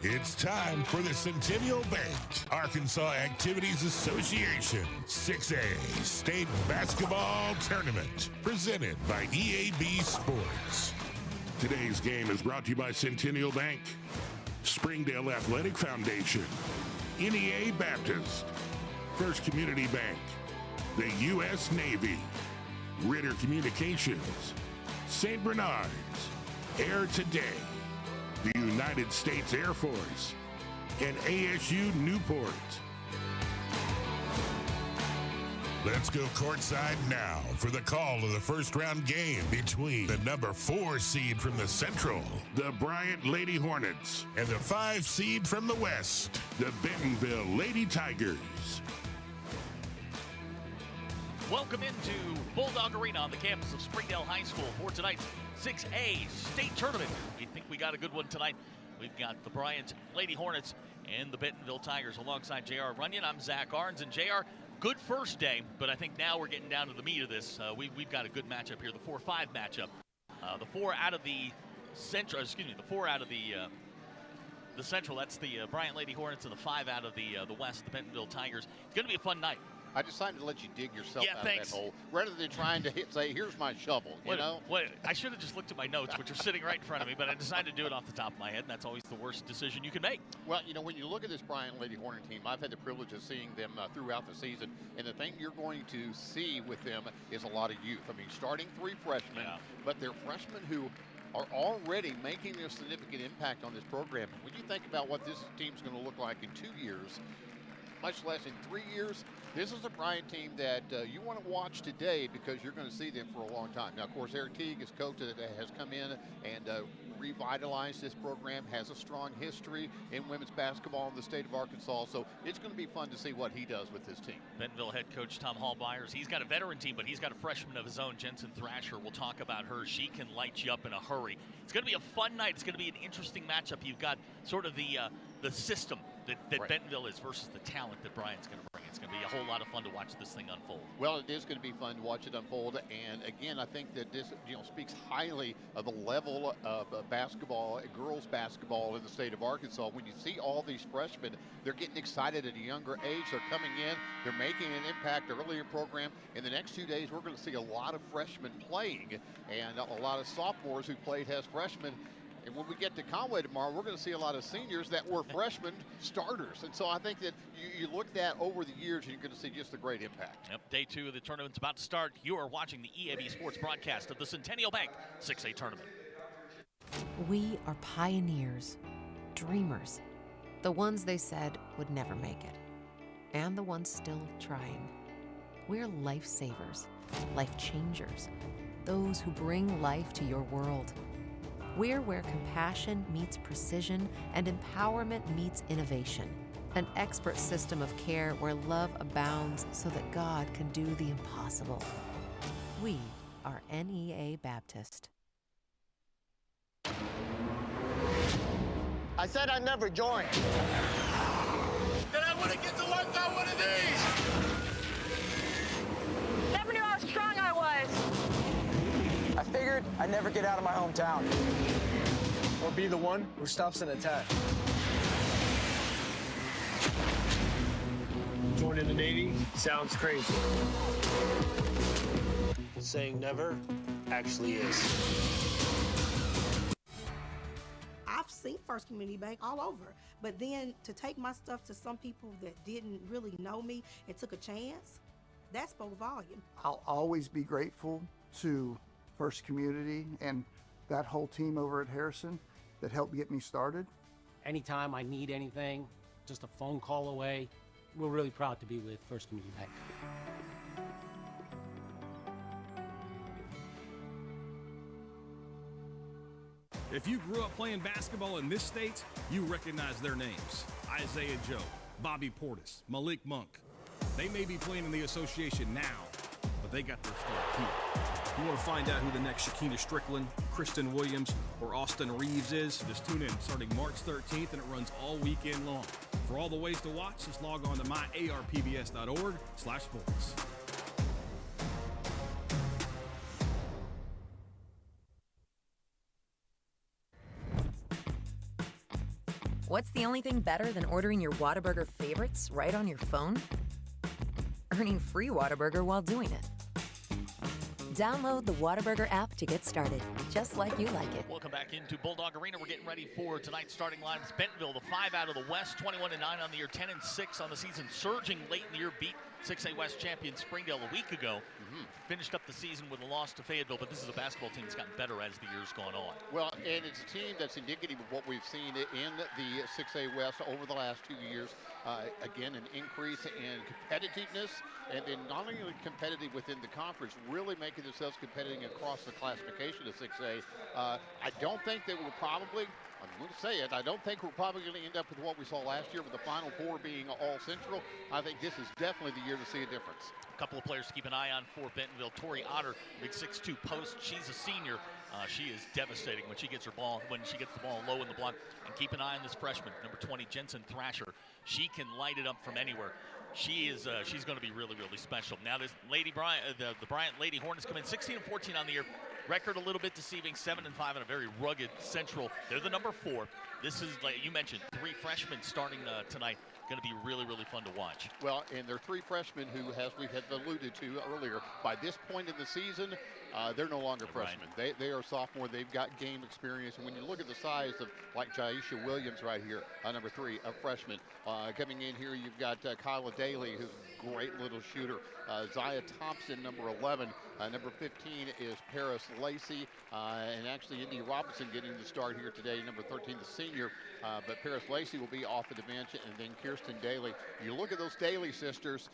It's time for the Centennial Bank Arkansas Activities Association 6A State Basketball Tournament, presented by EAB Sports. Today's game is brought to you by Centennial Bank, Springdale Athletic Foundation, NEA Baptist, First Community Bank, the U.S. Navy, Ritter Communications, St. Bernard's, Air Today, the United States Air Force, and ASU Newport. Let's go courtside now for the call of the first round game between the number 4 seed from the Central, the Bryant Lady Hornets, and the 5 seed from the West, the Bentonville Lady Tigers. Welcome into Bulldog Arena on the campus of Springdale High School for tonight's 6A state tournament. We think we got a good one tonight. We've got the Bryant Lady Hornets and the Bentonville Tigers alongside J.R. Runyon. I'm Zach Arns, and J.R., good first day, but I think now we're getting down to the meat of this. We've got a good matchup here, the 4-5 matchup. The 4 out of the Central, the 4 out of the Central, that's the Bryant Lady Hornets, and the 5 out of the West, the Bentonville Tigers. It's going to be a fun night. I decided to let you dig yourself out thanks. of that hole, rather than trying to say, here's my shovel, you know? I should have just looked at my notes, which are sitting right in front of me, but I decided to do it off the top of my head, and that's always the worst decision you can make. Well, you know, when you look at this Bryant Lady Hornet team, I've had the privilege of seeing them throughout the season, and the thing you're going to see with them is a lot of youth. I mean, starting 3 freshmen, but they're freshmen who are already making a significant impact on this program. When you think about what this team's going to look like in 2 years, much less in 3 years, this is a Bryant team that you want to watch today because you're going to see them for a long time. Now, of course, Eric Teague is coach that has come in and revitalized this program, has a strong history in women's basketball in the state of Arkansas, so it's going to be fun to see what he does with this team. Bentonville head coach Tom Hall-Byers, he's got a veteran team, but he's got a freshman of his own, Jensen Thrasher. We'll talk about her. She can light you up in a hurry. It's going to be a fun night. It's going to be an interesting matchup. You've got sort of the system that right. Bentonville is versus the talent that Bryant's going to bring. It's going to be a whole lot of fun to watch this thing unfold. Well, it is going to be fun to watch it unfold, and again, I think that this speaks highly of the level of basketball, girls basketball in the state of Arkansas. When you see all these freshmen, they're getting excited at a younger age. They're coming in, they're making an impact early in the program. In the next 2 days, we're going to see a lot of freshmen playing, and a lot of sophomores who played as freshmen. And when we get to Conway tomorrow, we're going to see a lot of seniors that were freshman starters. And so I think that you look at that over the years, and you're going to see just a great impact. Yep, day 2 of the tournament's about to start. You are watching the EAB Sports broadcast of the Centennial Bank 6A tournament. We are pioneers, dreamers, the ones they said would never make it, and the ones still trying. We're lifesavers, life changers, those who bring life to your world. We're where compassion meets precision and empowerment meets innovation. An expert system of care where love abounds so that God can do the impossible. We are NEA Baptist. I said I'd never join. Then I wouldn't get to work on one of these. Never knew how strong I was. I figured I'd never get out of my hometown. Or be the one who stops an attack. Joining the Navy sounds crazy. Saying never actually is. I've seen First Community Bank all over, but then to take my stuff to some people that didn't really know me and took a chance, that spoke volume. I'll always be grateful to First Community and that whole team over at Harrison that helped get me started. Anytime I need anything, just a phone call away. We're really proud to be with First Community Bank. If you grew up playing basketball in this state, you recognize their names. Isaiah Joe, Bobby Portis, Malik Monk. They may be playing in the association now, but they got their start here. You want to find out who the next Shakina Strickland, Kristen Williams, or Austin Reeves is? Just tune in starting March 13th, and it runs all weekend long. For all the ways to watch, just log on to myarpbs.org/sports. What's the only thing better than ordering your Whataburger favorites right on your phone? Earning free Whataburger while doing it. Download the Whataburger app to get started, just like you like it. Welcome back into Bulldog Arena. We're getting ready for tonight's starting lineups. Bentonville, the 5 out of the West, 21-9 on the year, 10-6 on the season, surging late in the year, beat 6A West champion Springdale a week ago. Finished up the season with a loss to Fayetteville, but this is a basketball team that's gotten better as the year's gone on. Well, and it's a team that's indicative of what we've seen in the 6A West over the last 2 years. Again, an increase in competitiveness, and then not only competitive within the conference, really making themselves competitive across the classification of 6A. I don't think that we're probably, I'm going to say it, I don't think we're probably going to end up with what we saw last year with the Final Four being all Central. I think this is definitely the year to see a difference. A couple of players to keep an eye on for Bentonville. Tori Otter, big 6'2" post. She's a senior. She is devastating when she gets the ball low in the block. And keep an eye on this freshman, number 20, Jensen Thrasher. She can light it up from anywhere. She's going to be really, really special. Now this Lady Bryant, the Bryant Lady Hornets come in 16-14 on the year. Record a little bit deceiving, 7-5 in a very rugged Central. They're the number 4. This is, like you mentioned, 3 freshmen starting tonight. Going to be really, really fun to watch. Well, and they're 3 freshmen who, as we had alluded to earlier, by this point in the season, they're no longer freshmen. Right. They are sophomore. They've got game experience. And when you look at the size of, like, Jaisha Williams right here, number 3, a freshman. Coming in here, you've got Kyla Daly, who's a great little shooter. Zaya Thompson, number 11. Number 15 is Paris Lacey. And actually, Indy Robinson getting the start here today, number 13, the senior. But Paris Lacey will be off of the bench, and then Kirsten Daly. You look at those Daly sisters,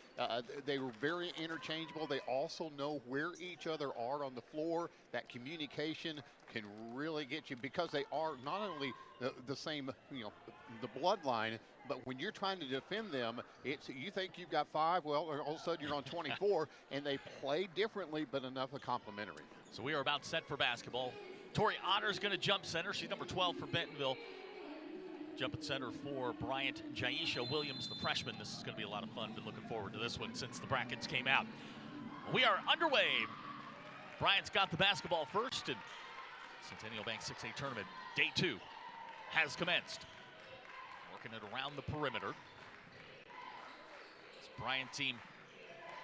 they were very interchangeable. They also know where each other are on the floor. That communication can really get you, because they are not only the same, the bloodline, but when you're trying to defend them, it's, you think you've got 5, well, all of a sudden you're on 24, and they play differently, but enough of complementary. So we are about set for basketball. Tori Otter's going to jump center. She's number 12 for Bentonville. Jumping center for Bryant. Jaisha Williams, the freshman. This is going to be a lot of fun. Been looking forward to this one since the brackets came out. We are underway. Bryant's got the basketball first, and Centennial Bank 6A tournament day 2 has commenced. Working it around the perimeter. This Bryant team,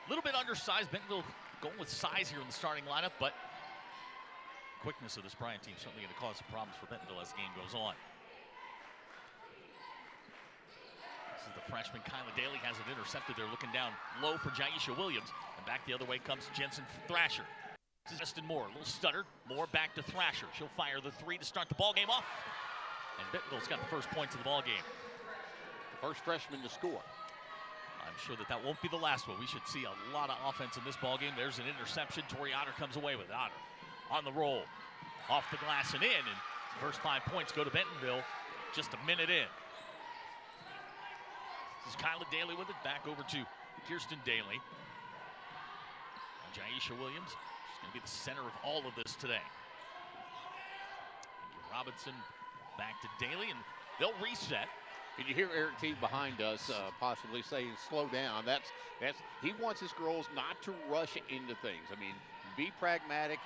a little bit undersized. Bentonville going with size here in the starting lineup, but quickness of this Bryant team certainly going to cause some problems for Bentonville as the game goes on. This is the freshman Kyla Daly, has it intercepted there, looking down low for Jaisha Williams, and back the other way comes Jensen Thrasher. This is Justin Moore, a little stuttered. Moore back to Thrasher. She'll fire the 3 to start the ball game off, and Bentonville's got the first points of the ball game. The first freshman to score. I'm sure that won't be the last one. We should see a lot of offense in this ball game. There's an interception. Tori Otter comes away with it. Otter on the roll, off the glass and in, and first 5 points go to Bentonville just a minute in. This is Kyla Daly with it, back over to Kirsten Daly. And Jaisha Williams, she's going to be the center of all of this today. Robinson back to Daly, and they'll reset. And you hear Eric T behind us possibly saying, slow down. He wants his girls not to rush into things. I mean, be pragmatic.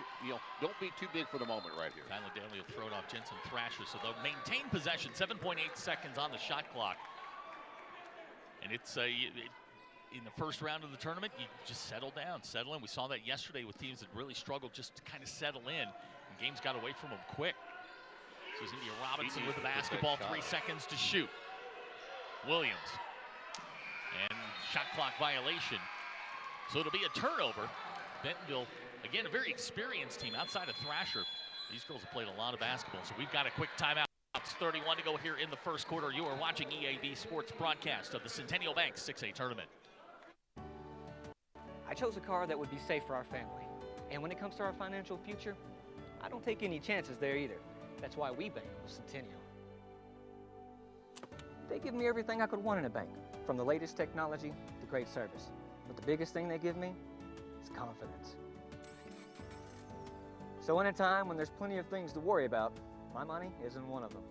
Don't be too big for the moment right here. Kyla Daly will throw it off Jensen Thrasher, so they'll maintain possession. 7.8 seconds on the shot clock. And it's in the first round of the tournament, you just settle down, settle in. We saw that yesterday with teams that really struggled just to kind of settle in. And games got away from them quick. So it's India Robinson with the basketball, 3 seconds to shoot. Williams. And shot clock violation. So it'll be a turnover. Bentonville, again, a very experienced team outside of Thrasher. These girls have played a lot of basketball, so we've got a quick timeout. It's 31 to go here in the first quarter. You are watching EAB Sports broadcast of the Centennial Bank 6A tournament. I chose a car that would be safe for our family. And when it comes to our financial future, I don't take any chances there either. That's why we bank with Centennial. They give me everything I could want in a bank, from the latest technology to great service. But the biggest thing they give me is confidence. So in a time when there's plenty of things to worry about, my money isn't one of them.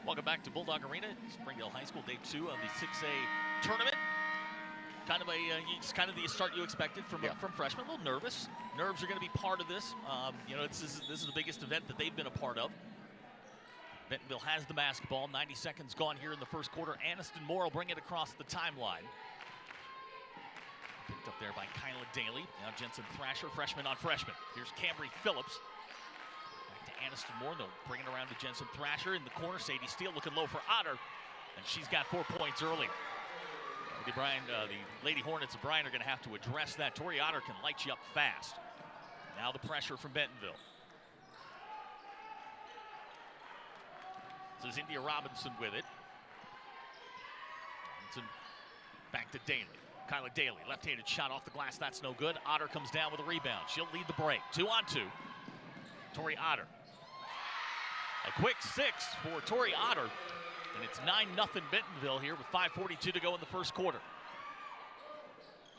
Welcome back to Bulldog Arena, Springdale High School, day 2 of the 6A tournament. kind of it's kind of the start you expected from freshmen. A little nervous. Nerves are going to be part of this. This is the biggest event that they've been a part of. Bentonville has the basketball. 90 seconds gone here in the first quarter. Aniston Moore will bring it across the timeline. Picked up there by Kyla Daly. Now Jensen Thrasher, freshman on freshman. Here's Cambry Phillips. Back to Aniston Moore. They'll bring it around to Jensen Thrasher. In the corner, Sadie Steele looking low for Otter. And she's got 4 points early. The Lady Hornets of Bryan are going to have to address that. Tori Otter can light you up fast. Now the pressure from Bentonville. This is India Robinson with it. Robinson back to Daly. Kyla Daly, left-handed shot off the glass. That's no good. Otter comes down with a rebound. She'll lead the break. 2-on-2. Tori Otter. A quick 6 for Tori Otter. And it's 9-0 Bentonville here with 5:42 to go in the first quarter.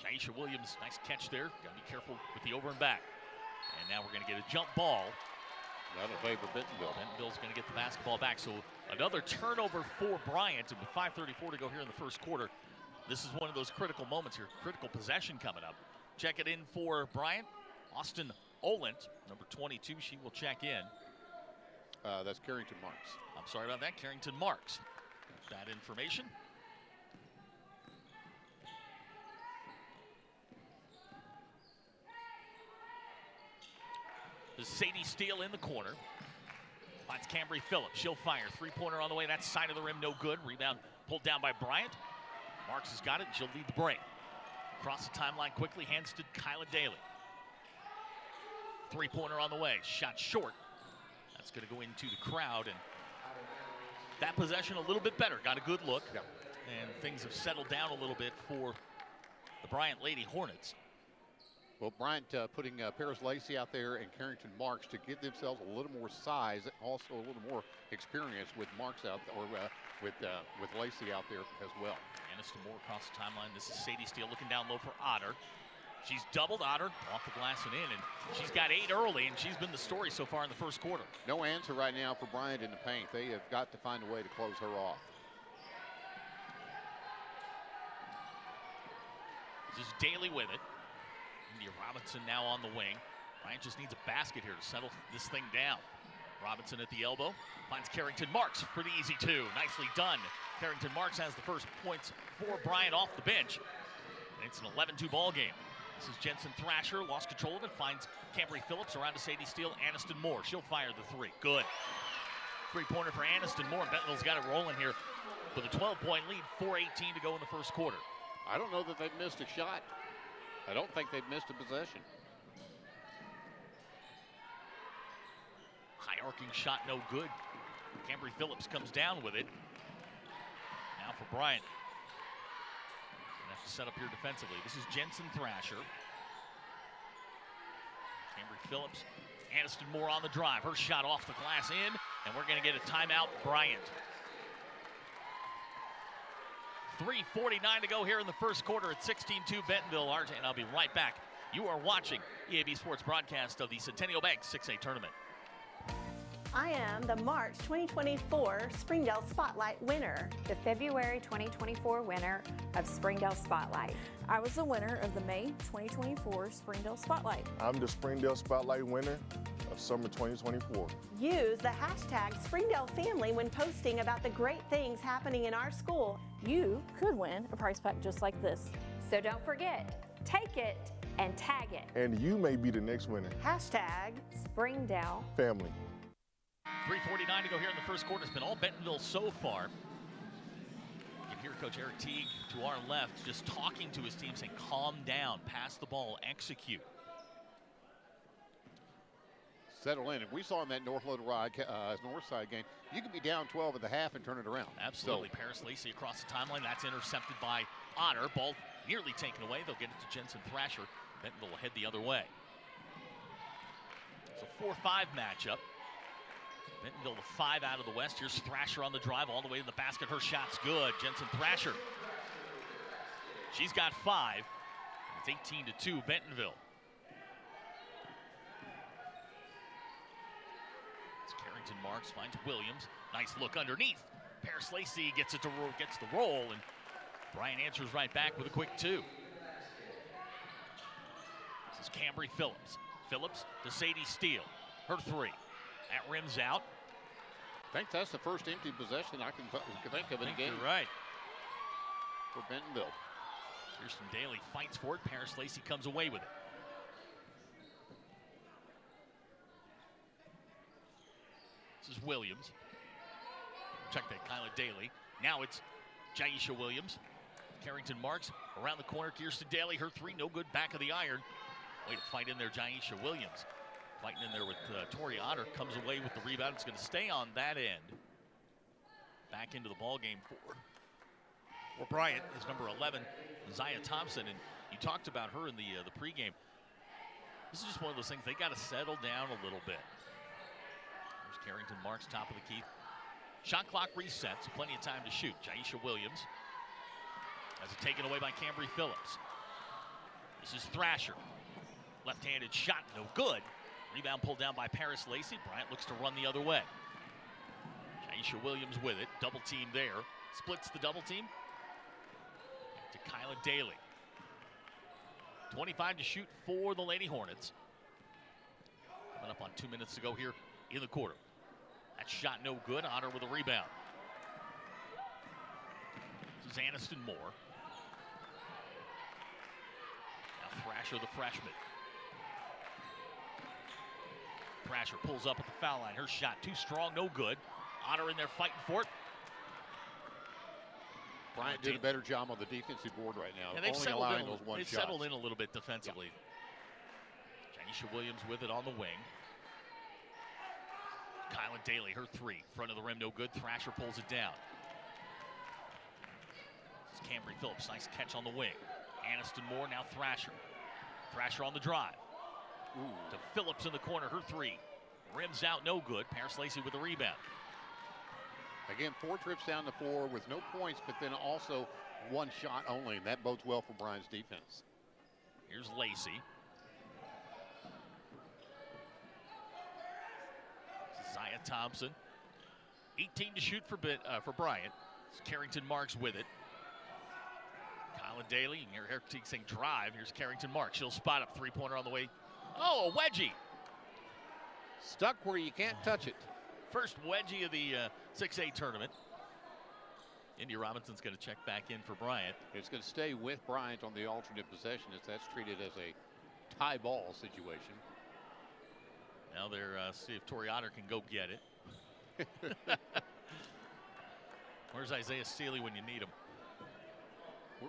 Jaisha Williams, nice catch there. Got to be careful with the over and back. And now we're going to get a jump ball. That'll favor Bentonville. Bentonville's going to get the basketball back. So another turnover for Bryant. And with 5:34 to go here in the first quarter, this is one of those critical moments here. Critical possession coming up. Check it in for Bryant. Austin Olent, number 22, she will check in. That's Carrington Marks. I'm sorry about that, Carrington Marks. That information. There's Sadie Steele in the corner. Finds Cambry Phillips. She'll fire. Three-pointer on the way. That's side of the rim, no good. Rebound pulled down by Bryant. Marks has got it, and she'll lead the break. Across the timeline quickly, hands to Kyla Daly. Three-pointer on the way. Shot short. That's going to go into the crowd, and that possession a little bit better. Got a good look, and things have settled down a little bit for the Bryant Lady Hornets. Well, Bryant putting Paris Lacey out there and Carrington Marks to give themselves a little more size, also a little more experience with Marks out there, or with Lacey out there as well. Aniston Moore across the timeline. This is Sadie Steele looking down low for Otter. She's doubled Otter off the glass and in, and she's got 8 early, and she's been the story so far in the first quarter. No answer right now for Bryant in the paint. They have got to find a way to close her off. This is Daly with it. India Robinson now on the wing. Bryant just needs a basket here to settle this thing down. Robinson at the elbow. Finds Carrington Marks for the easy 2. Nicely done. Carrington Marks has the first points for Bryant off the bench. And it's an 11-2 ball game. This is Jensen Thrasher, lost control of it, finds Cambry Phillips around to Sadie Steele, Aniston Moore. She'll fire the 3. Good. Three-pointer for Aniston Moore. Bentonville's got it rolling here with a 12-point lead, 4:18 to go in the first quarter. I don't know that they've missed a shot. I don't think they've missed a possession. High arcing shot, no good. Cambry Phillips comes down with it. Now for Bryant. Have to set up here defensively. This is Jensen Thrasher. Cambry Phillips. Aniston Moore on the drive. Her shot off the glass in, and we're going to get a timeout, Bryant. 3:49 to go here in the first quarter at 16-2 Bentonville. RJ, and I'll be right back. You are watching EAB Sports broadcast of the Centennial Bank 6A tournament. I am the March 2024 Springdale Spotlight winner. The February 2024 winner of Springdale Spotlight. I was the winner of the May 2024 Springdale Spotlight. I'm the Springdale Spotlight winner of summer 2024. Use the hashtag Springdale Family when posting about the great things happening in our school. You could win a prize pack just like this. So don't forget, take it and tag it. And you may be the next winner. Hashtag Springdale Family. 3:49 to go here in the first quarter. It's been all Bentonville so far. You can hear Coach Eric Teague to our left just talking to his team, saying, calm down, pass the ball, execute. Settle in. And we saw in that North Side game, you can be down 12 at the half and turn it around. Absolutely. So, Paris Lacey across the timeline. That's intercepted by Otter. Ball nearly taken away. They'll get it to Jensen Thrasher. Bentonville will head the other way. It's a 4-5 matchup. Bentonville the 5 out of the West. Here's Thrasher on the drive all the way to the basket. Her shot's good. Jensen Thrasher. She's got 5. It's 18-2 Bentonville. It's Carrington Marks finds Williams. Nice look underneath. Paris Lacey gets the roll, and Bryant answers right back with a quick 2. It's Cambry Phillips. Phillips to Sadie Steele. Her three. That rims out. I think that's the first empty possession I can think of in a game. You're right. For Bentonville. Kirsten Daly fights for it. Paris Lacey comes away with it. This is Williams. Check that, Kyla Daly. Now it's Jaisha Williams. Carrington Marks around the corner. Kirsten Daly, her three, no good, back of the iron. Way to fight in there, Jaisha Williams. Fighting in there with Tori Otter, comes away with the rebound. It's going to stay on that end. Back into the ball game for Bryant is number 11, Zaya Thompson, and you talked about her in the pregame. This is just one of those things, they got to settle down a little bit. There's Carrington Marks, top of the key. Shot clock resets, plenty of time to shoot. Jaisha Williams has it taken away by Cambry Phillips. This is Thrasher. Left-handed shot, no good. Rebound pulled down by Paris Lacey. Bryant looks to run the other way. Jaisha Williams with it, double team there. Splits the double team to Kyla Daly. 25 to shoot for the Lady Hornets. Coming up on 2 minutes to go here in the quarter. That shot no good. Otter with a rebound. This is Aniston Moore. Now Thrasher, the freshman. Thrasher pulls up at the foul line. Her shot too strong, no good. Otter in there fighting for it. Bryant did a better job on the defensive board right now. And they've only settled allowing in, those one they've shots. settled in a little bit defensively. Jaisha Williams with it on the wing. Kyla Daly, her three. Front of the rim, no good. Thrasher pulls it down. This is Cambry Phillips, nice catch on the wing. Aniston Moore, now Thrasher. Thrasher on the drive. To Phillips in the corner, her three. Rims out, no good. Paris Lacey with the rebound. Again, 4 trips down the floor with no points, but then also one shot only, and that bodes well for Bryant's defense. Here's Lacey. Zaya Thompson. 18 to shoot for Bryant. It's Carrington Marks with it. Kyla Daly, and here saying drive. Here's Carrington Marks. She'll spot up, three-pointer on the way. Oh, a wedgie. Stuck where you can't touch it. First wedgie of the 6A tournament. India Robinson's going to check back in for Bryant. It's going to stay with Bryant on the alternate possession as that's treated as a tie ball situation. Now they're see if Tori Otter can go get it. Where's Isaiah Seeley when you need him?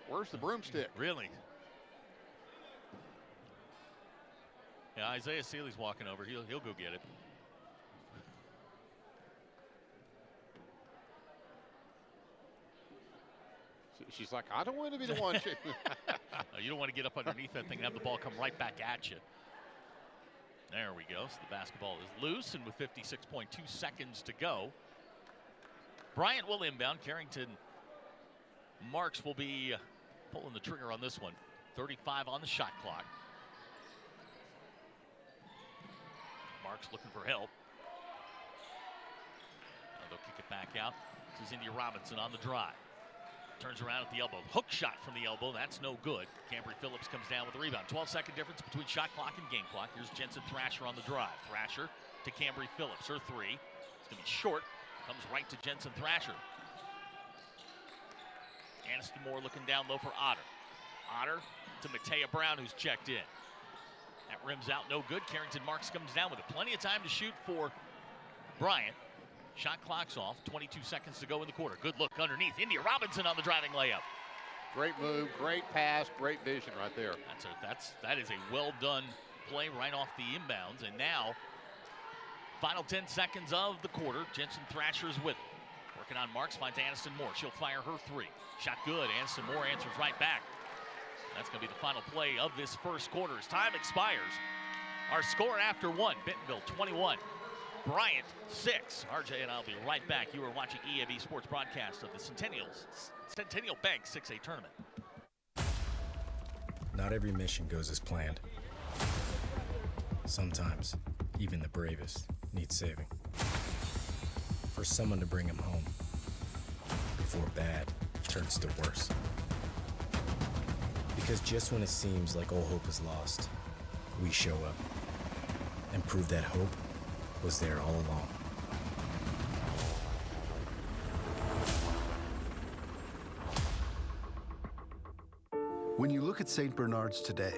Where's the broomstick? Really? Yeah, Isaiah Seeley's walking over. He'll go get it. She's like, I don't want to be the one. You don't want to get up underneath that thing and have the ball come right back at you. There we go. So the basketball is loose, and with 56.2 seconds to go, Bryant will inbound. Carrington Marks will be pulling the trigger on this one. 35 on the shot clock. Marks looking for help. Now they'll kick it back out. This is India Robinson on the drive. Turns around at the elbow. Hook shot from the elbow. That's no good. Cambry Phillips comes down with the rebound. 12-second difference between shot clock and game clock. Here's Jensen Thrasher on the drive. Thrasher to Cambry Phillips. Her three. It's going to be short. Comes right to Jensen Thrasher. Aniston Moore looking down low for Otter. Otter to Matea Brown, who's checked in. That rims out, no good. Carrington Marks comes down with it. Plenty of time to shoot for Bryant. Shot clock's off. 22 seconds to go in the quarter. Good look underneath. India Robinson on the driving layup. Great move, great pass, great vision right there. That is a well done play right off the inbounds. And now, final 10 seconds of the quarter. Jensen Thrasher is with it. Working on Marks, finds Aniston Moore. She'll fire her three. Shot good. Aniston Moore answers right back. That's going to be the final play of this first quarter as time expires. Our score after one, Bentonville 21, Bryant 6. RJ and I'll be right back. You are watching EAB Sports broadcast of the Centennial Bank 6A tournament. Not every mission goes as planned. Sometimes, even the bravest need saving. For someone to bring him home before bad turns to worse. Because just when it seems like all hope is lost, we show up and prove that hope was there all along. When you look at St. Bernard's today,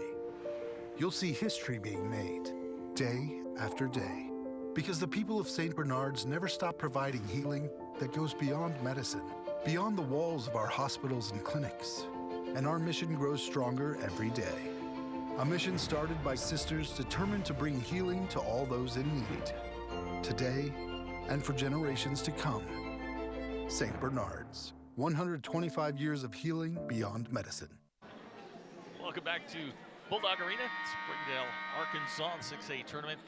you'll see history being made, day after day, because the people of St. Bernard's never stop providing healing that goes beyond medicine, beyond the walls of our hospitals and clinics. And our mission grows stronger every day. A mission started by sisters determined to bring healing to all those in need, today and for generations to come. St. Bernard's, 125 years of healing beyond medicine. Welcome back to Bulldog Arena, Springdale, Arkansas, 6A tournament.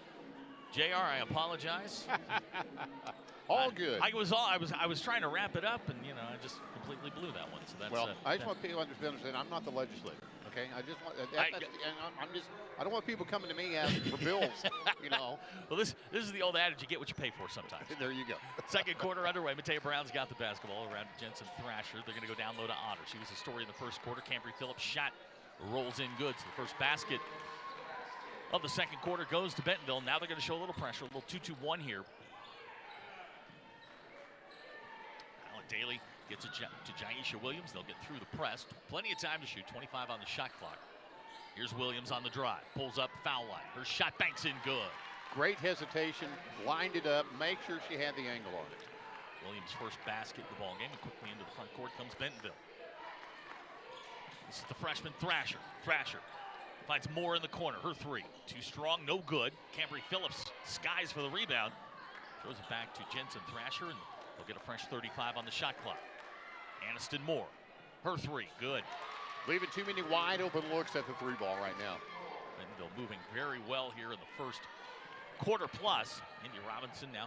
JR, I apologize. All good. I was trying to wrap it up, and I just completely blew that one. So that's well. I just want people to understand I'm not the legislator. Okay, I just want. I don't want people coming to me asking for bills. Well, this is the old adage: you get what you pay for. Sometimes. There you go. Second quarter underway. Matea Brown's got the basketball around Jensen Thrasher. They're going to go down low to Otter. She was the story in the first quarter. Cambry Phillips shot rolls in good. So the first basket of the second quarter goes to Bentonville. Now they're going to show a little pressure, a little 2-2-1 here. Alan Daly gets it to Jaisha Williams. They'll get through the press. Plenty of time to shoot. 25 on the shot clock. Here's Williams on the drive. Pulls up foul line. Her shot banks in good. Great hesitation. Lined it up. Make sure she had the angle on it. Williams' first basket in the ball game. And quickly into the front court comes Bentonville. This is the freshman Thrasher. Thrasher finds Moore in the corner. Her three. Too strong, no good. Cambry Phillips skies for the rebound. Throws it back to Jensen Thrasher, and they'll get a fresh 35 on the shot clock. Aniston Moore. Her three. Good. Leaving too many wide open looks at the three ball right now. Bentonville moving very well here in the first quarter plus. Indy Robinson now.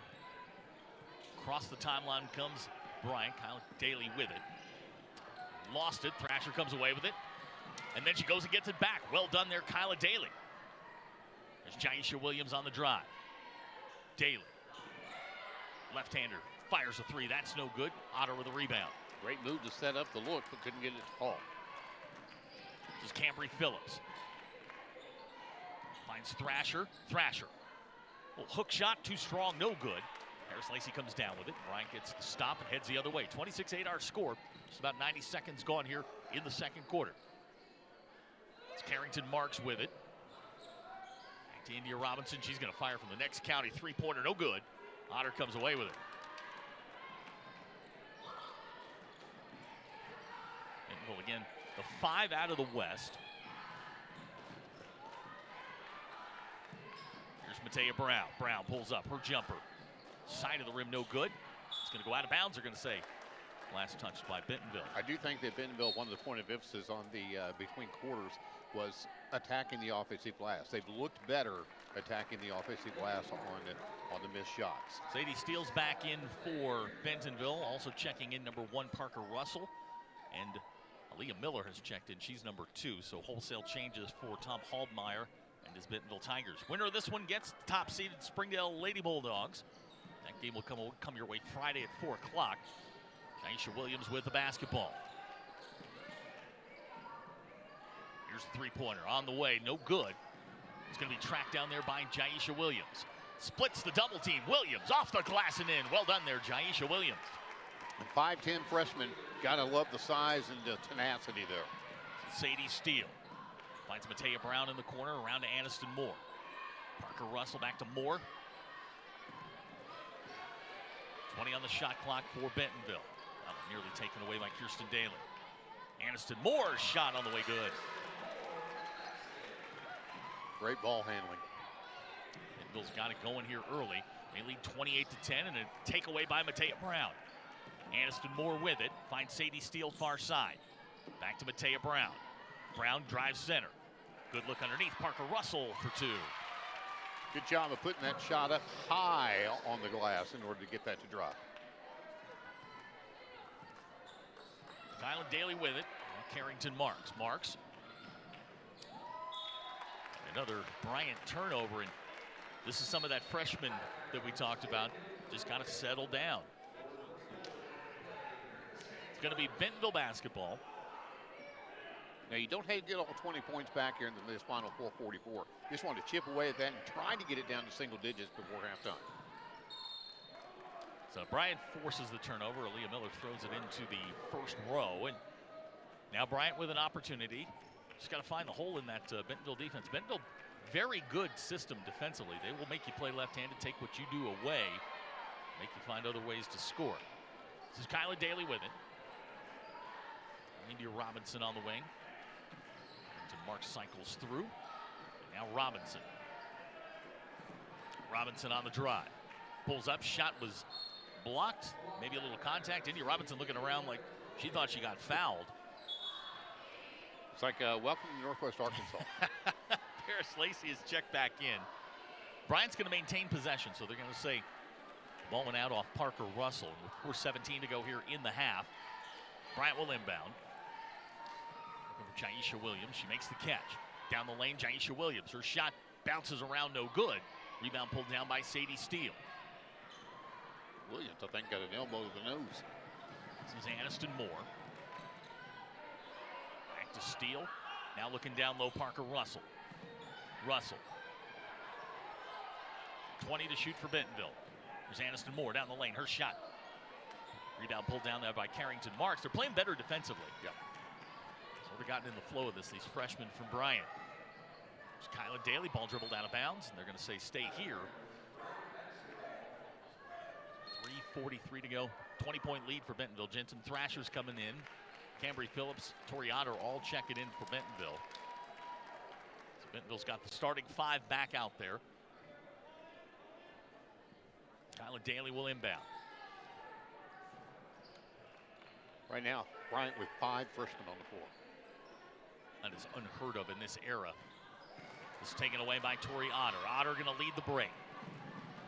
Across the timeline comes Bryant. Kyle Daly with it. Lost it. Thrasher comes away with it. And then she goes and gets it back. Well done there, Kyla Daly. There's Jaisha Williams on the drive. Daly. Left-hander. Fires a three. That's no good. Otter with a rebound. Great move to set up the look, but couldn't get it to fall. This is Cambry Phillips. Finds Thrasher. Thrasher. Well, hook shot. Too strong. No good. Harris Lacey comes down with it. Bryant gets the stop and heads the other way. 26-8 our score. Just about 90 seconds gone here in the second quarter. It's Carrington Marks with it. Back to India Robinson. She's going to fire from the next county. Three-pointer, no good. Otter comes away with it. And well, again, the 5 out of the West. Here's Matea Brown. Brown pulls up her jumper. Side of the rim, no good. It's going to go out of bounds, they're going to say. Last touched by Bentonville. I do think that Bentonville, one of the point of emphasis on the between quarters was attacking the offensive glass. They've looked better attacking the offensive glass on the missed shots. Sadie Steele's back in for Bentonville. Also checking in number 1, Parker Russell. And Aaliyah Miller has checked in. She's number 2. So wholesale changes for Tom Haldmeyer and his Bentonville Tigers. Winner of this one gets the top-seeded Springdale Lady Bulldogs. That game will come your way Friday at 4 o'clock. Jaisha Williams with the basketball. Here's a three-pointer on the way, no good. It's going to be tracked down there by Jaisha Williams. Splits the double team. Williams off the glass and in. Well done there, Jaisha Williams. 5'10" freshman. Gotta love the size and the tenacity there. Sadie Steele finds Matea Brown in the corner, around to Aniston Moore. Parker Russell back to Moore. 20 on the shot clock for Bentonville. Nearly taken away by Kirsten Daly. Aniston Moore's shot on the way good. Great ball handling. Bentonville's got it going here early. They lead 28-10 and a takeaway by Matea Brown. Aniston Moore with it. Finds Sadie Steele far side. Back to Matea Brown. Brown drives center. Good look underneath. Parker Russell for 2. Good job of putting that shot up high on the glass in order to get that to drop. Kylan Daly with it. Carrington Marks. Marks. Another Bryant turnover, and this is some of that freshman that we talked about. Just got to settle down. It's going to be Bentonville basketball. Now, you don't have to get all 20 points back here in this final 4:44. Just want to chip away at that and try to get it down to single digits before halftime. So Bryant forces the turnover. Aaliyah Miller throws it into the first row. And now Bryant with an opportunity. Just got to find the hole in that Bentonville defense. Bentonville, very good system defensively. They will make you play left-handed, take what you do away, make you find other ways to score. This is Kyla Daly with it. India Robinson on the wing. Mark cycles through. Now Robinson. Robinson on the drive. Pulls up. Shot was blocked. Maybe a little contact. India Robinson looking around like she thought she got fouled. It's like welcome to Northwest Arkansas. Paris Lacey is checked back in. Bryant's going to maintain possession, so they're going to say ball went out off Parker Russell. With 4:17 to go here in the half. Bryant will inbound. Jaisha Williams, she makes the catch. Down the lane, Jaisha Williams. Her shot bounces around, no good. Rebound pulled down by Sadie Steele. Williams, I think, got an elbow to the nose. This is Aniston Moore. Back to Steele. Now looking down low, Parker Russell. Russell. 20 to shoot for Bentonville. There's Aniston Moore down the lane. Her shot. Rebound pulled down there by Carrington Marks. They're playing better defensively. Yeah. Sort of gotten in the flow of this, these freshmen from Bryant. There's Kyla Daly, ball dribbled out of bounds, and they're going to say stay here. 3:43 to go. 20-point lead for Bentonville. Jensen Thrasher's coming in. Cambry Phillips, Tori Otter all checking in for Bentonville. So Bentonville's got the starting five back out there. Kyla Daly will inbound. Right now, Bryant with 5 freshmen on the floor. That is unheard of in this era. This is taken away by Tori Otter. Otter going to lead the break.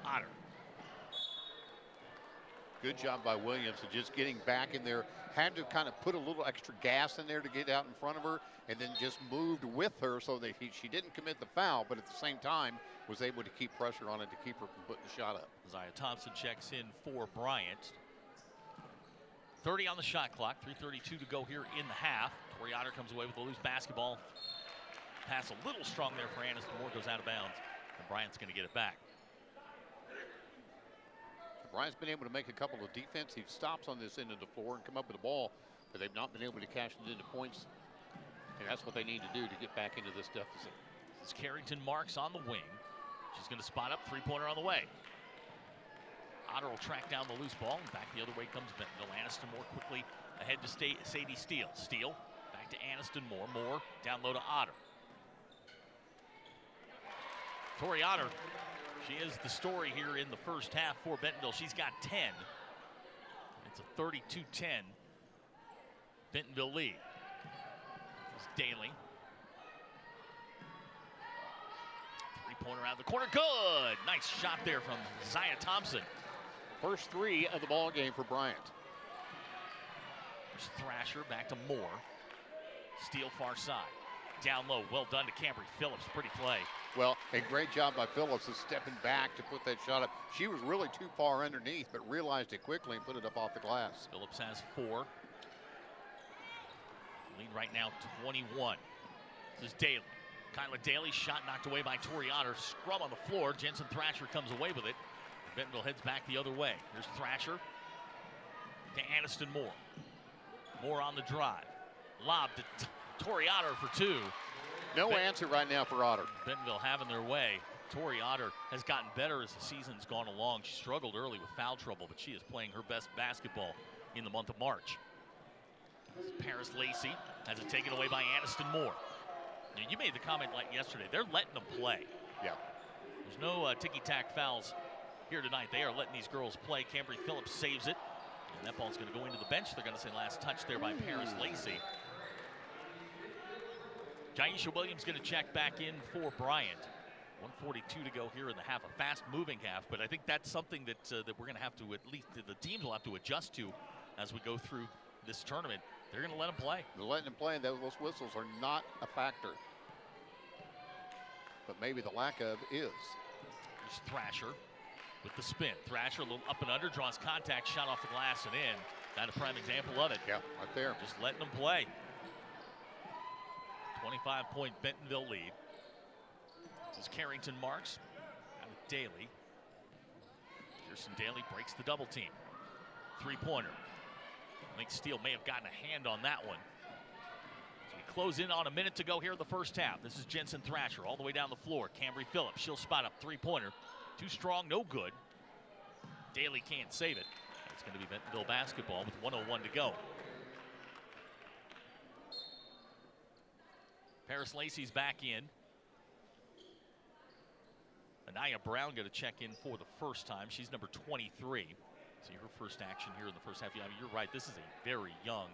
Otter. Good job by Williams of just getting back in there. Had to kind of put a little extra gas in there to get out in front of her, and then just moved with her so that she didn't commit the foul, but at the same time was able to keep pressure on it to keep her from putting the shot up. Zia Thompson checks in for Bryant. 30 on the shot clock, 3:32 to go here in the half. Tori Otter comes away with a loose basketball. Pass a little strong there for Aniston Moore, goes out of bounds, and Bryant's going to get it back. Bryant's been able to make a couple of defensive stops on this end of the floor and come up with the ball, but they've not been able to cash it into points, and that's what they need to do to get back into this deficit. This is Carrington Marks on the wing. She's going to spot up, three-pointer on the way. Otter will track down the loose ball, and back the other way comes Bentonville. Aniston Moore quickly ahead to Sadie Steele. Steele back to Aniston Moore. Moore down low to Otter. Tori Otter, she is the story here in the first half for Bentonville. She's got 10. It's a 32-10 Bentonville lead. This is Daly. Three-pointer out of the corner, good! Nice shot there from Zia Thompson. First 3 of the ball game for Bryant. There's Thrasher back to Moore. Steele far side. Down low, well done to Cambry Phillips, pretty play. Well, a great job by Phillips of stepping back to put that shot up. She was really too far underneath, but realized it quickly and put it up off the glass. Phillips has 4. Lead right now 21. This is Daly. Kyla Daly, shot knocked away by Tori Otter. Scrum on the floor. Jensen Thrasher comes away with it. Bentonville heads back the other way. Here's Thrasher to Aniston Moore. Moore on the drive. Lob to Tori Otter for 2. No answer right now for Otter. Bentonville having their way. Tori Otter has gotten better as the season's gone along. She struggled early with foul trouble, but she is playing her best basketball in the month of March. Paris Lacey has it taken away by Aniston Moore. You made the comment like yesterday, they're letting them play. Yeah. There's no ticky-tack fouls here tonight. They are letting these girls play. Cambry Phillips saves it. And that ball's going to go into the bench. They're going to say last touch there by Paris Lacey. Jaisha Williams going to check back in for Bryant. 1:42 to go here in the half, a fast-moving half. But I think that's something that that we're going to have to, at least the teams will have to adjust to as we go through this tournament. They're going to let them play. They're letting them play, and those whistles are not a factor. But maybe the lack of is. There's Thrasher with the spin. Thrasher a little up and under, draws contact, shot off the glass and in. Not a prime example of it. Yeah, right there. Just letting them play. 25-point Bentonville lead. This is Carrington Marks out of Daly. Kirsten Daly breaks the double team. Three-pointer. I think Steele may have gotten a hand on that one. So we close in on a minute to go here in the first half. This is Jensen Thrasher all the way down the floor. Cambry Phillips, she'll spot up three-pointer. Too strong, no good. Daly can't save it. It's going to be Bentonville basketball with 1:01 to go. Paris Lacey's back in. Anaya Brown going to check in for the first time. She's number 23. See her first action here in the first half. I mean, you're right. This is a very young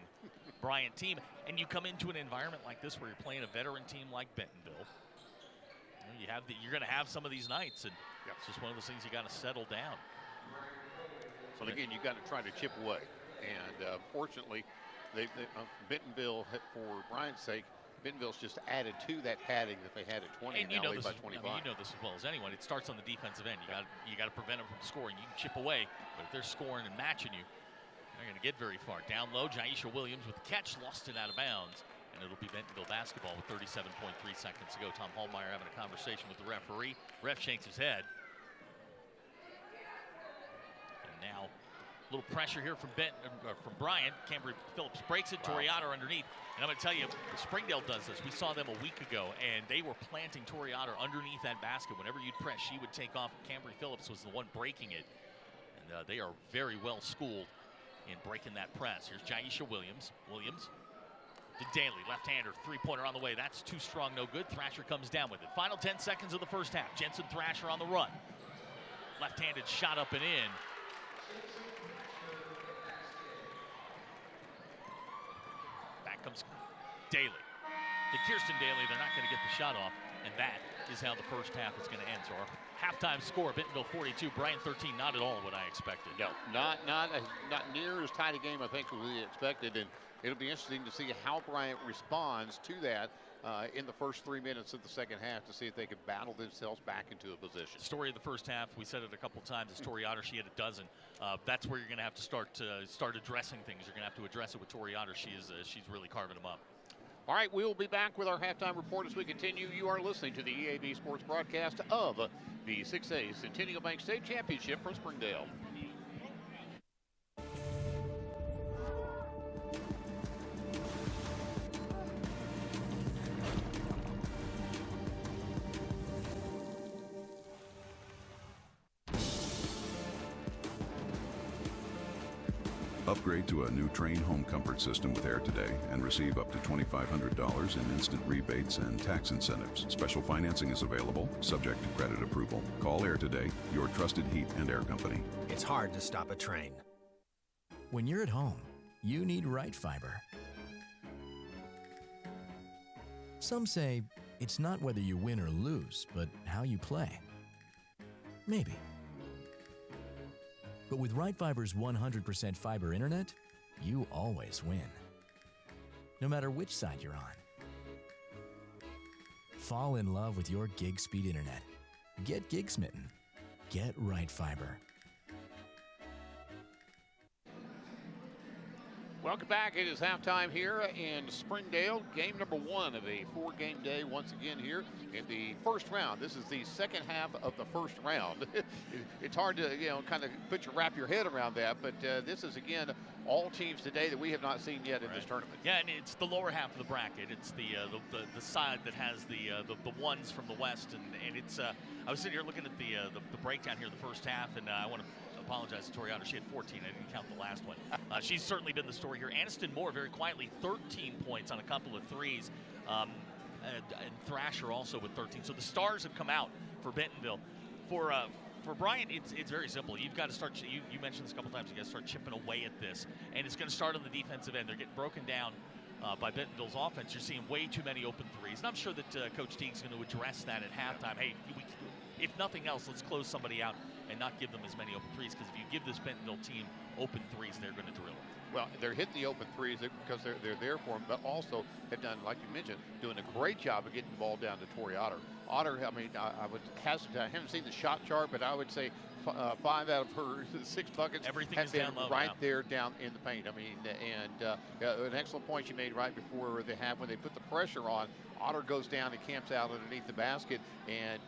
Bryant team. And you come into an environment like this where you're playing a veteran team like Bentonville. You're going to have some of these nights, and it's just one of those things you got to settle down. So again, you got to try to chip away. And fortunately, Bentonville, for Bryant's sake, Bentonville's just added to that padding that they had at 20 and now lead by 25. I mean, you know this as well as anyone. It starts on the defensive end. You got to prevent them from scoring. You can chip away, but if they're scoring and matching you, they're going to get very far. Down low, Jaisha Williams with the catch, lost it out of bounds, and it'll be Bentonville basketball with 37.3 seconds to go. Tom Hallmeyer having a conversation with the referee. Ref shakes his head. And now a little pressure here from Bryant. Cambry Phillips breaks it. Wow. Tori Otter underneath. And I'm going to tell you, Springdale does this. We saw them a week ago, and they were planting Tori Otter underneath that basket. Whenever you'd press, she would take off. Cambry Phillips was the one breaking it. And they are very well schooled in breaking that press. Here's Jaisha Williams. Williams to Daly, left-hander, three-pointer on the way. That's too strong, no good. Thrasher comes down with it. Final 10 seconds of the first half. Jensen Thrasher on the run. Left-handed shot up and in. Comes Daly. To Kirsten Daly, they're not going to get the shot off, and that is how the first half is going to end. So our halftime score, Bentonville 42, Bryant 13, not at all what I expected. No, not near as tight a game I think as we expected, and it'll be interesting to see how Bryant responds to that in the first 3 minutes of the second half to see if they can battle themselves back into a position. Story of the first half, we said it a couple times, is Tori Otter. She had a dozen. That's where you're going to have to start addressing things. You're going to have to address it with Tori Otter. She's really carving them up. All right, we'll be back with our halftime report as we continue. You are listening to the EAB Sports broadcast of the 6A Centennial Bank State Championship from Springdale. Upgrade to a new Train home comfort system with Air Today and receive up to $2,500 in instant rebates and tax incentives. Special financing is available, subject to credit approval. Call Air Today, your trusted heat and air company. It's hard to stop a train. When you're at home, you need right fiber. Some say it's not whether you win or lose, but how you play. Maybe. But with Right Fiber's 100% fiber internet, you always win. No matter which side you're on. Fall in love with your gig speed internet. Get gig smitten. Get Right Fiber. Welcome back. It is halftime here in Springdale. Game number one of a four-game day once again here in the first round. This is the second half of the first round. It's hard to, kind of wrap your head around that, but this is, again, all teams today that we have not seen yet in this tournament. Yeah, and it's the lower half of the bracket. It's the side that has the ones from the West, and it's. I was sitting here looking at the breakdown here in the first half, and I want to apologize to Tori Otter. She had 14. I didn't count the last one. She's certainly been the story here. Aniston Moore, very quietly, 13 points on a couple of threes. And Thrasher also with 13. So the stars have come out for Bentonville. For Bryant, it's very simple. You've got to start. You mentioned this a couple times. You got to start chipping away at this, and it's going to start on the defensive end. They're getting broken down by Bentonville's offense. You're seeing way too many open threes, and I'm sure that Coach Teague's going to address that at halftime. Hey, if nothing else, let's close somebody out and not give them as many open threes, because if you give this Bentonville team open threes, they're going to drill it. Well, they're hitting the open threes because they're there for them, but also have done, like you mentioned, doing a great job of getting the ball down to Tori Otter. Otter, I mean, I haven't seen the shot chart, but I would say 5 out of her 6 buckets have been right there down in the paint. I mean, and an excellent point you made right before the half when they put the pressure on Otter goes down and camps out underneath the basket, and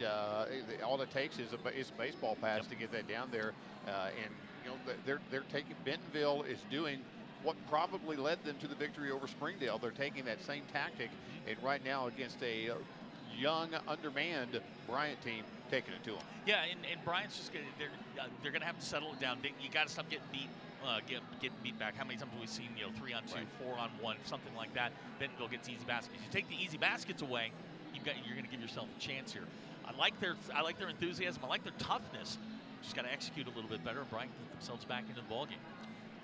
all it takes is a baseball pass to get that down there. And you know, they're taking, Bentonville is doing what probably led them to the victory over Springdale. They're taking that same tactic, and right now against a young, undermanned Bryant team, taking it to them. Yeah, and Bryant's just they're going to have to settle it down. You got to stop getting beat. Getting beat back. How many times have we seen 3-on-2, 4-on-1, something like that? Bentonville gets easy baskets. You take the easy baskets away, you're going to give yourself a chance here. I like their enthusiasm. I like their toughness. Just got to execute a little bit better. Bryant get themselves back into the ballgame.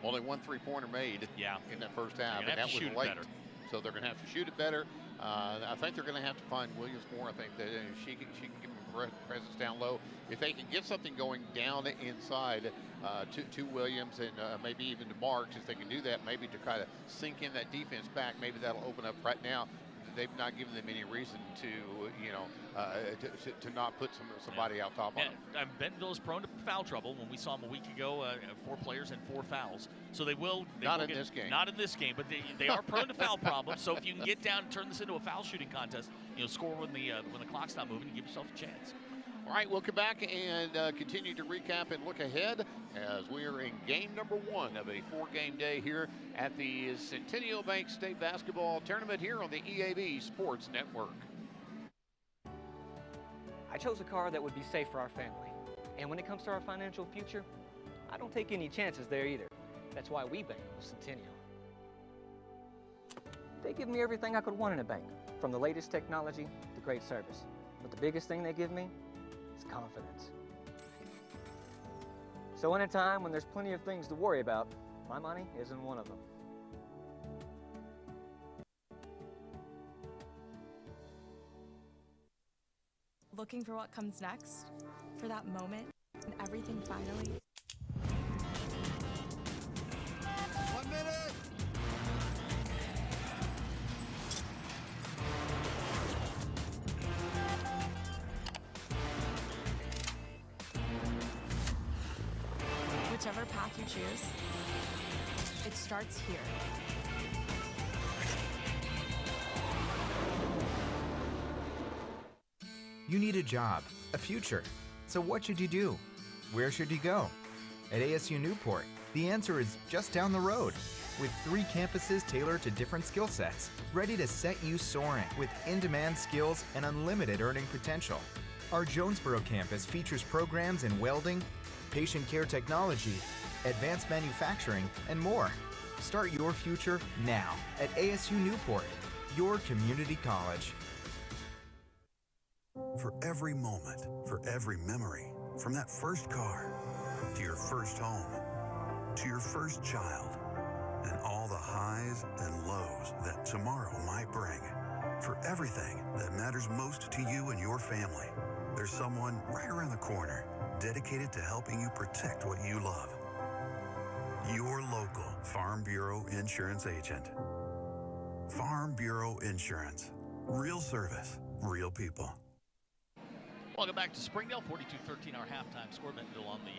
Only one three-pointer made in that first half, and that was late. Better. So they're going to have to shoot it better. I think they're going to have to find Williams more. I think that she can give them presence down low. If they can get something going down inside to Williams and maybe even to Marks, if they can do that, maybe to kind of sink in that defense back, maybe that'll open up. Right now, they've not given them any reason to, to not put somebody out top on them. Bentonville is prone to foul trouble. When we saw them a week ago, 4 players and 4 fouls. So they will. Not in this game. Not in this game, but they are prone to foul problems. So if you can get down and turn this into a foul shooting contest, score when the clock's not moving, you give yourself a chance. All right, we'll come back and continue to recap and look ahead as we are in game number 1 of a 4-game day here at the Centennial Bank State Basketball Tournament here on the EAB Sports Network. I chose a car that would be safe for our family. And when it comes to our financial future, I don't take any chances there either. That's why we bank with Centennial. They give me everything I could want in a bank, from the latest technology to great service. But the biggest thing they give me is confidence. So in a time when there's plenty of things to worry about, my money isn't one of them. Looking for what comes next? For that moment and everything finally? 1 minute! Whichever path you choose, it starts here. You need a job, a future. So what should you do? Where should you go? At ASU Newport, the answer is just down the road. With 3 campuses tailored to different skill sets, ready to set you soaring with in-demand skills and unlimited earning potential. Our Jonesboro campus features programs in welding, patient care technology, advanced manufacturing, and more. Start your future now at ASU Newport, your community college. For every moment, for every memory, from that first car, to your first home, to your first child, and all the highs and lows that tomorrow might bring. For everything that matters most to you and your family, there's someone right around the corner dedicated to helping you protect what you love. Your local Farm Bureau Insurance agent. Farm Bureau Insurance. Real service, real people. Welcome back to Springdale, 42-13 our halftime score. Bentonville on the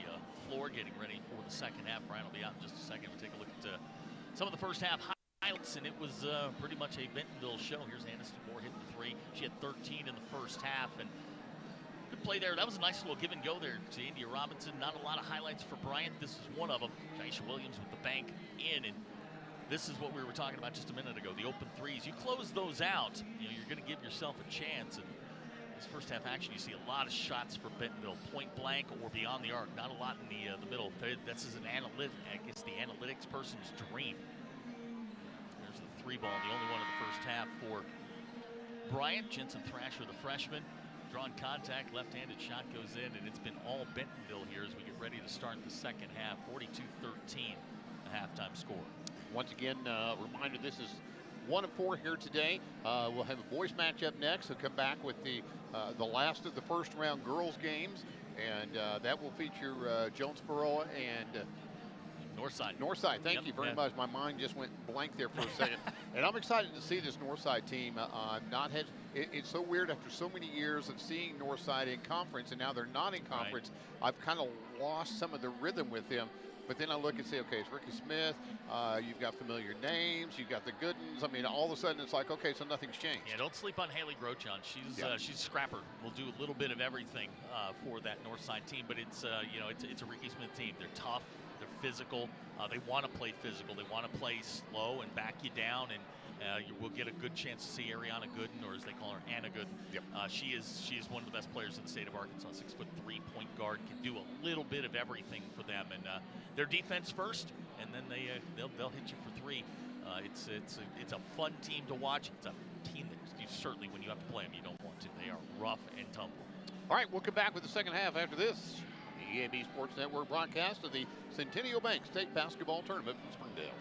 floor getting ready for the second half. Brian will be out in just a second. We'll take a look at some of the first half highlights, and it was pretty much a Bentonville show. Here's Aniston Moore hitting the 3. She had 13 in the first half, and good play there. That was a nice little give and go there to India Robinson. Not a lot of highlights for Bryant. This is one of them. Jaisha Williams with the bank in, and this is what we were talking about just a minute ago, the open threes. You close those out, you're going to give yourself a chance. And this first half action, you see a lot of shots for Bentonville, point blank or beyond the arc. Not a lot in the middle. This is an analytic. I guess the analytics person's dream. There's the 3 ball, the only one in the first half for Bryant. Jensen Thrasher, the freshman, drawn contact, left-handed shot goes in, and it's been all Bentonville here as we get ready to start the second half. 42-13, the halftime score. Once again, reminder, this is 1 of 4 here today. We'll have a boys matchup next. We'll come back with the last of the first round girls games, and that will feature Jonesboro and Northside. Northside, thank you very much. My mind just went blank there for a second. And I'm excited to see this Northside team. It's so weird after so many years of seeing Northside in conference, and now they're not in conference. Right. I've kind of lost some of the rhythm with them. But then I look and say, okay, it's Ricky Smith. You've got familiar names. You've got the Goodens. I mean, all of a sudden it's like, okay, so nothing's changed. Yeah, don't sleep on Haley Grochon. She's a scrapper. Will do a little bit of everything for that Northside team. But it's it's a Ricky Smith team. They're tough. They're physical. They want to play physical. They want to play slow and back you down, and you will get a good chance to see Ariana Gooden, or as they call her, Anna Gooden. Yep. She is one of the best players in the state of Arkansas. 6'3" point guard, can do a little bit of everything for them. And their defense first, and then they'll hit you for three. It's a fun team to watch. It's a team that you certainly, when you have to play them, you don't want to. They are rough and tumble. All right, we'll come back with the second half after this. The EAB Sports Network broadcast of the Centennial Bank State Basketball Tournament in Springdale.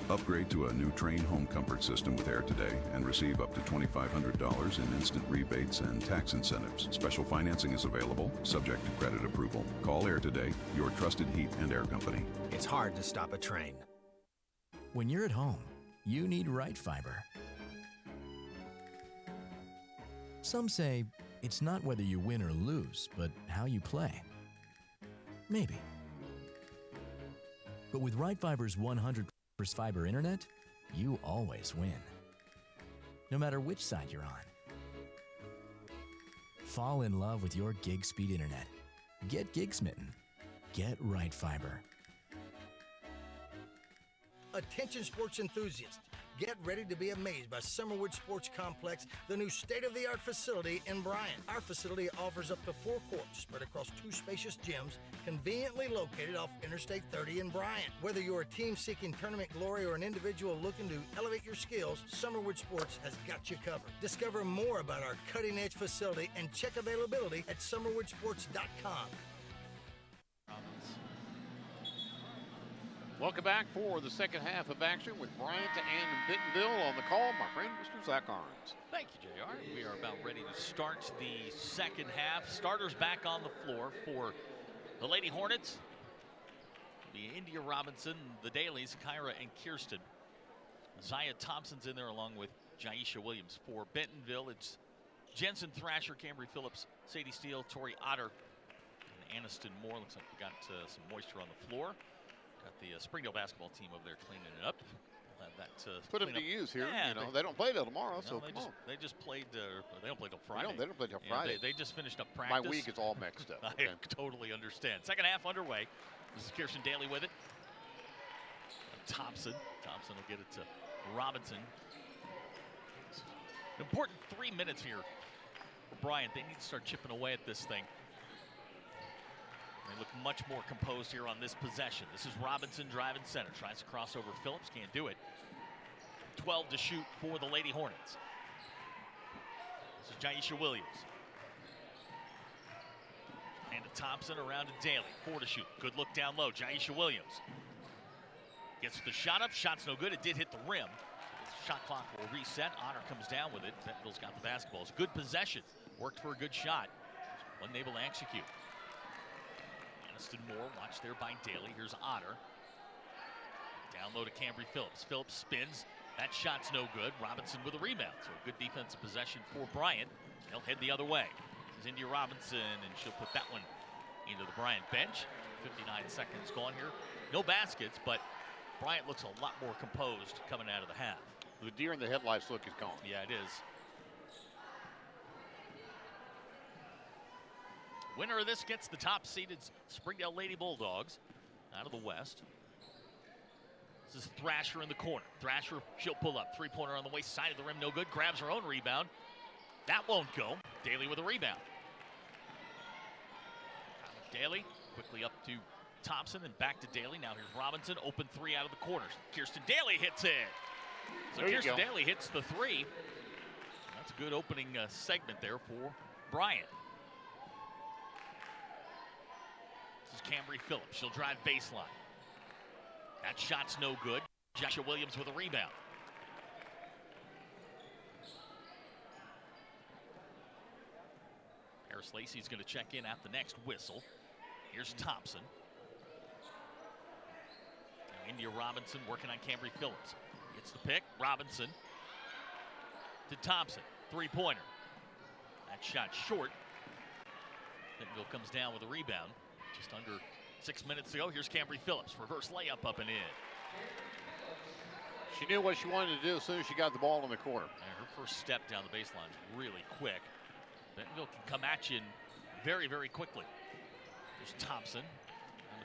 Upgrade to a new Train home comfort system with Air Today and receive up to $2,500 in instant rebates and tax incentives. Special financing is available, subject to credit approval. Call Air Today, your trusted heat and air company. It's hard to stop a train. When you're at home, you need right fiber. Some say it's not whether you win or lose, but how you play. Maybe. But with right fiber's 100% fiber internet, you always win. No matter which side you're on. Fall in love with your gig speed internet. Get gig smitten. Get right fiber. Attention sports enthusiasts, get ready to be amazed by Summerwood Sports Complex, the new state-of-the-art facility in Bryan. Our facility offers up to 4 courts spread across 2 spacious gyms, conveniently located off Interstate 30 in Bryan. Whether you're a team seeking tournament glory or an individual looking to elevate your skills, Summerwood Sports has got you covered. Discover more about our cutting-edge facility and check availability at summerwoodsports.com. Welcome back for the second half of action with Bryant and Bentonville on the call. My friend, Mr. Zach Arns. Thank you, JR. We are about ready to start the second half. Starters back on the floor for the Lady Hornets. The India Robinson, the Dailies, Kyra and Kirsten. Zaya Thompson's in there along with Jaisha Williams. For Bentonville, it's Jensen Thrasher, Cambry Phillips, Sadie Steele, Tori Otter, and Aniston Moore. Looks like we got some moisture on the floor. Got the Springdale basketball team over there cleaning it up. We'll have that put them to use here. Yeah, they don't play till tomorrow, so they just played. They don't play till Friday. They don't play till Friday. They just finished up practice. My week is all mixed up. I totally understand. Second half underway. This is Kirsten Daly with it. Thompson will get it to Robinson. An important 3 minutes here for Bryant. They need to start chipping away at this thing. They look much more composed here on this possession. This is Robinson driving center. Tries to cross over Phillips. Can't do it. 12 to shoot for the Lady Hornets. This is Jaisha Williams. And to Thompson around to Daly. 4 to shoot. Good look down low. Jaisha Williams. Gets the shot up. Shot's no good. It did hit the rim. The shot clock will reset. Honor comes down with it. Bentonville's got the basketball. It's good possession. Worked for a good shot. Wasn't able to execute. Moore, watched there by Daly. Here's Otter. Down low to Cambry Phillips. Phillips spins. That shot's no good. Robinson with a rebound. So a good defensive possession for Bryant. They'll head the other way. This is India Robinson, and she'll put that one into the Bryant bench. 59 seconds gone here. No baskets, but Bryant looks a lot more composed coming out of the half. The deer in the headlights look is gone. Yeah, it is. Winner of this gets the top-seeded Springdale Lady Bulldogs out of the West. This is Thrasher in the corner. Thrasher, she'll pull up. Three-pointer on the waist side of the rim, no good. Grabs her own rebound. That won't go. Daly with a rebound. Daly quickly up to Thompson and back to Daly. Now here's Robinson, open 3 out of the corners. Kirsten Daly hits it. So Kirsten Daly hits the 3. That's a good opening segment there for Bryant. This is Cambry Phillips. She'll drive baseline. That shot's no good. Jaisha Williams with a rebound. Harris Lacey's going to check in at the next whistle. Here's Thompson. India Robinson working on Cambry Phillips. Gets the pick. Robinson to Thompson. Three-pointer. That shot short. Bentonville comes down with a rebound. Just under 6 minutes to go. Here's Cambry Phillips. Reverse layup up and in. She knew what she wanted to do as soon as she got the ball in the corner. And her first step down the baseline is really quick. Bentonville can come at you very, very quickly. There's Thompson and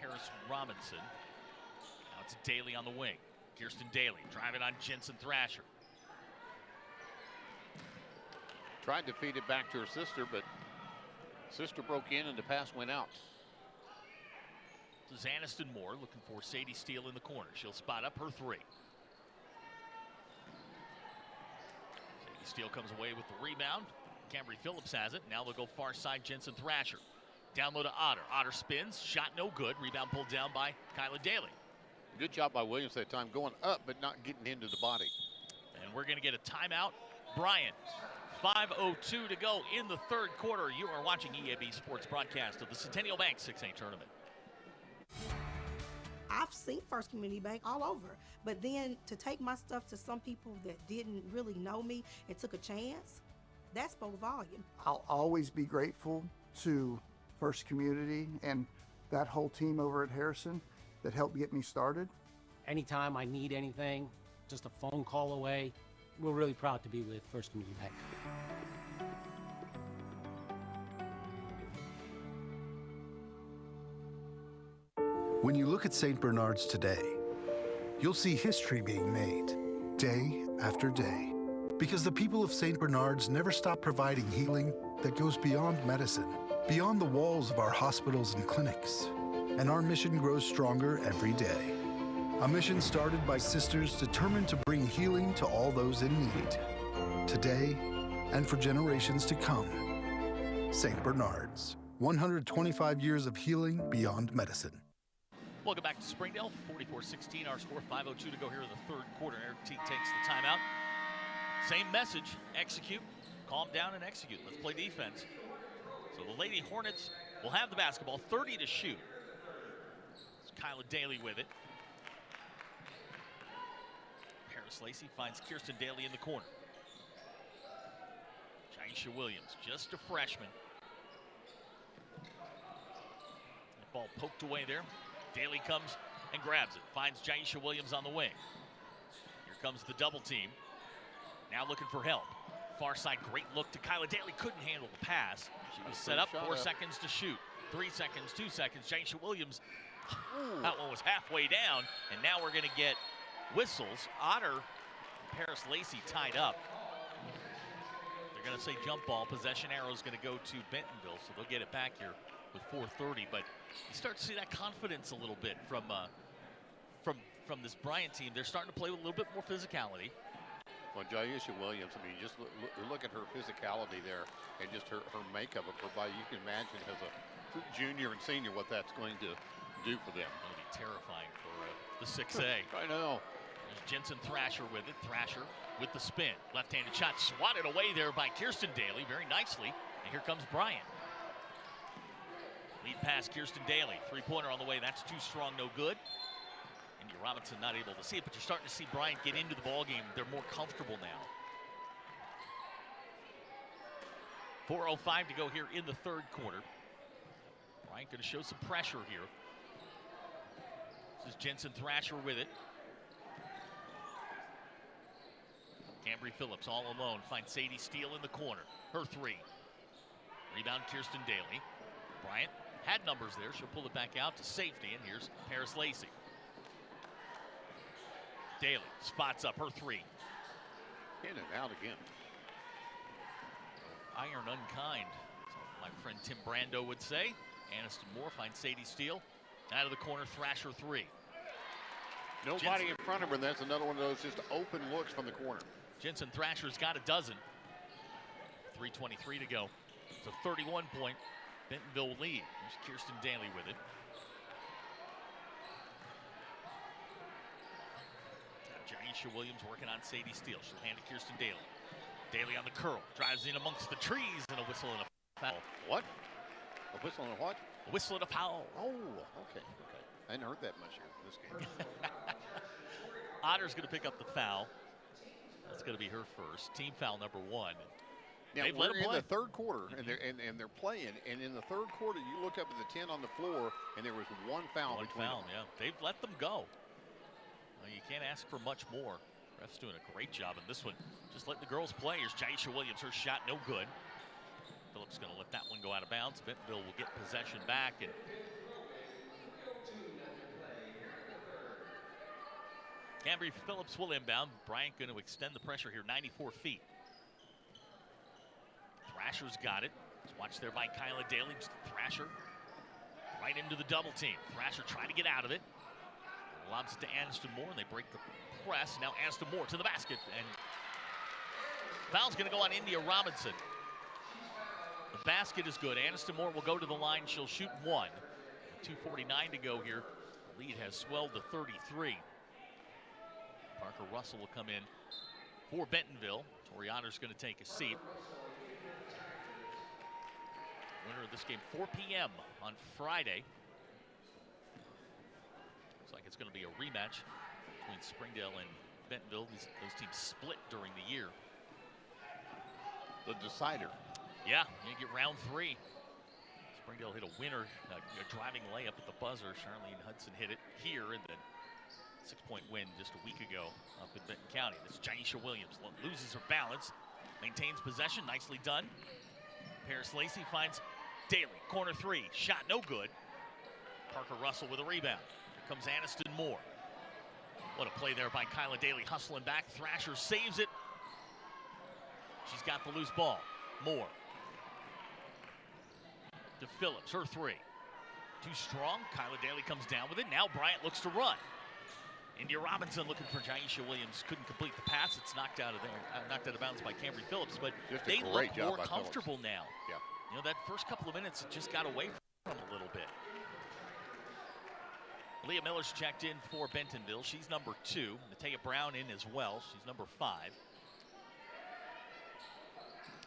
Paris Robinson. Now it's Daly on the wing. Kirsten Daly driving on Jensen Thrasher. Tried to feed it back to her sister, but sister broke in and the pass went out. This is Aniston Moore looking for Sadie Steele in the corner. She'll spot up her three. Sadie Steele comes away with the rebound. Cambry Phillips has it. Now they'll go far side, Jensen Thrasher. Down low to Otter. Otter spins. Shot no good. Rebound pulled down by Kyla Daly. Good job by Williams that time, going up but not getting into the body. And we're going to get a timeout. Bryant, 5:02 to go in the third quarter. You are watching EAB Sports broadcast of the Centennial Bank 6A tournament. I've seen First Community Bank all over, but then to take my stuff to some people that didn't really know me and took a chance, that spoke volume. I'll always be grateful to First Community and that whole team over at Harrison that helped get me started. Anytime I need anything, just a phone call away. We're really proud to be with First Community Bank. When you look at St. Bernard's today, you'll see history being made day after day, because the people of St. Bernard's never stop providing healing that goes beyond medicine, beyond the walls of our hospitals and clinics. And our mission grows stronger every day. A mission started by sisters determined to bring healing to all those in need, today and for generations to come. St. Bernard's, 125 years of healing beyond medicine. Welcome back to Springdale. 44-16, our score. 5:02 to go here in the third quarter. Eric T takes the timeout. Same message. Execute. Calm down and execute. Let's play defense. So the Lady Hornets will have the basketball. 30 to shoot. It's Kyla Daly with it. Paris Lacey finds Kirsten Daly in the corner. Jaisha Williams, just a freshman. The ball poked away there. Daly comes and grabs it. Finds Jaisha Williams on the wing. Here comes the double team. Now looking for help. Far side, great look to Kyla Daly. Couldn't handle the pass. She was set up. 4 seconds to shoot. 3 seconds, 2 seconds. Jaisha Williams. That one was halfway down. And now we're going to get whistles. Otter, Paris Lacey tied up. They're going to say jump ball. Possession arrow is going to go to Bentonville. So they'll get it back here with 4:30, but you start to see that confidence a little bit from this Bryant team. They're starting to play with a little bit more physicality. Well, Jaisha Williams, I mean, just look at her physicality there and just her makeup of her body. You can imagine as a junior and senior what that's going to do for them. It's going to be terrifying for the 6A. I know. There's Jensen Thrasher with it. Thrasher with the spin. Left-handed shot swatted away there by Kirsten Daly very nicely. And here comes Bryant. Lead pass, Kirsten Daly. Three-pointer on the way. That's too strong, no good. India Robinson not able to see it, but you're starting to see Bryant get into the ballgame. They're more comfortable now. 4:05 to go here in the third quarter. Bryant going to show some pressure here. This is Jensen Thrasher with it. Cambry Phillips all alone. Finds Sadie Steele in the corner. Her three. Rebound, Kirsten Daly. Bryant had numbers there. She'll pull it back out to safety, and here's Paris Lacey. Daly spots up her three. In and out again. Iron unkind, my friend Tim Brando would say. Aniston Moore finds Sadie Steele. Out of the corner, Thrasher three. Nobody in front of her, and that's another one of those just open looks from the corner. Jensen Thrasher's got a dozen. 3:23 to go. It's a 31-point Bentonville lead. There's Kirsten Daly with it. Now Jaisha Williams working on Sadie Steele. She'll hand to Kirsten Daly. Daly on the curl. Drives in amongst the trees, and a whistle and a foul. What? A whistle and a what? A whistle and a foul. Oh, okay. I hadn't heard that much here in this game. Otter's going to pick up the foul. That's going to be her first. Team foul number 1. Now, They've let them we're play. in the third quarter, and they're playing. And in the third quarter, you look up at the 10 on the floor, and there was one foul between them. Yeah. They've let them go. Well, you can't ask for much more. Ref's doing a great job in this one. Just let the girls play. Here's Jaisha Williams. Her shot no good. Phillips going to let that one go out of bounds. Bentonville will get possession back. And Cambry Phillips will inbound. Bryant going to extend the pressure here, 94 feet. Thrasher's got it. It's watched there by Kyla Daly. Thrasher right into the double team. Thrasher trying to get out of it. Lobs it to Aniston Moore, and they break the press. Now Aniston Moore to the basket, and foul's going to go on India Robinson. The basket is good. Aniston Moore will go to the line. She'll shoot 1. 2:49 to go here. The lead has swelled to 33. Parker Russell will come in for Bentonville. Tori Otter's going to take a seat. Winner of this game, 4 p.m. on Friday. Looks like it's going to be a rematch between Springdale and Bentonville. Those teams split during the year. The decider. Yeah, you get round 3. Springdale hit a winner, a driving layup at the buzzer. Charlene Hudson hit it here, and then 6-point win just a week ago up in Benton County. This is Jaisha Williams. Loses her balance, maintains possession. Nicely done. Paris Lacey finds Daly. Corner 3. Shot no good. Parker Russell with a rebound. Here comes Aniston Moore. What a play there by Kyla Daly. Hustling back. Thrasher saves it. She's got the loose ball. Moore. To Phillips. Her 3. Too strong. Kyla Daly comes down with it. Now Bryant looks to run. India Robinson looking for Jaisha Williams. Couldn't complete the pass. It's knocked out of bounds by Cambry Phillips, but they look more comfortable now. Yeah. You know, that first couple of minutes, it just got away from them a little bit. Leah Miller's checked in for Bentonville. She's number 2. Natea Brown in as well. She's number 5.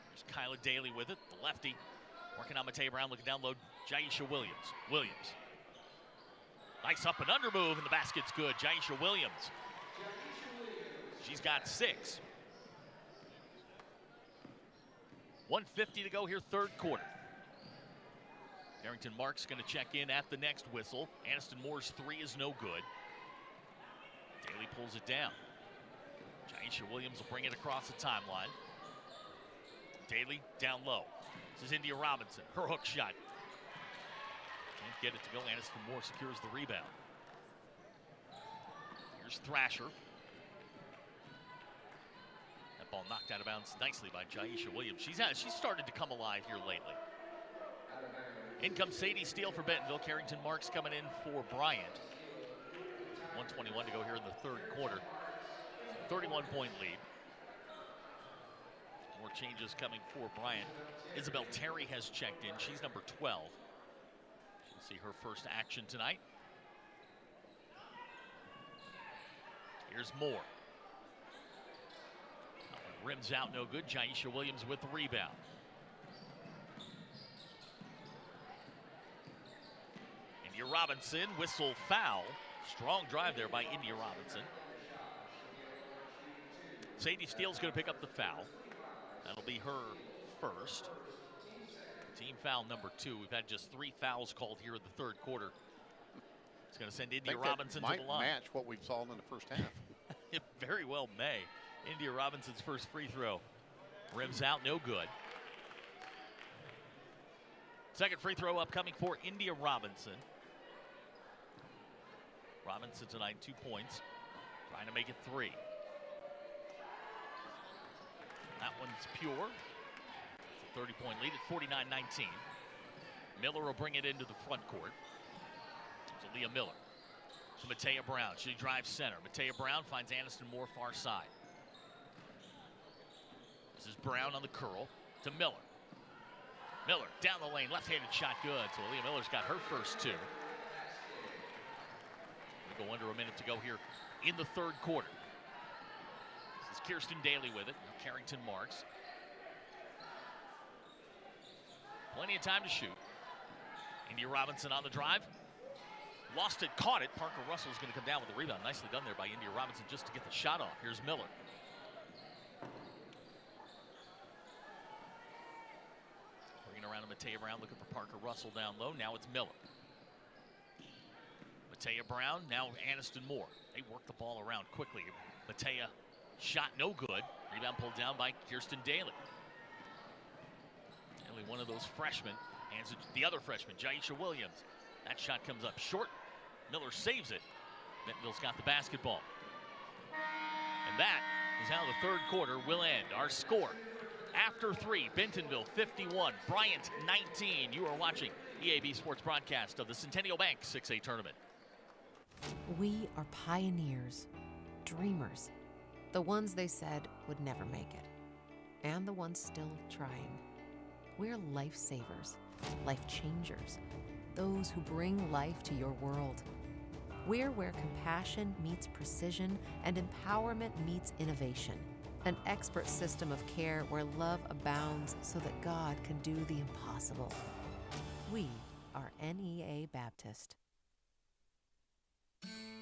There's Kyla Daly with it, the lefty. Working on Natea Brown, looking down low. Jaisha Williams. Nice up and under move, and the basket's good. Jaisha Williams. She's got 6. 1:50 to go here, third quarter. Carrington Marks going to check in at the next whistle. Aniston Moore's 3 is no good. Daly pulls it down. Jaisha Williams will bring it across the timeline. Daly down low. This is India Robinson. Her hook shot. Can't get it to go. Aniston Moore secures the rebound. Here's Thrasher. That ball knocked out of bounds nicely by Jaisha Williams. She's started to come alive here lately. In comes Sadie Steele for Bentonville. Carrington Marks coming in for Bryant. 1:21 to go here in the third quarter. 31-point lead. More changes coming for Bryant. Isabel Terry has checked in. She's number 12. She'll see her first action tonight. Here's Moore. Rims out, no good. Jaisha Williams with the rebound. India Robinson, whistle foul. Strong drive there by India Robinson. Sadie Steele's going to pick up the foul. That'll be her first. Team foul number 2. We've had just 3 fouls called here in the third quarter. It's going to send India Robinson to the line. Might match what we saw in the first half. It very well may. India Robinson's first free throw. Rims out, no good. Second free throw upcoming for India Robinson. Robinson tonight 2 points. Trying to make it 3. That one's pure. It's a 30-point lead at 49-19. Miller will bring it into the front court. To Leah Miller. To Natea Brown. She drives center. Natea Brown finds Aniston Moore far side. This is Brown on the curl to Miller. Miller down the lane. Left-handed shot good. So Leah Miller's got her first 2. We'll go under a minute to go here in the third quarter. This is Kirsten Daly with it. Now Carrington Marks. Plenty of time to shoot. India Robinson on the drive. Lost it, caught it. Parker Russell is going to come down with the rebound. Nicely done there by India Robinson just to get the shot off. Here's Miller. Bringing around to Matea Brown, looking for Parker Russell down low. Now it's Miller. Matea Brown, now Aniston Moore. They work the ball around quickly. Matea shot no good. Rebound pulled down by Kirsten Daly. Daly, one of those freshmen, hands it to the other freshman, Jaisha Williams. That shot comes up short. Miller saves it. Bentonville's got the basketball. And that is how the third quarter will end. Our score, after 3, Bentonville 51, Bryant 19. You are watching EAB Sports broadcast of the Centennial Bank 6A tournament. We are pioneers, dreamers, the ones they said would never make it, and the ones still trying. We're lifesavers, life changers, those who bring life to your world. We're where compassion meets precision and empowerment meets innovation. An expert system of care where love abounds so that God can do the impossible. We are NEA Baptist.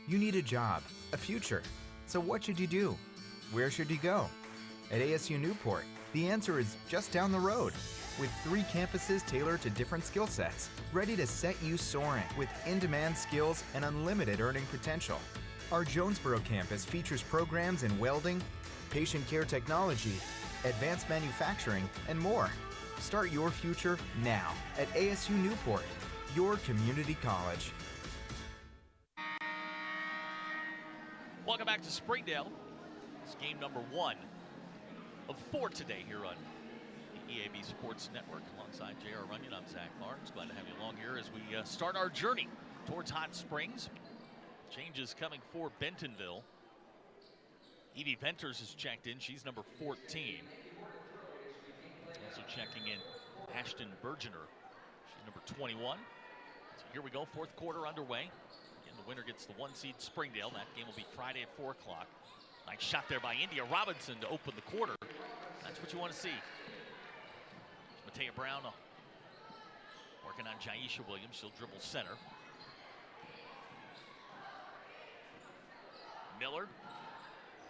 You need a job, a future. So what should you do? Where should you go? At ASU Newport, the answer is just down the road. With 3 campuses tailored to different skill sets, ready to set you soaring with in-demand skills and unlimited earning potential. Our Jonesboro campus features programs in welding, patient care technology, advanced manufacturing, and more. Start your future now at ASU Newport, your community college. Welcome back to Springdale. It's game number 1 of 4 today here on the EAB Sports Network. Alongside J.R. Runyon, I'm Zach Barnes. Glad to have you along here as we start our journey towards Hot Springs. Changes coming for Bentonville. Evie Venters has checked in. She's number 14. Also checking in Ashton Bergener. She's number 21. So here we go, fourth quarter underway. Again, the winner gets the 1 seed Springdale. That game will be Friday at 4 o'clock. Nice shot there by India Robinson to open the quarter. That's what you want to see. Matea Brown working on Jaisha Williams. She'll dribble center. Miller,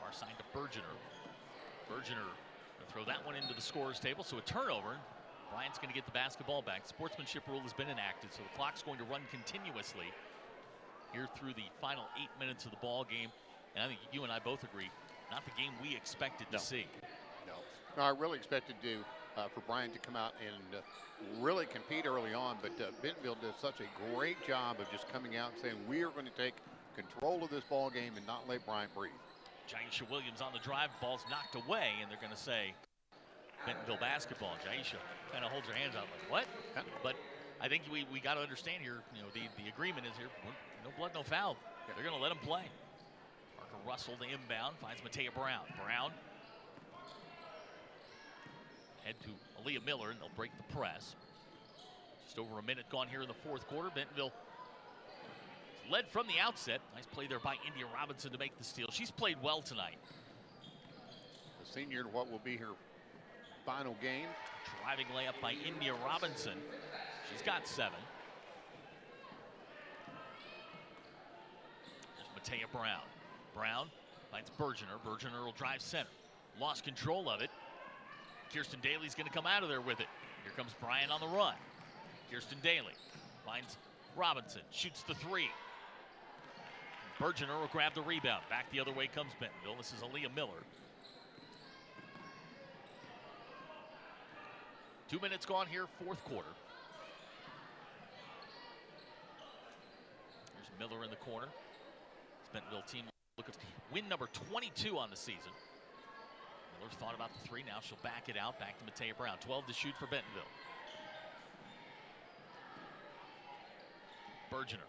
far side to Bergener. Bergener will throw that one into the scorer's table, so a turnover. Bryant's going to get the basketball back. Sportsmanship rule has been enacted, so the clock's going to run continuously here through the final 8 minutes of the ball game. And I think you and I both agree, not the game we expected to see. No, I really expected for Bryant to come out and really compete early on, but Bentonville did such a great job of just coming out and saying, we are going to take control of this ball game and not let Bryant breathe. Jaisha Williams on the drive, ball's knocked away, and they're going to say Bentonville basketball. Jaisha kind of holds her hands out like, what? Yeah. But I think we got to understand here, the agreement is here, no blood, no foul. Yeah. They're going to let them play. Parker Russell to inbound, finds Matea Brown. Brown head to Aaliyah Miller, and they'll break the press. Just over a minute gone here in the fourth quarter. Bentonville led from the outset. Nice play there by India Robinson to make the steal. She's played well tonight. The senior in what will be her final game. Driving layup by India Robinson. She's got 7. There's Matea Brown. Brown finds Bergener. Bergener will drive center. Lost control of it. Kirsten Daly's going to come out of there with it. Here comes Bryant on the run. Kirsten Daly finds Robinson. Shoots the 3. Bergener will grab the rebound. Back the other way comes Bentonville. This is Aaliyah Miller. 2 minutes gone here, fourth quarter. Here's Miller in the corner. This Bentonville team looking to win number 22 on the season. Miller's thought about the 3. Now she'll back it out. Back to Matea Brown. 12 to shoot for Bentonville. Bergener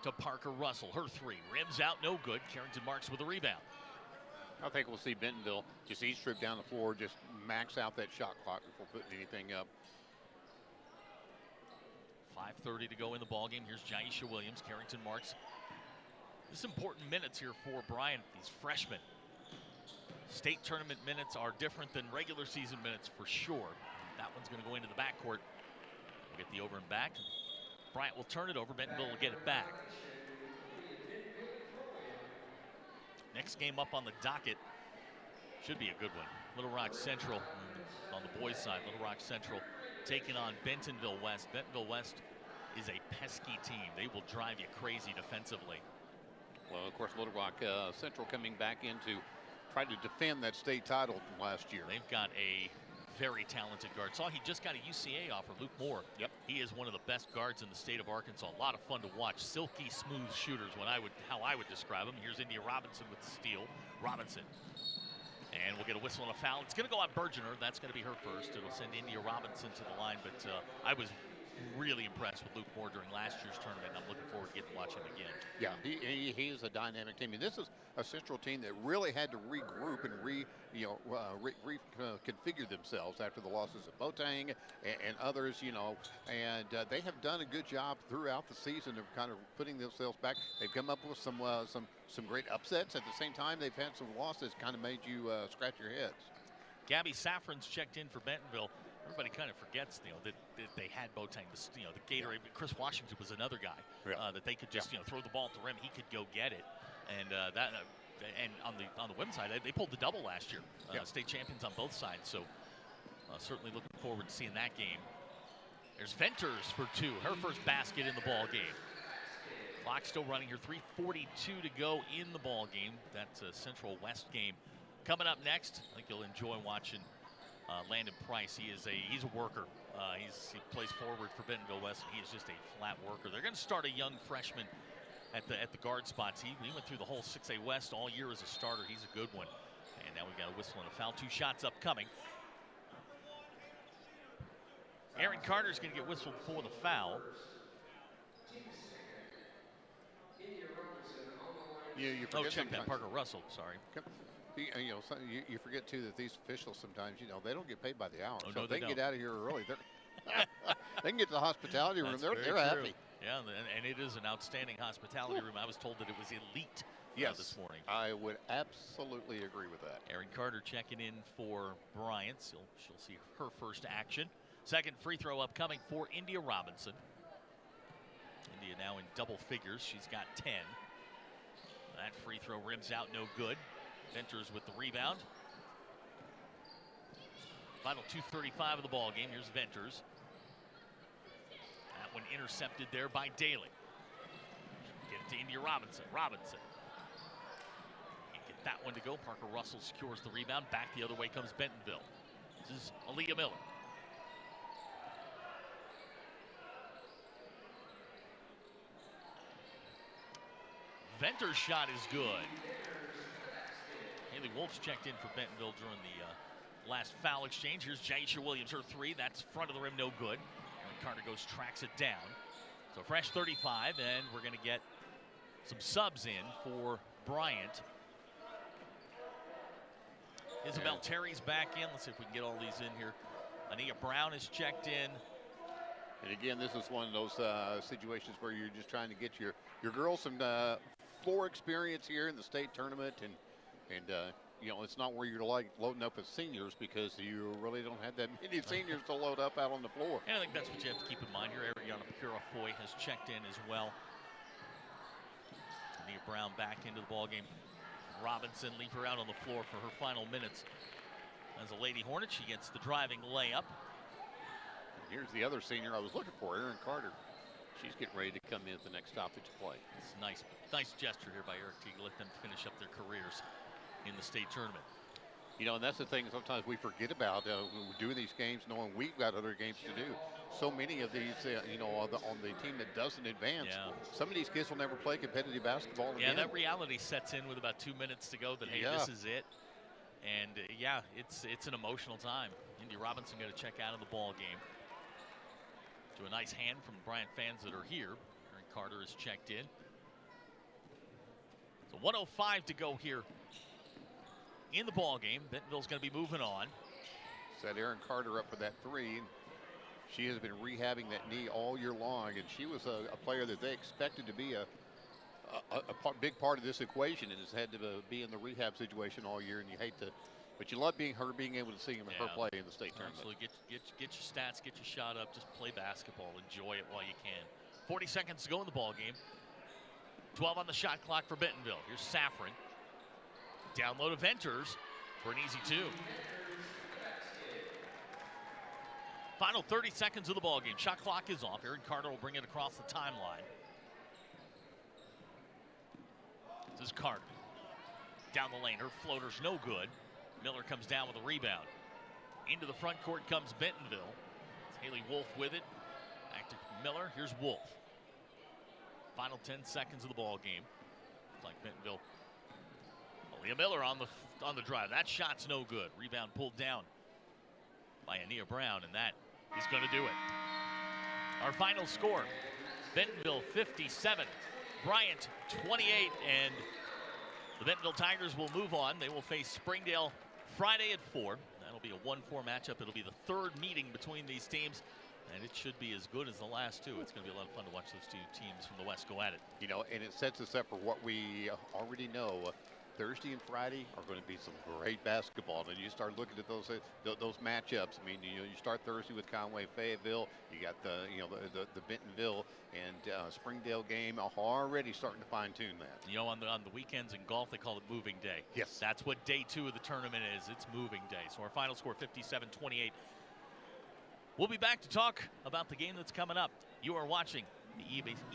to Parker Russell. Her 3 rims out, no good. Carrington Marks with a rebound. I think we'll see Bentonville just each trip down the floor, just max out that shot clock before putting anything up. 5:30 to go in the ball game. Here's Jaisha Williams, Carrington Marks. This is important minutes here for Bryant. These freshmen. State tournament minutes are different than regular season minutes for sure. That one's going to go into the backcourt. We'll get the over and back. Bryant will turn it over. Bentonville will get it back. Next game up on the docket should be a good one. Little Rock Central on the boys' side. Little Rock Central taking on Bentonville West. Bentonville West is a pesky team. They will drive you crazy defensively. Well, of course, Little Rock Central coming back in to try to defend that state title from last year. They've got a very talented guard. Saw he just got a UCA offer, Luke Moore. Yep. He is one of the best guards in the state of Arkansas. A lot of fun to watch. Silky smooth shooters, how I would describe them. Here's India Robinson with the steal. Robinson. And we'll get a whistle and a foul. It's going to go on Bergener. That's going to be her first. It'll send India Robinson to the line. But I was really impressed with Luke Moore during last year's tournament. I'm looking forward to getting to watch him again. Yeah, he is a dynamic team. And this is a Central team that really had to regroup and reconfigure themselves after the losses of Botang and others, and they have done a good job throughout the season of kind of putting themselves back. They've come up with some great upsets. At the same time, they've had some losses kind of made you scratch your heads. Gabby Safran's checked in for Bentonville. Everybody kind of forgets, that they had Botang. The Gatorade. Chris Washington was another guy that they could just throw the ball at the rim. He could go get it, and and on the women's side, they pulled the double last year. State champions on both sides. So certainly looking forward to seeing that game. There's Venters for two. Her first basket in the ball game. Clock still running here. 3:42 to go in the ball game. That's a Central West game. Coming up next, I think you'll enjoy watching Landon Price. He's a worker. He plays forward for Bentonville West, and he is just a flat worker. They're going to start a young freshman at the guard spots. He went through the whole 6A West all year as a starter. He's a good one. And now we've got a whistle and a foul. 2 shots upcoming. Aaron Carter's going to get whistled for the foul. You forget check that, Parker Russell. Sorry. You forget too that these officials sometimes, they don't get paid by the hour. Oh, so no, if they they can get don't. out of here early, they can get to the hospitality room. That's They're very happy. Yeah, and it is an outstanding hospitality room. I was told that it was elite this morning. I would absolutely agree with that. Erin Carter checking in for Bryant. She'll see her first action. Second free throw upcoming for India Robinson. India now in double figures. She's got 10. That free throw rims out, no good. Venters with the rebound. Final 2:35 of the ball game. Here's Venters. That one intercepted there by Daly. Get it to India Robinson. Robinson. Can't get that one to go. Parker Russell secures the rebound. Back the other way comes Bentonville. This is Aaliyah Miller. Venter's shot is good. Haley Wolf's checked in for Bentonville during the last foul exchange. Here's Jaisha Williams, her 3. That's front of the rim, no good. And Carter tracks it down. So fresh 35, and we're going to get some subs in for Bryant. Isabel Terry's back in. Let's see if we can get all these in here. Ania Brown is checked in. And again, this is one of those situations where you're just trying to get your girls some floor experience here in the state tournament, and it's not where you're loading up as seniors, because you really don't have that many seniors to load up out on the floor. And I think that's what you have to keep in mind here. Ariana Purafoy has checked in as well. Ania Brown back into the ball game. Robinson leave her out on the floor for her final minutes. As a Lady Hornet, she gets the driving layup. And here's the other senior I was looking for, Erin Carter. She's getting ready to come in at the next stoppage play. It's a nice gesture here by Eric Teague. Let them finish up their careers in the state tournament. And that's the thing sometimes we forget about when we do these games, knowing we've got other games to do. So many of these, on the team that doesn't advance, some of these kids will never play competitive basketball again. Yeah, that reality sets in with about 2 minutes to go that, hey, this is it. And, it's an emotional time. India Robinson going to check out of the ball game. To a nice hand from Bryant fans that are here. Erin Carter is checked in. So 1:05 to go here in the ball game. Bentonville's going to be moving on. Set Erin Carter up for that 3. She has been rehabbing that knee all year long, and she was a player that they expected to be a big part of this equation, and has had to be in the rehab situation all year. And you hate to, but you love being able to see her play in the state tournament. Absolutely, get your stats, get your shot up, just play basketball, enjoy it while you can. 40 seconds to go in the ball game. 12 on the shot clock for Bentonville. Here's Safran. Down low to Venters for an easy 2. Final 30 seconds of the ball game. Shot clock is off. Aaron Carter will bring it across the timeline. This is Carter. Down the lane. Her floater's no good. Miller comes down with a rebound. Into the front court comes Bentonville. It's Haley Wolf with it. Back to Miller. Here's Wolf. Final 10 seconds of the ball game. Looks like Bentonville. Aaliyah Miller on the drive. That shot's no good. Rebound pulled down by Ania Brown, and that is going to do it. Our final score, Bentonville 57, Bryant 28, and the Bentonville Tigers will move on. They will face Springdale Friday at 4. That'll be a 1-4 matchup. It'll be the third meeting between these teams, and it should be as good as the last two. It's going to be a lot of fun to watch those two teams from the West go at it. You know, and it sets us up for what we already know. Thursday and Friday are going to be some great basketball. And you start looking at those matchups. I mean, you know, you start Thursday with Conway Fayetteville. You got the Bentonville and Springdale game already starting to fine tune that. You know, on the weekends in golf, they call it moving day. Yes, that's what day 2 of the tournament is. It's moving day. So our final score 57-28. We'll be back to talk about the game that's coming up. You are watching the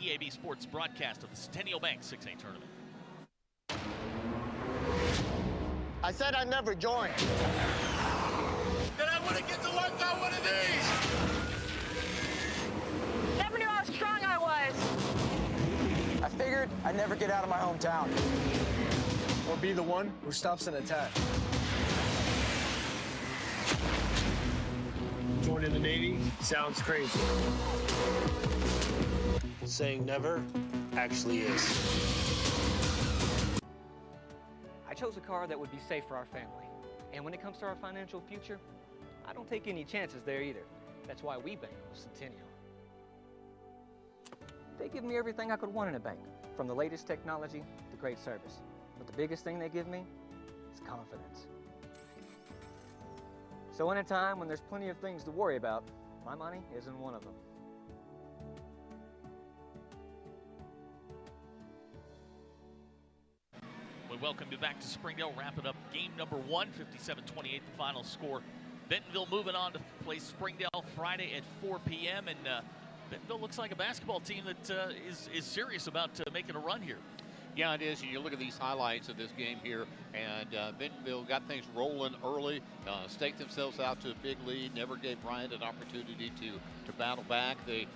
EAB Sports broadcast of the Centennial Bank 6A tournament. I said I'd never join. Then I wouldn't get to work on one of these. Never knew how strong I was. I figured I'd never get out of my hometown. Or be the one who stops an attack. Joining the Navy sounds crazy. Saying never actually is. I chose a car that would be safe for our family. And when it comes to our financial future, I don't take any chances there either. That's why we bank with Centennial. They give me everything I could want in a bank, from the latest technology to great service. But the biggest thing they give me is confidence. So in a time when there's plenty of things to worry about, my money isn't one of them. We welcome you back to Springdale. Wrapping up game number 1, 57-28, the final score. Bentonville moving on to play Springdale Friday at 4 p.m. And Bentonville looks like a basketball team that is serious about making a run here. Yeah, it is. And you look at these highlights of this game here, and Bentonville got things rolling early, staked themselves out to a big lead, never gave Bryant an opportunity to battle back. They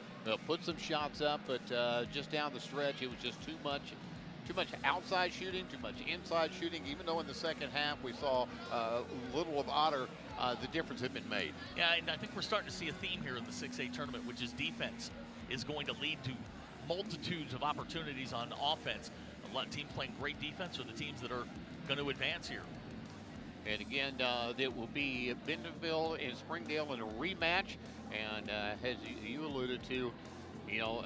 put some shots up, but just down the stretch, it was just too much outside shooting, too much inside shooting. Even though in the second half we saw little of Otter, the difference had been made. Yeah, and I think we're starting to see a theme here in the 6A tournament, which is defense is going to lead to multitudes of opportunities on offense. A lot of teams playing great defense are the teams that are going to advance here. And again, it will be Bentonville and Springdale in a rematch. And as you alluded to, you know,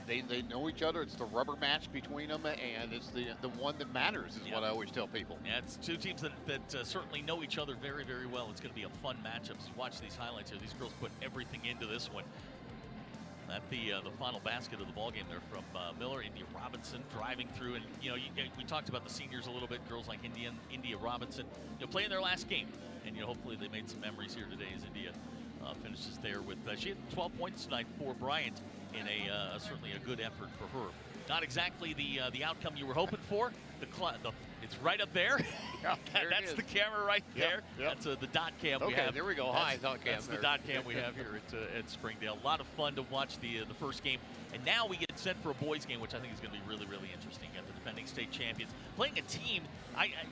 they know each other. It's the rubber match between them, and it's the one that matters is what I always tell people. Yeah, it's two teams that certainly know each other very, very well. It's going to be a fun matchup. As you watch these highlights here, these girls put everything into this one. At the final basket of the ball game there from Miller, India Robinson driving through, and you know we talked about the seniors a little bit. Girls like India Robinson, you know, playing their last game, and you know hopefully they made some memories here today as India finishes there with she had 12 points tonight for Bryant in a certainly a good effort for her. Not exactly the outcome you were hoping for. It's right up there. Yeah, that's the camera right there. Yep. That's the dot cam we have. Okay, there we go. Hi, dot cam. That's the dot cam we have here at Springdale. A lot of fun to watch the first game. And now we get set for a boys game, which I think is going to be really, really interesting. You have the defending state champions playing a team.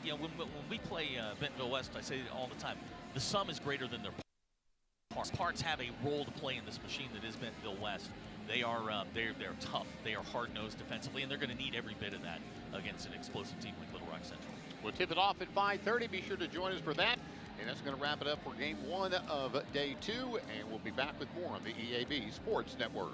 You know, when we play Bentonville West, I say it all the time, the sum is greater than their parts. Parts have a role to play in this machine that is Bentonville West. They are they're tough. They are hard-nosed defensively, and they're going to need every bit of that against an explosive team like Little Rock Central. We'll tip it off at 5:30. Be sure to join us for that. And that's going to wrap it up for game 1 of day 2. And we'll be back with more on the EAB Sports Network.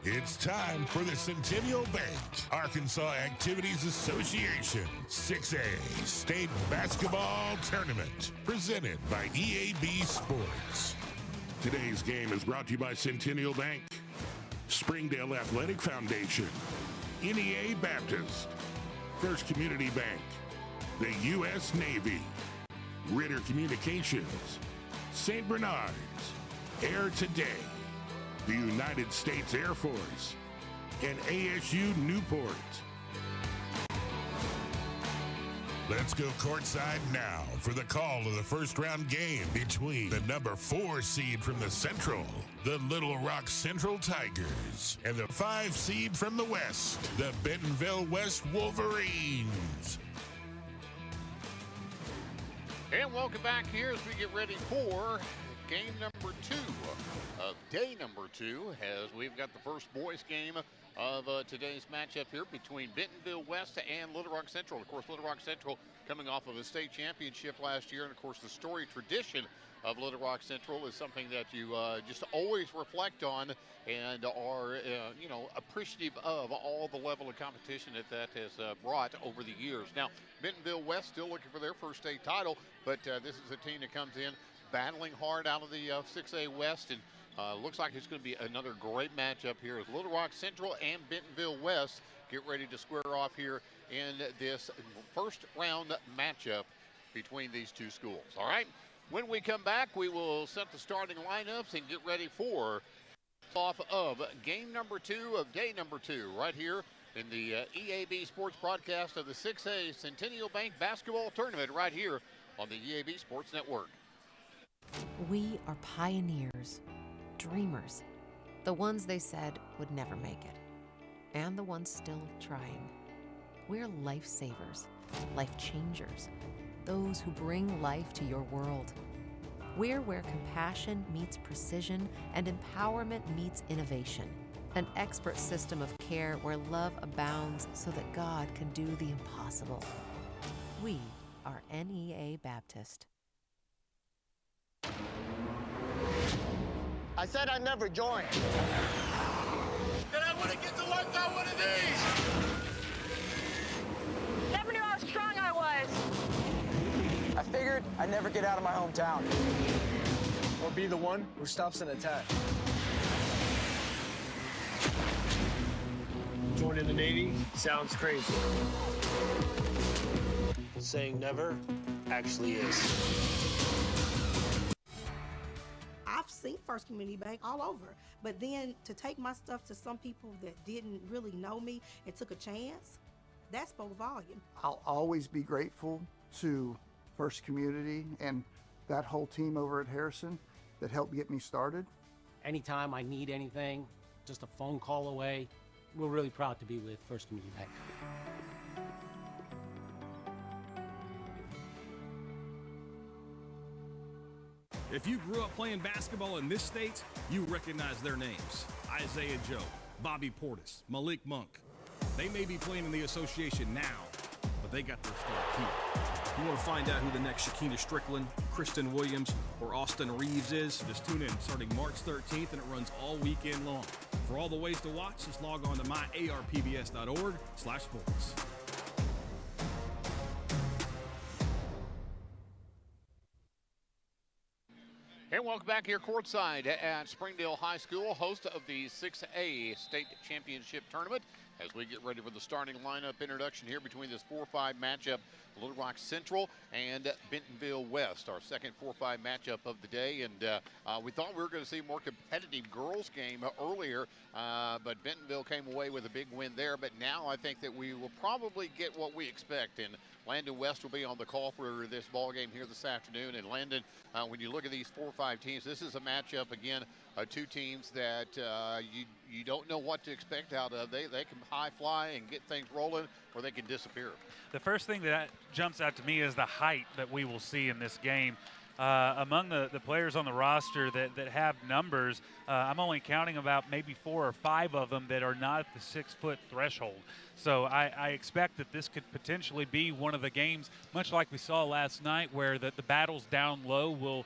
It's time for the Centennial Bank Arkansas Activities Association 6A State Basketball Tournament, presented by EAB Sports. Today's game is brought to you by Centennial Bank, Springdale Athletic Foundation, NEA Baptist, First Community Bank, the U.S. Navy, Ritter Communications, St. Bernard's, Air Today, the United States Air Force, and ASU Newport. Let's go courtside now for the call of the first round game between the number 4 seed from the Central, the Little Rock Central Tigers, and the 5 seed from the West, the Bentonville West Wolverines. And welcome back here as we get ready for game number 2 of day number 2, as we've got the first boys game of today's matchup here between Bentonville West and Little Rock Central. Of course, Little Rock Central coming off of a state championship last year, and of course the storied tradition of Little Rock Central is something that you just always reflect on and are appreciative of all the level of competition that has brought over the years. Now, Bentonville West still looking for their first state title, but this is a team that comes in battling hard out of the 6A West, and looks like it's going to be another great matchup here as Little Rock Central and Bentonville West get ready to square off here in this first round matchup between these two schools. All right, when we come back, we will set the starting lineups and get ready for off of game number 2 of day number 2 right here in the EAB Sports broadcast of the 6A Centennial Bank Basketball Tournament right here on the EAB Sports Network. We are pioneers, dreamers, the ones they said would never make it, and the ones still trying. We're lifesavers, life changers, those who bring life to your world. We're where compassion meets precision and empowerment meets innovation. An expert system of care where love abounds so that God can do the impossible. We are NEA Baptist. I said I'd never join. And I want to get to work on one of these. Never knew how strong I was. I figured I'd never get out of my hometown. Or be the one who stops an attack. Joining the Navy sounds crazy. Saying never actually is. I've seen First Community Bank all over, but then to take my stuff to some people that didn't really know me and took a chance, that spoke volume. I'll always be grateful to First Community and that whole team over at Harrison that helped get me started. Anytime I need anything, just a phone call away. We're really proud to be with First Community Bank. If you grew up playing basketball in this state, you recognize their names. Isaiah Joe, Bobby Portis, Malik Monk. They may be playing in the association now, but they got their start here. You want to find out who the next Shakina Strickland, Kristen Williams, or Austin Reeves is? Just tune in starting March 13th, and it runs all weekend long. For all the ways to watch, just log on to myarpbs.org/sports. And welcome back here courtside at Springdale High School, host of the 6A State Championship Tournament, as we get ready for the starting lineup introduction here between this 4-5 matchup, Little Rock Central and Bentonville West, our second 4-5 matchup of the day. And we thought we were going to see a more competitive girls game earlier, but Bentonville came away with a big win there. But now I think that we will probably get what we expect, and Landon West will be on the call for this ball game here this afternoon. And Landon, when you look at these 4-5 teams, this is a matchup, again, two teams that you don't know what to expect out of. They can high fly and get things rolling, or they can disappear. The first thing that jumps out to me is the height that we will see in this game. Among the players on the roster that have numbers, I'm only counting about maybe 4 or 5 of them that are not at the 6-foot threshold. So I expect that this could potentially be one of the games, much like we saw last night, where the battles down low will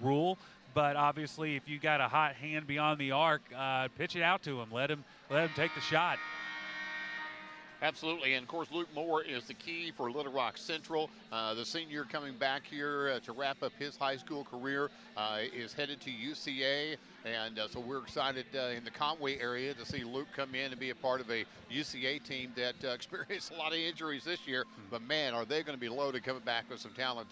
rule. but obviously if you got a hot hand beyond the arc, pitch it out to him. Let him take the shot. Absolutely, and of course Luke Moore is the key for Little Rock Central. The senior coming back here to wrap up his high school career is headed to UCA, and so we're excited in the Conway area to see Luke come in and be a part of a UCA team that experienced a lot of injuries this year. But man, are they going to be loaded coming back with some talent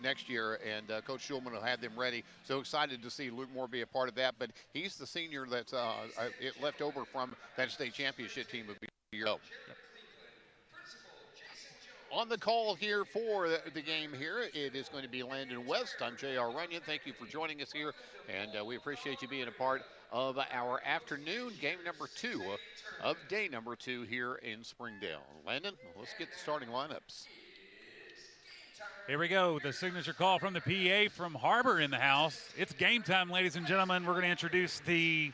next year, and Coach Schulman will have them ready. So excited to see Luke Moore be a part of that, but he's the senior that's left over from that state championship team of a year ago. On the call here for the game here, it is going to be Landon West. I'm J.R. Runyon. Thank you for joining us here, and we appreciate you being a part of our afternoon game number 2 of day number 2 here in Springdale. Landon, let's get the starting lineups. Here we go, the signature call from the PA from Harbor in the house. It's game time, ladies and gentlemen. We're going to introduce the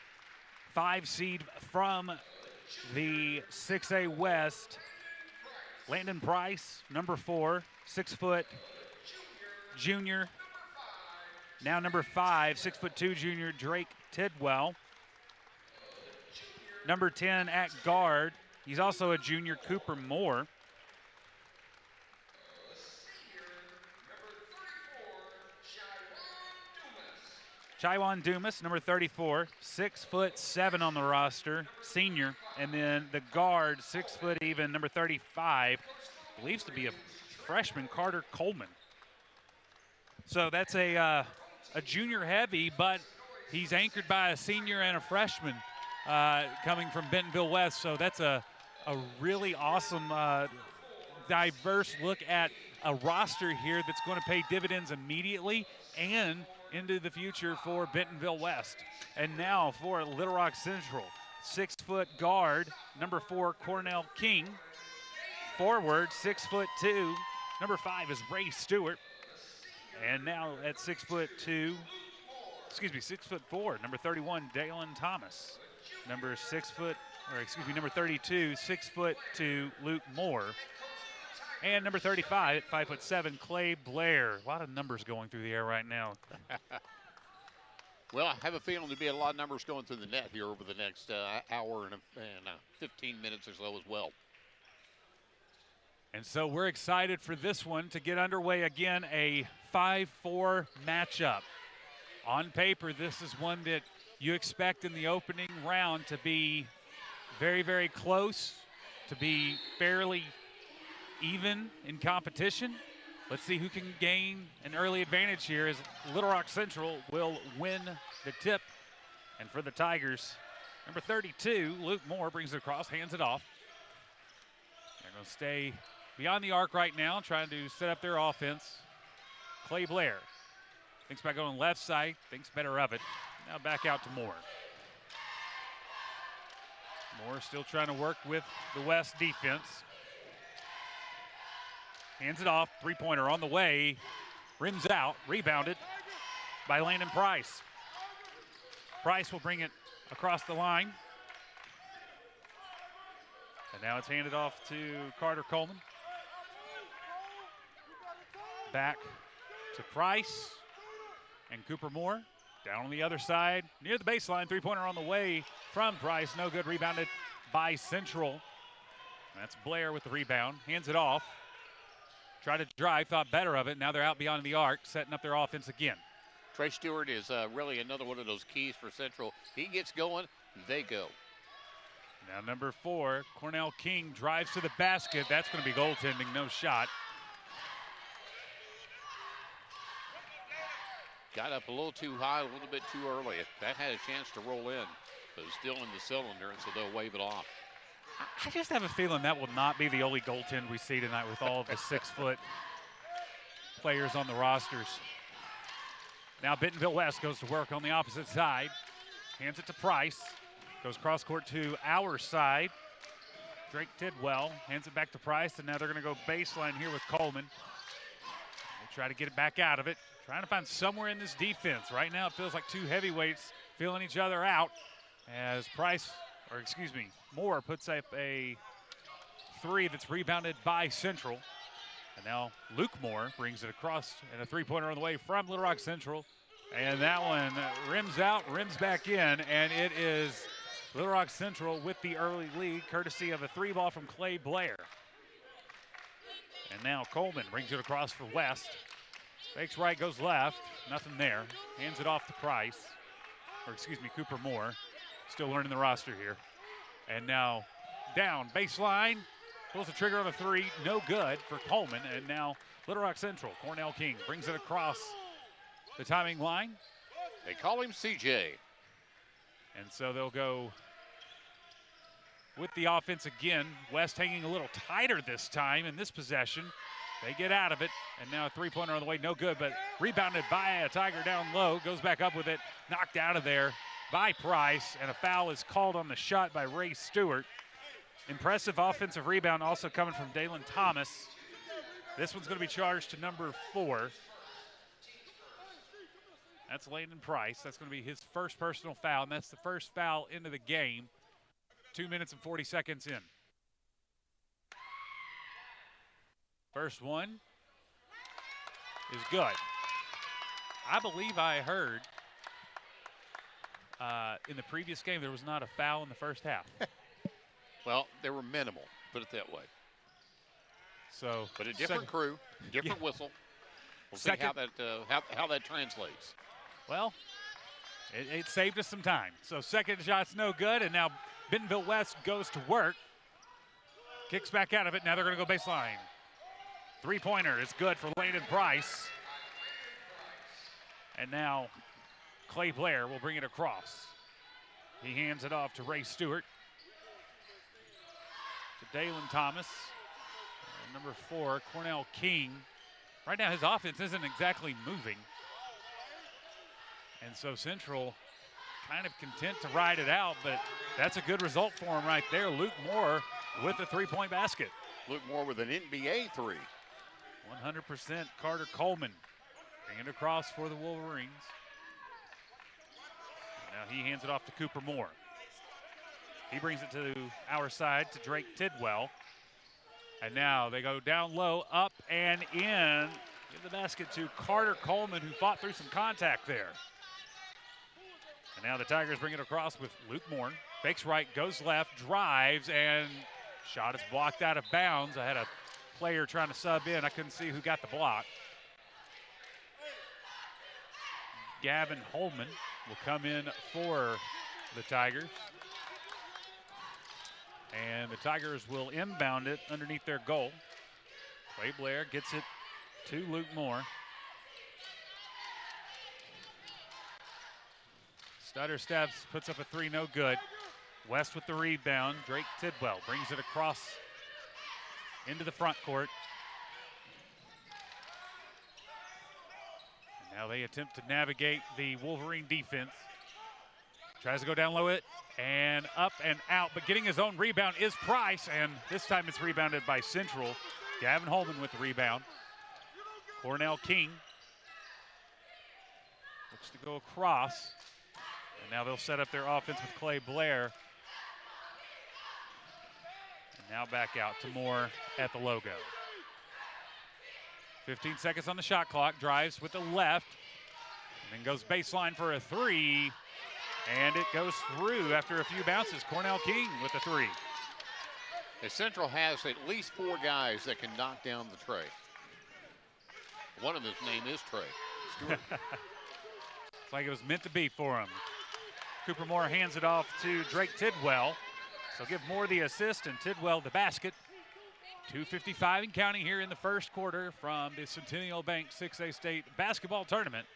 5 seed from the 6A West. Landon Price, number 4, 6-foot junior. Now number 5, 6'2" junior Drake Tidwell. Number 10 at guard, he's also a junior, Cooper Moore. Chaiwan Dumas, number 34, 6'7" on the roster, senior. And then the guard, 6 foot even, number 35, believes to be a freshman, Carter Coleman. So that's a junior heavy, but he's anchored by a senior and a freshman coming from Bentonville West. So that's a really awesome, diverse look at a roster here that's going to pay dividends immediately and into the future for Bentonville West. And now for Little Rock Central, 6-foot guard, number 4, Cornell King. Forward, 6'2", number 5 is Ray Stewart. And now at 6'4", number 31, Dalen Thomas. Number 32, 6'2", Luke Moore. And number 35 at 5'7", Clay Blair. A lot of numbers going through the air right now. Well, I have a feeling there'll be a lot of numbers going through the net here over the next hour and 15 minutes or so as well. And so we're excited for this one to get underway again, a 5-4 matchup. On paper, this is one that you expect in the opening round to be very, very close, to be fairly even in competition. Let's see who can gain an early advantage here as Little Rock Central will win the tip. And for the Tigers, number 32, Luke Moore, brings it across, hands it off. They're going to stay beyond the arc right now, trying to set up their offense. Clay Blair thinks about going left side, thinks better of it. Now back out to Moore. Moore still trying to work with the West defense. Hands it off, three-pointer on the way, rims out, rebounded by Landon Price. Price will bring it across the line. And now it's handed off to Carter Coleman. Back to Price and Cooper Moore. Down on the other side, near the baseline, three-pointer on the way from Price. No good, rebounded by Central. That's Blair with the rebound, hands it off. Tried to drive, thought better of it. Now they're out beyond the arc, setting up their offense again. Trey Stewart is really another one of those keys for Central. He gets going, they go. Now number 4, Cornell King drives to the basket. That's going to be goaltending, no shot. Got up a little too high, a little bit too early. That had a chance to roll in, but it's still in the cylinder, and so they'll wave it off. I just have a feeling that will not be the only goaltend we see tonight with all of the 6-foot players on the rosters. Now Bentonville West goes to work on the opposite side. Hands it to Price. Goes cross court to our side. Drake Tidwell hands it back to Price, and now they're going to go baseline here with Coleman. We'll try to get it back out of it. Trying to find somewhere in this defense. Right now it feels like two heavyweights feeling each other out as Moore puts up a 3 that's rebounded by Central. And now Luke Moore brings it across, and a three-pointer on the way from Little Rock Central And that one rims out, rims back in, and it is Little Rock Central with the early lead, courtesy of a 3-ball from Clay Blair. And now Coleman brings it across for West. Fakes right, goes left, nothing there. Hands it off to Price, or excuse me, Cooper Moore. Still learning the roster here. And now down, baseline, pulls the trigger on a 3, no good for Coleman. And now Little Rock Central, Cornell King brings it across the timing line. They call him CJ. And so they'll go with the offense again. West hanging a little tighter this time in this possession. They get out of it, and now a 3-pointer on the way, no good, but rebounded by a Tiger down low, goes back up with it, knocked out of there by Price, and a foul is called on the shot by Ray Stewart. Impressive offensive rebound also coming from Dalen Thomas. This one's going to be charged to number 4. That's Landon Price. That's going to be his first personal foul, and that's the first foul into the game. 2 minutes and 40 seconds in. First one is good. I believe I heard in the previous game there was not a foul in the first half. Well, they were minimal, put it that way. So, but a different crew, different whistle. We'll see how that translates. Well, it saved us some time. So second shot's no good, and now Bentonville West goes to work. Kicks back out of it. Now they're going to go baseline. 3-pointer is good for Landon Price. And now Clay Blair will bring it across. He hands it off to Ray Stewart. To Dalen Thomas. And number 4, Cornell King. Right now his offense isn't exactly moving. And so Central kind of content to ride it out, but that's a good result for him right there. Luke Moore with a 3-point basket. Luke Moore with an NBA 3. 100% Carter Coleman bringing it across for the Wolverines. Now he hands it off to Cooper Moore. He brings it to our side to Drake Tidwell. And now they go down low, up and in. Give the basket to Carter Coleman, who fought through some contact there. And now the Tigers bring it across with Luke Moore. Fakes right, goes left, drives, and shot is blocked out of bounds. I had a player trying to sub in. I couldn't see who got the block. Gavin Holman will come in for the Tigers. And the Tigers will inbound it underneath their goal. Clay Blair gets it to Luke Moore. Stutter steps, puts up a 3, no good. West with the rebound. Drake Tidwell brings it across into the front court. And now they attempt to navigate the Wolverine defense. Tries to go down low it and up and out, but getting his own rebound is Price, and this time it's rebounded by Central. Gavin Holman with the rebound. Cornell King looks to go across, and now they'll set up their offense with Clay Blair. And now back out to Moore at the logo. 15 seconds on the shot clock. Drives with the left, and then goes baseline for a 3. And it goes through after a few bounces. Cornell King with the 3. The Central has at least 4 guys that can knock down the tray. One of his name is Trey Stewart. It's like it was meant to be for him. Cooper Moore hands it off to Drake Tidwell. So give Moore the assist and Tidwell the basket. 2:55 and counting here in the first quarter from the Centennial Bank 6A State Basketball Tournament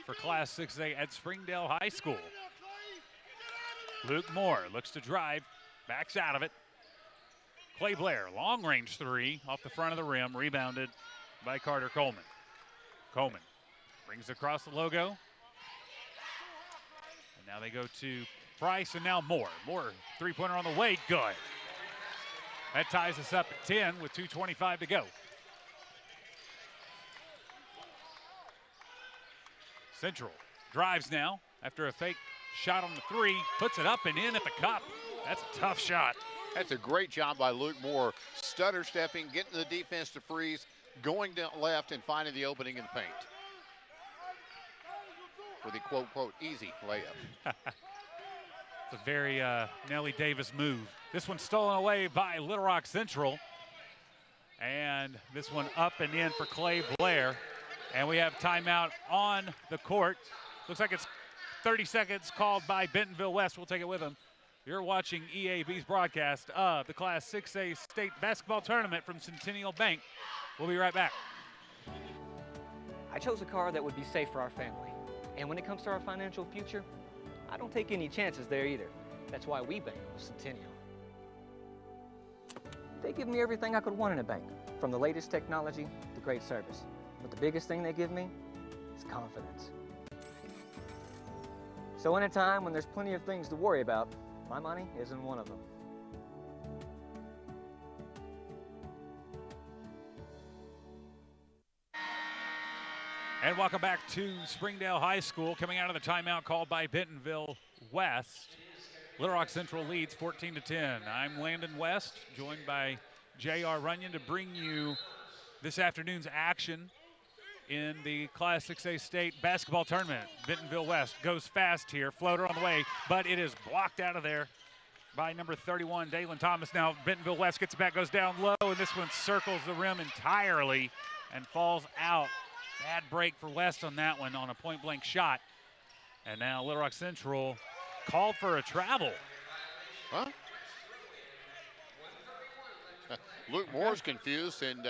for Class 6A at Springdale High School. Luke Moore looks to drive, backs out of it. Clay Blair, long range 3 off the front of the rim, rebounded by Carter Coleman. Coleman brings it across the logo. And now they go to Price and now Moore. Moore, 3-pointer on the way, good. That ties us up at 10 with 2:25 to go. Central drives now after a fake shot on the 3, puts it up and in at the cup. That's a tough shot. That's a great job by Luke Moore. Stutter stepping, getting the defense to freeze, going down left and finding the opening in the paint. with a quote easy layup. It's a very Nellie Davis move. This one's stolen away by Little Rock Central. And this one up and in for Clay Blair. And we have timeout on the court. Looks like it's 30 seconds called by Bentonville West. We'll take it with them. You're watching EAB's broadcast of the Class 6A State Basketball Tournament from Centennial Bank. We'll be right back. I chose a car that would be safe for our family. And when it comes to our financial future, I don't take any chances there either. That's why we bank with Centennial. They give me everything I could want in a bank, from the latest technology to great service. But the biggest thing they give me is confidence. So in a time when there's plenty of things to worry about, my money isn't one of them. And welcome back to Springdale High School. Coming out of the timeout called by Bentonville West. Little Rock Central leads 14-10. I'm Landon West, joined by J.R. Runyon to bring you this afternoon's action in the Class 6A State Basketball Tournament. Bentonville West goes fast here, floater on the way, but it is blocked out of there by number 31, Dalen Thomas. Now Bentonville West gets it back, goes down low, and this one circles the rim entirely and falls out. Bad break for West on that one on a point-blank shot. And now Little Rock Central called for a travel. Huh? Luke Moore's confused and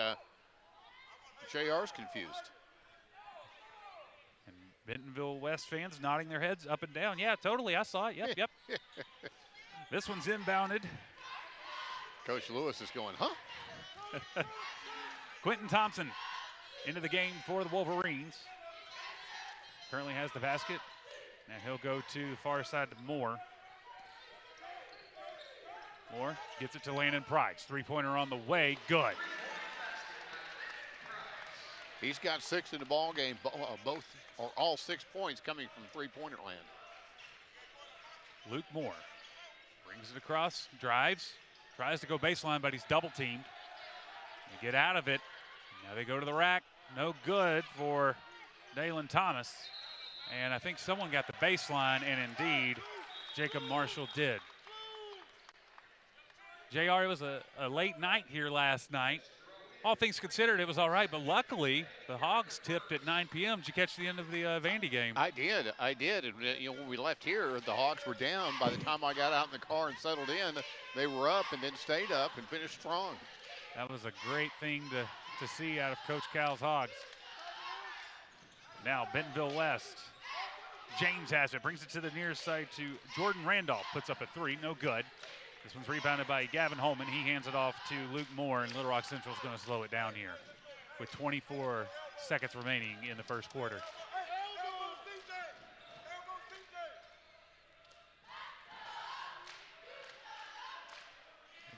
JR's confused. And Bentonville West fans nodding their heads up and down. Yeah, totally, I saw it, yep. This one's inbounded. Coach Lewis is going, huh? Quentin Thompson into the game for the Wolverines. Currently has the basket. And he'll go to the far side to Moore. Moore gets it to Landon Price. Three-pointer on the way, good. He's got 6 in the ball game, both or all 6 points coming from three-pointer land. Luke Moore brings it across, drives, tries to go baseline, but he's double-teamed. They get out of it. Now they go to the rack. No good for Dalen Thomas. And I think someone got the baseline, and indeed, Jacob Marshall did. JR, it was a late night here last night. All things considered, it was all right, but luckily, the Hogs tipped at 9 p.m. Did you catch the end of the Vandy game? I did. And, when we left here, the Hogs were down. By the time I got out in the car and settled in, they were up and then stayed up and finished strong. That was a great thing to see out of Coach Cal's Hogs. Now, Bentonville West. James has it, brings it to the near side to Jordan Randolph. Puts up a three, no good. This one's rebounded by Gavin Holman. He hands it off to Luke Moore, and Little Rock Central is going to slow it down here with 24 seconds remaining in the first quarter.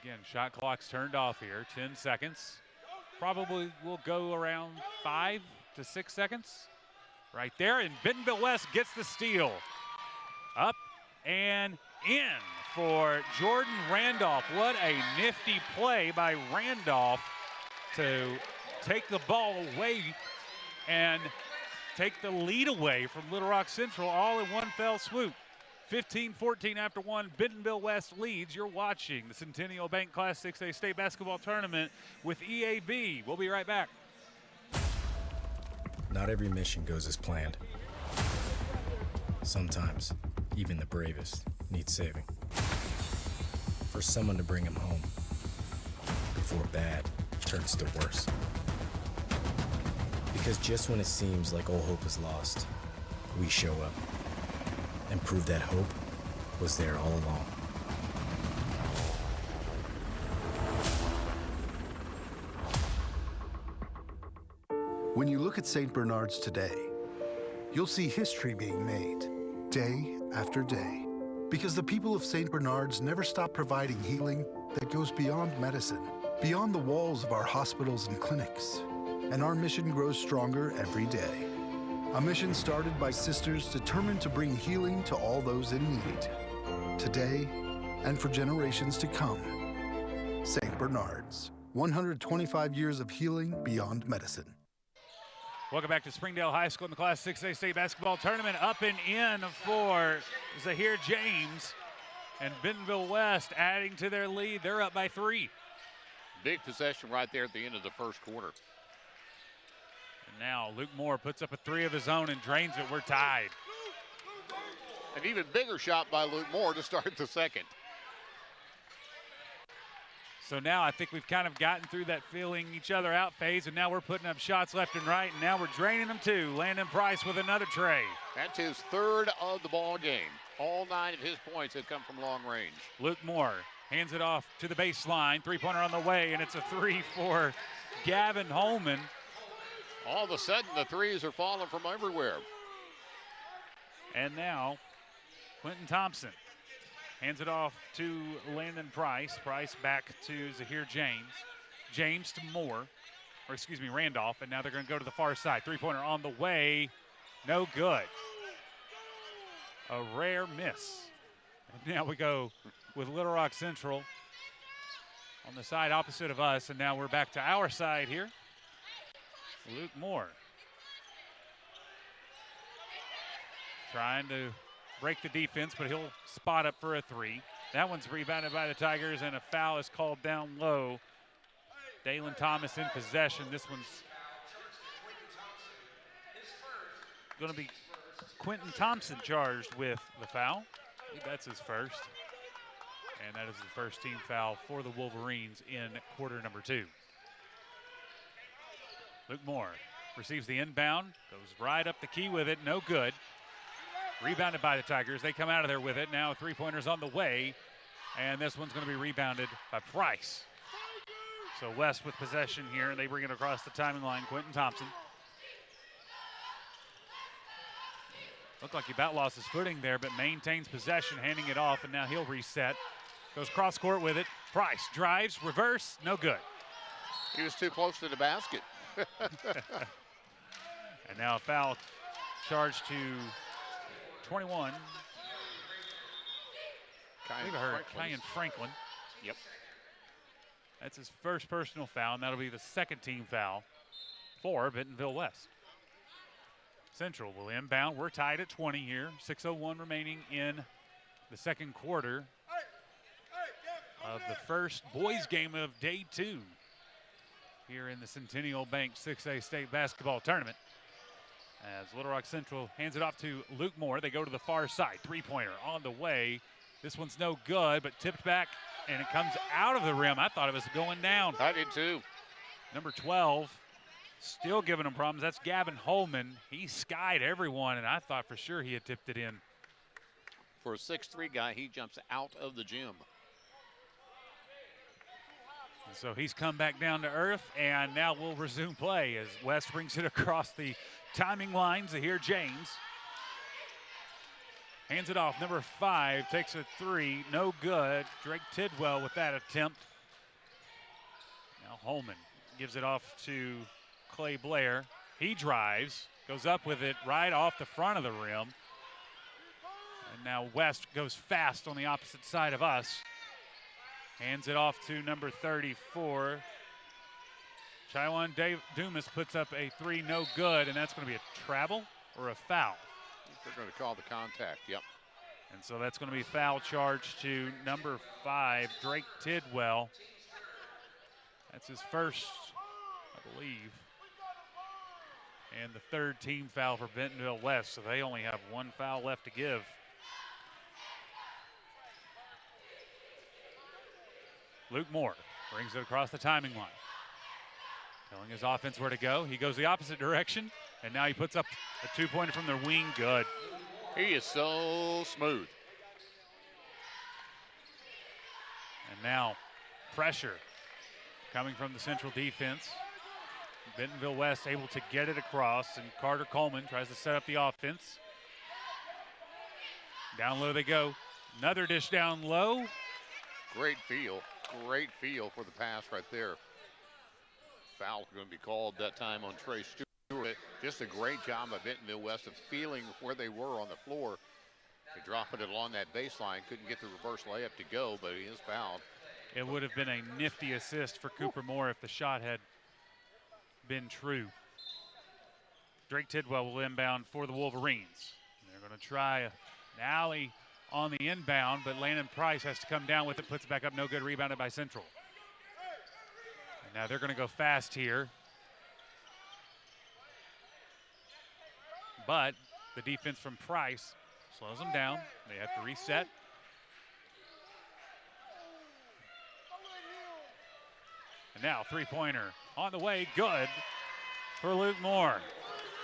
Again, shot clock's turned off here, 10 seconds. Probably will go around 5 to 6 seconds. Right there, and Bentonville West gets the steal. Up and in for Jordan Randolph. What a nifty play by Randolph to take the ball away and take the lead away from Little Rock Central all in one fell swoop. 15-14 after one, Bentonville West leads. You're watching the Centennial Bank Class 6A State Basketball Tournament with EAB. We'll be right back. Not every mission goes as planned. Sometimes, even the bravest need saving. For someone to bring him home before bad turns to worse. Because just when it seems like all hope is lost, we show up and prove that hope was there all along. When you look at St. Bernard's today, you'll see history being made, day after day. Because the people of St. Bernard's never stop providing healing that goes beyond medicine, beyond the walls of our hospitals and clinics. And our mission grows stronger every day. A mission started by sisters determined to bring healing to all those in need. Today, and for generations to come. St. Bernard's, 125 years of healing beyond medicine. Welcome back to Springdale High School in the Class 6A State Basketball Tournament. Up and in for Zahir James. And Bentonville West adding to their lead. They're up by 3. Big possession right there at the end of the first quarter. And now Luke Moore puts up a 3 of his own and drains it. We're tied. An even bigger shot by Luke Moore to start the second. So now I think we've kind of gotten through that feeling each other out phase, and now we're putting up shots left and right, and now we're draining them too. Landon Price with another tray. That's his 3rd of the ball game. All 9 of his points have come from long range. Luke Moore hands it off to the baseline. 3-pointer on the way, and it's a 3 for Gavin Holman. All of a sudden, the threes are falling from everywhere. And now Quentin Thompson hands it off to Landon Price. Price back to Zahir James. James to Moore, or excuse me, Randolph. And now they're going to go to the far side. 3-pointer on the way. No good. A rare miss. And now we go with Little Rock Central on the side opposite of us. And now we're back to our side here. Luke Moore trying to break the defense, but he'll spot up for a 3. That one's rebounded by the Tigers, and a foul is called down low. Dalen Thomas in possession. This one's going to be Quentin Thompson charged with the foul. I think that's his first. And that is the first team foul for the Wolverines in quarter number 2. Luke Moore receives the inbound, goes right up the key with it, no good. Rebounded by the Tigers. They come out of there with it. Now 3-pointers on the way, and this one's going to be rebounded by Price. So West with possession here, and they bring it across the timing line. Quentin Thompson. Looked like he about lost his footing there, but maintains possession, handing it off, and now he'll reset. Goes cross court with it. Price drives, reverse, no good. He was too close to the basket. And now a foul charged to 21. I believe I heard Kyan Franklin. Yep. That's his first personal foul, and that'll be the second team foul for Bentonville West. Central will inbound. We're tied at 20 here. 6:01 remaining in the second quarter of the first boys game of day 2 here in the Centennial Bank 6A State Basketball Tournament. As Little Rock Central hands it off to Luke Moore. They go to the far side. 3-pointer on the way. This one's no good, but tipped back, and it comes out of the rim. I thought it was going down. I did too. Number 12, still giving them problems. That's Gavin Holman. He skied everyone, and I thought for sure he had tipped it in. For a 6'3" guy, he jumps out of the gym. And so he's come back down to earth, and now we'll resume play as West brings it across the timing line. Zahir James hands it off. Number 5 takes a 3, no good. Drake Tidwell with that attempt. Now Holman gives it off to Clay Blair. He drives, goes up with it right off the front of the rim. And now West goes fast on the opposite side of us. Hands it off to number 34. Chaiwan Dumas puts up a 3, no good, and that's going to be a travel or a foul. They're going to call the contact, yep. And so that's going to be foul charge to number 5, Drake Tidwell. That's his first, I believe, and the 3rd team foul for Bentonville West, so they only have 1 foul left to give. Luke Moore brings it across the timing line. Telling his offense where to go. He goes the opposite direction, and now he puts up a 2-pointer from the wing. Good. He is so smooth. And now pressure coming from the Central defense. Bentonville West able to get it across, and Carter Coleman tries to set up the offense. Down low they go. Another dish down low. Great feel for the pass right there. Foul going to be called that time on Trey Stewart. Just a great job by Bentonville West of feeling where they were on the floor. They dropping it along that baseline. Couldn't get the reverse layup to go, but he is fouled. It would have been a nifty assist for Cooper Moore if the shot had been true. Drake Tidwell will inbound for the Wolverines. They're going to try an alley on the inbound, but Landon Price has to come down with it, puts it back up, no good, rebounded by Central. And now they're going to go fast here. But the defense from Price slows them down. They have to reset. And now three-pointer on the way, good for Luke Moore.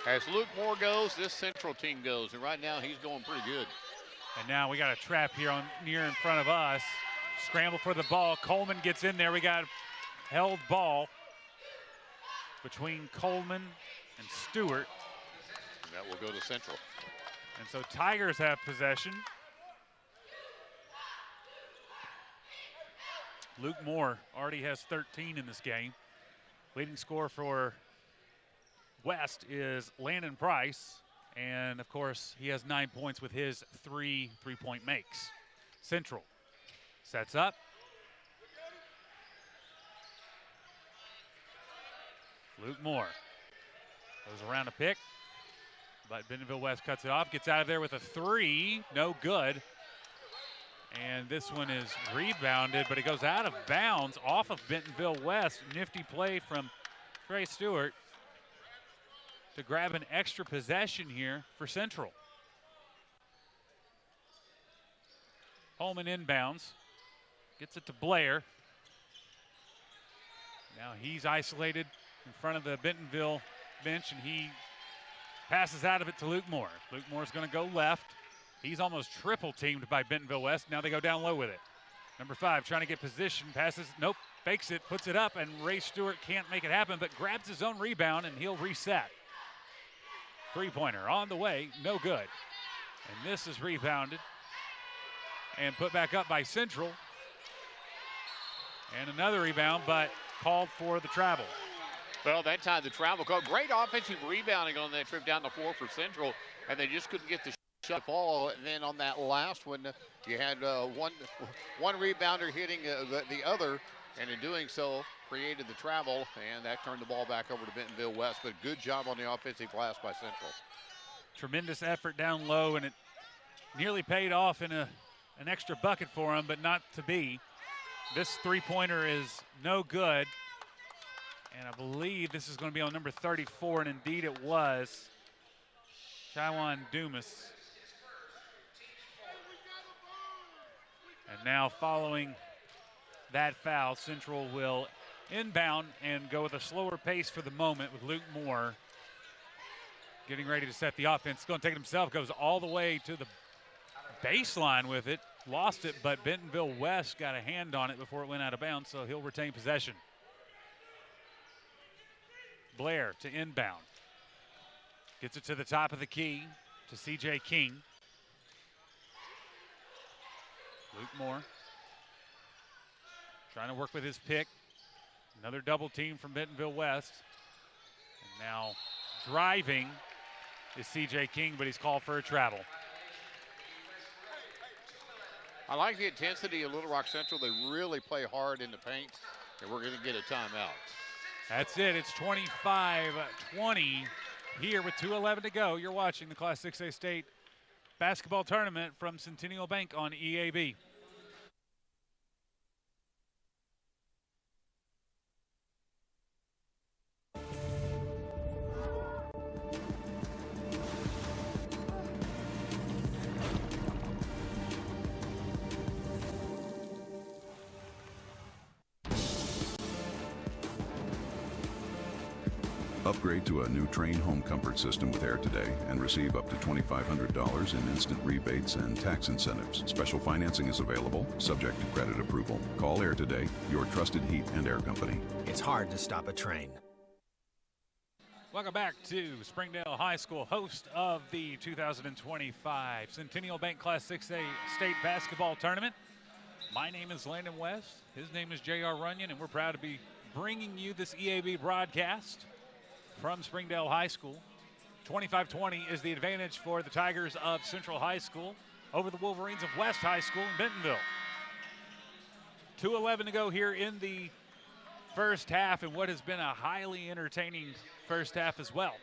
As Luke Moore goes, this Central team goes, and right now he's going pretty good. And now we got a trap here near in front of us. Scramble for the ball. Coleman gets in there. We got held ball between Coleman and Stewart. And that will go to Central. And so Tigers have possession. Luke Moore already has 13 in this game. Leading scorer for West is Landon Price. And, of course, he has 9 points with his three-point makes. Central sets up. Luke Moore goes around a pick, but Bentonville West cuts it off, gets out of there with a three, no good. And this one is rebounded, but it goes out of bounds off of Bentonville West. Nifty play from Trey Stewart to grab an extra possession here for Central. Holman inbounds, gets it to Blair. Now he's isolated in front of the Bentonville bench, and he passes out of it to Luke Moore. Luke Moore's going to go left. He's almost triple teamed by Bentonville West. Now they go down low with it. Number 5 trying to get position, passes, nope, fakes it, puts it up, and Ray Stewart can't make it happen, but grabs his own rebound, and he'll reset. Three-pointer on the way, no good. And this is rebounded and put back up by Central. And another rebound, but called for the travel. Well, that time the travel call. Great offensive rebounding on that trip down the floor for Central, and they just couldn't get the shot fall. And then on that last one, you had one rebounder hitting the other, and in doing so, created the travel, and that turned the ball back over to Bentonville West. But good job on the offensive glass by Central. Tremendous effort down low, and it nearly paid off in an extra bucket for him, but not to be. This three-pointer is no good, and I believe this is going to be on number 34, and indeed it was. Chaiwan Dumas. And now following that foul, Central will inbound and go with a slower pace for the moment with Luke Moore getting ready to set the offense. He's going to take it himself, goes all the way to the baseline with it, lost it, but Bentonville West got a hand on it before it went out of bounds, so he'll retain possession. Blair to inbound. Gets it to the top of the key to C.J. King. Luke Moore trying to work with his pick. Another double team from Bentonville West. And now driving is C.J. King, but he's called for a travel. I like the intensity of Little Rock Central. They really play hard in the paint, and we're going to get a timeout. That's it. It's 25-20 here with 2:11 to go. You're watching the Class 6A State basketball tournament from Centennial Bank on EAB. Upgrade to a new Train home comfort system with Air Today and receive up to $2,500 in instant rebates and tax incentives. Special financing is available, subject to credit approval. Call Air Today, your trusted heat and air company. It's hard to stop a train. Welcome back to Springdale High School, host of the 2025 Centennial Bank Class 6A State Basketball Tournament. My name is Landon West. His name is J.R. Runyon, and we're proud to be bringing you this EAB broadcast from Springdale High School. 25-20 is the advantage for the Tigers of Central High School over the Wolverines of West High School in Bentonville. 2:11 to go here in the first half, and what has been a highly entertaining first half as well.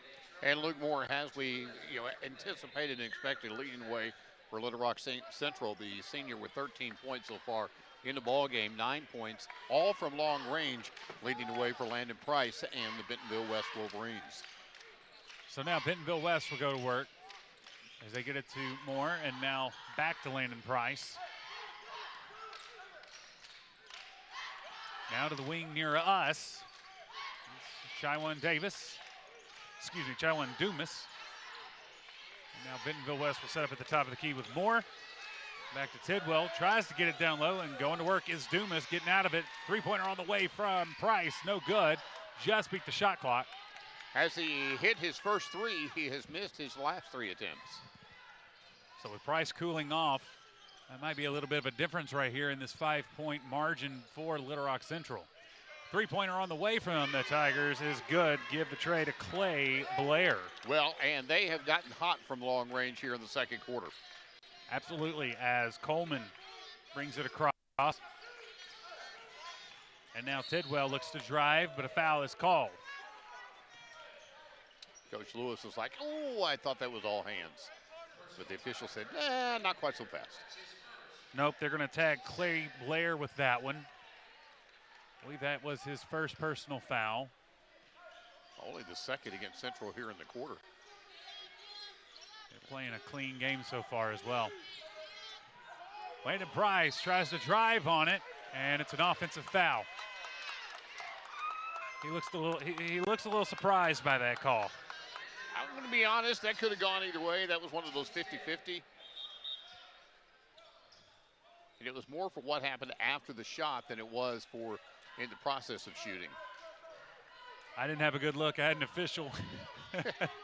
And Luke Moore has, anticipated and expected, leading the way for Little Rock Central, the senior with 13 points so far in the ball game, 9 points, all from long range, leading the way for Landon Price and the Bentonville West Wolverines. So now Bentonville West will go to work as they get it to Moore, and now back to Landon Price. Now to the wing near us. Chaiwan Dumas. And now Bentonville West will set up at the top of the key with Moore. Back to Tidwell, tries to get it down low, and going to work is Dumas, getting out of it. Three-pointer on the way from Price, no good. Just beat the shot clock. As he hit his first three, he has missed his last 3 attempts. So with Price cooling off, that might be a little bit of a difference right here in this 5-point margin for Little Rock Central. Three-pointer on the way from the Tigers is good. Give the tray to Clay Blair. Well, and they have gotten hot from long range here in the second quarter. Absolutely, as Coleman brings it across. And now Tidwell looks to drive, but a foul is called. Coach Lewis was like, oh, I thought that was all hands. But the official said, not quite so fast. Nope, they're going to tag Clay Blair with that one. I believe that was his first personal foul. Only the second against Central here in the quarter. They're playing a clean game so far as well. Landon Price tries to drive on it, and it's an offensive foul. He looks a little surprised by that call. I'm going to be honest, that could have gone either way. That was one of those 50-50. And it was more for what happened after the shot than it was for in the process of shooting. I didn't have a good look. I had an official.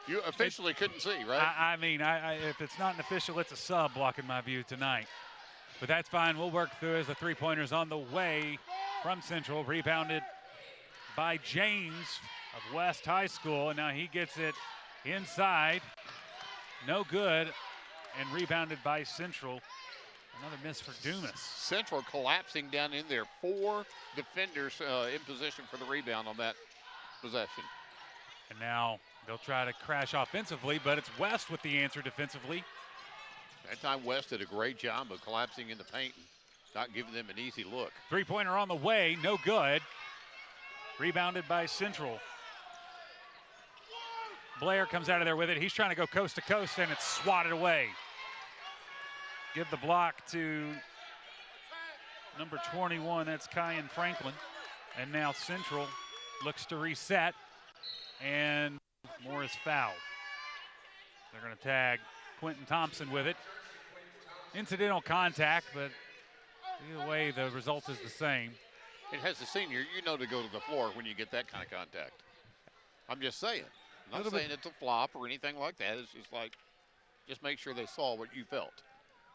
You officially couldn't see, right? I mean, if it's not an official, it's a sub blocking my view tonight. But that's fine. We'll work through as the three-pointer's on the way from Central. Rebounded by James of West High School, and now he gets it inside. No good, and rebounded by Central. Another miss for Dumas. Central collapsing down in there. 4 defenders in position for the rebound on that possession. And now they'll try to crash offensively, but it's West with the answer defensively. That time West did a great job of collapsing in the paint and not giving them an easy look. Three-pointer on the way, no good. Rebounded by Central. Blair comes out of there with it. He's trying to go coast to coast, and it's swatted away. Give the block to number 21, that's Kyan Franklin. And now Central looks to reset, and Moore is fouled. They're going to tag Quentin Thompson with it. Incidental contact, but either way, the result is the same. It has the senior, you know, to go to the floor when you get that kind of contact. I'm just saying. I'm not saying it's a flop or anything like that. It's just like, just make sure they saw what you felt.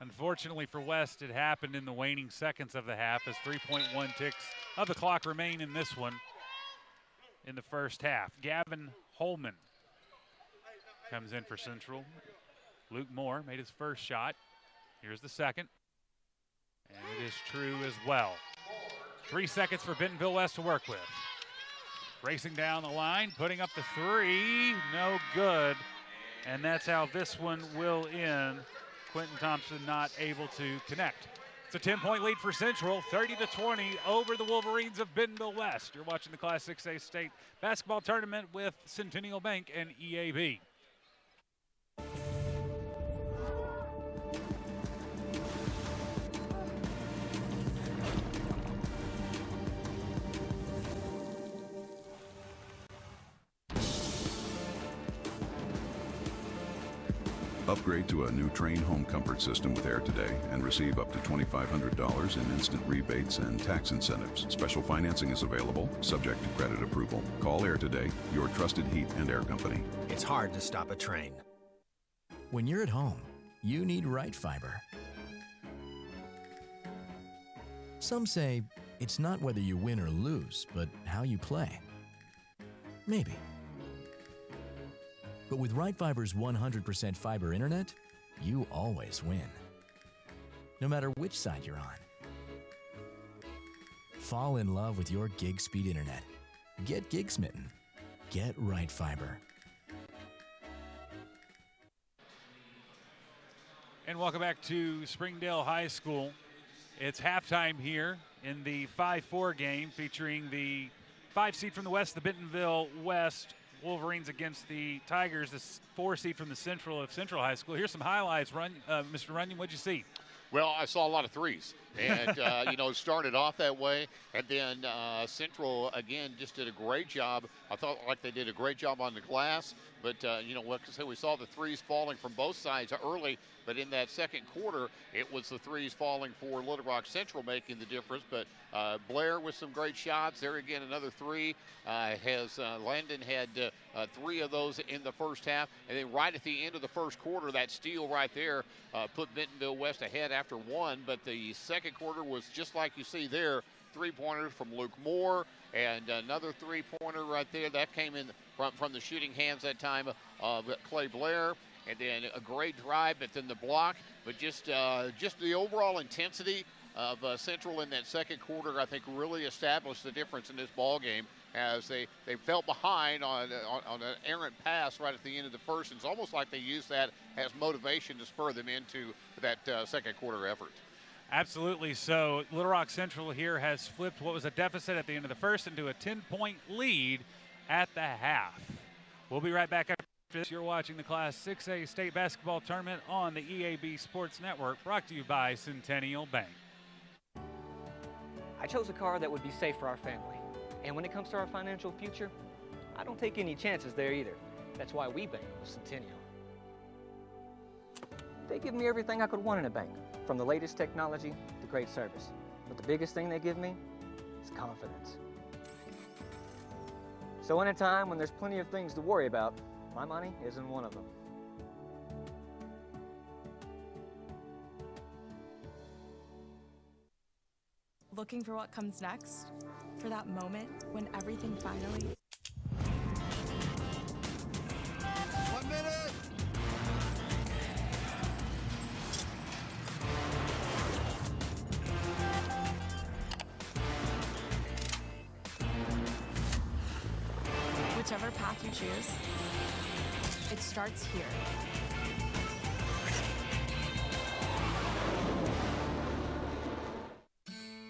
Unfortunately for West, it happened in the waning seconds of the half as 3.1 ticks of the clock remain in this one in the first half. Gavin Holman comes in for Central. Luke Moore made his first shot. Here's the second. And it is true as well. 3 seconds for Bentonville West to work with. Racing down the line, putting up the three, no good. And that's how this one will end. Quentin Thompson not able to connect. It's a 10-point lead for Central, 30-20 over the Wolverines of Bentonville West. You're watching the Class 6A State Basketball Tournament with Centennial Bank and EAB. Upgrade to a new Train home comfort system with Air Today and receive up to $2,500 in instant rebates and tax incentives. Special financing is available, subject to credit approval. Call Air Today, your trusted heat and air company. It's hard to stop a train. When you're at home, you need right fiber. Some say it's not whether you win or lose, but how you play. Maybe. But with Right Fiber's 100% fiber internet, you always win. No matter which side you're on. Fall in love with your gig speed internet. Get gig smitten. Get Right Fiber. And welcome back to Springdale High School. It's halftime here in the 5-4 game featuring the 5 seed from the West, the Bentonville West Wolverines against the Tigers, the 4 seed from the Central of Central High School. Here's some highlights. Mr. Runyon, what'd you see? Well, I saw a lot of threes, and it started off that way, and then Central again just did a great job. I thought like they did a great job on the glass, but we saw the threes falling from both sides early, but in that second quarter, it was the threes falling for Little Rock Central making the difference. But Blair with some great shots. There again, another three. Landon had 3 of those in the first half, and then right at the end of the first quarter, that steal right there put Bentonville West ahead after 1. But the second quarter was just like you see there, 3-pointers from Luke Moore, and another 3-pointer right there that came in from the shooting hands that time of Clay Blair. And then a great drive, but then the block. But just the overall intensity of Central in that second quarter, I think, really established the difference in this ball game as they fell behind on an errant pass right at the end of the first. It's almost like they used that as motivation to spur them into that second quarter effort. Absolutely. So Little Rock Central here has flipped what was a deficit at the end of the first into a 10-point lead at the half. We'll be right back after this. You're watching the Class 6A State Basketball Tournament on the EAB Sports Network, brought to you by Centennial Bank. I chose a car that would be safe for our family. And when it comes to our financial future, I don't take any chances there either. That's why we bank with Centennial. They give me everything I could want in a bank, from the latest technology to great service. But the biggest thing they give me is confidence. So in a time when there's plenty of things to worry about, my money isn't one of them. Looking for what comes next? For that moment when everything finally... 1 minute! Whichever path you choose, it starts here.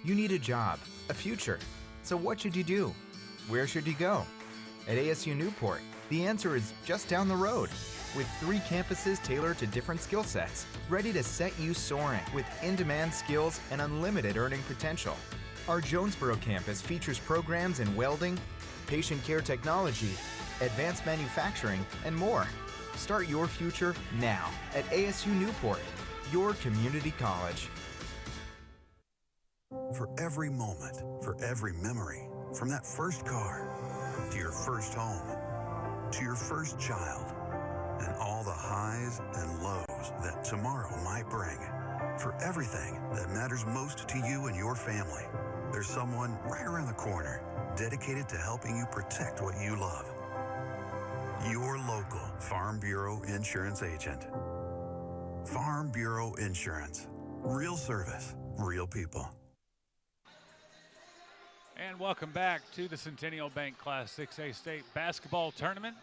You need a job, a future. So what should you do? Where should you go? At ASU Newport, the answer is just down the road. With 3 campuses tailored to different skill sets, ready to set you soaring with in-demand skills and unlimited earning potential. Our Jonesboro campus features programs in welding, patient care technology, advanced manufacturing, and more. Start your future now at ASU Newport, your community college. For every moment, for every memory, from that first car, to your first home, to your first child, and all the highs and lows that tomorrow might bring. For everything that matters most to you and your family, there's someone right around the corner dedicated to helping you protect what you love. Your local Farm Bureau Insurance agent. Farm Bureau Insurance. Real service, real people. And welcome back to the Centennial Bank Class 6A State Basketball Tournament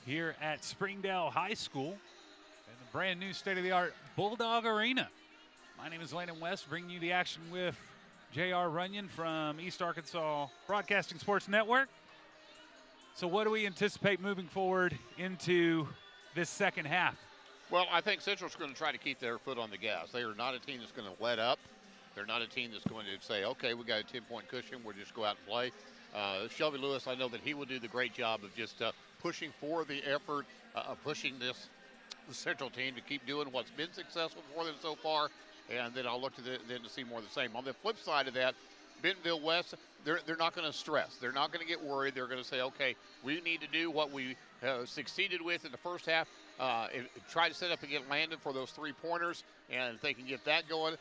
here at Springdale High School in the brand new state-of-the-art Bulldog Arena. My name is Landon West, bringing you the action with J.R. Runyon from East Arkansas Broadcasting Sports Network. So what do we anticipate moving forward into this second half? Well, I think Central's going to try to keep their foot on the gas. They are not a team that's going to let up. They're not a team that's going to say, okay, we got a 10-point cushion, we'll just go out and play. Shelby Lewis, I know that he will do the great job of just pushing for the effort, pushing the Central team to keep doing what's been successful for them so far, and then I'll look to then to see more of the same. On the flip side of that, Bentonville West, they're not going to stress. They're not going to get worried. They're going to say, okay, we need to do what we succeeded with in the first half. Try to set up and get Landon for those 3-pointers, and if they can get that going.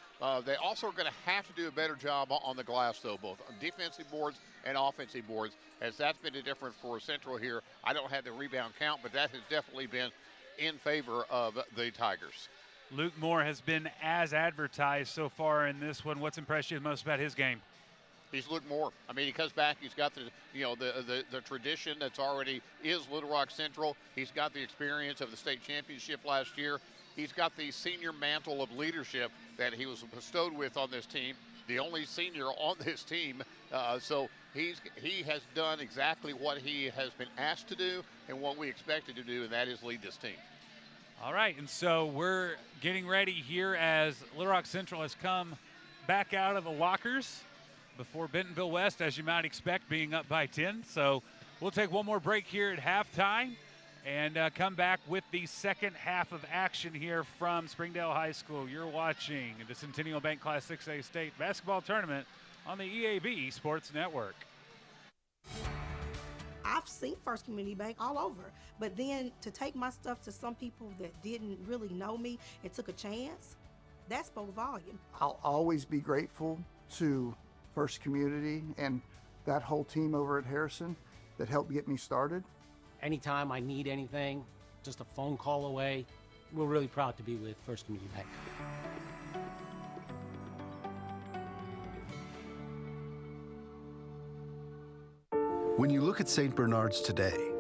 They also are going to have to do a better job on the glass, though, both on defensive boards and offensive boards, as that's been a difference for Central here. I don't have the rebound count, but that has definitely been in favor of the Tigers. Luke Moore has been as advertised so far in this one. What's impressed you most about his game? He's Luke Moore. I mean, he comes back. He's got the tradition that's already is Little Rock Central. He's got the experience of the state championship last year. he's got the senior mantle of leadership that he was bestowed with on this team, the only senior on this team. So he has done exactly what he has been asked to do and what we expected to do, and that is lead this team. All right, and so we're getting ready here as Little Rock Central has come back out of the lockers before Bentonville West, as you might expect, being up by 10. So we'll take one more break here at halftime and come back with the second half of action here from Springdale High School. You're watching the Centennial Bank Class 6A State Basketball Tournament on the EAB Sports Network. I've seen First Community Bank all over, but then to take my stuff to some people that didn't really know me and took a chance, that spoke volume. I'll always be grateful to First Community and that whole team over at Harrison that helped get me started. Anytime I need anything, just a phone call away. We're really proud to be with First Community Bank. When you look at St. Bernard's today,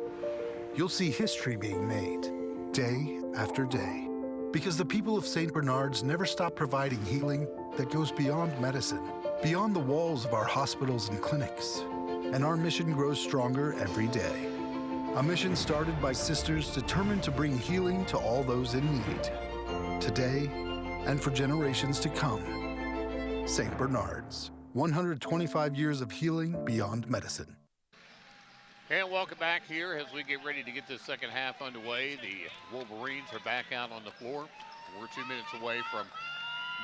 you'll see history being made day after day, because the people of St. Bernard's never stop providing healing that goes beyond medicine, beyond the walls of our hospitals and clinics. And our mission grows stronger every day. A mission started by sisters determined to bring healing to all those in need, today and for generations to come. St. Bernard's, 125 years of healing beyond medicine. And welcome back here as we get ready to get this second half underway. The Wolverines are back out on the floor. We're 2 minutes away from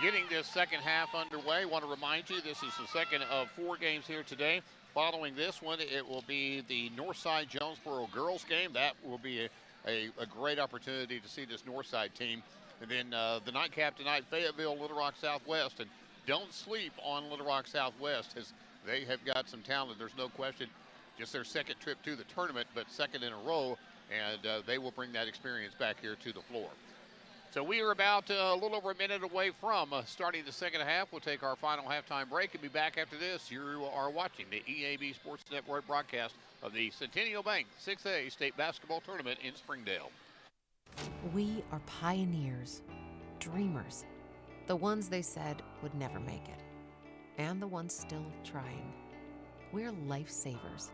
getting this second half underway. I want to remind you, this is the second of 4 games here today. Following this one, it will be the Northside Jonesboro girls game. That will be a great opportunity to see this Northside team. And then the nightcap tonight, Fayetteville, Little Rock Southwest. And don't sleep on Little Rock Southwest, as they have got some talent. There's no question. Just their second trip to the tournament, but second in a row, and they will bring that experience back here to the floor. So we are about a little over a minute away from starting the second half. We'll take our final halftime break and be back after this. You are watching the EAB Sports Network broadcast of the Centennial Bank 6A State Basketball Tournament in Springdale. We are pioneers, dreamers, the ones they said would never make it, and the ones still trying. We're lifesavers,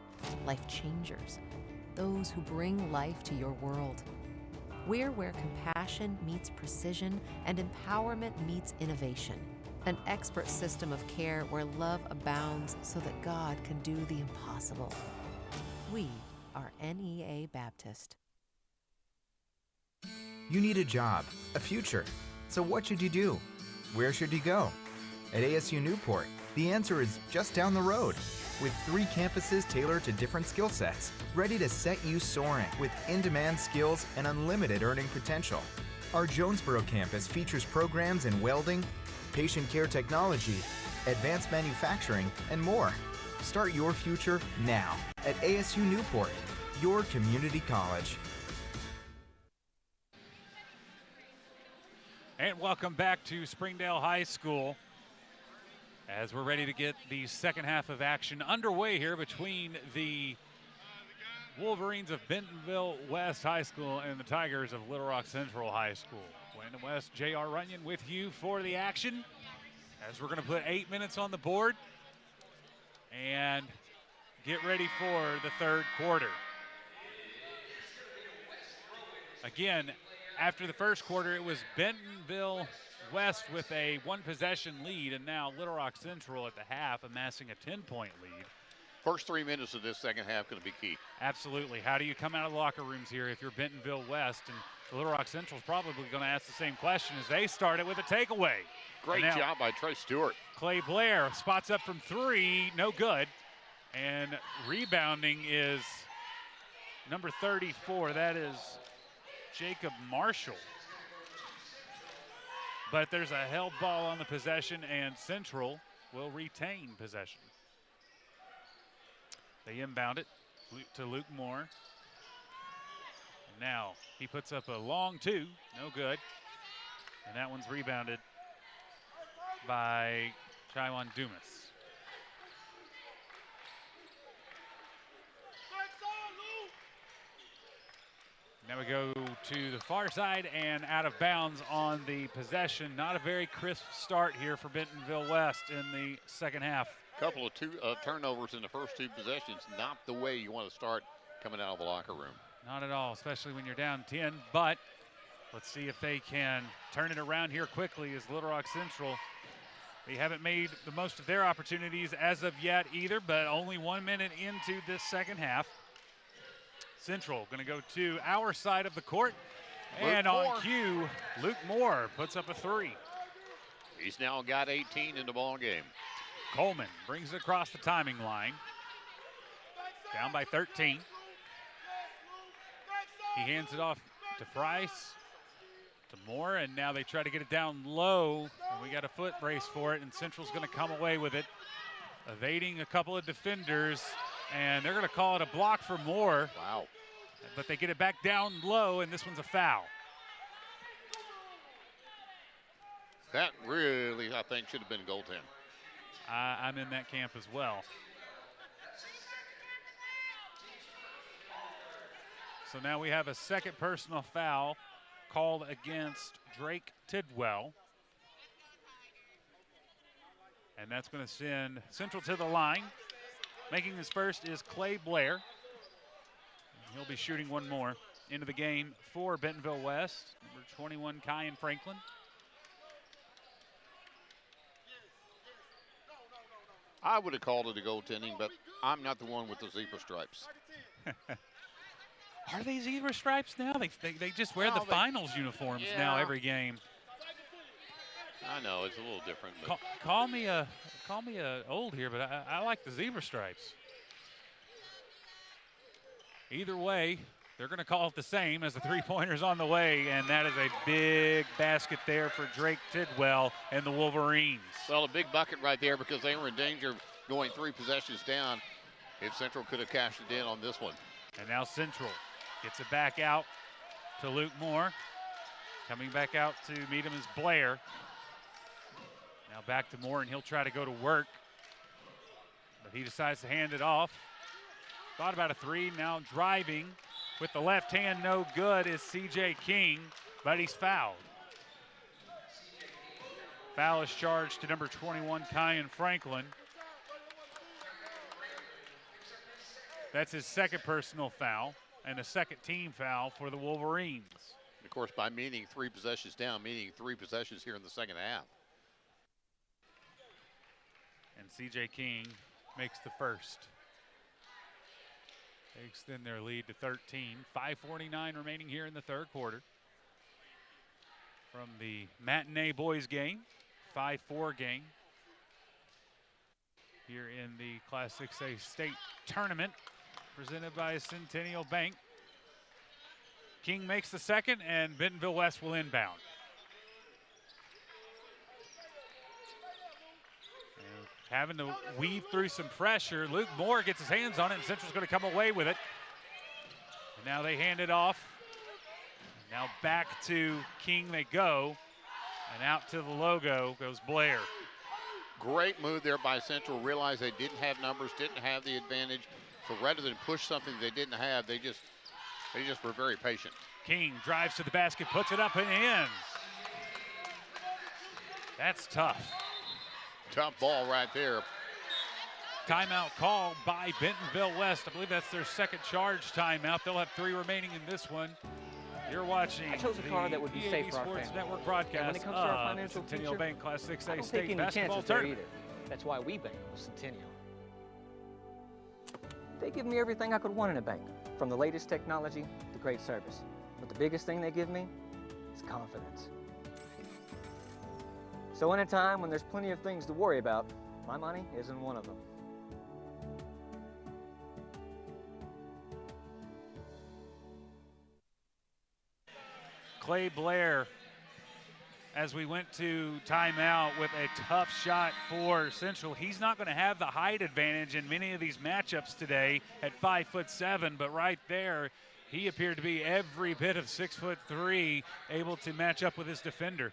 life changers, those who bring life to your world. We're where compassion meets precision and empowerment meets innovation. An expert system of care where love abounds so that God can do the impossible. We are NEA Baptist. You need a job, a future. So what should you do? Where should you go? At ASU Newport, the answer is just down the road. With 3 campuses tailored to different skill sets, ready to set you soaring with in-demand skills and unlimited earning potential. Our Jonesboro campus features programs in welding, patient care technology, advanced manufacturing, and more. Start your future now at ASU Newport, your community college. And welcome back to Springdale High School, as we're ready to get the second half of action underway here between the Wolverines of Bentonville West High School and the Tigers of Little Rock Central High School. Wayne West, J.R. Runyon with you for the action, as we're going to put 8 minutes on the board and get ready for the third quarter. Again, after the first quarter, it was Bentonville West with a 1-possession lead, and now Little Rock Central at the half amassing a 10-point lead. First 3 minutes of this second half going to be key. Absolutely. How do you come out of the locker rooms here if you're Bentonville West? And Little Rock Central is probably going to ask the same question as they started with a takeaway. Great job by Trey Stewart. Clay Blair spots up from 3, no good. And rebounding is number 34. That is Jacob Marshall. But there's a held ball on the possession, and Central will retain possession. They inbound it to Luke Moore. And now he puts up a long 2, no good. And that one's rebounded by Chaiwan Dumas. Now we go to the far side and out of bounds on the possession. Not a very crisp start here for Bentonville West in the second half. Couple of turnovers in the first 2 possessions. Not the way you want to start coming out of the locker room. Not at all, especially when you're down 10. But let's see if they can turn it around here quickly as Little Rock Central. They haven't made the most of their opportunities as of yet either, but only 1 minute into this second half. Central going to go to our side of the court. And on cue, Luke Moore puts up a 3. He's now got 18 in the ball game. Coleman brings it across the timing line. Down by 13. He hands it off to Price, to Moore, and now they try to get it down low. And we got a foot brace for it, and Central's going to come away with it, evading a couple of defenders. And they're going to call it a block for Moore. Wow. But they get it back down low, and this one's a foul. That really, I think, should have been goaltend. I'm in that camp as well. So now we have a second personal foul called against Drake Tidwell. And that's going to send Central to the line. Making his first is Clay Blair. He'll be shooting one more into the game for Bentonville West. Number 21, Kyan Franklin. I would have called it a goaltending, but I'm not the one with the zebra stripes. Are they zebra stripes now? They just wear the finals uniforms now every game. I know it's a little different. But Call me a old here, but I like the zebra stripes. Either way, they're going to call it the same as the three-pointers on the way, and that is a big basket there for Drake Tidwell and the Wolverines. Well, a big bucket right there because they were in danger of going 3 possessions down if Central could have cashed it in on this one. And now Central gets it back out to Luke Moore. Coming back out to meet him is Blair. Now back to Moore, and he'll try to go to work, but he decides to hand it off. Thought about a 3, now driving with the left hand, no good, is C.J. King, but he's fouled. Foul is charged to number 21, Kyan Franklin. That's his second personal foul and a second team foul for the Wolverines. Of course, by meaning 3 possessions down, meaning 3 possessions here in the second half. And C.J. King makes the first. They extend their lead to 13. 5:49 remaining here in the third quarter. From the matinee boys game, 5-4 game. Here in the Class 6A state tournament, presented by Centennial Bank. King makes the second, and Bentonville West will inbound. Having to weave through some pressure. Luke Moore gets his hands on it, and Central's going to come away with it. And now they hand it off. And now back to King they go. And out to the logo goes Blair. Great move there by Central. Realized they didn't have numbers, didn't have the advantage. So rather than push something they didn't have, they just were very patient. King drives to the basket, puts it up and in. That's tough. Tough ball right there. Timeout called by Bentonville West. I believe that's their second charge timeout. They'll have 3 remaining in this one. You're watching I chose a car that would be safe for our Sports family. Network broadcast And when it comes to our financial Centennial future, Bank Class 6A I don't take State any Basketball chances there Tournament. either. That's why we bank with Centennial. They give me everything I could want in a bank, from the latest technology to great service. But the biggest thing they give me is confidence. So in a time when there's plenty of things to worry about, my money isn't one of them. Clay Blair, as we went to timeout with a tough shot for Central. He's not going to have the height advantage in many of these matchups today at 5'7", but right there, he appeared to be every bit of 6'3", able to match up with his defender.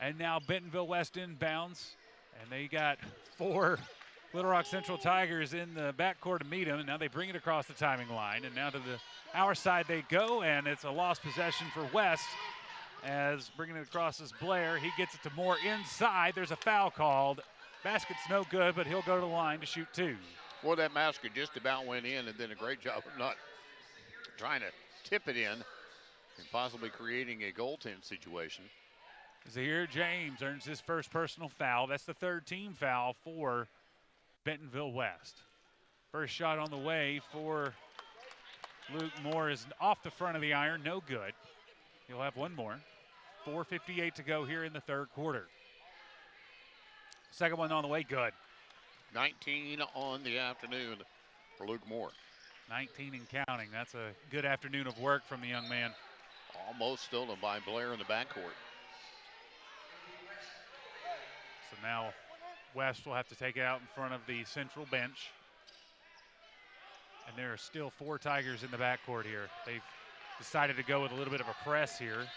And now Bentonville West inbounds, and they got 4 Little Rock Central Tigers in the backcourt to meet them, and now they bring it across the timing line. And now to our side they go, and it's a lost possession for West. As bringing it across is Blair. He gets it to Moore inside. There's a foul called. Basket's no good, but he'll go to the line to shoot 2. Well, that basket just about went in, and then a great job of not trying to tip it in and possibly creating a goaltend situation. Zahir James earns his first personal foul. That's the 3rd team foul for Bentonville West. First shot on the way for Luke Moore is off the front of the iron, no good. He'll have one more. 4:58 to go here in the 3rd quarter. Second one on the way, good. 19 on the afternoon for Luke Moore. 19 and counting. That's a good afternoon of work from the young man. Almost stolen by Blair in the backcourt. So now West will have to take it out in front of the Central bench. And there are still 4 Tigers in the backcourt here. They've decided to go with a little bit of a press here.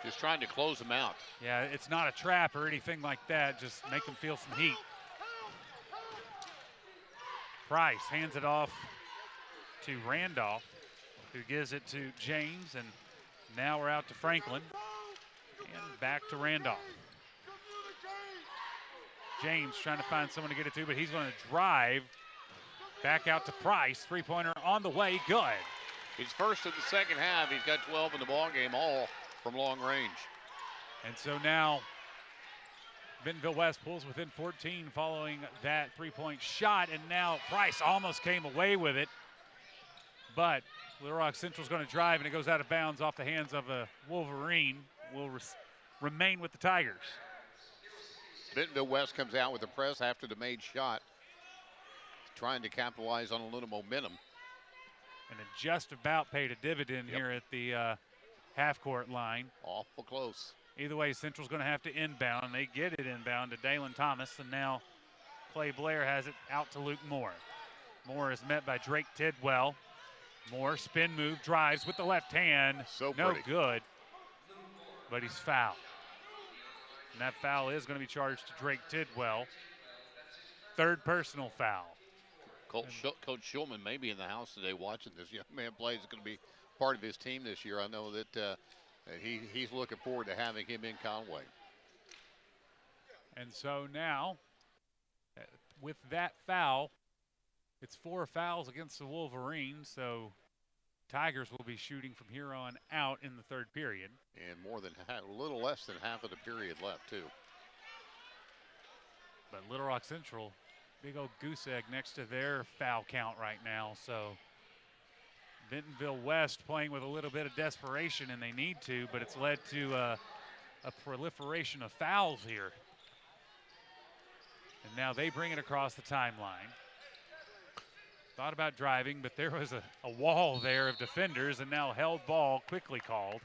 Just trying to close them out. Yeah, it's not a trap or anything like that. Just make them feel some heat. Price hands it off to Randolph, who gives it to James, and now we're out to Franklin. And back to Randolph. James trying to find someone to get it to, but he's going to drive back out to Price. 3-pointer on the way, good. He's first in the second half. He's got 12 in the ball game, all from long range. And so now Bentonville West pulls within 14 following that 3-point shot, and now Price almost came away with it. But Little Rock Central's going to drive, and it goes out of bounds off the hands of a Wolverine. Will remain with the Tigers. Bentonville West comes out with the press after the made shot, trying to capitalize on a little momentum. And it just about paid a dividend here at the half-court line. Awful close. Either way, Central's going to have to inbound, and they get it inbound to Dalen Thomas, and now Clay Blair has it out to Luke Moore. Moore is met by Drake Tidwell. Moore, spin move, drives with the left hand. No good, but he's fouled. And that foul is going to be charged to Drake Tidwell. 3rd personal foul. Coach Schulman may be in the house today watching this young man play. He's going to be part of his team this year. I know that he's looking forward to having him in Conway. And so now, with that foul, it's 4 fouls against the Wolverines, so Tigers will be shooting from here on out in the 3rd period. And a little less than half of the period left, too. But Little Rock Central, big old goose egg next to their foul count right now. So Bentonville West playing with a little bit of desperation, and they need to, but it's led to a proliferation of fouls here. And now they bring it across the timeline. Thought about driving, but there was a wall there of defenders, and now held ball quickly called.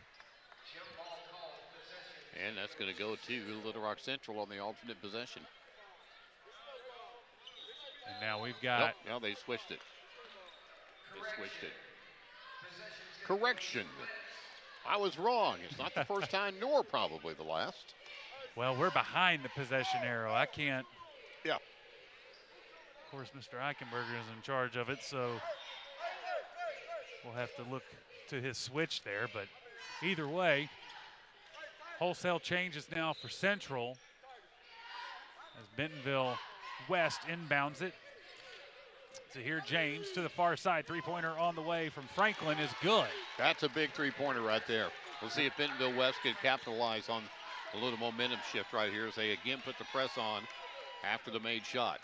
And that's going to go to Little Rock Central on the alternate possession. And now we've got... Now they switched it. Correction. I was wrong. It's not the first time, nor probably the last. Well, we're behind the possession arrow. I can't... Yeah. Of course, Mr. Eichenberger is in charge of it, so we'll have to look to his switch there. But either way, wholesale changes now for Central as Bentonville West inbounds it. So here James to the far side. 3-pointer on the way from Franklin is good. That's a big 3-pointer right there. We'll see if Bentonville West can capitalize on a little momentum shift right here as they again put the press on after the made shot.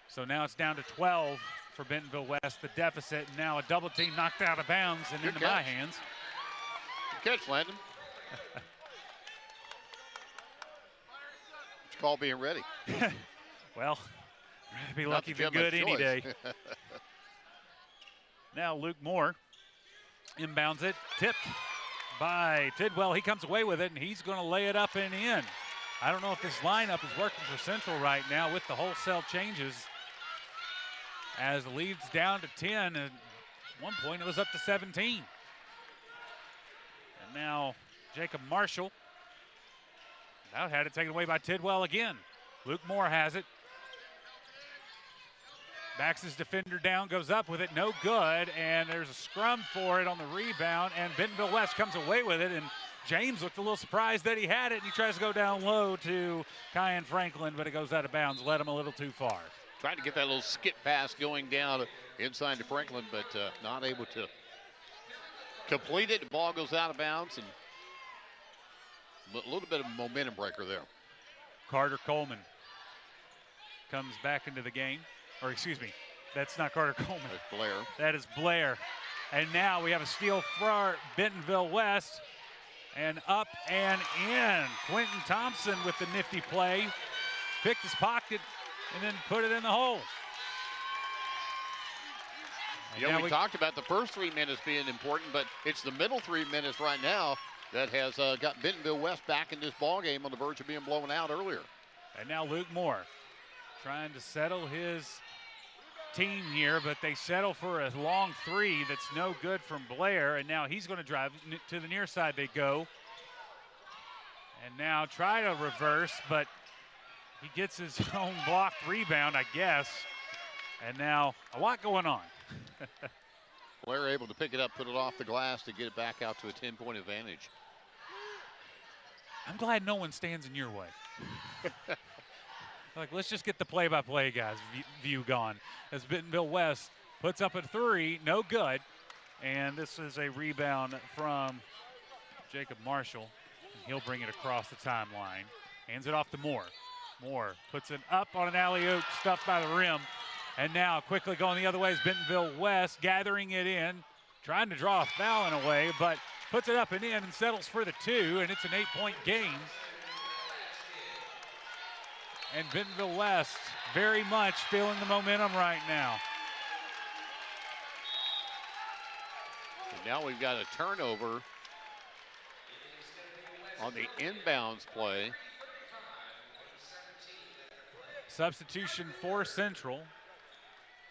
So now it's down to 12 for Bentonville West, the deficit. And now a double team knocked out of bounds and into my hands. Good catch, Landon. It's called being ready. Well, rather be lucky than good any day. Now Luke Moore inbounds it, tipped by Tidwell. He comes away with it, and he's going to lay it up and in. I don't know if this lineup is working for Central right now with the wholesale changes, as the lead's down to 10, and at one point it was up to 17. And now Jacob Marshall about had it taken away by Tidwell again. Luke Moore has it. Backs his defender down, goes up with it, no good, and there's a scrum for it on the rebound, and Bentonville West comes away with it, and James looked a little surprised that he had it, and he tries to go down low to Kyan Franklin, but it goes out of bounds, led him a little too far. Trying to get that little skip pass going down inside to Franklin, but not able to complete it. The ball goes out of bounds, and a little bit of a momentum breaker there. Carter Coleman comes back into the game. Or excuse me, that's not Carter Coleman. That's Blair. That is Blair. And now we have a steal for Bentonville West. And up and in. Quentin Thompson with the nifty play. Picked his pocket and then put it in the hole. You know, we talked about the first 3 minutes being important, but it's the middle 3 minutes right now that has got Bentonville West back in this ball game on the verge of being blown out earlier. And now Luke Moore trying to settle his team here, but they settle for a long three that's no good from Blair, and now he's going to drive to the near side. They go, and now try to reverse, but he gets his own blocked rebound, I guess, and now a lot going on. Blair able to pick it up, put it off the glass to get it back out to a 10-point advantage. I'm glad no one stands in your way. Like, let's just get the play-by-play guys view gone. As Bentonville West puts up a three, no good. And this is a rebound from Jacob Marshall. And he'll bring it across the timeline. Hands it off to Moore. Moore puts it up on an alley-oop, stuffed by the rim. And now quickly going the other way is Bentonville West, gathering it in, trying to draw a foul in a way, but puts it up and in and settles for the two, and it's an 8-point game. And Bentonville West very much feeling the momentum right now. And now we've got a turnover on the inbounds play. Substitution for Central.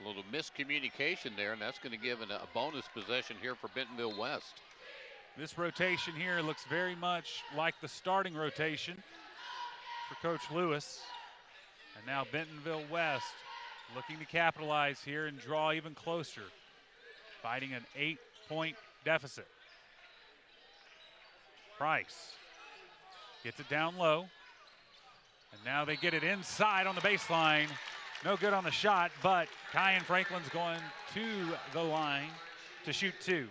A little miscommunication there, and that's going to give a bonus possession here for Bentonville West. This rotation here looks very much like the starting rotation for Coach Lewis. And now Bentonville West looking to capitalize here and draw even closer, fighting an 8-point deficit. Price gets it down low. And now they get it inside on the baseline. No good on the shot, but Kyan Franklin's going to the line to shoot two.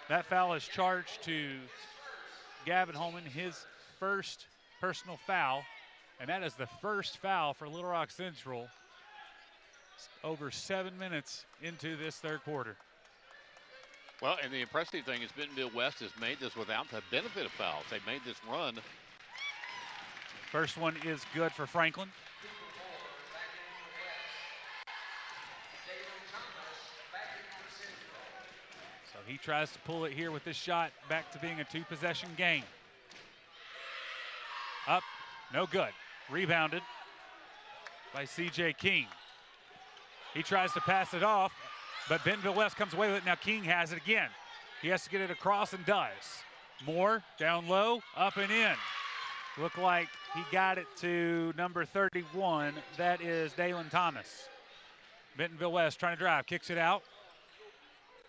That foul is charged to Gavin Holman, his first personal foul, and that is the first foul for Little Rock Central over 7 minutes into this third quarter. Well, and the impressive thing is Bentonville West has made this without the benefit of fouls. They made this run. First one is good for Franklin. So he tries to pull it here with this shot back to being a two-possession game. Up, no good. Rebounded by C.J. King. He tries to pass it off, but Bentonville West comes away with it. Now King has it again. He has to get it across and does. Moore down low, up and in. Look like he got it to number 31. That is Dalen Thomas. Bentonville West trying to drive, kicks it out.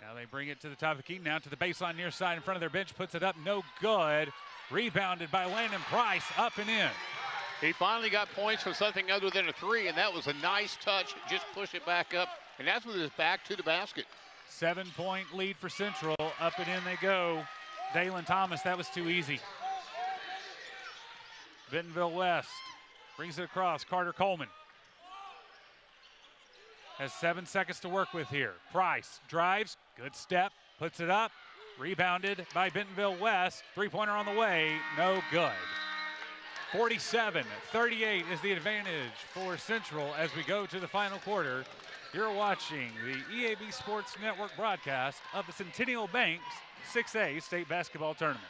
Now they bring it to the top of the key, now to the baseline near side in front of their bench, puts it up, no good. Rebounded by Landon Price, up and in. He finally got points for something other than a three, and that was a nice touch. Just push it back up, and that's with his back to the basket. 7-point lead for Central. Up and in they go. Dalen Thomas, that was too easy. Bentonville West brings it across. Carter Coleman has 7 seconds to work with here. Price drives, good step, puts it up. Rebounded by Bentonville West. Three-pointer on the way, no good. 47-38 is the advantage for Central as we go to the final quarter. You're watching the EAB Sports Network broadcast of the Centennial Bank's 6A State Basketball Tournament.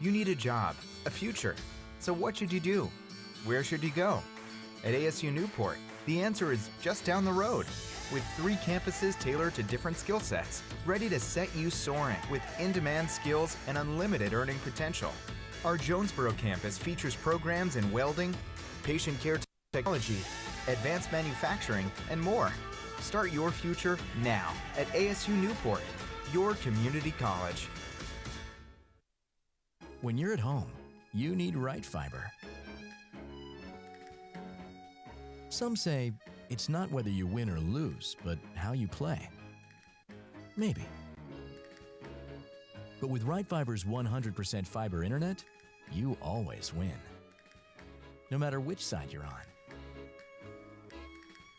You need a job, a future. So what should you do? Where should you go? At ASU Newport, the answer is just down the road. With 3 campuses tailored to different skill sets, ready to set you soaring with in-demand skills and unlimited earning potential. Our Jonesboro campus features programs in welding, patient care technology, advanced manufacturing, and more. Start your future now at ASU Newport, your community college. When you're at home, you need right fiber. Some say it's not whether you win or lose, but how you play. Maybe. But with right fiber's 100% fiber internet, you always win. No matter which side you're on.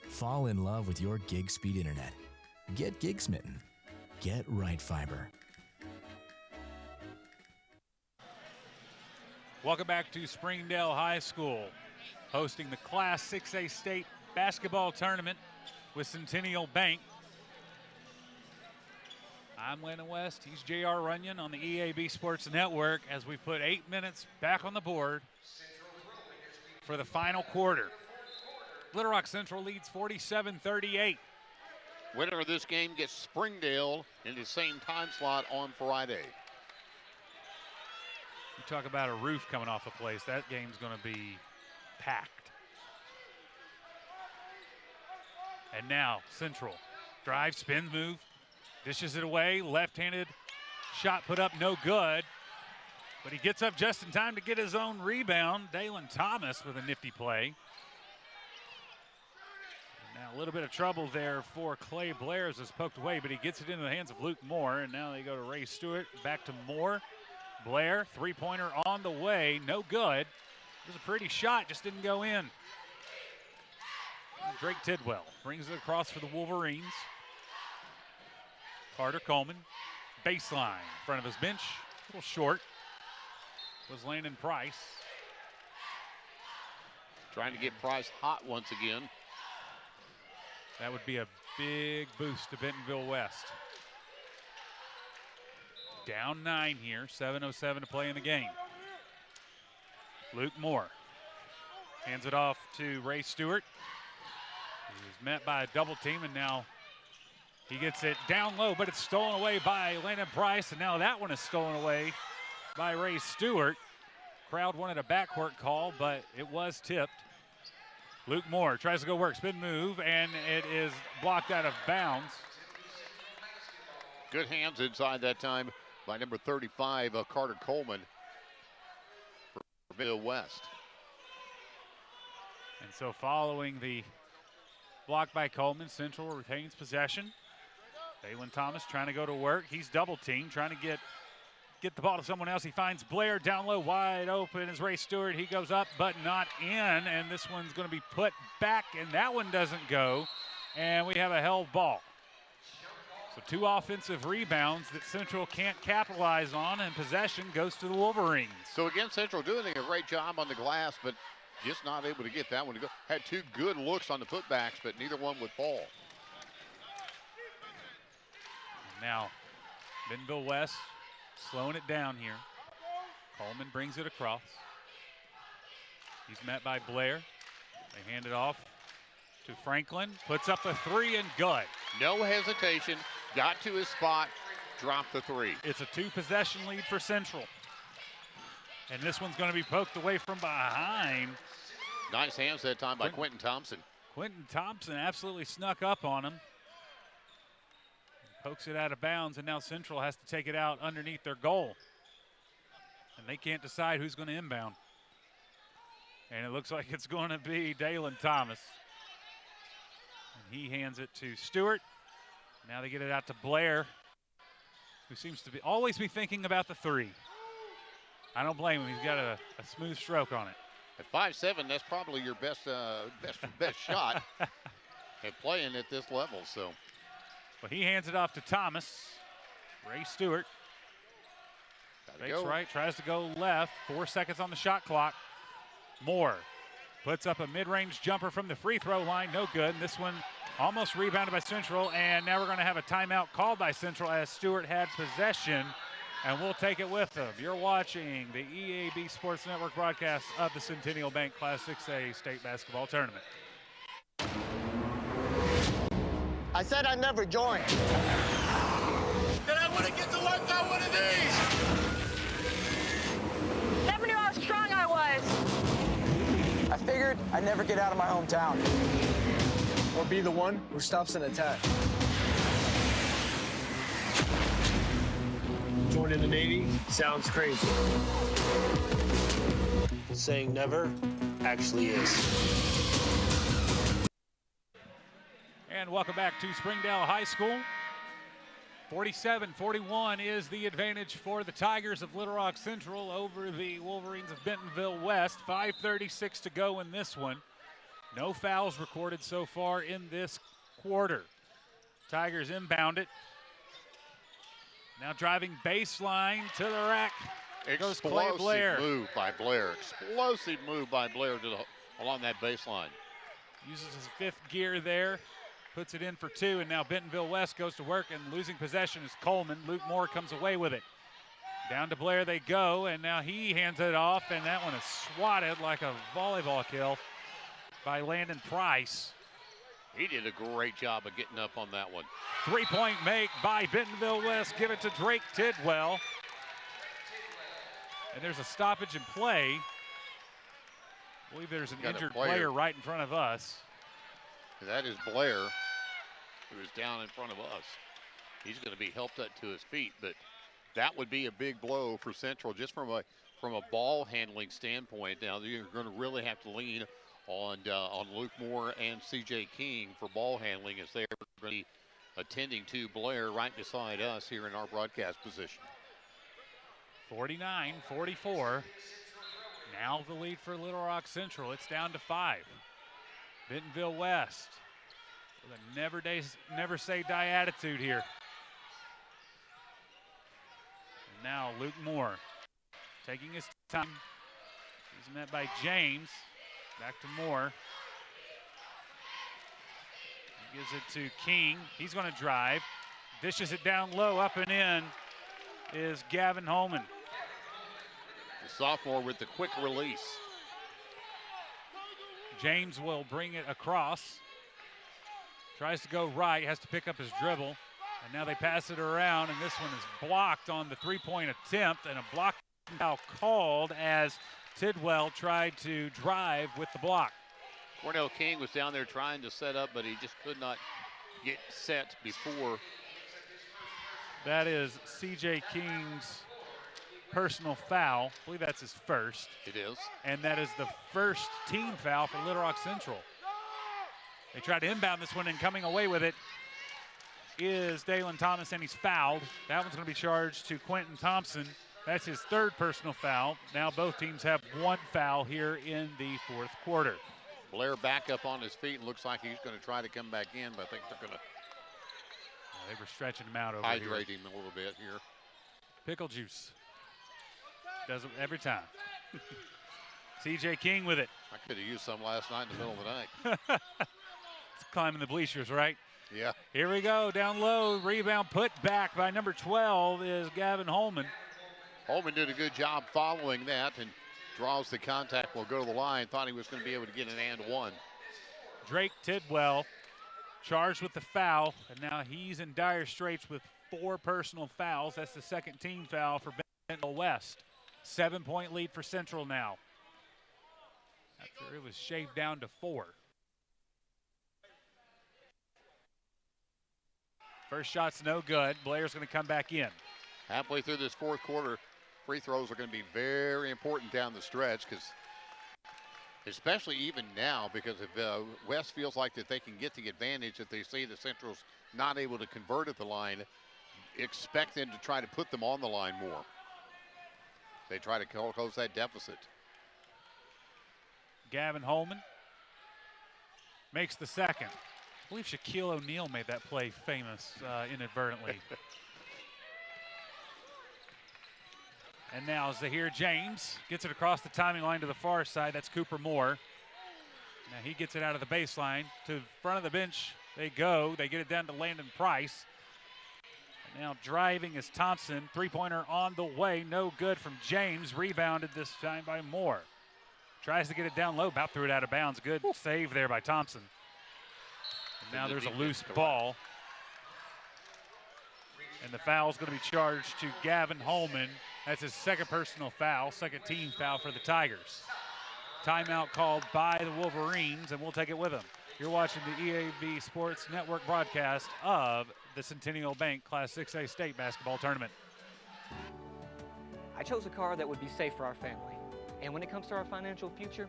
Fall in love with your gig speed internet. Get gig smitten. Get right fiber. Welcome back to Springdale High School, hosting the Class 6A State Basketball Tournament with Centennial Bank. I'm Landon West. He's J.R. Runyon on the EAB Sports Network as we put 8 minutes back on the board for the final quarter. Little Rock Central leads 47-38. Winner of this game gets Springdale in the same time slot on Friday. You talk about a roof coming off a place, that game's going to be packed. And now Central drive, spins, move, dishes it away, left-handed shot put up, no good. But he gets up just in time to get his own rebound. Dalen Thomas with a nifty play. And now a little bit of trouble there for Clay Blair as it's poked away, but he gets it into the hands of Luke Moore. And now they go to Ray Stewart, back to Moore. Blair, three-pointer on the way, no good. It was a pretty shot, just didn't go in. And Drake Tidwell brings it across for the Wolverines. Carter Coleman, baseline, in front of his bench, a little short. Was Landon Price. Trying to get Price hot once again. That would be a big boost to Bentonville West. Down 9 here, 7:07 to play in the game. Luke Moore hands it off to Ray Stewart. He was met by a double team, and now he gets it down low, but it's stolen away by Landon Price, and now that one is stolen away by Ray Stewart. Crowd wanted a backcourt call, but it was tipped. Luke Moore tries to go work, spin move, and it is blocked out of bounds. Good hands inside that time by number 35, Carter Coleman for Bentonville West. And so following the block by Coleman, Central retains possession. Dalen Thomas trying to go to work. He's double teamed, trying to get the ball to someone else. He finds Blair down low, wide open is Ray Stewart. He goes up, but not in, and this one's going to be put back, and that one doesn't go, and we have a held ball. So 2 offensive rebounds that Central can't capitalize on, and possession goes to the Wolverines. So again, Central doing a great job on the glass, but just not able to get that one to go. Had 2 good looks on the putbacks, but neither one would fall. And now Bentonville West slowing it down here. Coleman brings it across. He's met by Blair. They hand it off to Franklin. Puts up a 3 and good. No hesitation. Got to his spot. Dropped the 3. It's a 2-possession lead for Central. And this one's going to be poked away from behind. Nice hands that time by Quentin Thompson. Quentin Thompson absolutely snuck up on him. Pokes it out of bounds, and now Central has to take it out underneath their goal. And they can't decide who's going to inbound. And it looks like it's going to be Dalen Thomas. And he hands it to Stewart. Now they get it out to Blair, who seems to always be thinking about the 3. I don't blame him. He's got a smooth stroke on it. At 5'7", that's probably your best shot at playing at this level. So. Well, he hands it off to Thomas. Ray Stewart. Fakes right, tries to go left. 4 seconds on the shot clock. Moore puts up a mid-range jumper from the free throw line. No good. And this one almost rebounded by Central. And now we're going to have a timeout called by Central as Stewart had possession. And we'll take it with them. You're watching the EAB Sports Network broadcast of the Centennial Bank Class 6A State Basketball Tournament. I said I'd never join. Then I want to get to work on one of these. Never knew how strong I was. I figured figured I'd never get out of my hometown. Or be the one who stops an attack. Joining the Navy sounds crazy. Saying never actually is. And welcome back to Springdale High School. 47-41 is the advantage for the Tigers of Little Rock Central over the Wolverines of Bentonville West. 5:36 to go in this one. No fouls recorded so far in this quarter. Tigers inbound it. Now driving baseline to the rack. Goes Clay Blair. Explosive move by Blair. Explosive move by Blair along that baseline. Uses his fifth gear there. Puts it in for two, and now Bentonville West goes to work, and losing possession is Coleman. Luke Moore comes away with it. Down to Blair they go, and now he hands it off, and that one is swatted like a volleyball kill by Landon Price. He did a great job of getting up on that one. Three-point make by Bentonville West. Give it to Drake Tidwell. And there's a stoppage in play. I believe there's an injured player right in front of us. That is Blair, who is down in front of us. He's going to be helped up to his feet, but that would be a big blow for Central just from a ball handling standpoint. Now you're going to really have to lean on Luke Moore and C.J. King for ball handling as they're going to be attending to Blair right beside us here in our broadcast position. 49-44. Now the lead for Little Rock Central. It's down to 5. Bentonville West with a never say die attitude here. And now Luke Moore taking his time. He's met by James. Back to Moore. He gives it to King. He's going to drive. Dishes it down low, up and in is Gavin Holman. The sophomore with the quick release. James will bring it across. Tries to go right, has to pick up his dribble. And now they pass it around, and this one is blocked on the three-point attempt, and a block foul called as Tidwell tried to drive with the block. Cornell King was down there trying to set up, but he just could not get set before. That is C.J. King's personal foul. I believe that's his first. It is. And that is the first team foul for Little Rock Central. They tried to inbound this one, and coming away with it is Dalen Thomas, and he's fouled. That one's going to be charged to Quentin Thompson. That's his third personal foul. Now both teams have one foul here in the fourth quarter. Blair back up on his feet and looks like he's going to try to come back in, but I think they're going to they were stretching him out over hydrate here. him a little bit here. Pickle juice. Does it every time. C.J. King with it. I could have used some last night in the middle of the night. It's climbing the bleachers, right? Yeah. Here we go, down low, rebound put back by number 12 is Gavin Holman. Holman did a good job following that and draws the contact, will go to the line. Thought he was going to be able to get an and one. Drake Tidwell charged with the foul, and now he's in dire straits with 4 personal fouls. That's the second team foul for Bentonville West. 7-point lead for Central now, after it was shaved down to 4. First shot's no good. Blair's going to come back in. Halfway through this fourth quarter, free throws are going to be very important down the stretch, because especially even now, because if West feels like that they can get the advantage, if they see the Central's not able to convert at the line, expect them to try to put them on the line more. They try to close that deficit. Gavin Holman makes the second. I believe Shaquille O'Neal made that play famous inadvertently. And now Zahir James gets it across the timing line to the far side. That's Cooper Moore. Now he gets it out of the baseline to front of the bench. They go. They get it down to Landon Price. And now driving is Thompson. Three-pointer on the way. No good from James. Rebounded this time by Moore. Tries to get it down low. About threw it out of bounds. Good save there by Thompson. And now there's a loose ball. And the foul's going to be charged to Gavin Holman. That's his second personal foul, second team foul for the Tigers. timeout called by the Wolverines, and we'll take it with them. You're watching the EAB Sports Network broadcast of the Centennial Bank Class 6A State Basketball Tournament. I chose a car that would be safe for our family. And when it comes to our financial future,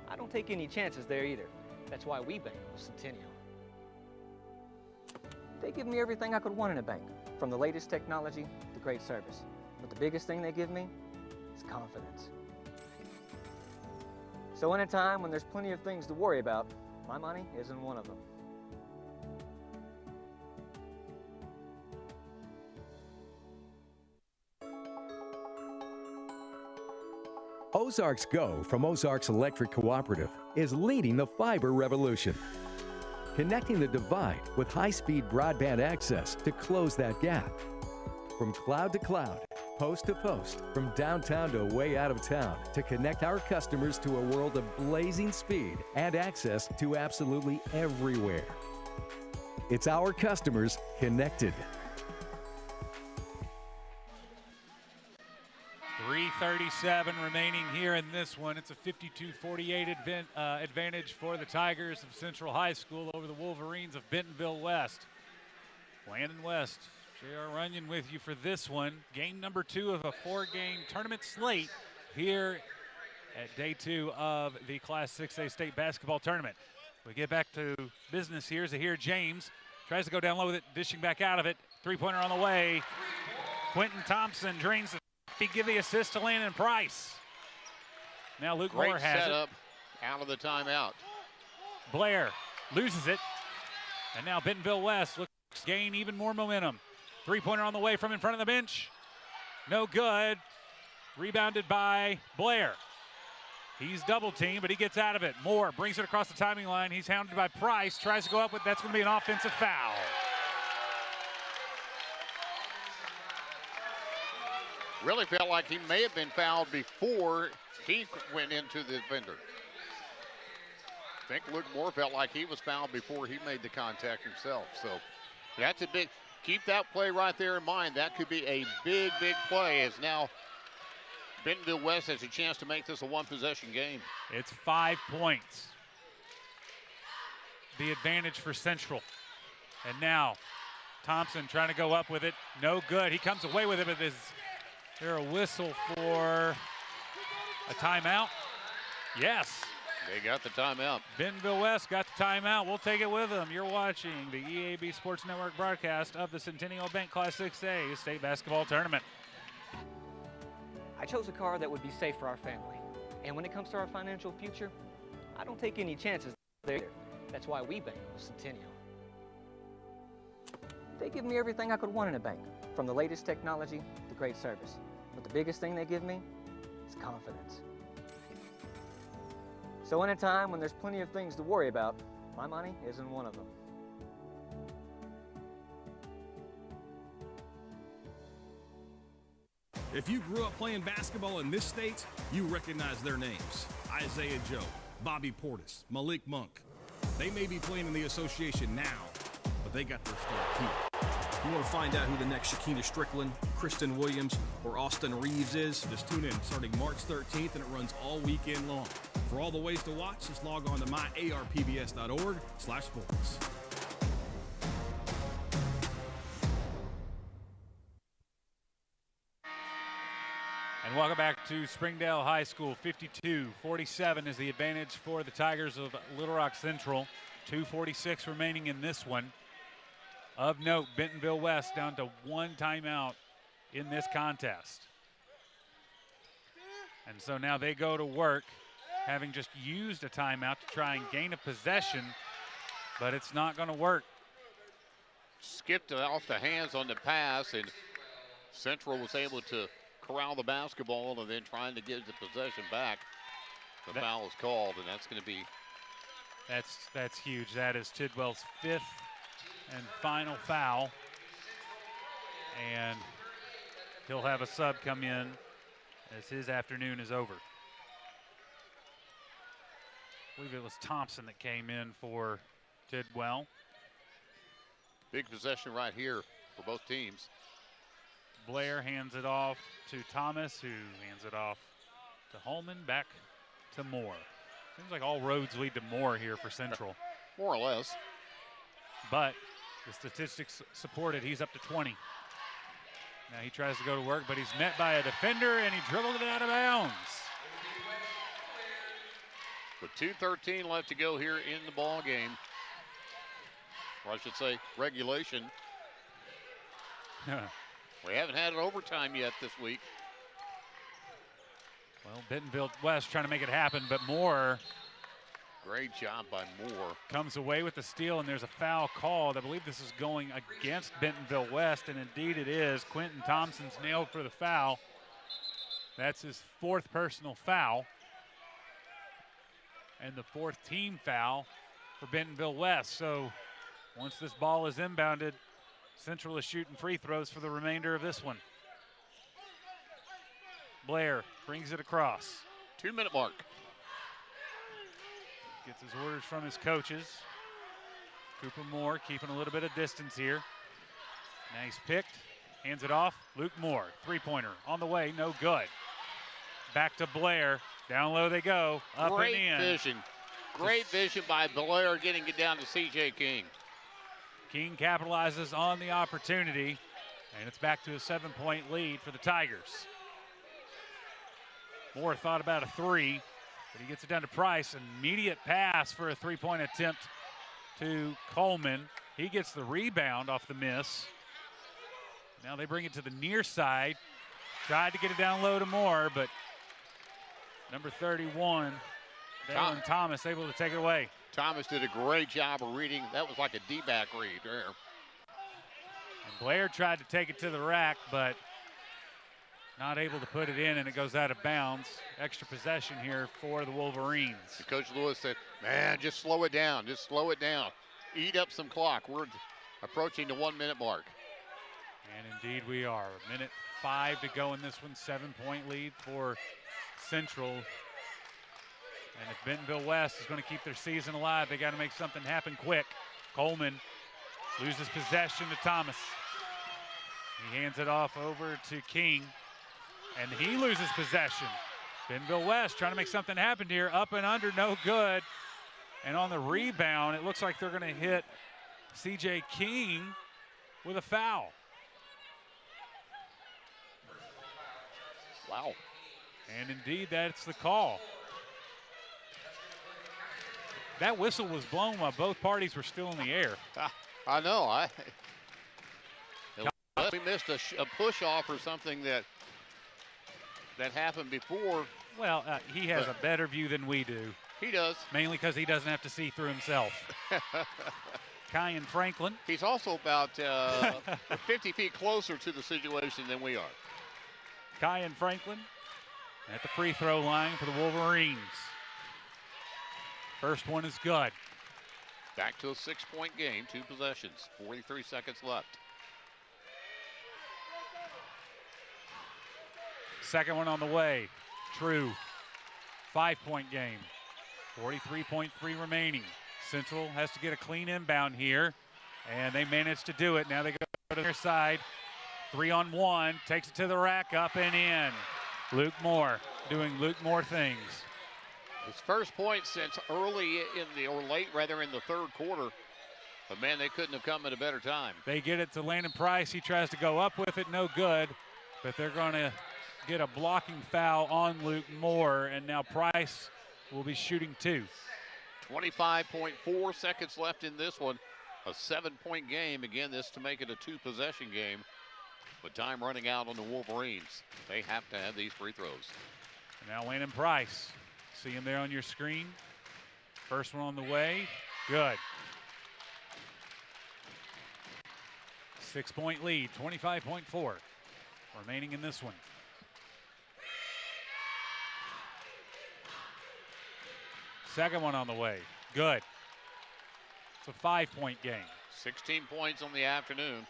I don't take any chances there either. That's why we bank with Centennial. They give me everything I could want in a bank, from the latest technology to great service. But the biggest thing they give me is confidence. So in a time when there's plenty of things to worry about, my money isn't one of them. Ozarks Go from Ozarks Electric Cooperative is leading the fiber revolution, connecting the divide with high-speed broadband access to close that gap. From cloud to cloud, post to post, from downtown to way out of town, to connect our customers to a world of blazing speed and access to absolutely everywhere. It's our customers connected. 3:37 remaining here in this one. It's a 52-48 advantage for the Tigers of Central High School over the Wolverines of Bentonville West. Landon West, J.R. Runyon with you for this one. Game number 2 of a 4-game tournament slate here at day 2 of the Class 6A State Basketball Tournament. We get back to business here. Zahir James tries to go down low with it, dishing back out of it. Three-pointer on the way. Quentin Thompson drains the give the assist to Landon Price. Now Luke Moore has setup out of the timeout. Blair loses it. And now Bentonville West looks to gain even more momentum. Three-pointer on the way from in front of the bench. No good. Rebounded by Blair. He's double-teamed, but he gets out of it. Moore brings it across the timing line. He's hounded by Price. Tries to go up with, that's going to be an offensive foul. Really felt like he may have been fouled before he went into the defender. I think Luke Moore felt like he was fouled before he made the contact himself. So that's a big, keep that play right there in mind. That could be a big, big play as now Bentonville West has a chance to make this a one-possession game. It's 5 points. The advantage for Central. And now Thompson trying to go up with it. No good. He comes away with it, but is there a whistle for a timeout? Yes. They got the timeout. Bentonville West got the timeout. We'll take it with them. You're watching the EAB Sports Network broadcast of the Centennial Bank Class 6A State Basketball Tournament. I chose a car that would be safe for our family. And when it comes to our financial future, I don't take any chances there either. That's why we bank with Centennial. They give me everything I could want in a bank, from the latest technology to great service. But the biggest thing they give me is confidence. So in a time when there's plenty of things to worry about, my money isn't one of them. If you grew up playing basketball in this state, you recognize their names. Isaiah Joe, Bobby Portis, Malik Monk. They may be playing in the association now, but they got their start here. You want to find out who the next Shakina Strickland, Kristen Williams, or Austin Reeves is? Just tune in starting March 13th, and it runs all weekend long. For all the ways to watch, just log on to myarpbs.org/sports. And welcome back to Springdale High School. 52-47 is the advantage for the Tigers of Little Rock Central. 2:46 remaining in this one. Of note, Bentonville West down to one timeout in this contest. And so now they go to work, having just used a timeout to try and gain a possession, but it's not going to work. Skipped it off the hands on the pass, and Central was able to corral the basketball and then trying to get the possession back. The foul is called, and that's going to be. That's huge. That is Tidwell's 5th and final foul. And he'll have a sub come in as his afternoon is over. I believe it was Thompson that came in for Tidwell. Big possession right here for both teams. Blair hands it off to Thomas, who hands it off to Holman. Back to Moore. Seems like all roads lead to Moore here for Central. More or less. But the statistics support it. He's up to 20. Now he tries to go to work, but he's met by a defender, and he dribbled it out of bounds. With 2:13 left to go here in the ball game, or I should say regulation. We haven't had an overtime yet this week. Well, Bentonville West trying to make it happen, but Moore. Great job by Moore. Comes away with the steal, and there's a foul called. I believe this is going against Bentonville West, and indeed it is. Quentin Thompson's nailed for the foul. That's his 4th personal foul. And the 4th team foul for Bentonville West. So once this ball is inbounded, Central is shooting free throws for the remainder of this one. Blair brings it across. 2-minute mark. Gets his orders from his coaches. Cooper Moore keeping a little bit of distance here. Now he's picked, hands it off. Luke Moore, 3-pointer on the way, no good. Back to Blair. Down low they go, up Great and in. Vision. Great vision by Blair getting it down to C.J. King. King capitalizes on the opportunity, and it's back to a 7-point lead for the Tigers. Moore thought about a 3, but he gets it down to Price. Immediate pass for a 3-point attempt to Coleman. He gets the rebound off the miss. Now they bring it to the near side. Tried to get it down low to Moore, but number 31, Dalen Thomas, able to take it away. Thomas did a great job of reading. That was like a D-back read there. And Blair tried to take it to the rack, but not able to put it in, and it goes out of bounds. Extra possession here for the Wolverines. Coach Lewis said, man, just slow it down. Just slow it down. Eat up some clock. We're approaching the 1-minute mark. And indeed we are. 1:05 to go in this one. 7-point lead for Central. And if Bentonville West is going to keep their season alive, they got to make something happen quick. Coleman loses possession to Thomas. He hands it off over to King, and he loses possession. Bentonville West trying to make something happen here. Up and under, no good. And on the rebound, it looks like they're going to hit C.J. King with a foul. Wow. And indeed, that's the call. That whistle was blown while both parties were still in the air. I know. We missed a push off or something that happened before. Well, he has a better view than we do. He does. Mainly because he doesn't have to see through himself. Kyan Franklin. He's also about 50 feet closer to the situation than we are. Kyan Franklin at the free throw line for the Wolverines. First one is good. Back to a 6-point game, 2 possessions, 43 seconds left. Second one on the way. True. 5-point game. 43.3 remaining. Central has to get a clean inbound here, and they managed to do it. Now they go to their side. 3-on-1, takes it to the rack, up and in. Luke Moore doing Luke Moore things. His first point since early in the, or late rather, in the third quarter. But man, they couldn't have come at a better time. They get it to Landon Price. He tries to go up with it, no good. But they're going to get a blocking foul on Luke Moore, and now Price will be shooting 2. 25.4 seconds left in this one. A 7-point game. Again, this to make it a 2-possession game. But time running out on the Wolverines. They have to have these free throws. And now Landon Price. See him there on your screen. First one on the way. Good. 6-point lead, 25.4 remaining in this one. Second one on the way. Good. It's a 5-point game. 16 points on the afternoon.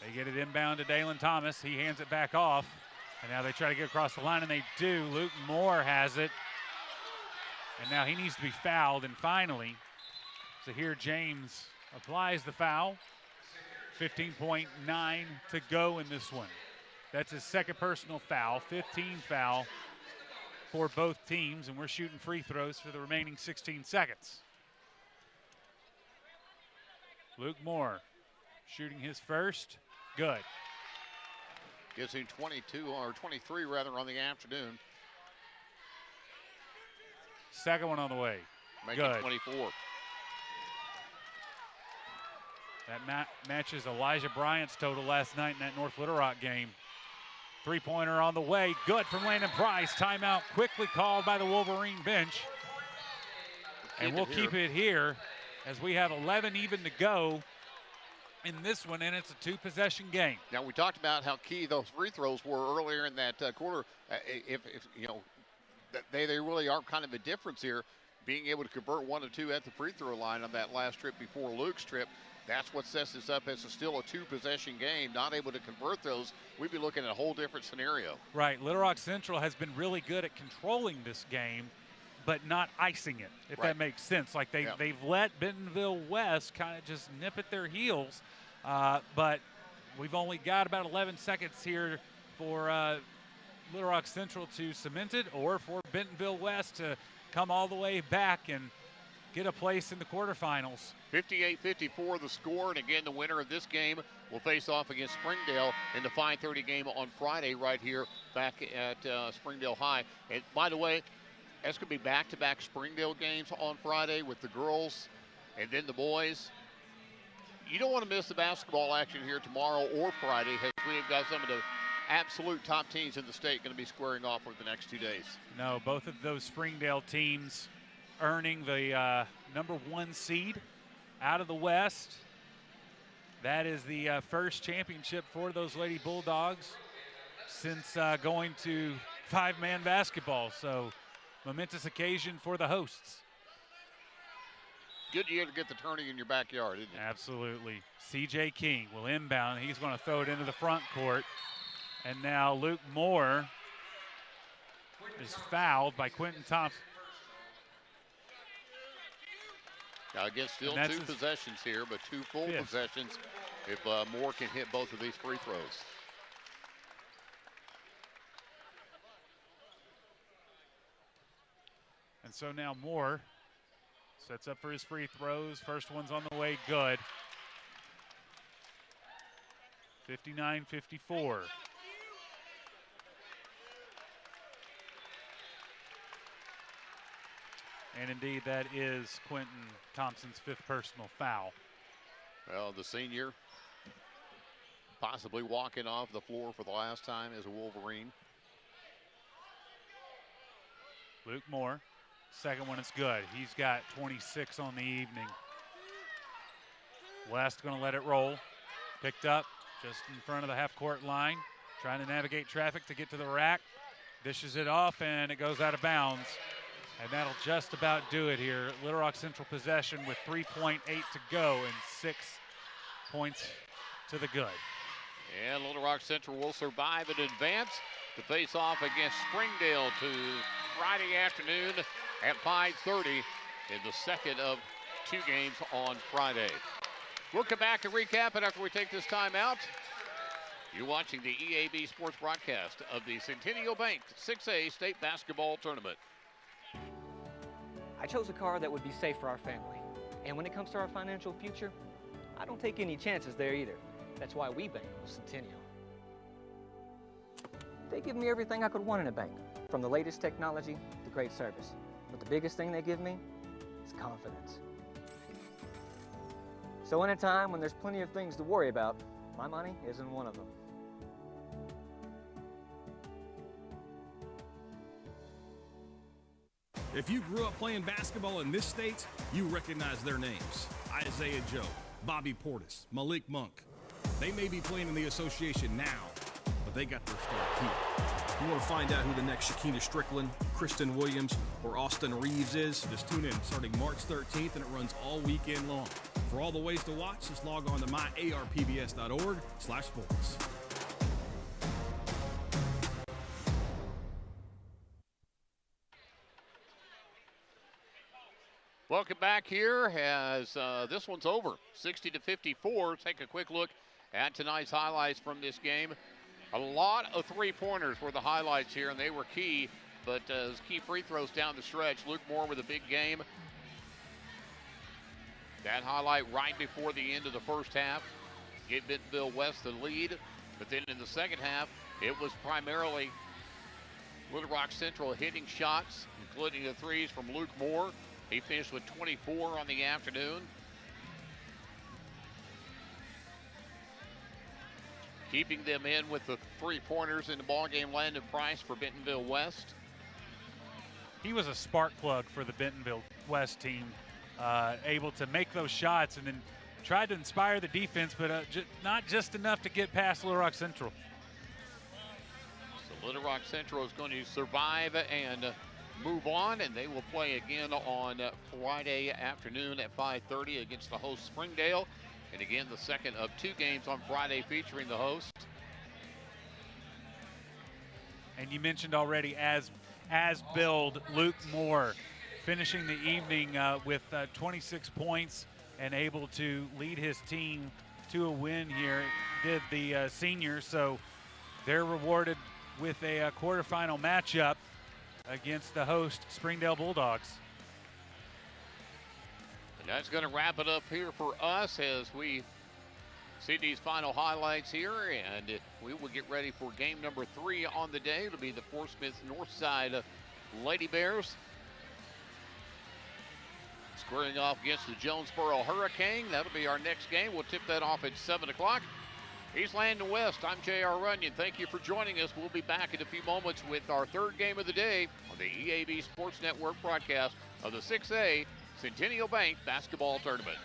They get it inbound to Dalen Thomas. He hands it back off. And now they try to get across the line, and they do. Luke Moore has it. And now he needs to be fouled. And finally, Zahir James applies the foul. 15.9 to go in this one. That's his second personal foul. 15 foul for both teams, and we're shooting free throws for the remaining 16 seconds. Luke Moore shooting his first. Good. Gives him 22 or 23 rather on the afternoon. Second one on the way. Making Good. 24. That matches Elijah Bryant's total last night in that North Little Rock game. Three-pointer on the way. Good from Landon Price. Timeout quickly called by the Wolverine bench. And we'll keep it here as we have 11 even to go in this one, and it's a two-possession game. Now, we talked about how key those free throws were earlier in that quarter. If you know, they really are kind of a difference here. Being able to convert 1 or 2 at the free throw line on that last trip before Luke's trip, that's what sets this up as still a two-possession game. Not able to convert those, we'd be looking at a whole different scenario. Right. Little Rock Central has been really good at controlling this game, but not icing it, if that makes sense. Like they've let Bentonville West kind of just nip at their heels, but we've only got about 11 seconds here for Little Rock Central to cement it, or for Bentonville West to come all the way back and get a place in the quarterfinals. 58-54 the score, and again, the winner of this game will face off against Springdale in the 5:30 game on Friday right here back at Springdale High. And by the way, that's going to be back-to-back Springdale games on Friday with the girls and then the boys. You don't want to miss the basketball action here tomorrow or Friday, as we've got some of the absolute top teams in the state going to be squaring off over the next 2 days. No, both of those Springdale teams earning the number 1 seed out of the West. That is the first championship for those Lady Bulldogs since going to 5-man basketball. So momentous occasion for the hosts. Good year to get the tourney in your backyard, isn't it? Absolutely. C.J. King will inbound. He's going to throw it into the front court. And now Luke Moore is fouled by Quentin Thompson. Now, again, still 2 possessions here, but 2 full possessions if Moore can hit both of these free throws. And so now Moore sets up for his free throws. First one's on the way, good. 59-54. And indeed, that is Quentin Thompson's 5th personal foul. Well, the senior possibly walking off the floor for the last time as a Wolverine. Luke Moore, second one is good. He's got 26 on the evening. West going to let it roll. Picked up just in front of the half-court line. Trying to navigate traffic to get to the rack. Dishes it off, and it goes out of bounds. And that'll just about do it here. Little Rock Central possession with 3.8 to go and 6 points to the good. And Little Rock Central will survive and advance to face off against Springdale to Friday afternoon at 5:30 in the second of 2 games on Friday. We'll come back and recap it after we take this time out. You're watching the EAB Sports broadcast of the Centennial Bank 6A State Basketball Tournament. I chose a car that would be safe for our family. And when it comes to our financial future, I don't take any chances there either. That's why we bank with Centennial. They give me everything I could want in a bank, from the latest technology to great service. But the biggest thing they give me is confidence. So in a time when there's plenty of things to worry about, my money isn't one of them. If you grew up playing basketball in this state, you recognize their names. Isaiah Joe, Bobby Portis, Malik Monk. They may be playing in the association now, but they got their start here. You want to find out who the next Shakina Strickland, Kristen Williams, or Austin Reeves is? Just tune in starting March 13th, and it runs all weekend long. For all the ways to watch, just log on to myarpbs.org/sports. Welcome back here as this one's over, 60-54. Take a quick look at tonight's highlights from this game. A lot of three-pointers were the highlights here, and they were key but his key free throws down the stretch. Luke Moore with a big game. That highlight right before the end of the first half. Gave Bentonville West the lead, but then in the second half, it was primarily Little Rock Central hitting shots, including the threes from Luke Moore. He finished with 24 on the afternoon. Keeping them in with the three-pointers in the ballgame, Landon Price for Bentonville West. He was a spark plug for the Bentonville West team, able to make those shots and then tried to inspire the defense, but not just enough to get past Little Rock Central. So Little Rock Central is going to survive and move on, and they will play again on Friday afternoon at 5:30 against the host Springdale. And again, the second of two games on Friday featuring the host. And you mentioned already, as billed, Luke Moore finishing the evening with 26 points and able to lead his team to a win here. Did the senior, so they're rewarded with a quarterfinal matchup against the host Springdale Bulldogs. And that's going to wrap it up here for us as we see these final highlights here, and we will get ready for game number 3 on the day. It'll be the Fort Smith Northside Lady Bears squaring off against the Jonesboro Hurricane. That'll be our next game. We'll tip that off at 7 o'clock. East Landon West, I'm J.R. Runyon. Thank you for joining us. We'll be back in a few moments with our third game of the day on the EAB Sports Network broadcast of the 6A Centennial Bank Basketball Tournament.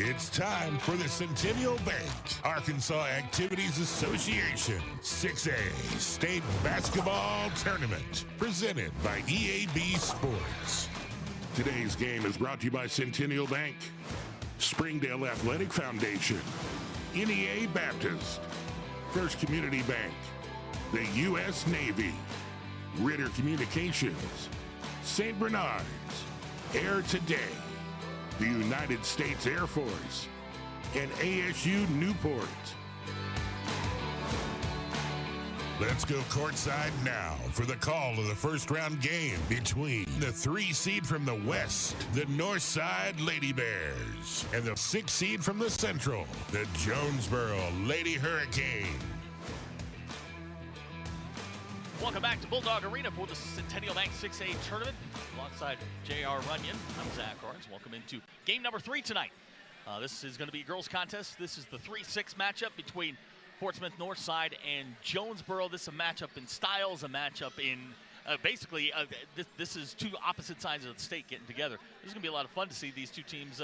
It's time for the Centennial Bank Arkansas Activities Association 6A State Basketball Tournament, presented by EAB Sports. Today's game is brought to you by Centennial Bank, Springdale Athletic Foundation, NEA Baptist, First Community Bank, the U.S. Navy, Ritter Communications, St. Bernard's, Air Today, the United States Air Force, and ASU Newport. Let's go courtside now for the call of the first round game between the 3 seed from the West, the Northside Lady Bears, and the 6 seed from the Central, the Jonesboro Lady Hurricane. Welcome back to Bulldog Arena for the Centennial Bank 6A tournament. Alongside J.R. Runyon, I'm Zach Arns. Welcome into game number 3 tonight. This is going to be a girls contest. This is the 3-6 matchup between Fort Smith Northside and Jonesboro. This is a matchup in styles, a matchup in this is two opposite sides of the state getting together. This is going to be a lot of fun to see these two teams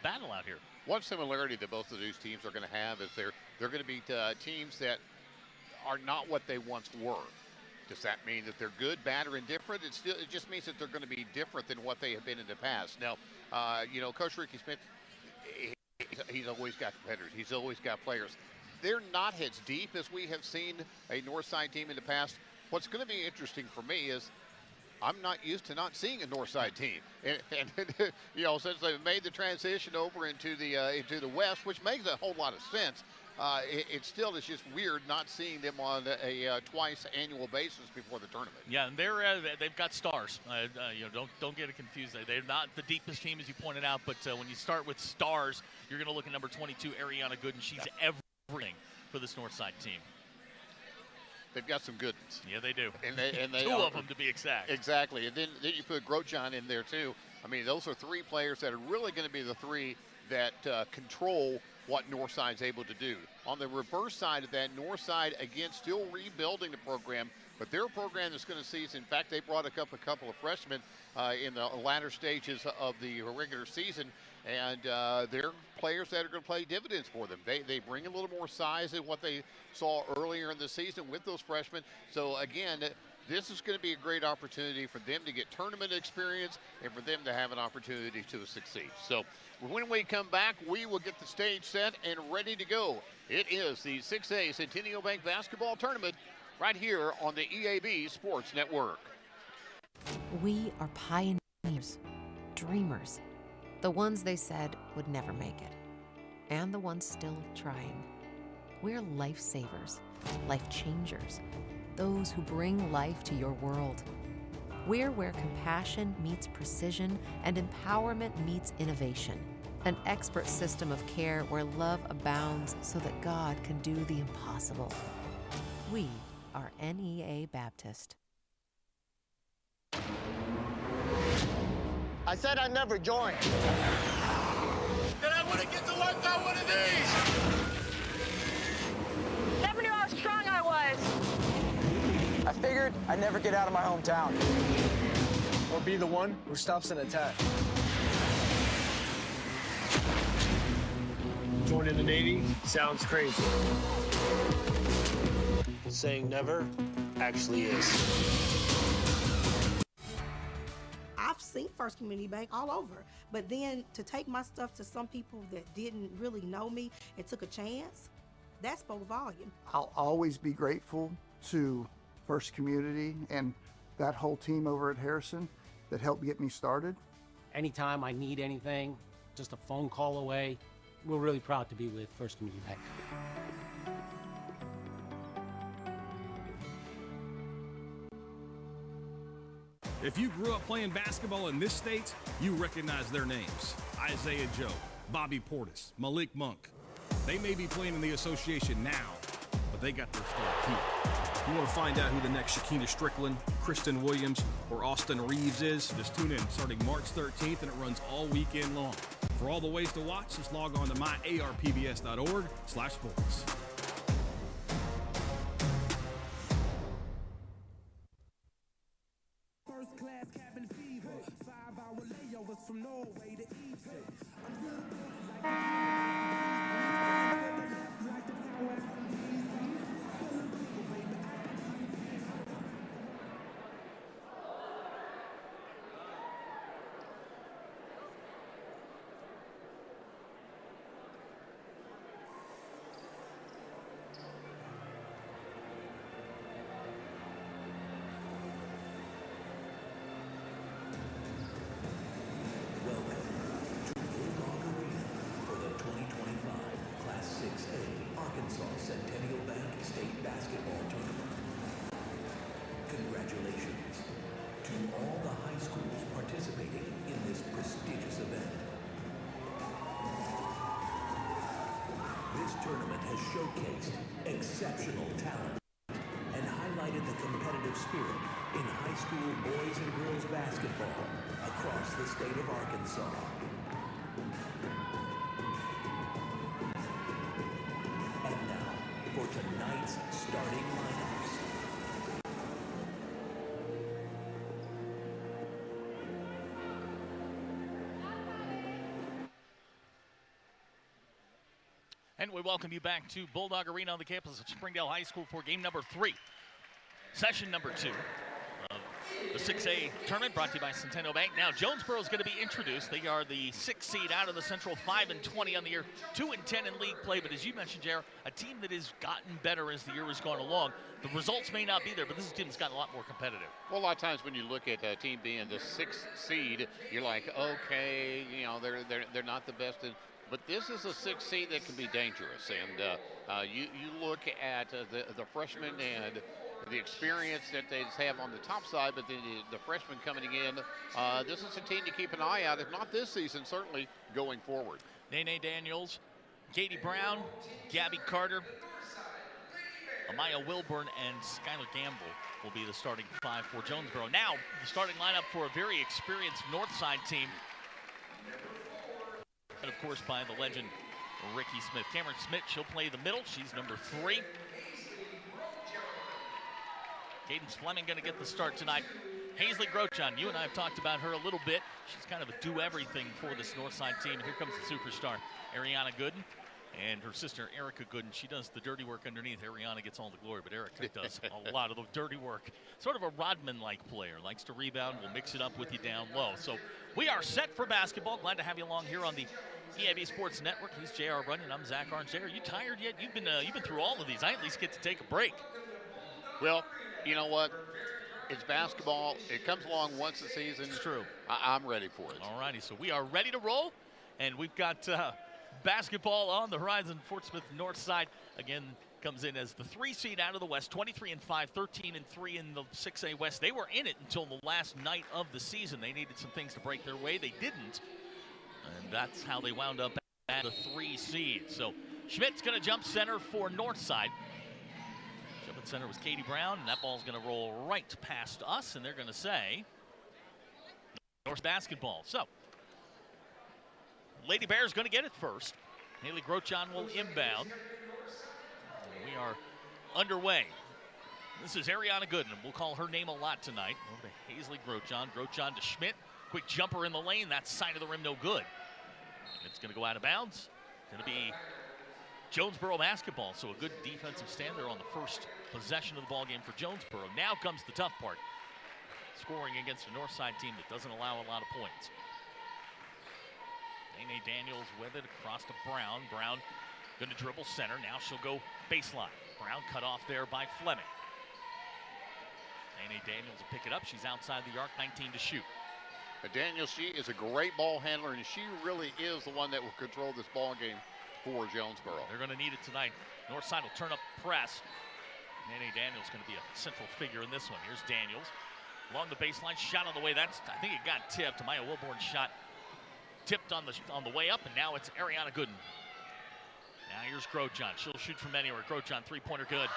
battle out here. One similarity that both of these teams are going to have is they're going to be teams that are not what they once were. Does that mean that they're good, bad, or indifferent? It just means that they're going to be different than what they have been in the past. Now, Coach Ricky Smith, he's always got competitors. He's always got players. They're not as deep as we have seen a Northside team in the past. What's going to be interesting for me is I'm not used to not seeing a Northside team, and since they've made the transition over into the West, which makes a whole lot of sense. It still is just weird not seeing them on a twice annual basis before the tournament. Yeah, and they've got stars. Don't get it confused. They're not the deepest team, as you pointed out, but when you start with stars, you're going to look at number 22, Ariana Gooden. She's everything for this Northside team. They've got some good ones. Yeah, they do. And they two of them, to be exact. Exactly. And then you put Grosjean in there, too. I mean, those are 3 players that are really going to be the 3 that control what Northside's able to do. On the reverse side of that, Northside, again, still rebuilding the program, but their program is going to see, in fact, they brought a couple of freshmen in the latter stages of the regular season, and they're players that are going to play dividends for them. They bring a little more size than what they saw earlier in the season with those freshmen. So, again, this is going to be a great opportunity for them to get tournament experience and for them to have an opportunity to succeed. So when we come back, we will get the stage set and ready to go. It is the 6A Centennial Bank Basketball Tournament right here on the EAB Sports Network. We are pioneers, dreamers, the ones they said would never make it, and the ones still trying. We're lifesavers, life changers, those who bring life to your world. We're where compassion meets precision and empowerment meets innovation. An expert system of care where love abounds so that God can do the impossible. We are NEA Baptist. I said I'd never join. Then I wouldn't get to work on one of these. Never knew how strong I was. I figured I'd never get out of my hometown. Or be the one who stops an attack. Joining the Navy sounds crazy. Saying never actually is. I've seen First Community Bank all over, but then to take my stuff to some people that didn't really know me and took a chance, that spoke volume. I'll always be grateful to First Community and that whole team over at Harrison that helped get me started. Anytime I need anything, just a phone call away. We're really proud to be with First Community Bank. If you grew up playing basketball in this state, you recognize their names. Isaiah Joe, Bobby Portis, Malik Monk. They may be playing in the association now, but they got their start here. You want to find out who the next Shakina Strickland, Kristen Williams, or Austin Reeves is? Just tune in starting March 13th, and it runs all weekend long. For all the ways to watch, just log on to myarpbs.org/sports. First class cabin fever, 5-hour layovers from Norway to Egypt. I'm basketball tournament. Congratulations to all the high schools participating in this prestigious event. This tournament has showcased exceptional talent and highlighted the competitive spirit in high school boys and girls basketball across the state of Arkansas. And now, for tonight's starting lineups. And we welcome you back to Bulldog Arena on the campus of Springdale High School for game number 3. Session number 2 of the 6A tournament brought to you by Centennial Bank. Now Jonesboro is going to be introduced. They are the 6th seed out of the Central, 5-20 on the year, 2-10 in league play. But as you mentioned, Jared, a team that has gotten better as the year has gone along. The results may not be there, but this is a team that's gotten a lot more competitive. Well, a lot of times when you look at a team being the 6th seed, you're like, okay, you know, they're not the best. But this is a 6th seed that can be dangerous. And you look at the freshmen and the experience that they have on the top side, but then the freshmen coming in, this is a team to keep an eye out, if not this season, certainly going forward. Nene Daniels, Katie Brown, Gabby Carter, Amaya Wilburn, and Skylar Gamble will be the starting 5 for Jonesboro. Now, the starting lineup for a very experienced Northside team. And of course, by the legend, Ricky Smith. Cameron Smith, she'll play the middle. She's number 3. Cadence Fleming going to get the start tonight. Hazley Grochon, you and I have talked about her a little bit. She's kind of a do-everything for this Northside team. And here comes the superstar, Ariana Gooden, and her sister, Erica Gooden. She does the dirty work underneath. Ariana gets all the glory, but Erica does a lot of the dirty work. Sort of a Rodman-like player. Likes to rebound, will mix it up with you down low. So we are set for basketball. Glad to have you along here on the EAB Sports Network. He's J.R. Runyon. I'm Zach Orange. J.R., you tired yet? You've been through all of these. I at least get to take a break. Well, you know what? It's basketball. It comes along once a season. It's true. I'm ready for it. All righty, so we are ready to roll, and we've got basketball on the horizon. Fort Smith Northside, again, comes in as the 3 seed out of the West, 23-5, 13-3 in the 6A West. They were in it until the last night of the season. They needed some things to break their way. They didn't. And that's how they wound up at the 3 seed. So Schmidt's going to jump center for Northside. Jumping center was Katie Brown, and that ball's going to roll right past us, and they're going to say North basketball. So Lady Bears going to get it first. Haley Grochon will inbound. We are underway. This is Ariana Gooden. We'll call her name a lot tonight. Over to Hazley Grochon. Grochon to Schmidt. Quick jumper in the lane. That side of the rim no good. And it's going to go out of bounds. It's going to be Jonesboro basketball. So a good defensive stand there on the first possession of the ball game for Jonesboro. Now comes the tough part. Scoring against a Northside team that doesn't allow a lot of points. Nene Daniels with it across to Brown. Brown going to dribble center. Now she'll go baseline. Brown cut off there by Fleming. Nene Daniels will pick it up. She's outside the arc, 19 to shoot. Daniels, she is a great ball handler, and she really is the one that will control this ball game for Jonesboro. They're going to need it tonight. Northside will turn up press. Nene Daniels going to be a central figure in this one. Here's Daniels along the baseline, shot on the way. I think it got tipped. Maya Wilborn shot tipped on the way up, and now it's Ariana Gooden. Now here's Grochon. She'll shoot from anywhere. Grochon, three-pointer good.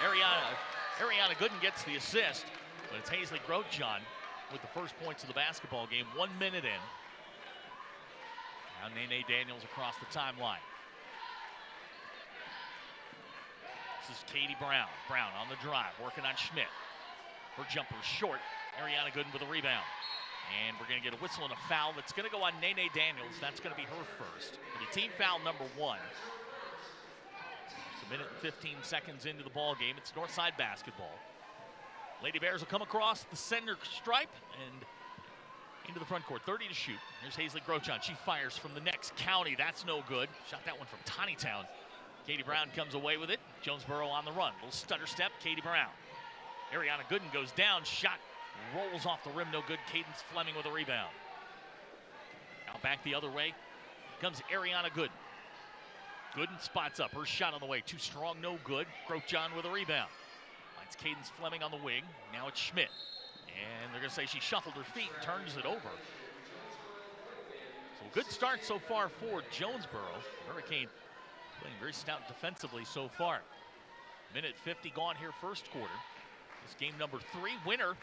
Ariana Gooden gets the assist, but it's Hazley Grochon with the first points of the basketball game, 1 minute in. Now Nene Daniels across the timeline. This is Katie Brown. Brown on the drive, working on Schmidt. Her jumper's short. Ariana Gooden with a rebound. And we're going to get a whistle and a foul that's going to go on Nene Daniels. That's going to be her first. It'll be team foul number 1. It's a minute and 15 seconds into the ball game. It's Northside basketball. Lady Bears will come across the center stripe and into the front court. 30 to shoot. Here's Hazley Grochon. She fires from the next county. That's no good. Shot that one from Tonytown. Katie Brown comes away with it. Jonesboro on the run. Little stutter step. Katie Brown. Ariana Gooden goes down. Shot rolls off the rim. No good. Cadence Fleming with a rebound. Now back the other way comes Ariana Gooden. Gooden spots up. Her shot on the way. Too strong, no good. Grosjean with a rebound. Finds Cadence Fleming on the wing. Now it's Schmidt. And they're going to say she shuffled her feet and turns it over. So a good start so far for Jonesboro. Hurricane playing very stout defensively so far. Minute 50 gone here first quarter. This game number 3. Winner.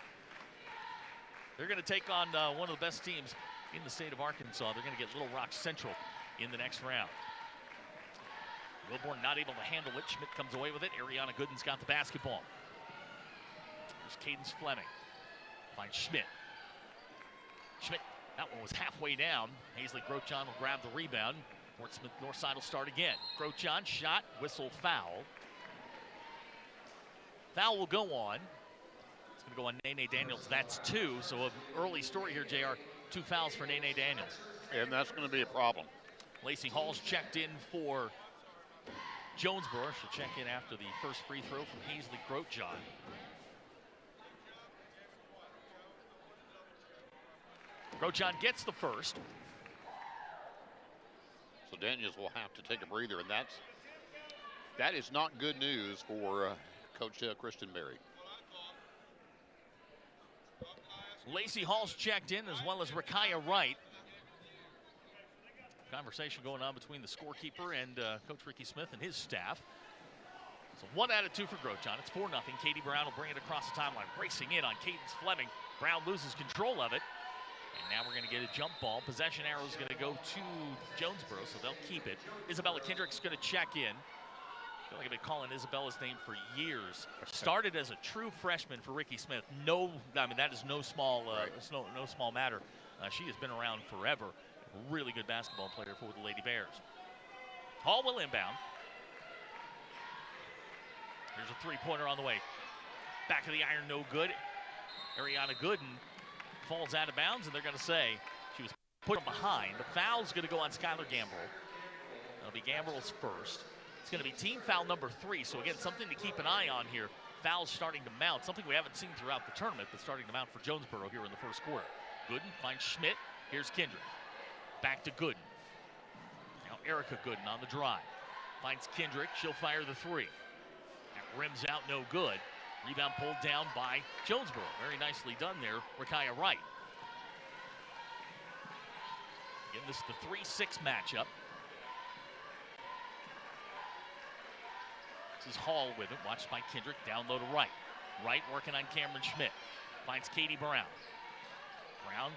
They're going to take on one of the best teams in the state of Arkansas. They're going to get Little Rock Central in the next round. Wilborn not able to handle it. Schmidt comes away with it. Ariana Gooden's got the basketball. There's Cadence Fleming. Finds Schmidt. Schmidt, that one was halfway down. Hazley Grosjean will grab the rebound. Portsmouth Northside will start again. Grosjean shot, whistle, foul. Foul will go on. It's going to go on Nene Daniels. That's 2. So an early story here, JR. 2 fouls for Nene Daniels. And that's going to be a problem. Lacey Hall's checked in for Jonesboro. She'll check in after the first free throw from Hazley Grosjean. Grosjean gets the first. So Daniels will have to take a breather, and that is not good news for Coach Kristen Berry. Lacey Hall's checked in, as well as Rakaya Wright. Conversation going on between the scorekeeper and Coach Ricky Smith and his staff. So 1 out of 2 for Grosjean. It's 4-0. Katie Brown will bring it across the timeline, racing in on Cadence Fleming. Brown loses control of it. And now we're going to get a jump ball. Possession arrow is going to go to Jonesboro, so they'll keep it. Isabella Kendrick's going to check in. I feel like I've been calling Isabella's name for years. Started as a true freshman for Ricky Smith. That is no small matter. She has been around forever. Really good basketball player for the Lady Bears. Hall will inbound. Here's a 3-pointer on the way. Back of the iron, no good. Ariana Gooden falls out of bounds, and they're going to say she was put from behind. The foul's going to go on Skylar Gambrell. That'll be Gambrell's first. It's going to be team foul number 3. So again, something to keep an eye on here. Fouls starting to mount. Something we haven't seen throughout the tournament, but starting to mount for Jonesboro here in the first quarter. Gooden finds Schmidt. Here's Kendrick. Back to Gooden. Now Erica Gooden on the drive. Finds Kendrick. She'll fire the 3. That rims out, no good. Rebound pulled down by Jonesboro. Very nicely done there, Rakaya Wright. Again, this is the 3-6 matchup. This is Hall with it, watched by Kendrick. Down low to Wright. Wright working on Cameron Schmidt. Finds Katie Brown. Brown,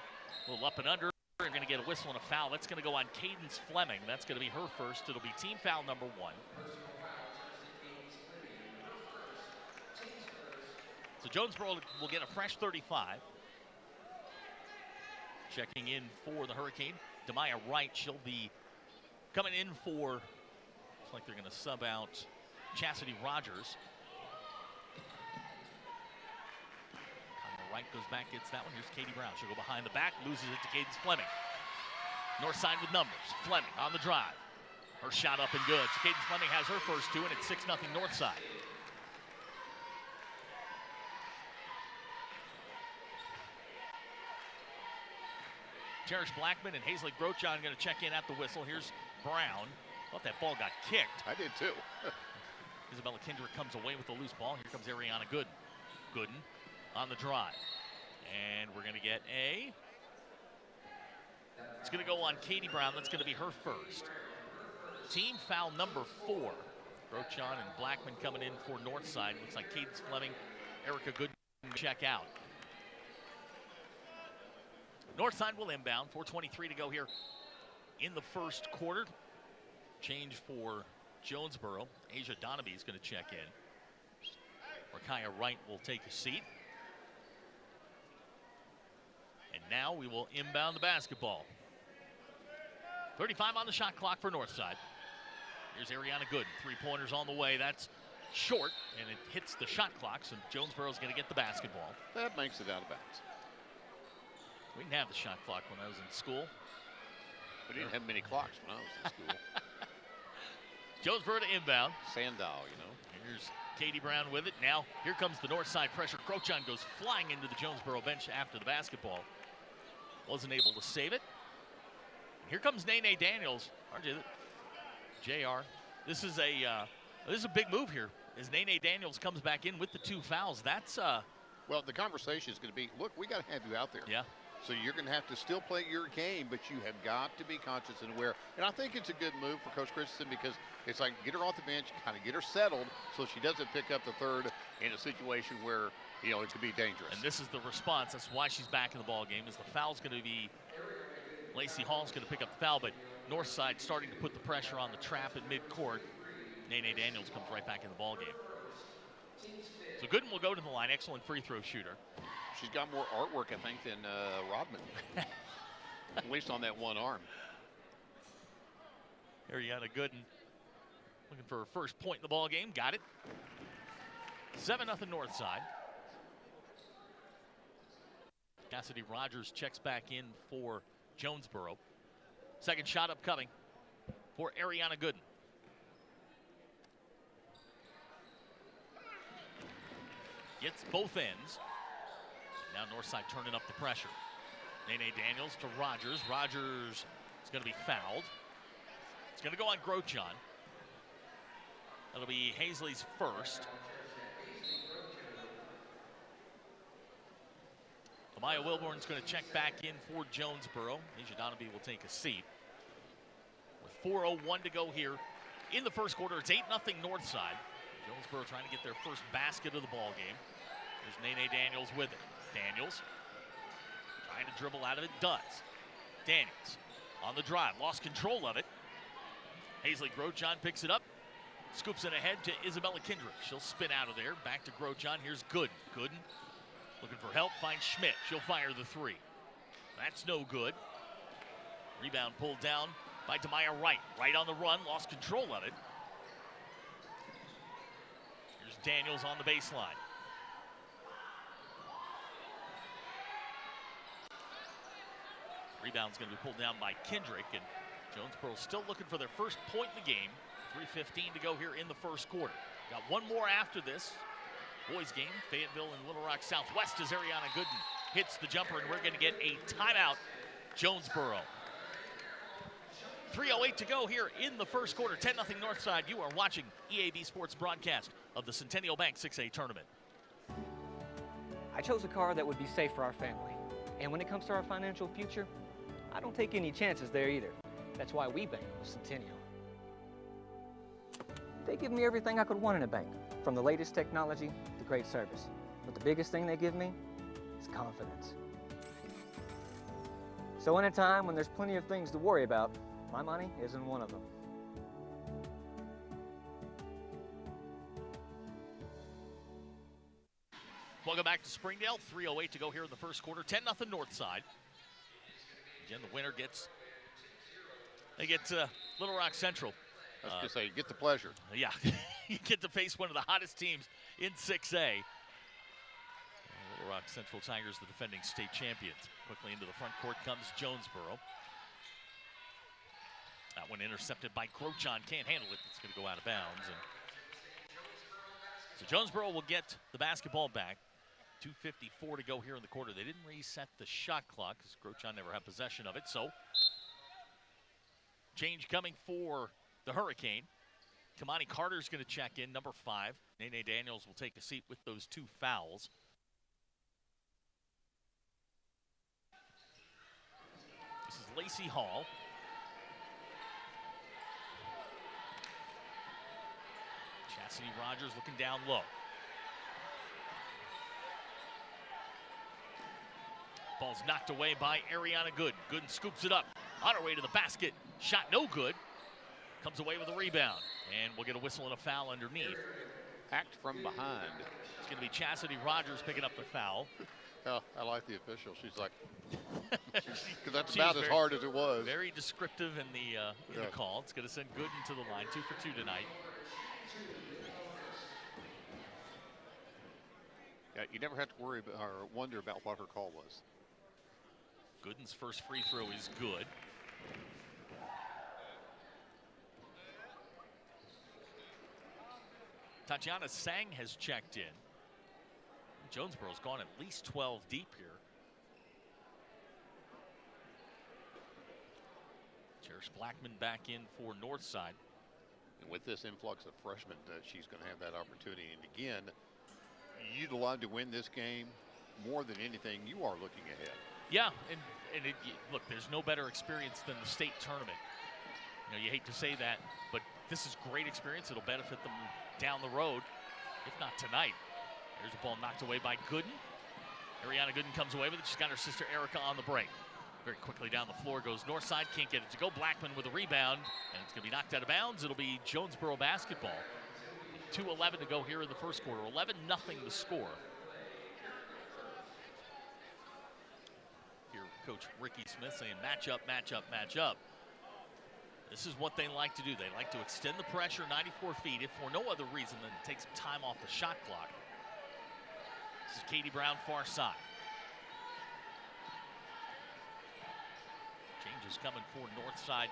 a little up and under. We're going to get a whistle and a foul. That's going to go on Cadence Fleming. That's going to be her first. It'll be team foul number 1. So Jonesboro will get a fresh 35. Checking in for the Hurricane, Demaya Wright. She'll be coming in for, looks like they're going to sub out Chastity Rogers. Wright goes back, gets that one. Here's Katie Brown. She'll go behind the back, loses it to Cadence Fleming. North side with numbers. Fleming on the drive. Her shot up and good. So Cadence Fleming has her first 2, and it's 6-0 North side. Cherish Blackman and Hazley Grosjean going to check in at the whistle. Here's Brown. Thought that ball got kicked. I did too. Isabella Kendrick comes away with the loose ball. Here comes Ariana Gooden. Gooden on the drive. And we're going to get it's going to go on Katie Brown. That's going to be her first. Team foul number 4. Grosjean and Blackman coming in for Northside. Looks like Cadence Fleming, Erica Gooden check out. Northside will inbound. 4:23 to go here in the first quarter. Change for Jonesboro. Asia Donaby is going to check in. Rakaya Wright will take a seat. And now we will inbound the basketball. 35 on the shot clock for Northside. Here's Ariana Gooden. 3-pointers on the way. That's short, and it hits the shot clock, so Jonesboro's going to get the basketball. That makes it out of bounds. We didn't have the shot clock when I was in school. We didn't have many clocks when I was in school. Jonesboro to inbound. Sandow, you know. Here's Katie Brown with it. Now, here comes the north side pressure. Grosjean goes flying into the Jonesboro bench after the basketball. Wasn't able to save it. Here comes Nene Daniels. RJ, JR, This is a big move here as Nene Daniels comes back in with the 2 fouls. That's well, the conversation is going to be, look, we got to have you out there. Yeah. So you're going to have to still play your game, but you have got to be conscious and aware. And I think it's a good move for Coach Christensen because it's like get her off the bench, kind of get her settled so she doesn't pick up the third in a situation where, you know, it could be dangerous. And this is the response. That's why she's back in the ball game. Is the foul's going to be Lacey Hall's going to pick up the foul, but Northside starting to put the pressure on the trap at midcourt. Nene Daniels comes right back in the ball game. So Gooden will go to the line. Excellent free throw shooter. She's got more artwork, I think, than Rodman, at least on that one arm. Ariana Gooden looking for her first point in the ball game. Got it. 7-0 Northside. Cassidy Rogers checks back in for Jonesboro. Second shot upcoming for Ariana Gooden. Gets both ends. Now Northside turning up the pressure. Nene Daniels to Rogers. Rogers is going to be fouled. It's going to go on Grochon. That'll be Hazley's first. Amaya Wilborn's going to check back in for Jonesboro. Asia Donaby will take a seat. With 4:01 to go here in the first quarter, it's 8-0 Northside. Jonesboro trying to get their first basket of the ball game. There's Nene Daniels with it. Daniels trying to dribble out of it, does. Daniels on the drive, lost control of it. Hazley Grochon picks it up, scoops it ahead to Isabella Kendrick. She'll spin out of there, back to Grochon. Here's Gooden. Gooden looking for help, finds Schmidt. She'll fire the 3. That's no good. Rebound pulled down by Demaya Wright. Right on the run, lost control of it. Here's Daniels on the baseline. Rebound's going to be pulled down by Kendrick, and Jonesboro still looking for their first point in the game. 3:15 to go here in the first quarter. Got one more after this. Boys game, Fayetteville and Little Rock Southwest as Ariana Gooden hits the jumper, and we're going to get a timeout, Jonesboro. 3:08 to go here in the first quarter. 10-0 Northside. You are watching EAB Sports broadcast of the Centennial Bank 6A tournament. I chose a car that would be safe for our family. And when it comes to our financial future, I don't take any chances there either. That's why we bank with Centennial. They give me everything I could want in a bank, from the latest technology to great service. But the biggest thing they give me is confidence. So in a time when there's plenty of things to worry about, my money isn't one of them. Welcome back to Springdale. 3:08 to go here in the first quarter. 10-0 Northside. Again, the winner gets Little Rock Central. I was going to say, you get the pleasure. Yeah, you get to face one of the hottest teams in 6A. Little Rock Central Tigers, the defending state champions. Quickly into the front court comes Jonesboro. That one intercepted by Grochon. Can't handle it. It's going to go out of bounds. And so Jonesboro will get the basketball back. 2:54 to go here in the quarter. They didn't reset the shot clock because Grochon never had possession of it. So change coming for the Hurricane. Kamani Carter's going to check in, number 5. Nene Daniels will take a seat with those 2 fouls. This is Lacey Hall. Cassidy Rogers looking down low. Ball's knocked away by Ariana Gooden. Gooden scoops it up on her way to the basket. Shot no good. Comes away with a rebound. And we'll get a whistle and a foul underneath. Hacked from behind. It's going to be Chastity Rogers picking up the foul. Oh, I like the official. She's like, because that's about as hard as it was. Very descriptive in the call. It's going to send Gooden to the line. 2 for 2 tonight. Yeah, you never have to worry about, or wonder about what her call was. Gooden's first free throw is good. Tatiana Sang has checked in. Jonesboro's gone at least 12 deep here. Cherish Blackman back in for Northside. And with this influx of freshmen, she's going to have that opportunity. And again, you'd love to win this game. More than anything, you are looking ahead. Yeah, and look, there's no better experience than the state tournament. You know, you hate to say that, but this is great experience. It'll benefit them down the road, if not tonight. There's a ball knocked away by Gooden. Ariana Gooden comes away with it. She's got her sister Erica on the break. Very quickly down the floor goes north side. Can't get it to go. Blackman with a rebound, and it's going to be knocked out of bounds. It'll be Jonesboro basketball. 2:11 to go here in the first quarter. 11-0 the score. Here, Coach Ricky Smith saying match up, match up, match up. This is what they like to do. They like to extend the pressure 94 feet, if for no other reason than to take some time off the shot clock. This is Katie Brown, far side. Changes coming for north side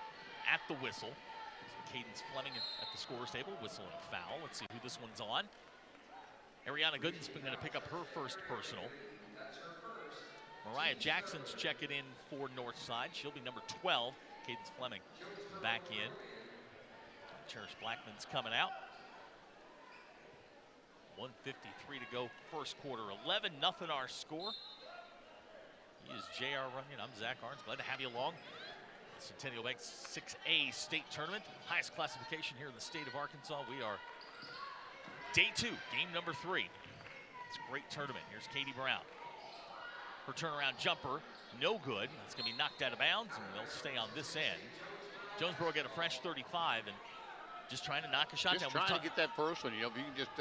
at the whistle. Cadence Fleming at the scorer's table, whistle and a foul. Let's see who this one's on. Ariana Gooden's going to pick up her first personal. Mariah Jackson's checking in for north side. She'll be number 12. Cadence Fleming back in. Cherish Blackman's coming out. 1:53 to go first quarter. 11-0 our score. He is J.R. Runyon. I'm Zach Arns. Glad to have you along. Centennial Bank 6A state tournament. Highest classification here in the state of Arkansas. We are day 2, game number 3. It's a great tournament. Here's Katie Brown. Her turnaround jumper, no good. It's going to be knocked out of bounds, and they'll stay on this end. Jonesboro get a fresh 35, and just trying to knock a shot down. Just trying to get that first one. You know, if you can just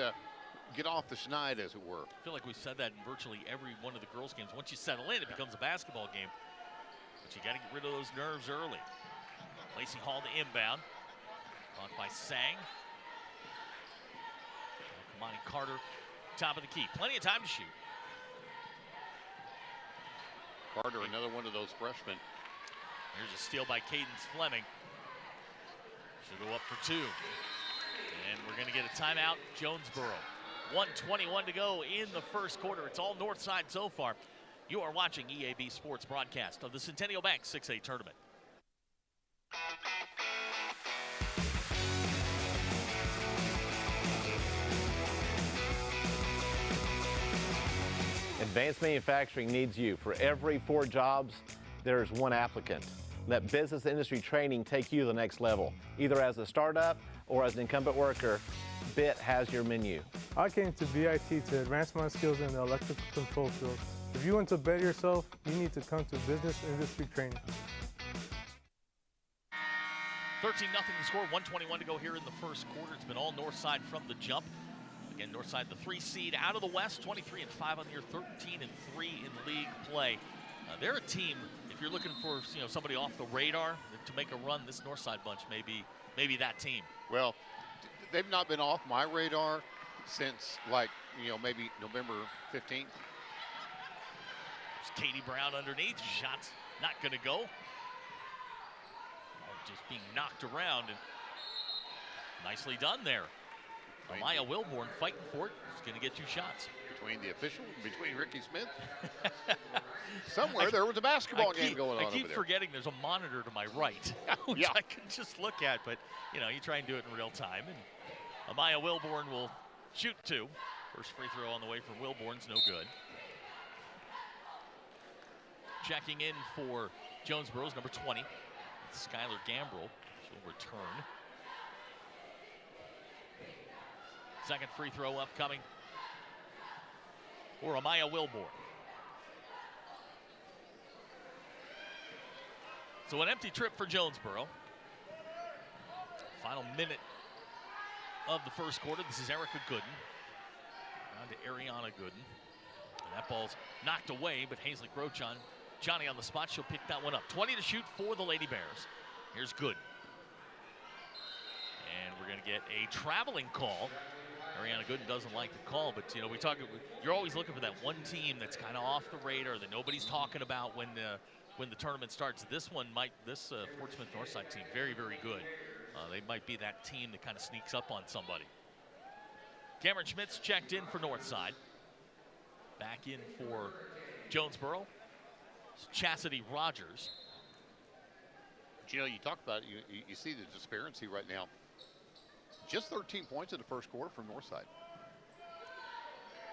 get off the schneid, as it were. I feel like we've said that in virtually every one of the girls' games. Once you settle in, it becomes a basketball game. But you got to get rid of those nerves early. Lacey Hall to inbound. Blocked by Sang. Kamani Carter, top of the key. Plenty of time to shoot. Carter, another one of those freshmen. Here's a steal by Cadence Fleming. She'll go up for 2. And we're going to get a timeout, Jonesboro. 1:21 to go in the first quarter. It's all north side so far. You are watching EAB Sports broadcast of the Centennial Bank 6A tournament. Advanced Manufacturing needs you. For every 4 jobs, there's 1 applicant. Let business industry training take you to the next level. Either as a startup or as an incumbent worker, BIT has your menu. I came to BIT to advance my skills in the electrical control field. If you want to better yourself, you need to come to business industry training. 13-0 the score, 1:21 to go here in the first quarter. It's been all north side from the jump. Again, north side, the 3 seed out of the West, 23-5 on the year, 13-3 in league play. They're a team, if you're looking for somebody off the radar to make a run, this north side bunch may be that team. Well, they've not been off my radar since, like, maybe November 15th. There's Katie Brown underneath. Shot's not going to go. Just being knocked around, and nicely done there. Amaya Wilborn fighting for it. She's going to get 2 shots. Between the official, between Ricky Smith. Somewhere there was a basketball game going on over there. I keep forgetting there's a monitor to my right, which I can just look at, but you try and do it in real time. And Amaya Wilborn will shoot 2. First free throw on the way from Wilborn's no good. Checking in for Jonesboro's number 20, Skylar Gambrell. She'll return. Second free throw upcoming for Amaya Wilborn. So an empty trip for Jonesboro. Final minute of the first quarter. This is Erica Gooden. On to Ariana Gooden. And that ball's knocked away, but Hazley Grochon, Johnny on the spot. She'll pick that one up. 20 to shoot for the Lady Bears. Here's Gooden. And we're going to get a traveling call. Ariana Gooden doesn't like the call, but you're always looking for that one team that's kind of off the radar that nobody's talking about when the tournament starts. This Fort Smith Northside team, very, very good. They might be that team that kind of sneaks up on somebody. Cameron Schmitz checked in for Northside. Back in for Jonesboro. Chastity Rogers. But you talk about it, you see the disparity right now. Just 13 points in the first quarter from Northside.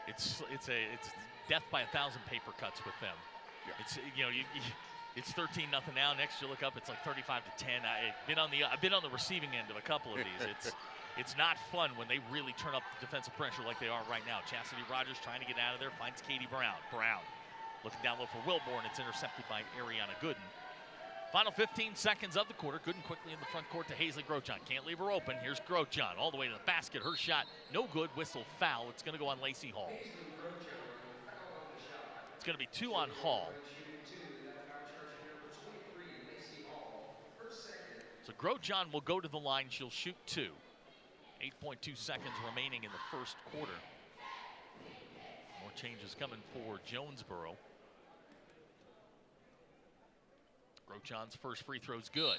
It's death by 1,000 paper cuts with them. Yeah. It's it's 13-0 now. Next you look up, it's like 35-10. I've been on the receiving end of a couple of these. It's not fun when they really turn up the defensive pressure like they are right now. Chastity Rogers trying to get out of there, finds Katie Brown. Brown looking down low for Wilborn. It's intercepted by Ariana Gooden. Final 15 seconds of the quarter. Gooden quickly in the front court to Hazley Grosjean. Can't leave her open. Here's Grosjean all the way to the basket. Her shot, no good. Whistle, foul. It's going to go on Lacey Hall. It's going to be 2 on Hall. So Grosjean will go to the line. She'll shoot 2. 8.2 seconds remaining in the first quarter. More changes coming for Jonesboro. Grosjean's first free throw's good.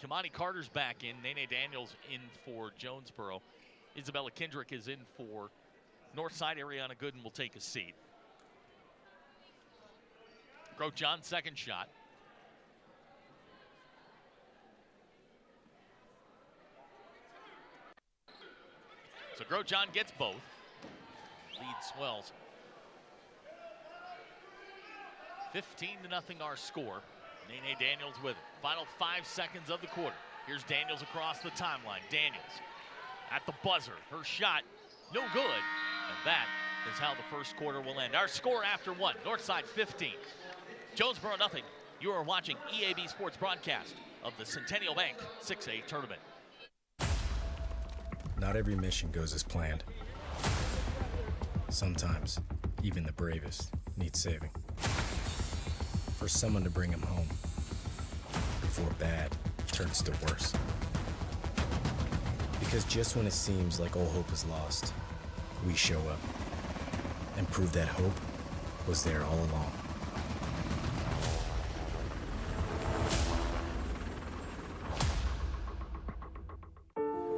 Kamani Carter's back in. Nene Daniels in for Jonesboro. Isabella Kendrick is in for Northside. Ariana Gooden will take a seat. Grosjean's second shot. So Grosjean gets both. Lead swells. 15-0 our score. Nene Daniels with it. Final 5 seconds of the quarter. Here's Daniels across the timeline. Daniels at the buzzer. Her shot, no good. And that is how the first quarter will end. Our score after 1, Northside 15. Jonesboro nothing. You are watching EAB Sports broadcast of the Centennial Bank 6A tournament. Not every mission goes as planned. Sometimes, even the bravest need saving. For someone to bring him home before bad turns to worse. Because just when it seems like all hope is lost, we show up and prove that hope was there all along.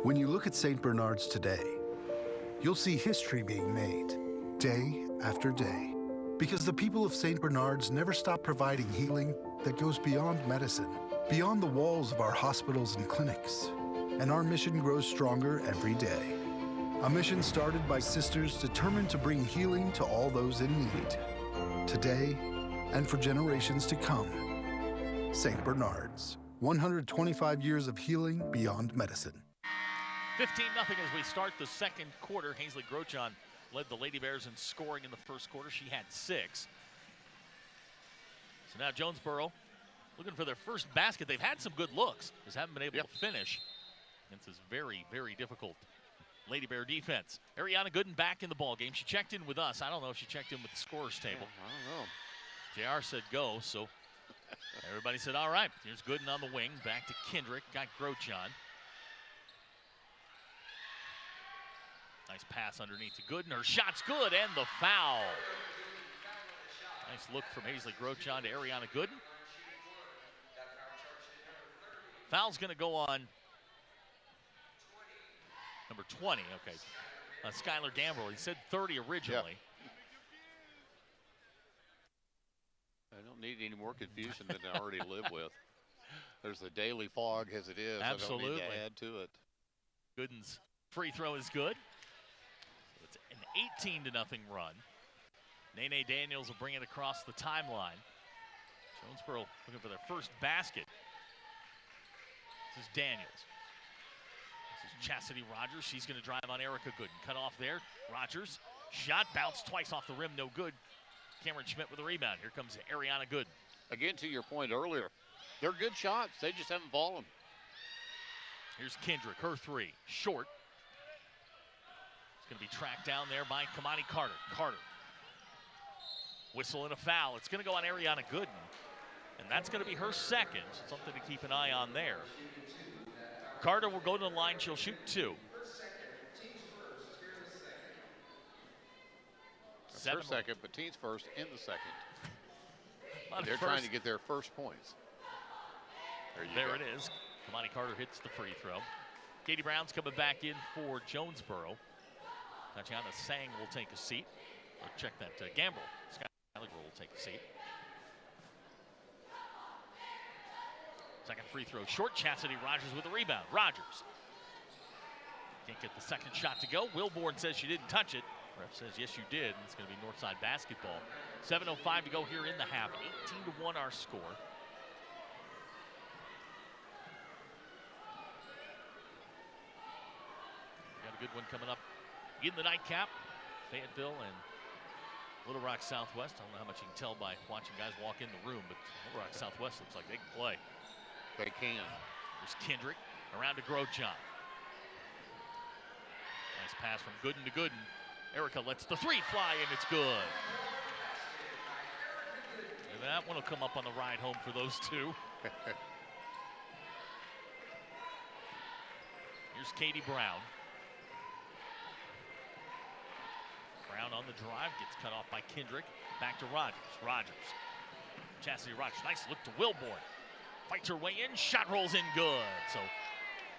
When you look at St. Bernard's today, you'll see history being made, day after day. Because the people of St. Bernard's never stop providing healing that goes beyond medicine, beyond the walls of our hospitals and clinics. And our mission grows stronger every day. A mission started by sisters determined to bring healing to all those in need. Today, and for generations to come. St. Bernard's, 125 years of healing beyond medicine. 15-0 as we start the second quarter. Hazley Grosjean led the Lady Bears in scoring in the first quarter. She had 6. So now Jonesboro looking for their first basket. They've had some good looks, just haven't been able to finish against this very, very difficult Lady Bear defense. Ariana Gooden back in the ball game. She checked in with us. I don't know if she checked in with the scorer's table. I don't know. JR said go, so everybody said all right. Here's Gooden on the wing. Back to Kendrick. Got Grosjean. Nice pass underneath to Gooden. Her shot's good, and the foul. Nice look from Hazley Grosjean to Ariana Gooden. Foul's going to go on number 20. Okay, Skylar Gamble. He said 30 originally. I don't need any more confusion than I already live with. There's the daily fog as it is. Absolutely. I don't need to add to it. Gooden's free throw is good. It's an 18-0 run. Nene Daniels will bring it across the timeline. Jonesboro looking for their first basket. This is Daniels. This is Chastity Rogers. She's going to drive on Erica Gooden. Cut off there. Rogers. Shot bounced twice off the rim. No good. Cameron Schmidt with the rebound. Here comes Ariana Gooden. Again, to your point earlier, they're good shots. They just haven't fallen. Here's Kendrick. Her 3. Short. It's going to be tracked down there by Kamani Carter. Carter. Whistle and a foul. It's going to go on Ariana Gooden. And that's going to be her second. Something to keep an eye on there. Carter will go to the line. She'll shoot 2. That's her second, but teams first in the second. They're trying to get their first points. There it is. Kamani Carter hits the free throw. Katie Brown's coming back in for Jonesboro. Tatiana Sang will take a seat. Or check that. Gamble. Skylar will take a seat. Second free throw short. Chastity Rogers with the rebound. Rogers can't get the second shot to go. Wilborn says she didn't touch it. Ref says yes you did, and it's going to be Northside basketball. 7:05 to go here in the half. 18-1 our score. Got a good one coming up in the nightcap. Fayetteville and Little Rock Southwest. I don't know how much you can tell by watching guys walk in the room, but Little Rock Southwest looks like they can play. They can. There's Kendrick around to Grosjean. Nice pass from Gooden to Gooden. Erica lets the three fly, and it's good. And that one will come up on the ride home for those two. Here's Katie Brown. Brown on the drive, gets cut off by Kendrick. Back to Rogers. Rogers. Chastity Rogers, nice look to Wilborn. Fights her way in, shot rolls in good. So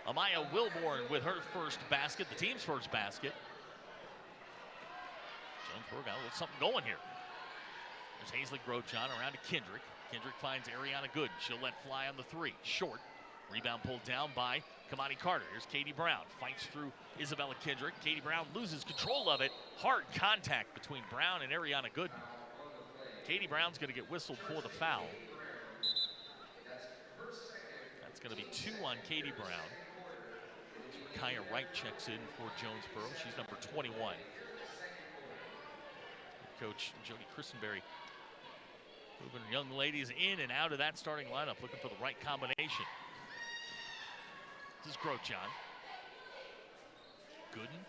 Amaya Wilborn with her first basket, the team's first basket. Jonesboro got a little something going here. There's Hazley Grosjean around to Kendrick. Kendrick finds Ariana Gooden. She'll let fly on the three. Short. Rebound pulled down by Kamani Carter. Here's Katie Brown. Fights through Isabella Kendrick. Katie Brown loses control of it. Hard contact between Brown and Ariana Gooden. Katie Brown's going to get whistled for the foul. That's going to be 2 on Katie Brown. Kaya Wright checks in for Jonesboro. She's number 21. Coach Jody Christenberry moving young ladies in and out of that starting lineup, looking for the right combination. This is Grosjean. Gooden.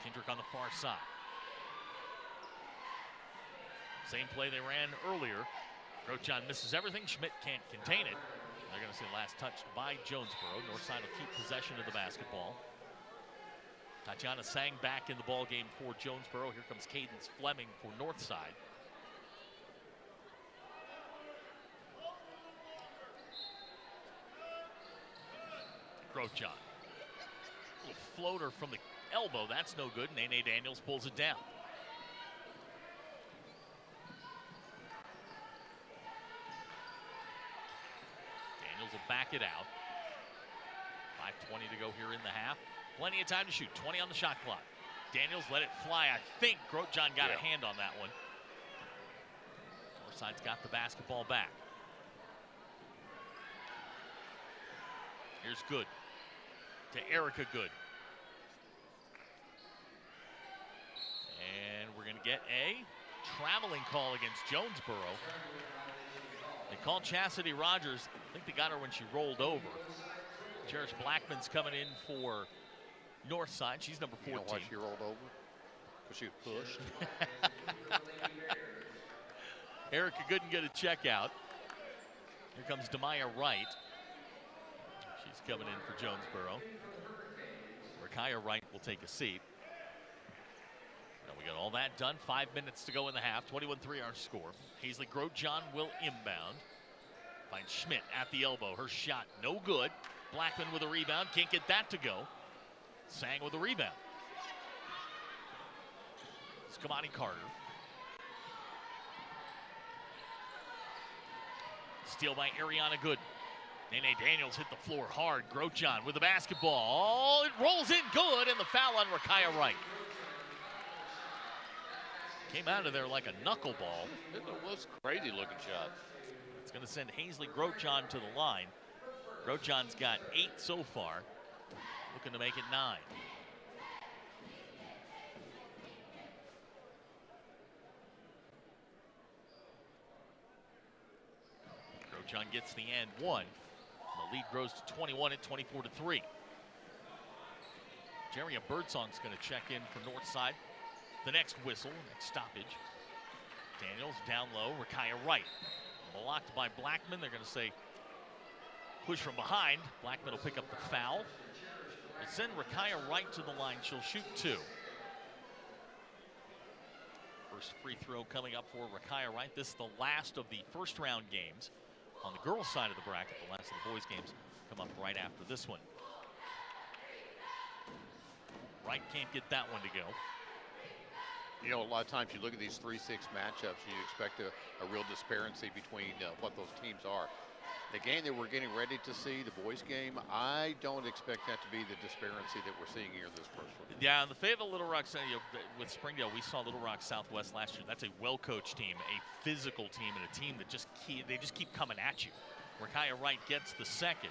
Kendrick on the far side. Same play they ran earlier. Grosjean misses everything. Schmidt can't contain it. They're going to see the last touch by Jonesboro. Northside will keep possession of the basketball. Tatiana Sang back in the ball game for Jonesboro. Here comes Cadence Fleming for Northside. Grosjean. Little floater from the elbow. That's no good. Nene Daniels pulls it down. Daniels will back it out. 5:20 to go here in the half. Plenty of time to shoot. 20 on the shot clock. Daniels let it fly. I think Grosjean got a hand on that one. Northside's got the basketball back. Here's Good to Erica Good. And we're going to get a traveling call against Jonesboro. They called Chastity Rogers. I think they got her when she rolled over. Cherish Blackman's coming in for Northside. She's number 14. You know why she rolled over? Because she was pushed. Erica couldn't get a check out. Here comes Demaya Wright. She's coming in for Jonesboro. Rakaya Wright will take a seat. Now we got all that done. 5 minutes to go in the half. 21-3 our score. Hazley Grosjean will inbound. Finds Schmidt at the elbow. Her shot no good. Blackman with a rebound. Can't get that to go. Sang with a rebound. It's Kamani Carter. Steal by Ariana Good. Nene Daniels hit the floor hard. Grosjean with the basketball. It rolls in good, and the foul on Rakaya Wright. Came out of there like a knuckleball. It was a crazy looking shot. It's going to send Hazley Grosjean to the line. Grosjean's got 8 so far. Looking to make it 9. Grosjean gets the and 1. The lead grows to 21 at 24-3. Jeria Birdsong's going to check in for Northside. The next whistle, next stoppage. Daniels down low. Rakaya Wright blocked by Blackman. They're going to say push from behind. Blackman will pick up the foul. We'll send Rakaya Wright to the line. She'll shoot 2. First free throw coming up for Rakaya Wright. This is the last of the first round games. On the girls' side of the bracket, the last of the boys' games come up right after this one. Wright can't get that one to go. You know, a lot of times you look at these 3-6 matchups, and you expect a real disparity between what those teams are. The game that we're getting ready to see, the boys' game, I don't expect that to be the disparity that we're seeing here in this first one. Yeah, in the Fayetteville Little Rock, with Springdale, we saw Little Rock Southwest last year. That's a well-coached team, a physical team, and a team that just keep coming at you. Rakaya Wright gets the second.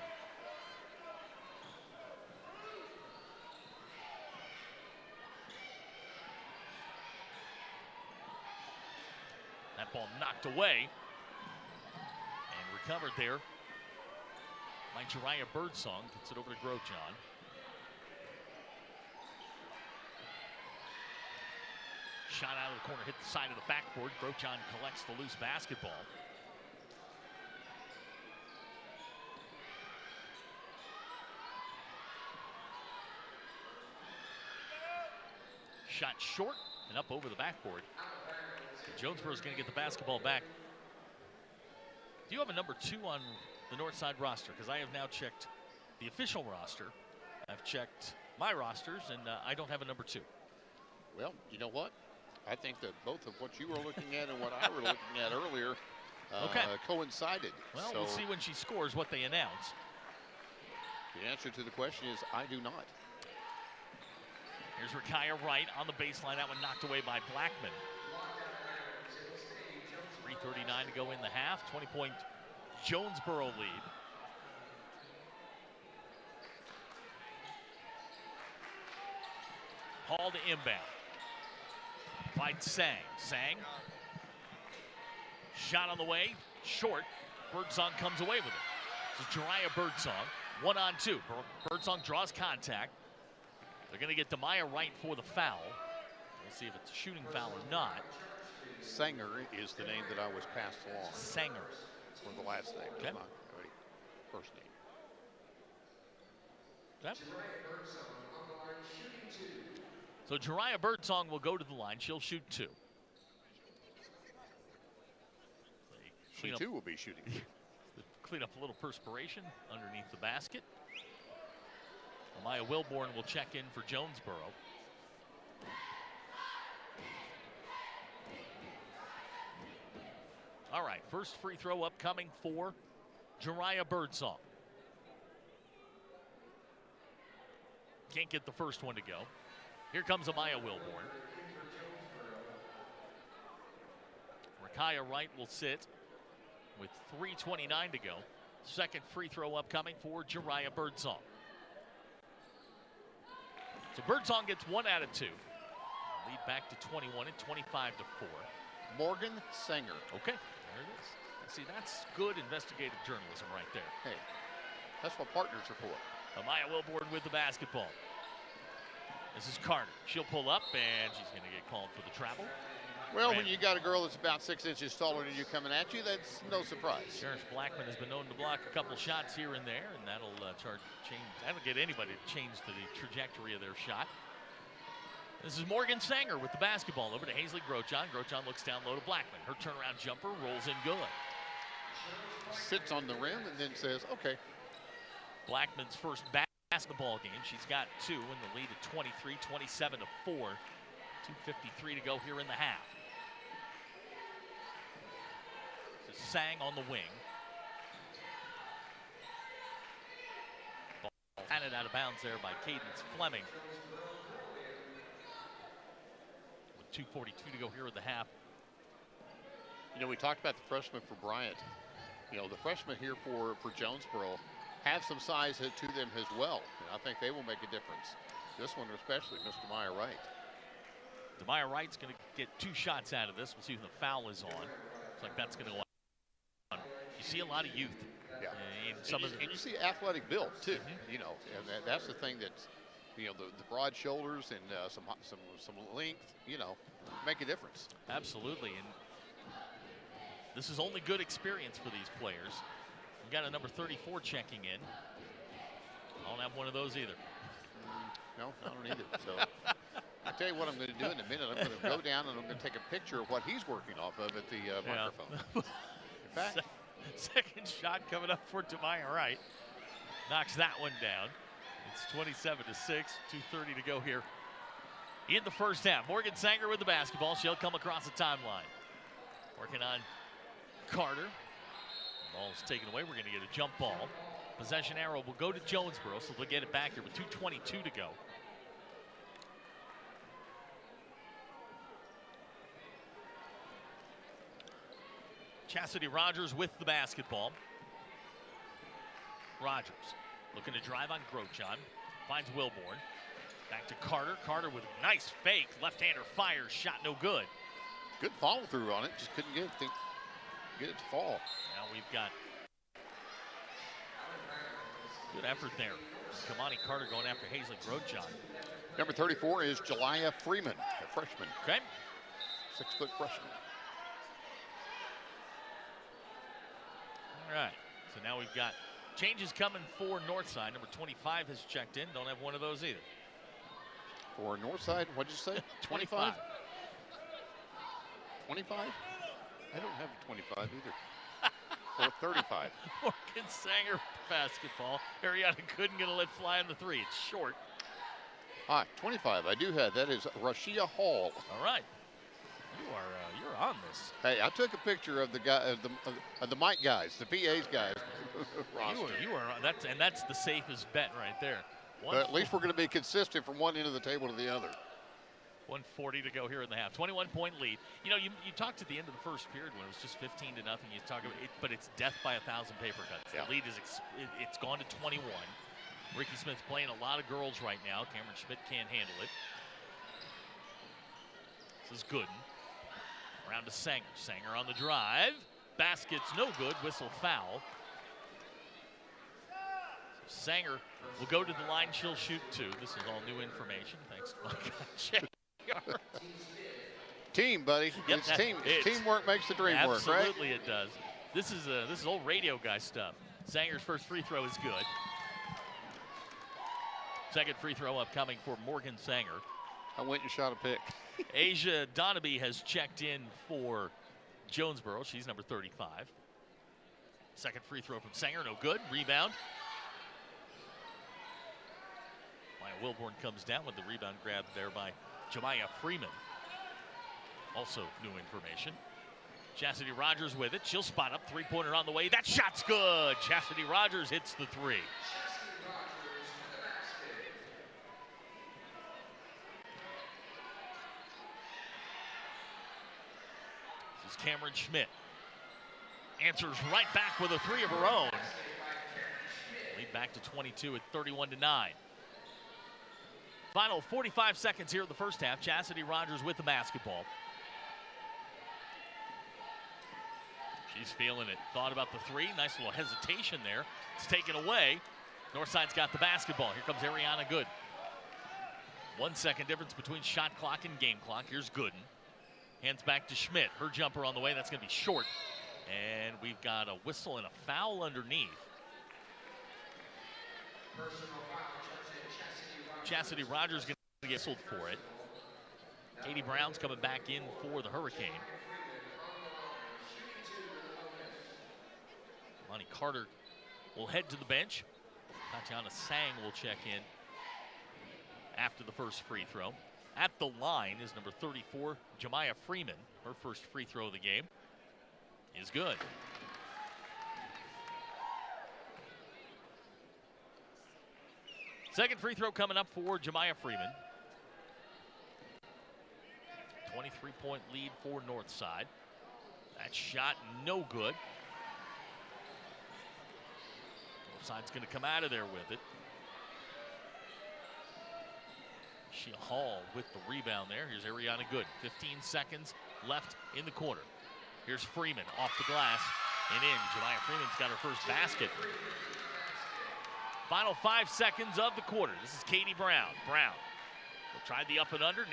That ball knocked away and recovered there by Jariah Birdsong. Gets it over to Grosjean. Shot out of the corner, hit the side of the backboard. Grosjean collects the loose basketball. Shot short and up over the backboard. Jonesboro's going to get the basketball back. Do you have a number 2 on the north side roster? Because I have now checked the official roster. I've checked my rosters, and I don't have a number 2. Well, you know what? I think that both of what you were looking at and what I were looking at earlier coincided. Well, we'll see when she scores what they announce. The answer to the question is I do not. Here's Rakaya Wright on the baseline. That one knocked away by Blackman. 3:39 to go in the half. 20-point Jonesboro lead. Hall to inbound. By Sang. Sang. Shot on the way. Short. Birdsong comes away with it. This is Jariah Birdsong. 1-on-2. Birdsong draws contact. They're going to get Demaya Wright for the foul. We'll see if it's a shooting foul or not. Sanger is the name that I was passed along. Sanger. For the last name. Okay. Not first name. Okay. So Jariah Birdsong will go to the line. She'll shoot 2. She too will be shooting. Clean up a little perspiration underneath the basket. Amaya Wilborn will check in for Jonesboro. All right, first free throw upcoming for Jariah Birdsong. Can't get the first one to go. Here comes Amaya Wilborn. Rakaya Wright will sit with 3:29 to go. Second free throw upcoming for Jariah Birdsong. So Birdsong gets 1 out of 2. Lead back to 21 and 25 to 4. Morgan Sanger. Okay, there it is. See, that's good investigative journalism right there. Hey, that's what partners are for. Amaya Wilborn with the basketball. This is Carter. She'll pull up, and she's going to get called for the travel. Well, when you got a girl that's about 6 inches taller than you coming at you, that's no surprise. Sheriff Blackman has been known to block a couple shots here and there, and that'll that'll get anybody to change the trajectory of their shot. This is Morgan Sanger with the basketball over to Hazley Grosjean. Grosjean looks down low to Blackman. Her turnaround jumper rolls in good. Sits on the rim and then says, okay. Blackman's first basketball game. She's got 2 in the lead at 23, 27 to 4. 2:53 to go here in the half. This is Sang on the wing. Ball handed out of bounds there by Cadence Fleming. With 2:42 to go here in the half. You know, we talked about the freshman for Bryant. You know, the freshmen here for Jonesboro have some size to them as well. And I think they will make a difference. This one especially, Miss Demaya Wright. Demaya Wright's going to get 2 shots out of this. We'll see when the foul is on. Looks like that's going to go on. You see a lot of youth. Yeah. And you see athletic build too. Mm-hmm. You know, and that's the thing that, you know, the broad shoulders and some length, you know, make a difference. Absolutely. And this is only good experience for these players. We've got a number 34 checking in. I don't have one of those either. No, I don't either. So I'll tell you what I'm going to do in a minute. I'm going to go down and I'm going to take a picture of what he's working off of at the microphone. In fact, second shot coming up for Demaya Wright. Knocks that one down. It's 27 to 6, 2:30 to go here in the first half. Morgan Sanger with the basketball. She'll come across the timeline. Working on Carter. Ball's taken away. We're going to get a jump ball. Possession arrow will go to Jonesboro, so they'll get it back here with 2:22 to go. Chastity Rogers with the basketball. Rogers looking to drive on Grochon. Finds Wilborn. Back to Carter. Carter with a nice fake. Left-hander fires. Shot no good. Good follow through on it. Just couldn't get it to fall. Now we've got good effort there. Kamani Carter going after Hazley Grochon. Number 34 is Jelia Freeman, a freshman. Okay. 6-foot freshman. All right. So now we've got changes coming for Northside. Number 25 has checked in. Don't have one of those either. For Northside, what'd you say? 25? 25? I don't have a 25 either. Or 35. Morgan Sanger basketball. Ariana couldn't get a let fly on the three. It's short. Hi, 25. I do have. That is Rashia Hall. All right. You're on this. Hey, I took a picture of the guy of the mic guys, the PA's guys. you are that's the safest bet right there. But at least we're going to be consistent from one end of the table to the other. 1:40 to go here in the half. 21-point lead. You know, you talked at the end of the first period when it was just 15-0. You talk about it, but it's death by 1,000 paper cuts. Yeah. The lead is it's gone to 21. Ricky Smith's playing a lot of girls right now. Cameron Schmidt can't handle it. This is Gooden. Around to Sanger. Sanger on the drive. Basket's no good. Whistle foul. Sanger will go to the line. She'll shoot two. This is all new information. Thanks to my guy. Team, buddy. Yep, it's teamwork makes the dream work, right? Absolutely, it does. This is old radio guy stuff. Sanger's first free throw is good. Second free throw upcoming for Morgan Sanger. I went and shot a pick. Asia Donaby has checked in for Jonesboro. She's number 35. Second free throw from Sanger, no good. Rebound. Maya Wilborn comes down with the rebound grab there by Jemiah Freeman. Also new information. Chastity Rogers with it. She'll spot up. Three-pointer on the way. That shot's good. Chastity Rogers hits the three. This is Cameron Schmidt. Answers right back with a three of her own. Lead back to 22 at 31-9. Final 45 seconds here in the first half. Chastity Rogers with the basketball. She's feeling it. Thought about the three. Nice little hesitation there. It's taken away. Northside's got the basketball. Here comes Ariana Good. 1 second difference between shot clock and game clock. Here's Gooden. Hands back to Schmidt. Her jumper on the way. That's going to be short. And we've got a whistle and a foul underneath. Chastity Rogers going to get whistled for it. Katie Brown's coming back in for the Hurricane. Lonnie Carter will head to the bench. Tatiana Sang will check in after the first free throw. At the line is number 34, Jemiah Freeman. Her first free throw of the game is good. Second free throw coming up for Jemiah Freeman. 23-point lead for Northside. That shot no good. Northside's going to come out of there with it. Shea Hall with the rebound there. Here's Ariana Good. 15 seconds left in the quarter. Here's Freeman off the glass and in. Jemiah Freeman's got her first basket. Final 5 seconds of the quarter. This is Katie Brown. Brown will try the up and under.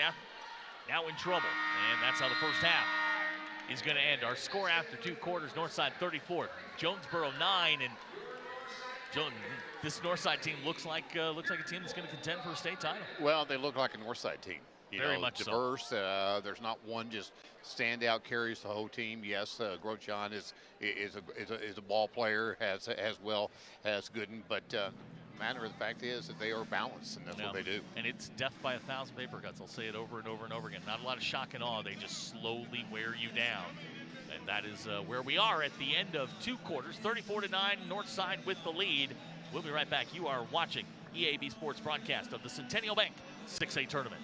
Now in trouble. And that's how the first half is going to end. Our score after 2 quarters, Northside 34, Jonesboro 9. And this Northside team looks like a team that's going to contend for a state title. Well, they look like a Northside team. Very much diverse. so. There's not one just standout carries the whole team. Yes, Grochon is a ball player as well as Gooden, but matter of the fact is that they are balanced, and that's what they do. And it's death by 1,000 paper cuts. I'll say it over and over and over again. Not a lot of shock and awe. They just slowly wear you down. And that is where we are at the end of 2 quarters. 34-9, Northside with the lead. We'll be right back. You are watching EAB Sports broadcast of the Centennial Bank 6A tournament.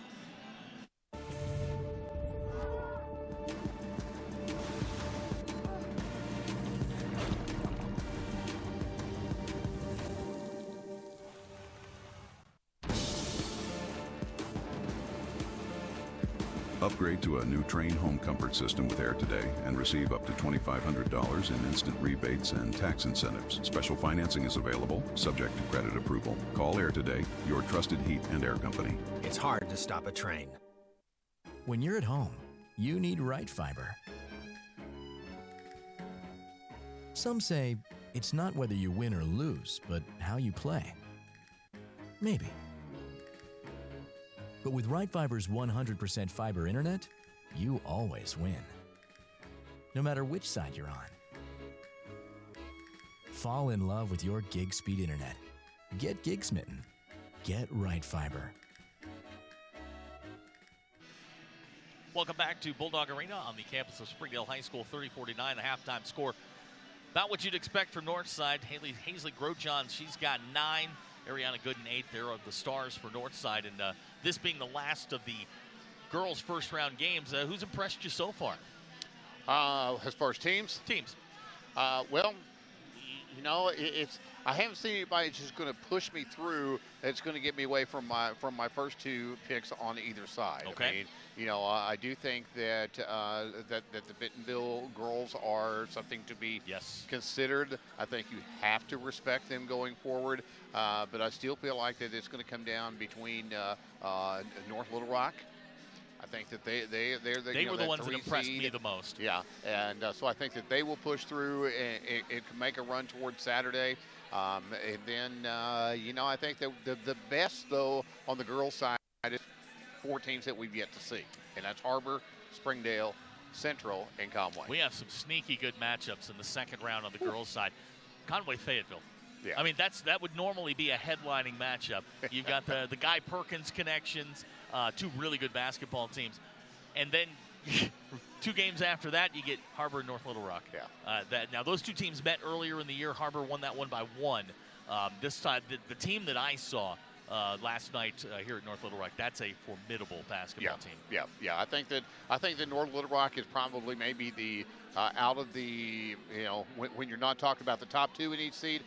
Upgrade to a new Train home comfort system with Air Today and receive up to $2,500 in instant rebates and tax incentives. Special financing is available, subject to credit approval. Call Air Today, your trusted heat and air company. It's hard to stop a train. When you're at home, you need right fiber. Some say it's not whether you win or lose, but how you play. Maybe. But with Right Fiber's 100% fiber internet, you always win. No matter which side you're on. Fall in love with your gig speed internet. Get gig smitten. Get Right Fiber. Welcome back to Bulldog Arena on the campus of Springdale High School. 30-49, the halftime score. About what you'd expect from Northside. Hazley Grosjean, she's got 9. Ariana Gooden 8 there of the stars for Northside. And this being the last of the girls' first-round games, who's impressed you so far? As far as teams? Teams. Well, you know, I haven't seen anybody just going to push me through. That's going to get me away from my first 2 picks on either side. Okay. I mean, you know, I do think that that the Bentonville girls are something to be considered. I think you have to respect them going forward. But I still feel like that it's going to come down between North Little Rock. I think that they were the ones that impressed me the most. Yeah, and so I think that they will push through and can make a run towards Saturday. And then, you know, I think that the best, though, on the girls' side is 4 teams that we've yet to see. And that's Harbor, Springdale, Central, and Conway. We have some sneaky good matchups in the second round on the girls' side. Conway, Fayetteville. Yeah. I mean, that would normally be a headlining matchup. You've got the Guy Perkins connections, 2 really good basketball teams. And then 2 games after that, you get Harbor and North Little Rock. Yeah. Now, those 2 teams met earlier in the year. Harbor won that one by 1. This time, the team that I saw last night here at North Little Rock, that's a formidable basketball team. Yeah. I think that North Little Rock is probably maybe the out of the, you know, when you're not talking about the top 2 in each seed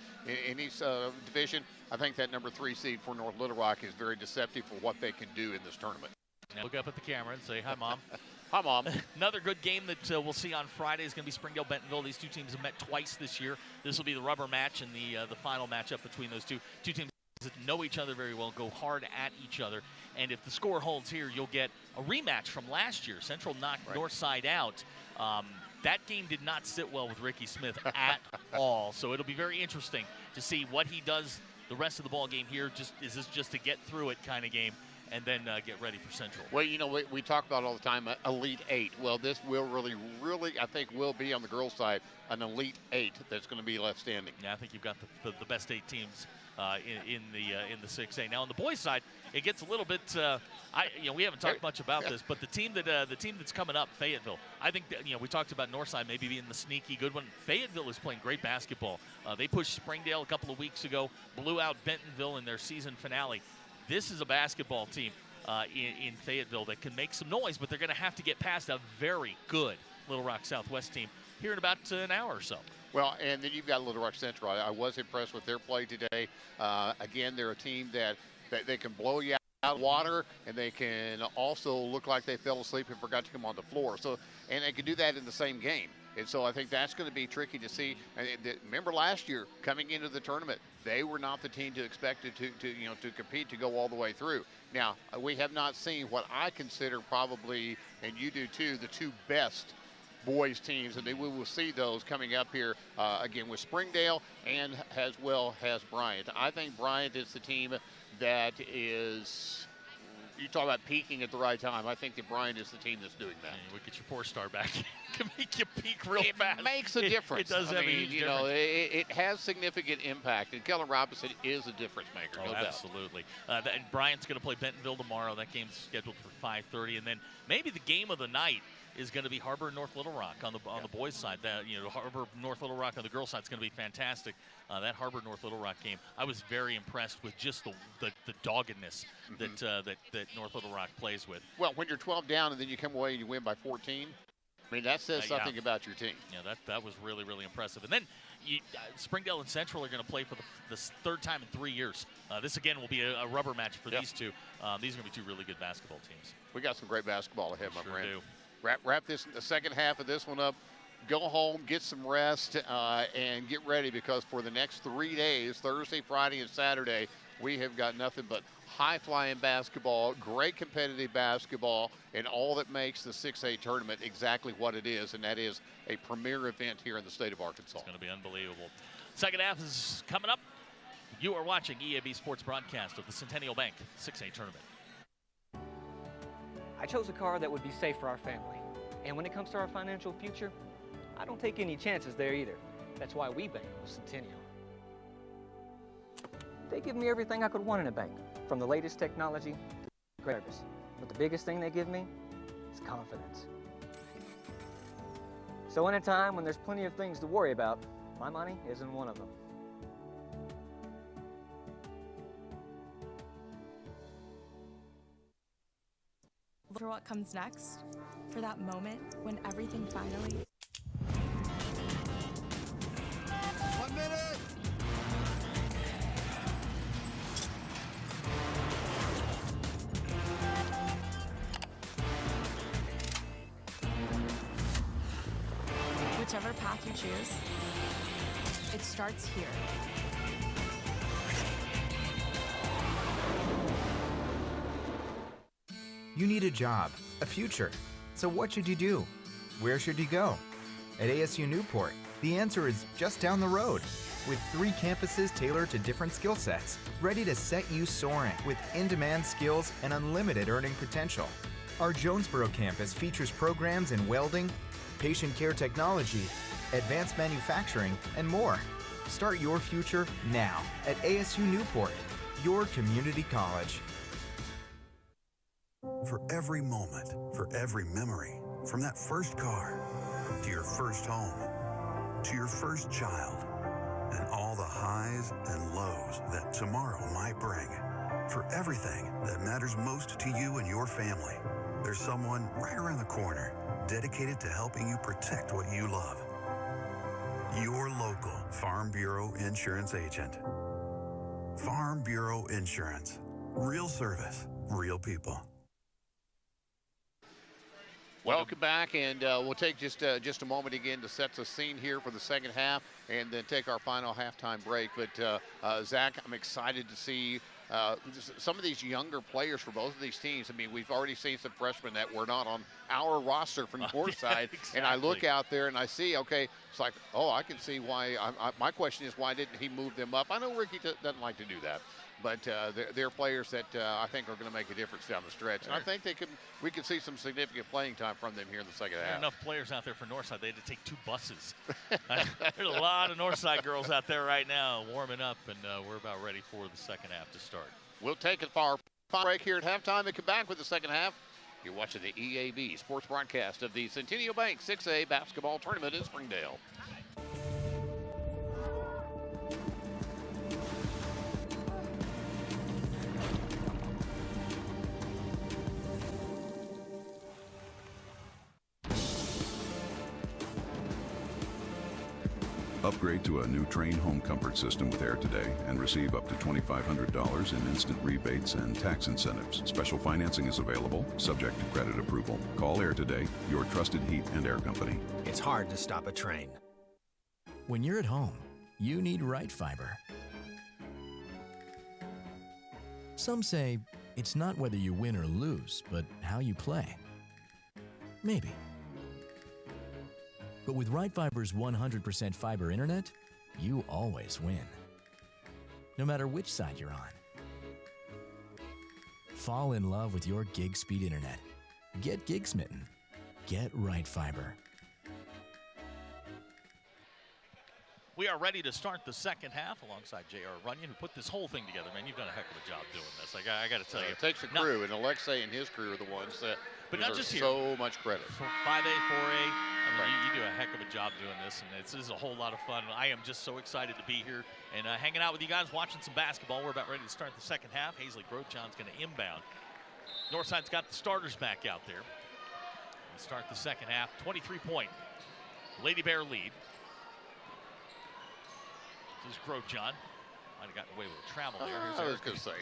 in each division, I think that number 3 seed for North Little Rock is very deceptive for what they can do in this tournament. Now look up at the camera and say, "Hi, Mom." Hi, Mom. Another good game that we'll see on Friday is going to be Springdale-Bentonville. These 2 teams have met twice this year. This will be the rubber match and the final matchup between those two teams that know each other very well, go hard at each other. And if the score holds here, you'll get a rematch from last year. Central knocked Northside out. That game did not sit well with Ricky Smith at all. So it'll be very interesting to see what he does the rest of the ball game here. Is this just a get through it kind of game, and then get ready for Central? Well, you know, we talk about all the time Elite 8. Well, this will really, I think, will be on the girls' side an Elite 8 that's going to be left standing. Yeah, I think you've got the best 8 teams in the 6A. Now on the boys' side, it gets a little bit. We haven't talked much about this, but the team that's coming up, Fayetteville. I think that, we talked about Northside maybe being the sneaky good one. Fayetteville is playing great basketball. They pushed Springdale a couple of weeks ago, blew out Bentonville in their season finale. This is a basketball team in Fayetteville that can make some noise, but they're going to have to get past a very good Little Rock Southwest team here in about an hour or so. Well, and then you've got Little Rock Central. I was impressed with their play today. Again, they're a team that they can blow you out of water, and they can also look like they fell asleep and forgot to come on the floor. So, and they can do that in the same game. And so I think that's going to be tricky to see. And remember last year, coming into the tournament, they were not the team to expect to compete to go all the way through. Now, we have not seen what I consider probably, and you do too, the 2 best boys teams, and we will see those coming up here again with Springdale and as well as Bryant. I think Bryant is the team that is you talk about peaking at the right time. I think that Bryant is the team that's doing that. We get your 4-star back. Can make you peak real fast. It makes a difference. It does have a huge difference. It has significant impact, and Kellen Robinson is a difference maker. Oh, no doubt. absolutely. And Bryant's going to play Bentonville tomorrow. That game's scheduled for 5:30, and then maybe the game of the night is going to be Harbor North Little Rock on the boys' side. That Harbor North Little Rock on the girls' side is going to be fantastic. That Harbor North Little Rock game, I was very impressed with just the doggedness that North Little Rock plays with. Well, when you're 12 down and then you come away and you win by 14, I mean that says something about your team. Yeah, that was really, really impressive. And then Springdale and Central are going to play for the third time in 3 years. This again will be a rubber match for these two. These are going to be two really good basketball teams. We got some great basketball ahead, my friend. Do. Wrap the second half of this one up. Go home, get some rest, and get ready, because for the next 3 days, Thursday, Friday, and Saturday, we have got nothing but high-flying basketball, great competitive basketball, and all that makes the 6A tournament exactly what it is, and that is a premier event here in the state of Arkansas. It's going to be unbelievable. Second half is coming up. You are watching EAB Sports broadcast of the Centennial Bank 6A tournament. I chose a car that would be safe for our family. And when it comes to our financial future, I don't take any chances there either. That's why we bank with Centennial. They give me everything I could want in a bank, from the latest technology to great service. But the biggest thing they give me is confidence. So in a time when there's plenty of things to worry about, my money isn't one of them. For what comes next, for that moment when everything finally... 1 minute! Whichever path you choose, it starts here. You need a job, a future. So what should you do? Where should you go? At ASU Newport, the answer is just down the road. With 3 campuses tailored to different skill sets, ready to set you soaring with in-demand skills and unlimited earning potential. Our Jonesboro campus features programs in welding, patient care technology, advanced manufacturing, and more. Start your future now at ASU Newport, your community college. For every moment, for every memory, from that first car, to your first home, to your first child, and all the highs and lows that tomorrow might bring. For everything that matters most to you and your family, there's someone right around the corner dedicated to helping you protect what you love. Your local Farm Bureau Insurance agent. Farm Bureau Insurance. Real service, real people. Welcome back, and we'll take just a moment again to set the scene here for the second half, and then take our final halftime break. But Zach, I'm excited to see some of these younger players for both of these teams. I mean, we've already seen some freshmen that were not on our roster from Northside, exactly. And I look out there and I see, okay, it's like, oh, I can see why. My question is, why didn't he move them up? I know Ricky doesn't like to do that. But they're players that I think are going to make a difference down the stretch. And I think we could see some significant playing time from them here in the second half. There are enough players out there for Northside. They had to take 2 buses. There's a lot of Northside girls out there right now warming up, and we're about ready for the second half to start. We'll take it for our final break here at halftime and come back with the second half. You're watching the EAB Sports broadcast of the Centennial Bank 6A basketball tournament in Springdale. Upgrade to a new Train home comfort system with Air Today and receive up to $2,500 in instant rebates and tax incentives. Special financing is available, subject to credit approval. Call Air Today, your trusted heat and air company. It's hard to stop a train. When you're at home, you need right fiber. Some say it's not whether you win or lose, but how you play. Maybe. But with Right Fiber's 100% fiber internet, you always win. No matter which side you're on. Fall in love with your gig speed internet. Get gig smitten. Get right fiber. We are ready to start the second half alongside J.R. Runyon, who put this whole thing together. Man, you've done a heck of a job doing this. I got to tell you. It takes a crew, and Alexei and his crew are the ones that but not just here. So much credit. 5A, 4A, I mean, you do a heck of a job doing this, and this is a whole lot of fun. I am just so excited to be here and hanging out with you guys, watching some basketball. We're about ready to start the second half. Hazley Grochon's going to inbound. Northside's got the starters back out there. We start the second half, 23-point Lady Bear lead. This is Grochon. Might have gotten away with a travel there. I was going to say.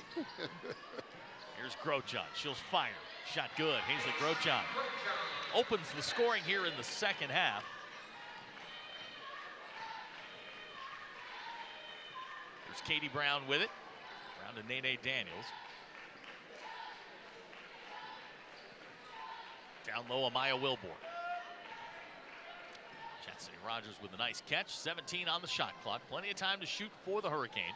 Here's Grochon. She'll fire. Shot good. Hazley Grochon opens the scoring here in the second half. There's Katie Brown with it. Brown to Nene Daniels. Down low, Amaya Wilborn. Chastity Rogers with a nice catch. 17 on the shot clock. Plenty of time to shoot for the Hurricane.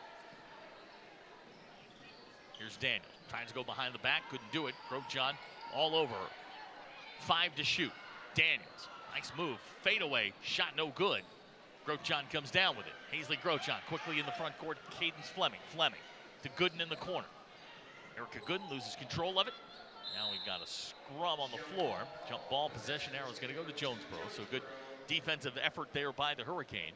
Here's Daniels. Trying to go behind the back. Couldn't do it. Grochon all over her. 5 to shoot. Daniels. Nice move. Fade away. Shot no good. Grochon comes down with it. Hazley Grochon quickly in the front court. Cadence Fleming. Fleming to Gooden in the corner. Erica Gooden loses control of it. Now we've got a scrum on the floor. Jump ball possession arrow is going to go to Jonesboro. So good defensive effort there by the Hurricane.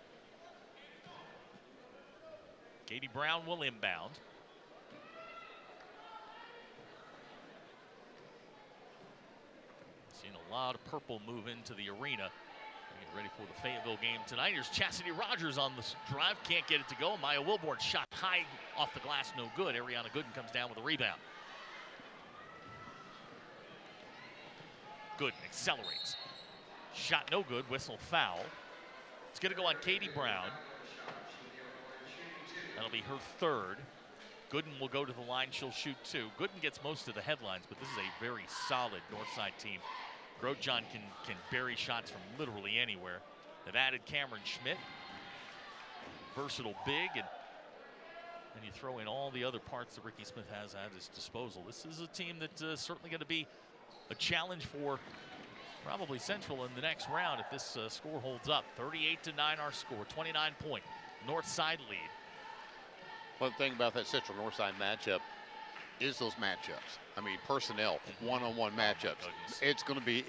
Katie Brown will inbound. Seen a lot of purple move into the arena. Get ready for the Fayetteville game tonight. Here's Chastity Rogers on the drive. Can't get it to go. Maya Wilborn shot high off the glass. No good. Ariana Gooden comes down with a rebound. Gooden accelerates. Shot no good. Whistle foul. It's going to go on Katie Brown. That'll be her third. Gooden will go to the line. She'll shoot 2. Gooden gets most of the headlines, but this is a very solid Northside team. Grochon can bury shots from literally anywhere. They've added Cameron Schmidt, versatile big, and you throw in all the other parts that Ricky Smith has at his disposal. This is a team that's certainly going to be a challenge for probably Central in the next round if this score holds up. 38-9 our score, 29-point Northside lead. One thing about that Central Northside matchup is those matchups. I mean, personnel, one-on-one matchups. It's going to be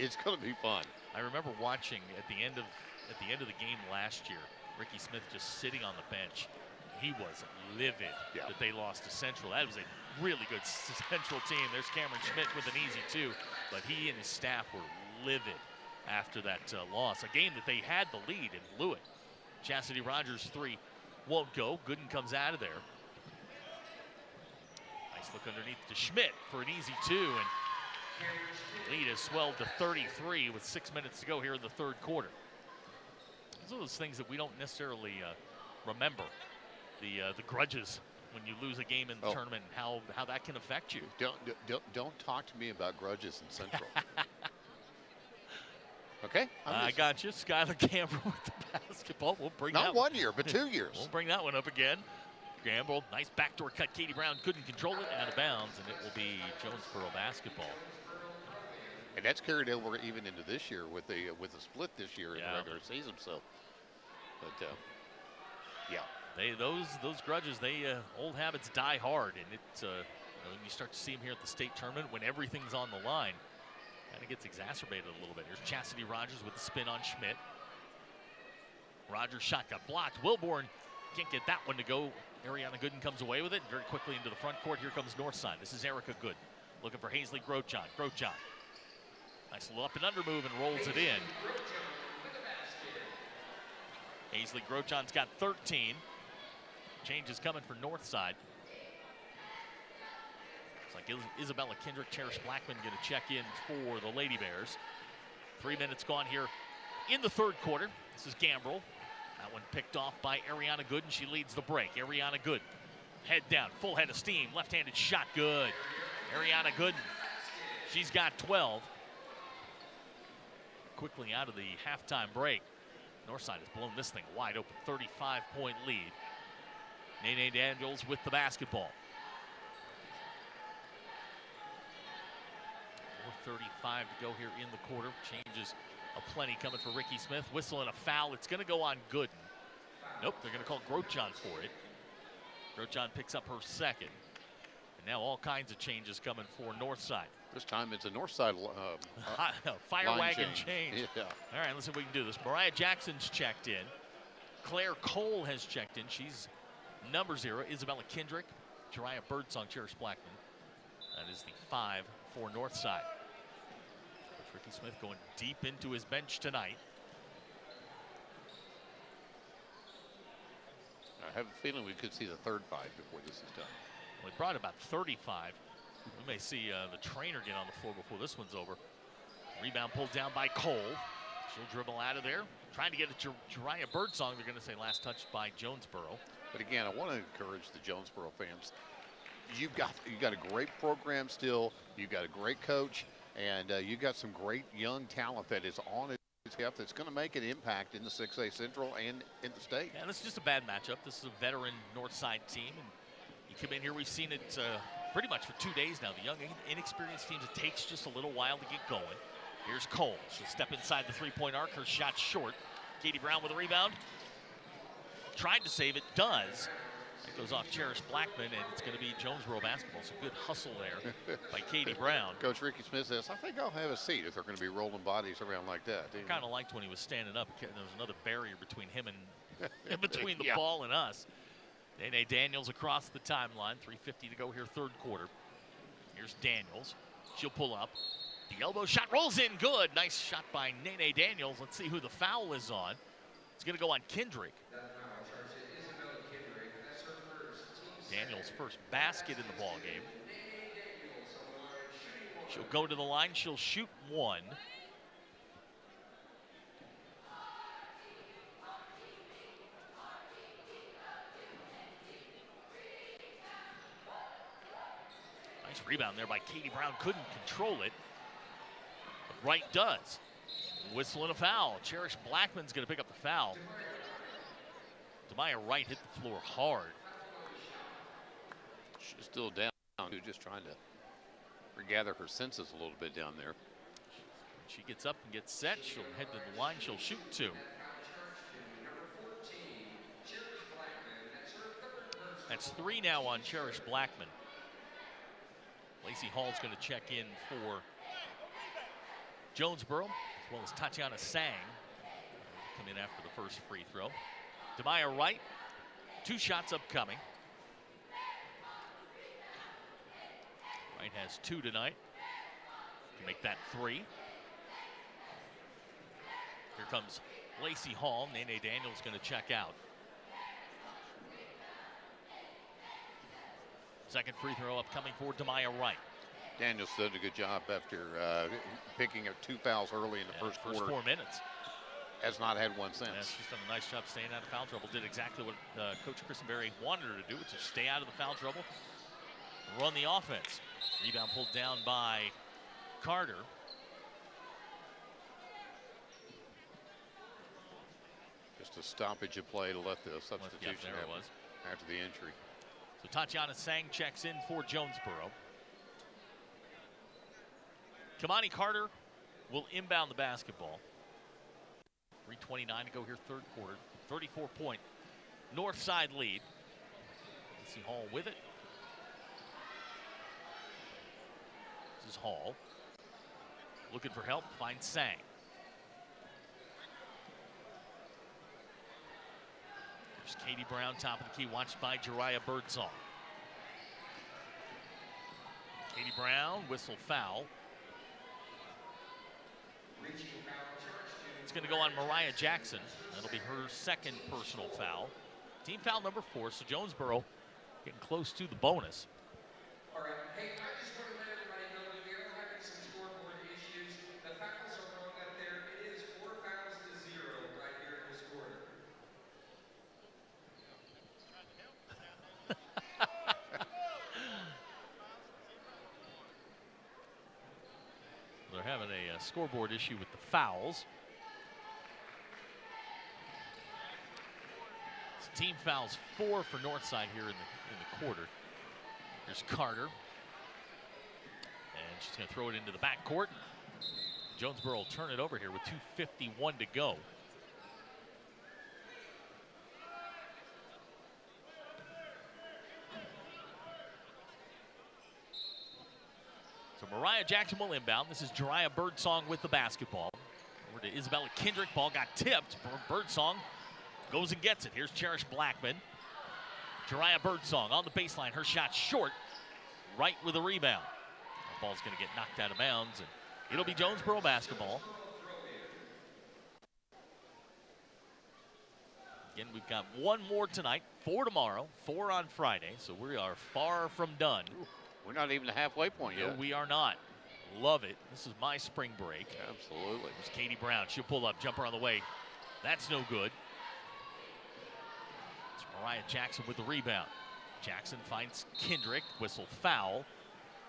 fun. I remember watching at the end of the game last year, Ricky Smith just sitting on the bench. He was livid that they lost to Central. That was a really good Central team. There's Cameron Schmidt with an easy 2, but he and his staff were livid after that loss. A game that they had the lead and blew it. Chastity Rogers' 3 won't go. Gooden comes out of there. Nice look underneath to Schmidt for an easy 2, and lead has swelled to 33 with 6 minutes to go here in the third quarter. Those are those things that we don't necessarily remember. The grudges when you lose a game in the tournament and how that can affect you. Don't talk to me about grudges in Central. Okay, I got you. Skylar Gamble with the basketball. We'll bring not that 1 year, but 2 years. We'll bring that one up again. Gamble, nice backdoor cut. Katie Brown couldn't control it, out of bounds, and it will be Jonesboro basketball. And that's carried over even into this year with the split this year in the regular season. So, but yeah, those grudges, old habits die hard, and it when you start to see them here at the state tournament when everything's on the line, kind of gets exacerbated a little bit. Here's Chastity Rogers with the spin on Schmidt. Rogers' shot got blocked. Wilborn can't get that one to go. Ariana Gooden comes away with it very quickly into the front court. Here comes Northside. This is Erica Good looking for Hazley Grochon. Grochon, nice little up and under move and rolls it in. Hazley Grochon's got 13. Change is coming for Northside. Looks like Isabella Kendrick, Cherish Blackman going to check in for the Lady Bears. 3 minutes gone here in the third quarter. This is Gambrel. That one picked off by Ariana Gooden. She leads the break. Ariana Gooden, head down, full head of steam, left-handed shot, good. Ariana Gooden, she's got 12. Quickly out of the halftime break. Northside has blown this thing wide open, 35-point lead. Nene Daniels with the basketball. 2:35 to go here in the quarter. Changes aplenty coming for Ricky Smith. Whistle and a foul. It's going to go on Gooden. Nope, they're going to call Grotjohn for it. Grotjohn picks up her second. And now all kinds of changes coming for Northside. This time it's a Northside fire line wagon change. Yeah. All right, let's see if we can do this. Mariah Jackson's checked in. Claire Cole has checked in. She's number 0. Isabella Kendrick, Jariah Birdsong, Cherish Blackman. That is the 5 for Northside. Coach Ricky Smith going deep into his bench tonight. I have a feeling we could see the third 5 before this is done. Well, we brought about 35. We may see the trainer get on the floor before this one's over. Rebound pulled down by Cole. She'll dribble out of there. Trying to get it to Jariah Birdsong. They're going to say last touch by Jonesboro. But again, I want to encourage the Jonesboro fans. You've got a great program still. You've got a great coach, and you've got some great young talent that is on its depth that's going to make an impact in the 6A Central and in the state. Yeah, this is just a bad matchup. This is a veteran Northside team, and you come in here. We've seen it pretty much for 2 days now. The young, inexperienced teams, it takes just a little while to get going. Here's Cole. She'll step inside the three-point arc. Her shot short. Katie Brown with a rebound. Tried to save it. Does. It goes off Cherish Blackman, and it's going to be Jonesboro basketball. So good hustle there by Katie Brown. Coach Ricky Smith says, I think I'll have a seat if they're going to be rolling bodies around like that. Kind of liked when he was standing up. There was another barrier between him and between the Yeah. ball and us. Nene Daniels across the timeline. 3:50 to go here, third quarter. Here's Daniels. She'll pull up. The elbow shot rolls in good. Nice shot by Nene Daniels. Let's see who the foul is on. It's going to go on Kendrick. Daniels' first basket in the ball game. She'll go to the line. She'll shoot one. Nice rebound there by Katie Brown. Couldn't control it. But Wright does. Whistle and a foul. Cherish Blackman's going to pick up the foul. Demaya Wright hit the floor hard. She's still down, just trying to regather her senses a little bit down there. When she gets up and gets set, she'll head to the line. She'll shoot 2. That's 3 now on Cherish Blackman. Lacey Hall's going to check in for Jonesboro, as well as Tatiana Sang. Come in after the first free throw. Demaya Wright, 2 shots upcoming. Wright has 2 tonight. Can make that 3. Here comes Lacey Hall. Nene Daniels going to check out. Second free throw upcoming for Demaya Wright. Daniels did a good job after picking up 2 fouls early in the first quarter. 4 minutes. Has not had one since. Yeah, she's done a nice job staying out of foul trouble. Did exactly what Coach Christenberry wanted her to do, which is stay out of the foul trouble, run the offense. Rebound pulled down by Carter. Just a stoppage of play to let the substitution there it was. After the injury. So Tatiana Sang checks in for Jonesboro. Kamani Carter will inbound the basketball. 3:29 to go here, third quarter. 34-point Northside lead. Lacey Hall with it. This is Hall. Looking for help, finds Sang. There's Katie Brown, top of the key, watched by Jariah Birdsong. Katie Brown, whistle foul. It's going to go on Mariah Jackson. That'll be her second personal foul. Team foul number 4, so Jonesboro getting close to the bonus. All right, hey, I just want to let everybody know that we are having some scoreboard issues. The fouls are wrong up there. It is 4 fouls to 0 right here in this quarter. They're having a scoreboard issue with the fouls. Team fouls 4 for Northside here in the quarter. There's Carter. And She's going to throw it into the backcourt. Jonesboro will turn it over here with 2:51 to go. So Mariah Jackson will inbound. This is Jariah Birdsong with the basketball. Over to Isabella Kendrick. Ball got tipped. Birdsong goes and gets it. Here's Cherish Blackman. Jariah Birdsong on the baseline. Her shot short. Right with a rebound. That ball's going to get knocked out of bounds, and it'll be Jonesboro basketball. Again, we've got one more tonight, 4 tomorrow, 4 on Friday, so we are far from done. Ooh, we're not even the halfway point yet. No, we are not. Love it. This is my spring break. Absolutely. There's Katie Brown. She'll pull up, jumper on the way. That's no good. It's Mariah Jackson with the rebound. Jackson finds Kendrick. Whistle foul.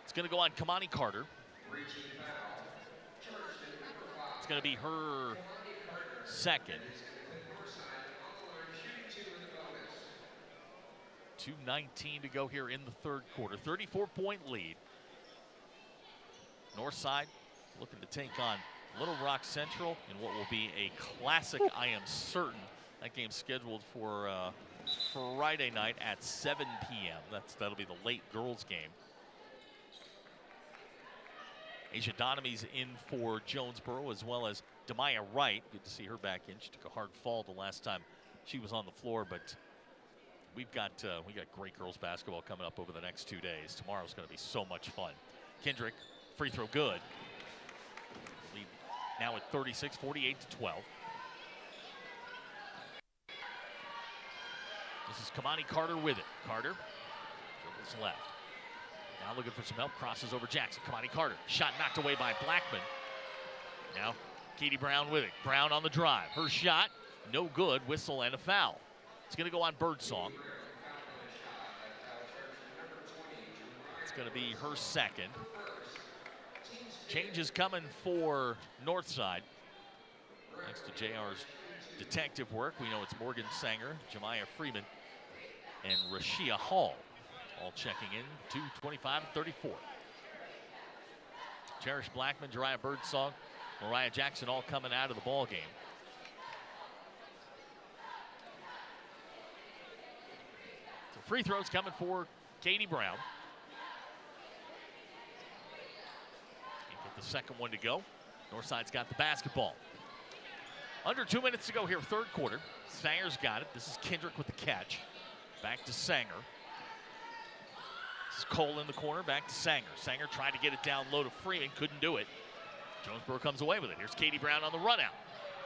It's going to go on Kamani Carter. It's going to be her second. 2:19 to go here in the third quarter. 34-point lead. Northside looking to take on Little Rock Central in what will be a classic, I am certain. That game's scheduled for Friday night at 7 p.m. That'll be the late girls game. Asia Donomy's in for Jonesboro, as well as Demaya Wright. Good to see her back in. She took a hard fall the last time she was on the floor, but we got great girls basketball coming up over the next 2 days. Tomorrow's going to be so much fun. Kendrick, free throw good. Lead now at 36, 48 to 12. This is Kamani Carter with it. Carter dribbles left. Now looking for some help, crosses over Jackson. Kamani Carter, shot knocked away by Blackman. Now Katie Brown with it. Brown on the drive. Her shot, no good. Whistle and a foul. It's going to go on Birdsong. It's going to be her second. Change is coming for Northside. Thanks to JR's detective work, we know it's Morgan Sanger, Jemiah Freeman, and Rashia Hall all checking in. 2:25-34. Cherish Blackman, Jariah Birdsong, Mariah Jackson all coming out of the ball game. So free throws coming for Katie Brown. Can't get the second one to go. Northside's got the basketball. Under 2 minutes to go here, third quarter. Sanger's got it. This is Kendrick with the catch. Back to Sanger. This is Cole in the corner, back to Sanger. Sanger tried to get it down low to Freeman, couldn't do it. Jonesboro comes away with it. Here's Katie Brown on the run out.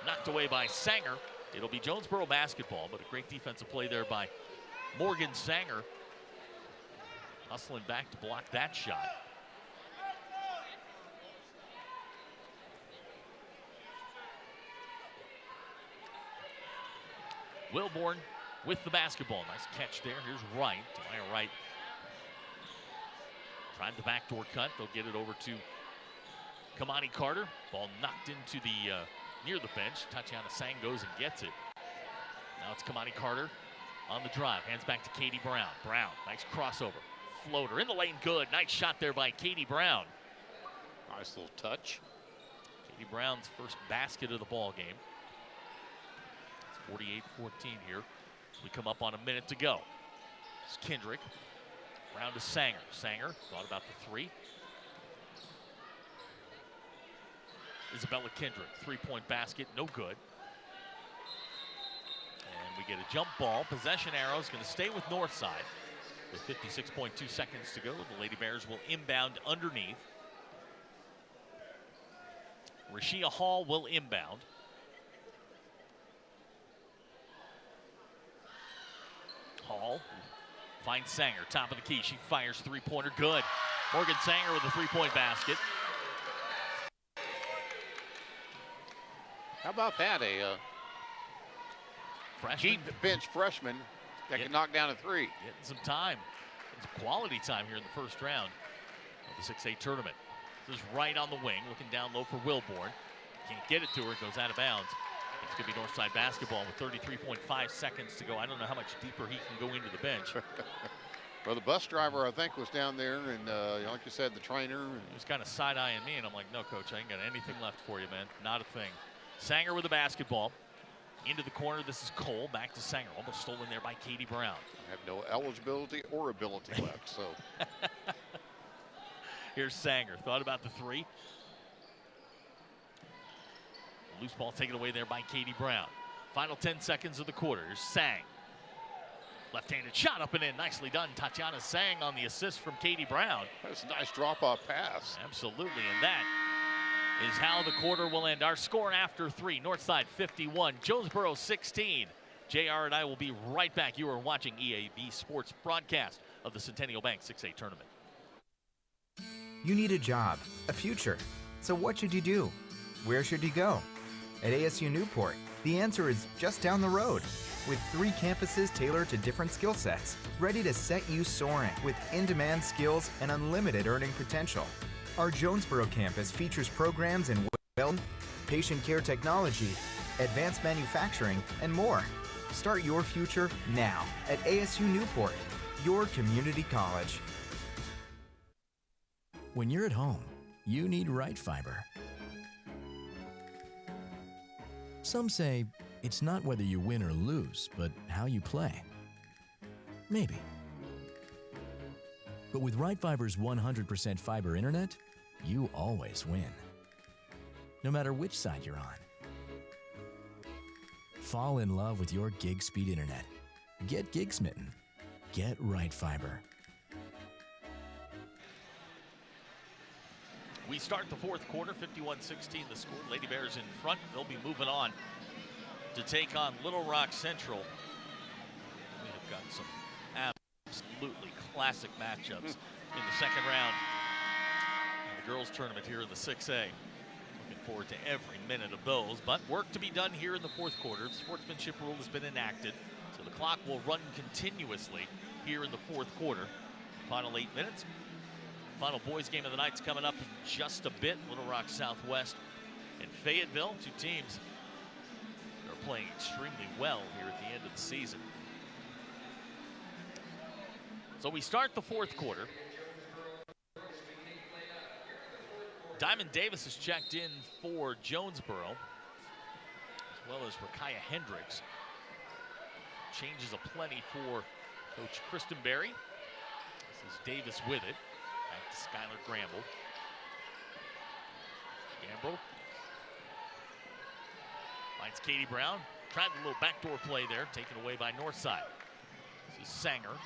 Knocked away by Sanger. It'll be Jonesboro basketball, but a great defensive play there by Morgan Sanger. Hustling back to block that shot. Wilborn with the basketball. Nice catch there. Here's Wright. Demaya Wright tried the backdoor cut. They'll get it over to Kamani Carter. Ball knocked into the near the bench. Tatiana Sang goes and gets it. Now it's Kamani Carter on the drive. Hands back to Katie Brown. Brown, nice crossover. Floater in the lane, good. Nice shot there by Katie Brown. Nice little touch. Katie Brown's first basket of the ball game. 48-14 here. We come up on a minute to go. It's Kendrick. Round to Sanger. Sanger thought about the three. Isabella Kendrick, three-point basket, no good. And we get a jump ball. Possession arrow is going to stay with Northside. With 56.2 seconds to go, the Lady Bears will inbound underneath. Rashia Hall will inbound. Hall finds Sanger, top of the key. She fires three-pointer, good. Morgan Sanger with a three-point basket. How about that? A freshman, bench freshman that can knock down a three. Getting some time. It's quality time here in the first round of the 6A tournament. This is Wright on the wing, looking down low for Wilborn. Can't get it to her, goes out of bounds. It's going to be Northside basketball with 33.5 seconds to go. I don't know how much deeper he can go into the bench. Well, the bus driver, I think, was down there, and like you said, the trainer. He was kind of side-eyeing me, and I'm like, no, Coach, I ain't got anything left for you, man. Not a thing. Sanger with the basketball. Into the corner, this is Cole. Back to Sanger. Almost stolen there by Katie Brown. I have no eligibility or ability left, so. Here's Sanger. Thought about the three. Loose ball taken away there by Katie Brown. Final 10 seconds of the quarter. Here's Sang. Left-handed shot up and in. Nicely done. Tatiana Sang on the assist from Katie Brown. That's a nice drop-off pass. Absolutely, and that is how the quarter will end. Our score after three, Northside 51, Jonesboro 16. JR and I will be right back. You are watching EAB Sports broadcast of the Centennial Bank 6A tournament. You need a job, a future. So what should you do? Where should you go? At ASU Newport, the answer is just down the road. With 3 campuses tailored to different skill sets, ready to set you soaring with in-demand skills and unlimited earning potential. Our Jonesboro campus features programs in wellness, patient care technology, advanced manufacturing, and more. Start your future now at ASU Newport, your community college. When you're at home, you need right fiber. Some say it's not whether you win or lose, but how you play. Maybe. But with Right Fiber's 100% fiber internet, you always win. No matter which side you're on. Fall in love with your gig speed internet. Get gig smitten. Get Right Fiber. We start the fourth quarter, 51-16 the score. Lady Bears in front. They'll be moving on to take on Little Rock Central. We have got some absolutely classic matchups in the second round of the girls tournament here in the 6A. Looking forward to every minute of those, but work to be done here in the fourth quarter. The sportsmanship rule has been enacted, so the clock will run continuously here in the fourth quarter. Final 8 minutes. Final boys game of the night's coming up in just a bit. Little Rock Southwest and Fayetteville, 2 teams that are playing extremely well here at the end of the season. So we start the fourth quarter. Diamond Davis is checked in for Jonesboro, as well as Rakaya Hendricks. Changes aplenty for Coach Kristen Berry. This is Davis with it. Back to Skylar Gramble. Gamble finds Katie Brown. Tried a little backdoor play there, taken away by Northside. This is Sanger.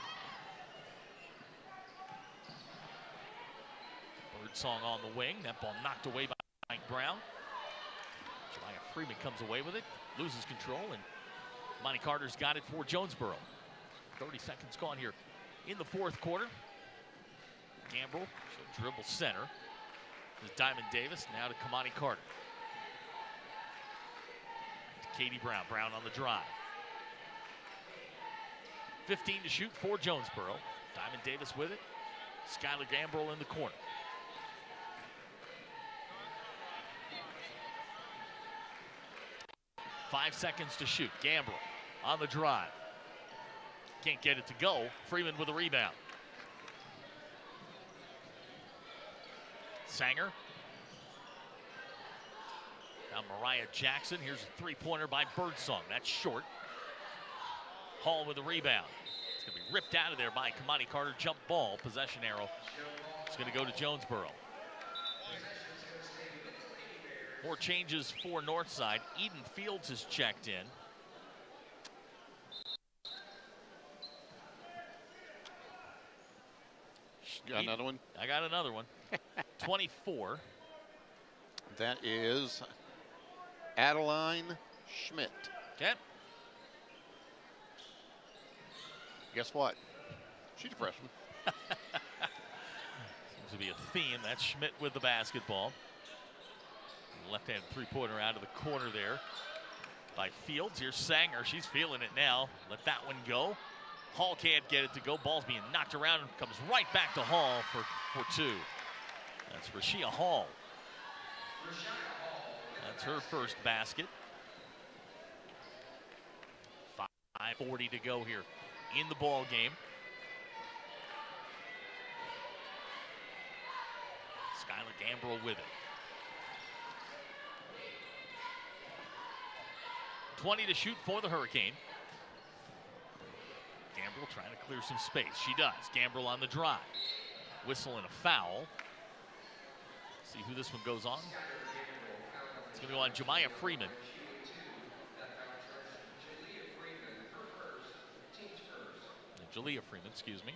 Birdsong on the wing. That ball knocked away by Mike Brown. Jemiah Freeman comes away with it, loses control, and Monty Carter's got it for Jonesboro. 30 seconds gone here in the fourth quarter. Gamble, she'll dribble center. This is Diamond Davis, now to Kamani Carter. To Katie Brown, Brown on the drive. 15 to shoot for Jonesboro. Diamond Davis with it. Skylar Gamble in the corner. Five seconds to shoot. Gamble on the drive. Can't get it to go. Freeman with a rebound. Sanger. Now Mariah Jackson. Here's a three-pointer by Birdsong. That's short. Hall with a rebound. It's going to be ripped out of there by Kamani Carter. Jump ball. Possession arrow. It's going to go to Jonesboro. More changes for Northside. Eden Fields is checked in. Got another one? I got another one. 24. That is Adeline Schmidt. Okay. Guess what? She's a freshman. Seems to be a theme. That's Schmidt with the basketball. Left-hand three-pointer out of the corner there by Fields. Here's Sanger. She's feeling it now. Let that one go. Hall can't get it to go. Ball's being knocked around and comes right back to Hall for two. That's Rashia Hall. That's her first basket. 5:40 to go here in the ball game. Gambrell with it. 20 to shoot for the Hurricane. Gambrell trying to clear some space. She does. Gambrell on the drive. Whistle and a foul. See who this one goes on. It's going to go on Jemiah Freeman. Jalea Freeman, excuse me.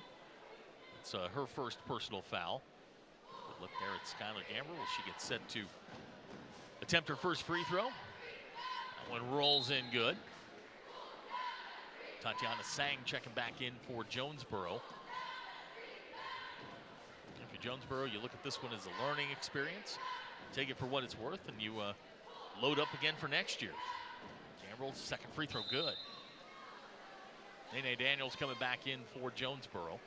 It's her first personal foul. Good look there at Skylar Gambrell. She gets set to attempt her first free throw. That one rolls in good. Tatiana Sang checking back in for Jonesboro. If you're Jonesboro, you look at this one as a learning experience. Take it for what it's worth, and you load up again for next year. Gambrell's second free throw, good. Nene Daniels coming back in for Jonesboro.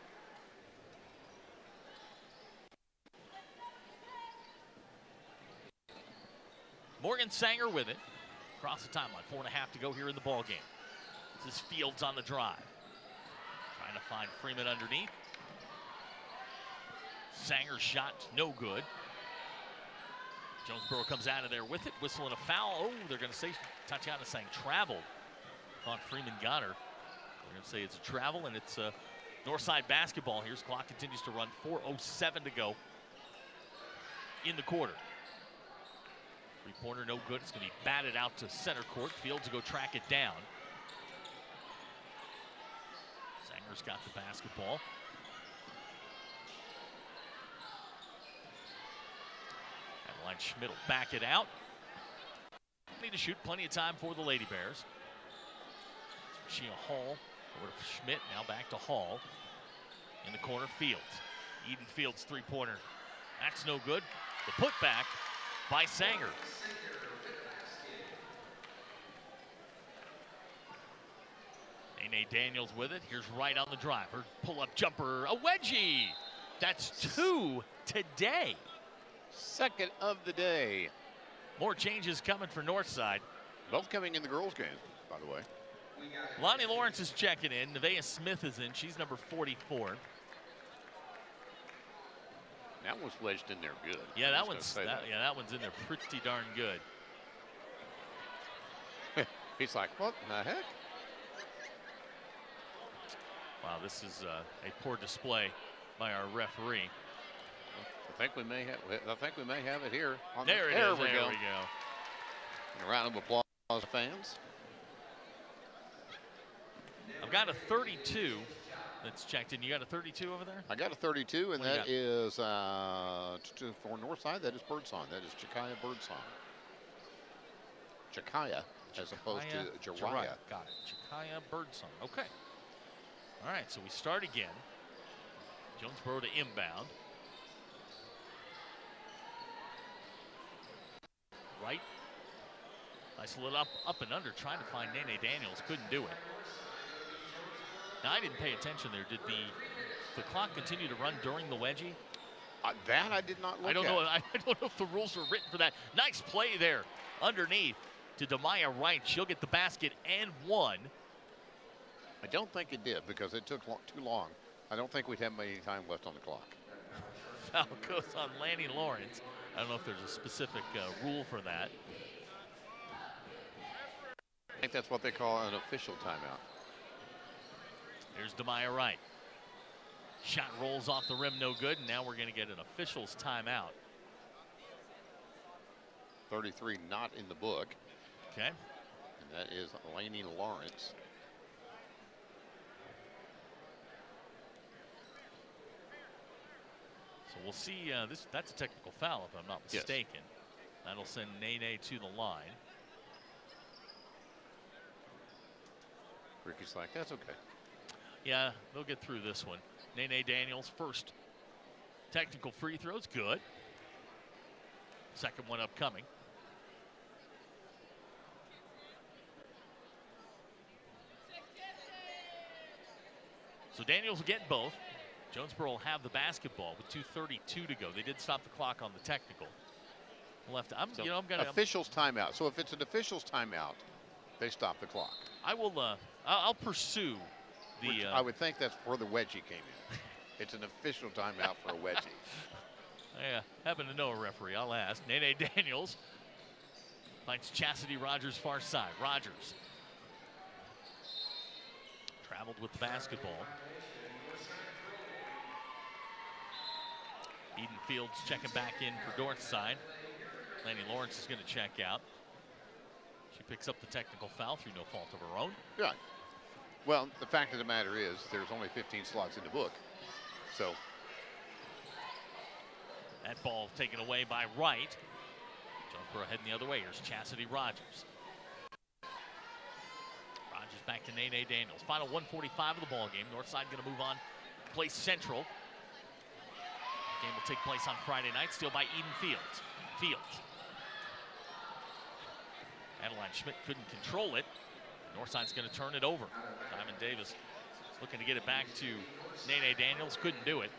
Morgan Sanger with it. Across the timeline, 4.5 to go here in the ball game. This is Fields on the drive. Trying to find Freeman underneath. Sanger's shot, no good. Jonesboro comes out of there with it. Whistle and a foul. Oh, they're going to say Tatiana Sang traveled. Thought Freeman got her. They're going to say it's a travel, and it's Northside basketball here. Clock continues to run. 4:07 to go in the quarter. Three-pointer, no good. It's going to be batted out to center court. Fields will go track it down. Sanger's got the basketball. Adeline Schmidt will back it out. Need to shoot. Plenty of time for the Lady Bears. Shia Hall over to Schmidt. Now back to Hall. In the corner, Fields. Eden Fields three-pointer. That's no good. The putback by Sanger. Nene Daniels with it. Here's Wright on the drive. Her pull-up jumper, a wedgie. That's 2 today. Second of the day. More changes coming for Northside. Both coming in the girls' game, by the way. Lonnie Lawrence is checking in. Nevaeh Smith is in. She's number 44. That one's wedged in there good. Yeah, that one's in there pretty darn good. He's like, what the heck? Wow, this is a poor display by our referee. I think we may have it here. There it is. There we go. And a round of applause, fans. I've got a 32 that's checked in. You got a 32 over there? I got a 32, and that is for Northside. That is Birdsong. That is Jakaya Birdsong. Jakaya, as opposed to Jiraiya. Got it. Jakaya Birdsong. Okay. All right, so we start again. Jonesboro to inbound. Right. Nice little up and under, trying to find Nene Daniels. Couldn't do it. Now, I didn't pay attention there. Did the clock continue to run during the wedgie? That I did not look at. I don't know if the rules were written for that. Nice play there underneath to Demaya Wright. She'll get the basket and one. I don't think it did because it took too long. I don't think we'd have any time left on the clock. Foul goes on Lanny Lawrence. I don't know if there's a specific rule for that. I think that's what they call an official timeout. There's Demaya Wright. Shot rolls off the rim, no good, and now we're going to get an official's timeout. 33 not in the book. Okay. And that is Laney Lawrence. So we'll see. That's a technical foul, if I'm not mistaken. Yes. That'll send Nene to the line. Ricky's like, that's okay. Yeah, they'll get through this one. Nene Daniels' first technical free throw is good. Second one upcoming. So Daniels will get both. Jonesboro will have the basketball with 2:32 to go. They did stop the clock on the technical. Left. I'm gonna officials timeout. So if it's an officials timeout, they stop the clock. I will. I'll pursue the. I would think that's where the wedgie came in. It's an official timeout for a wedgie. I happen to know a referee. I'll ask. Nene Daniels finds Chastity Rogers far side. Rogers traveled with the basketball. Eden Fields checking back in for north side. Lanny Lawrence is going to check out. She picks up the technical foul through no fault of her own. Yeah. Well, the fact of the matter is there's only 15 slots in the book. So that ball taken away by Wright. Jonesboro heading the other way. Here's Chastity Rogers. Rogers back to Nene Daniels. Final 1:45 of the ball game. Northside going to move on. Play Central. Game will take place on Friday night. Steal by Eden Fields. Fields. Adeline Schmidt couldn't control it. Northside's going to turn it over. Diamond Davis looking to get it back to Nene Daniels. Couldn't do it.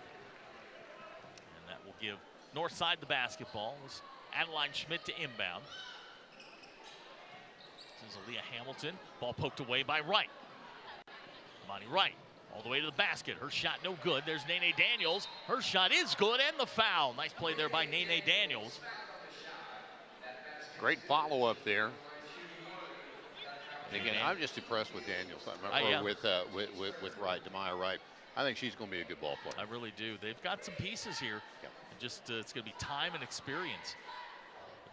And that will give Northside the basketball. This Adeline Schmidt to inbound. This is Aaliyah Hamilton. Ball poked away by Wright. Monty Wright all the way to the basket. Her shot no good. There's Nene Daniels. Her shot is good, and the foul. Nice play there by Nene Daniels. Great follow-up there. And again, I'm just impressed with Daniels, Yeah. with Wright, Demaya Wright. I think she's going to be a good ball player. I really do. They've got some pieces here. Yep. Just it's going to be time and experience.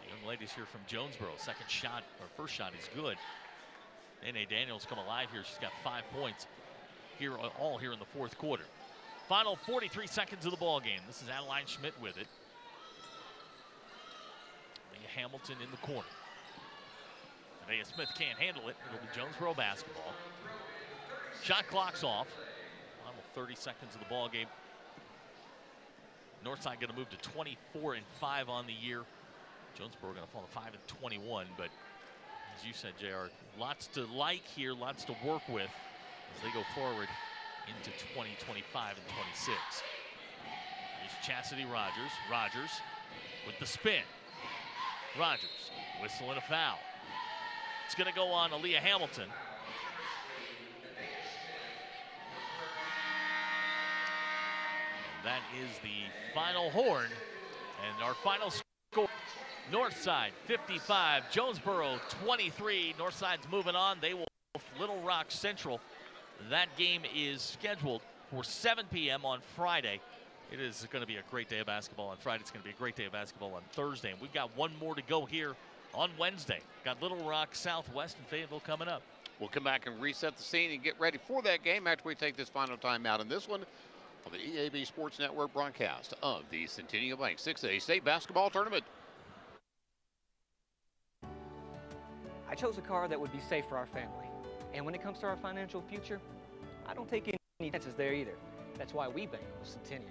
The young ladies here from Jonesboro. Second shot, or first shot is good. Nene Daniels come alive here. She's got 5 points here, all here in the fourth quarter. Final 43 seconds of the ball game. This is Adeline Schmidt with it. Leah Hamilton in the corner. Nevaeh Smith can't handle it. It'll be Jonesboro basketball. Shot clock's off. Final 30 seconds of the ball game. Northside going to move to 24-5 on the year. Jonesboro going to fall to 5-21. But as you said, JR, lots to like here, lots to work with as they go forward into 2025 and 26. Here's Chastity Rogers. Rogers with the spin. Rogers whistling a foul. It's going to go on Aaliyah Hamilton. And that is the final horn. And our final score, Northside 55, Jonesboro 23. Northside's moving on. They will Little Rock Central. That game is scheduled for 7 p.m. on Friday. It is going to be a great day of basketball on Friday. It's going to be a great day of basketball on Thursday. And we've got one more to go here on Wednesday. Got Little Rock Southwest and Fayetteville coming up. We'll come back and reset the scene and get ready for that game after we take this final time out in this one on the EAB Sports Network broadcast of the Centennial Bank 6A State Basketball Tournament. I chose a car that would be safe for our family. And when it comes to our financial future, I don't take any chances there either. That's why we bank with Centennial.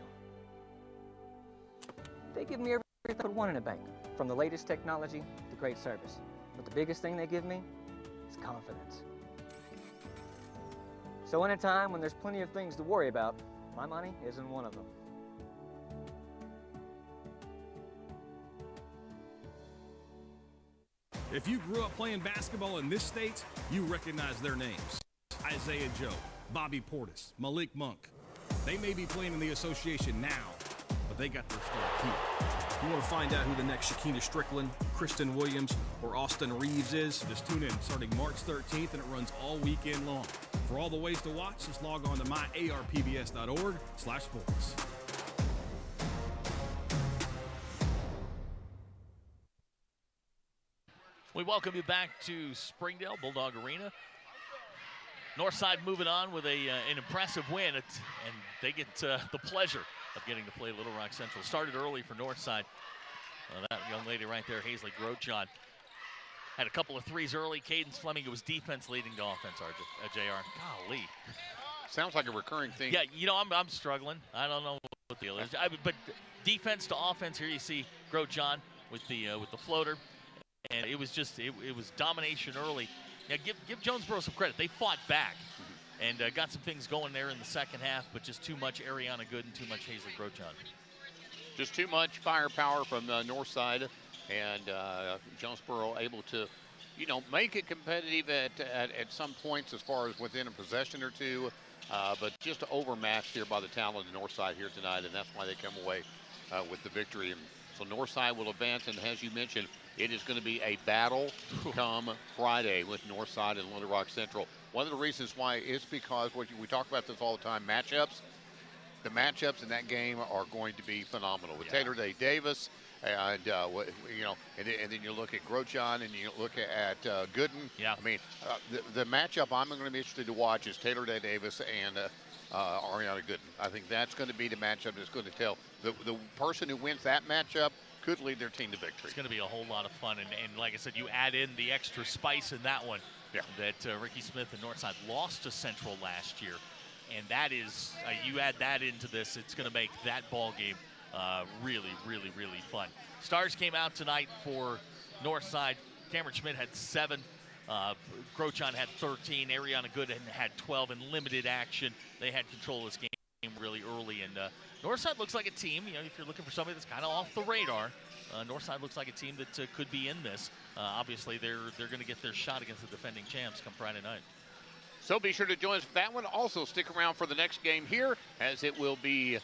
They give me everything I could want in a bank, from the latest technology to great service. But the biggest thing they give me is confidence. So in a time when there's plenty of things to worry about, my money isn't one of them. If you grew up playing basketball in this state, you recognize their names. Isaiah Joe, Bobby Portis, Malik Monk. They may be playing in the association now, but they got their start here. You want to find out who the next Shakina Strickland, Kristen Williams, or Austin Reeves is? Just tune in starting March 13th, and it runs all weekend long. For all the ways to watch, just log on to myarpbs.org/sports. We welcome you back to Springdale Bulldog Arena. Northside moving on with an impressive win, and they get the pleasure of getting to play Little Rock Central. Started early for Northside. That young lady right there, Hazley Grochon, had a couple of threes early. Cadence Fleming, it was defense leading to offense, JR. Golly. Sounds like a recurring thing. Yeah, you know, I'm struggling. I don't know what the deal is. But defense to offense, here you see Grochon with the floater. And it was just, it was domination early. Now, give Jonesboro some credit. They fought back and got some things going there in the second half, but just too much Ariana Good and too much Hazley Grochon. Just too much firepower from Northside, and Jonesboro able to, you know, make it competitive at some points as far as within a possession or two, but just overmatched here by the talent of Northside here tonight, and that's why they come away with the victory. And so Northside will advance, and as you mentioned, it is going to be a battle come Friday with Northside and Little Rock Central. One of the reasons why is because we talk about this all the time, matchups. The matchups in that game are going to be phenomenal. With Taylor Day Davis, and and then you look at Grochon, and you look at Gooden. Yeah. I mean, the matchup I'm going to be interested to watch is Taylor Day Davis and Ariana Gooden. I think that's going to be the matchup that's going to tell the person who wins that matchup could lead their team to victory. It's going to be a whole lot of fun, and like I said, you add in the extra spice in that one. Yeah. That Ricky Smith and Northside lost to Central last year, and that is you add that into this, it's going to make that ball game really, really, really fun. Stars came out tonight for Northside. Cameron Schmidt had 7. Grochon had 13. Ariana Gooden had 12 in limited action. They had control of this game really early, and Northside looks like a team, if you're looking for somebody that's kind of off the radar, Northside looks like a team that could be in this. Obviously, they're going to get their shot against the defending champs come Friday night. So be sure to join us for that one. Also, stick around for the next game here, as it will be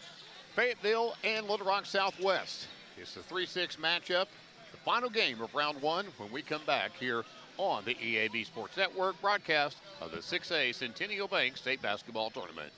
Fayetteville and Little Rock Southwest. It's the 3-6 matchup, the final game of round 1 when we come back here on the EAB Sports Network broadcast of the 6A Centennial Bank State Basketball Tournament.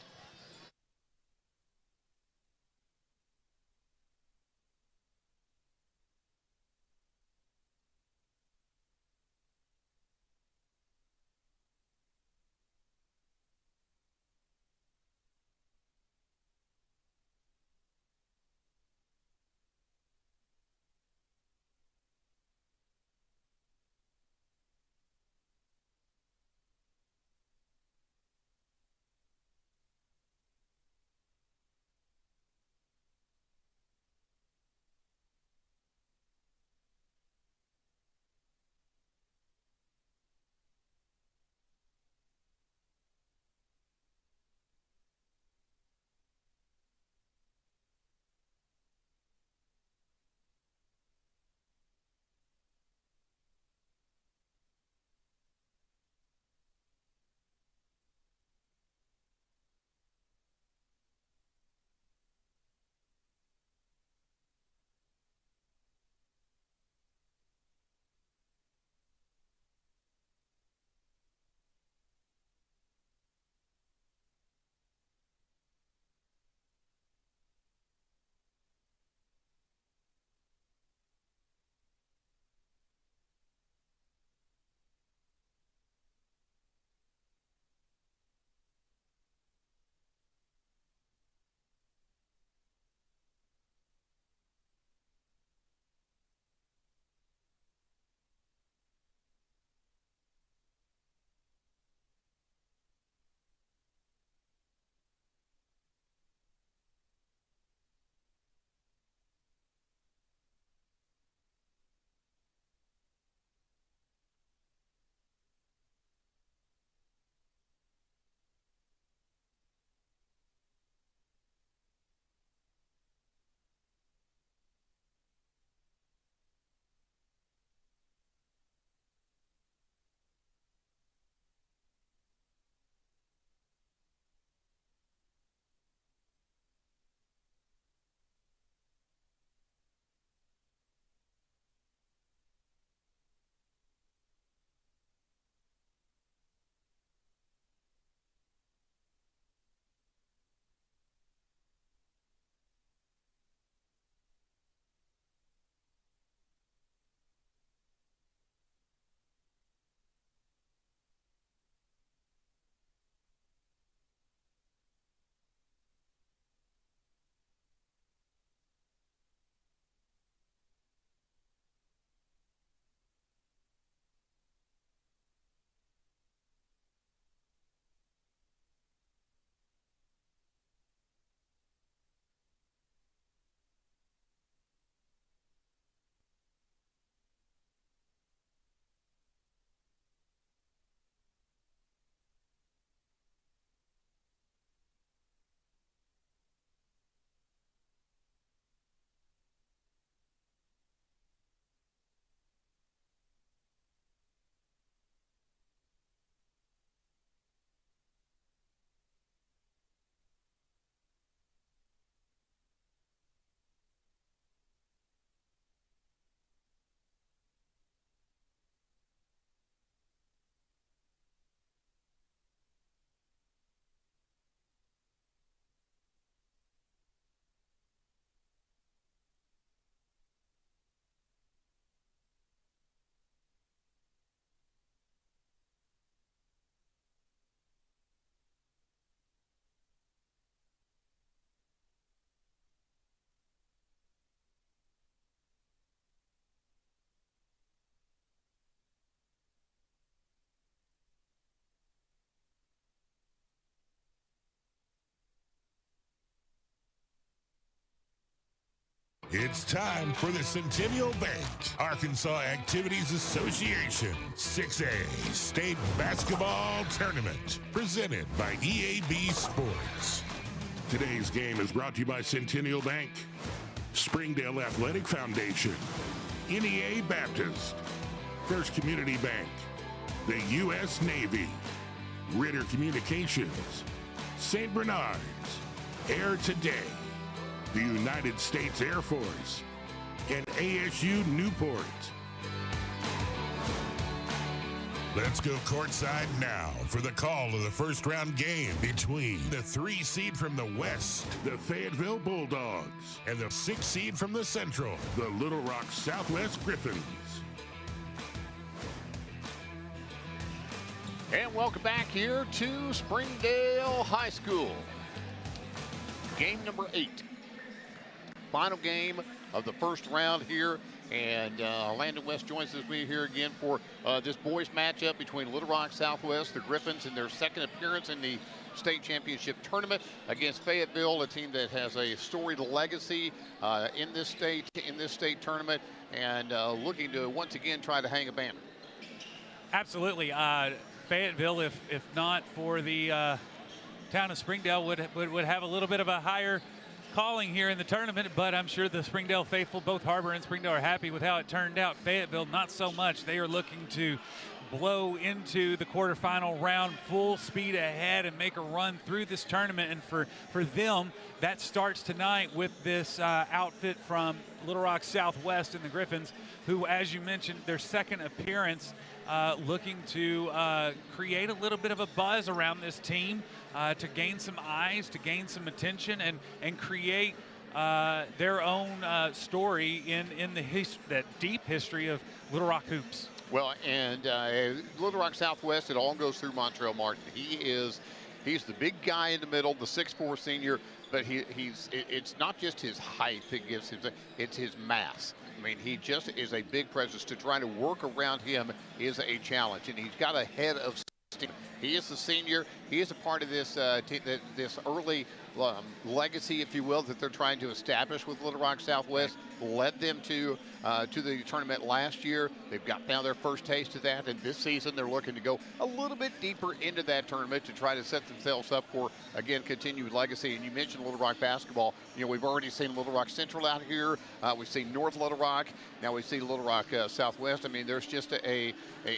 It's time for the Centennial Bank Arkansas Activities Association 6A State Basketball Tournament, presented by EAB Sports. Today's game is brought to you by Centennial Bank, Springdale Athletic Foundation, NEA Baptist, First Community Bank, the U.S. Navy, Ritter Communications, St. Bernard's, Air Today, the United States Air Force, and ASU Newport. Let's go courtside now for the call of the first round game between the 3 seed from the West, the Fayetteville Bulldogs, and the 6 seed from the Central, the Little Rock Southwest Griffins. And welcome back here to Springdale High School. Game number 8. Final game of the first round here. And Landon West joins us here again for this boys matchup between Little Rock Southwest, the Griffins, in their second appearance in the state championship tournament against Fayetteville, a team that has a storied legacy in this state tournament, and looking to once again try to hang a banner. Absolutely. Fayetteville, if not for the town of Springdale, would have a little bit of a higher calling here in the tournament, but I'm sure the Springdale faithful, both Harbor and Springdale, are happy with how it turned out. Fayetteville, not so much. They are looking to blow into the quarterfinal round full speed ahead and make a run through this tournament. And for them, that starts tonight with this outfit from Little Rock Southwest and the Griffins, who, as you mentioned, their second appearance, looking to create a little bit of a buzz around this team, to gain some eyes, to gain some attention, and create their own story in that deep history of Little Rock hoops. Well, and Little Rock Southwest, it all goes through Montrell Martin. He's the big guy in the middle, the 6'4" senior, but it's not just his height that gives him, it's his mass. I mean, he just is a big presence. To try to work around him is a challenge, and he's got a head of steam. He is the senior. He is a part of this this early legacy, if you will, that they're trying to establish with Little Rock Southwest. Led them to the tournament last year. They've got now their first taste of that, and this season they're looking to go a little bit deeper into that tournament to try to set themselves up for, again, continued legacy. And you mentioned Little Rock basketball. You know, we've already seen Little Rock Central out here. We've seen North Little Rock. Now we see Little Rock Southwest. I mean, there's just you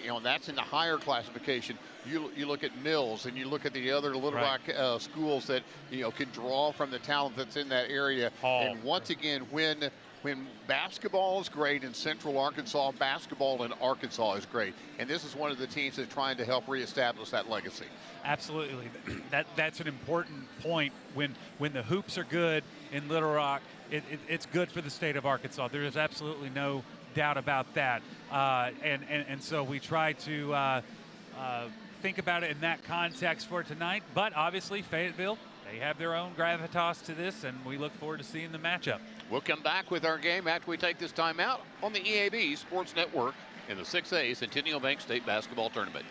know, that's in the higher classification. You look at Mills and you look at the other Little Rock schools that, you know, can draw from the talent that's in that area. And once again, when basketball is great in Central Arkansas, basketball in Arkansas is great. And this is one of the teams that's trying to help reestablish that legacy. Absolutely. That's an important point. When the hoops are good in Little Rock, it's good for the state of Arkansas. There is absolutely no doubt about that. And so we try to think about it in that context for tonight. But obviously, Fayetteville, they have their own gravitas to this, and we look forward to seeing the matchup. We'll come back with our game after we take this time out on the EAB Sports Network in the 6A Centennial Bank State Basketball Tournament.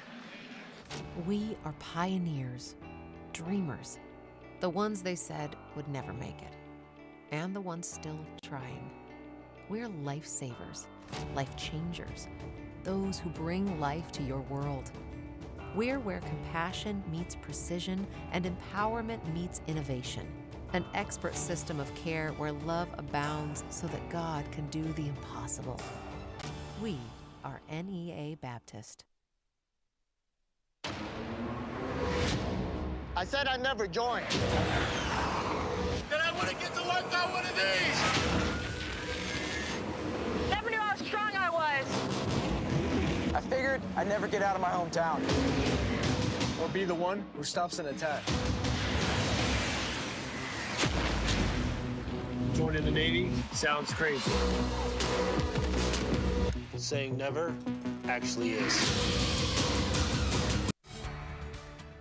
We are pioneers, dreamers, the ones they said would never make it, and the ones still trying. We're lifesavers, life changers, those who bring life to your world. We're where compassion meets precision and empowerment meets innovation. An expert system of care where love abounds so that God can do the impossible. We are NEA Baptist. I said I'd never join. Then I wouldn't get to work on one of these. Never knew how strong I was. I figured I'd never get out of my hometown. Or be the one who stops an attack. Joining the Navy sounds crazy. Saying never actually is.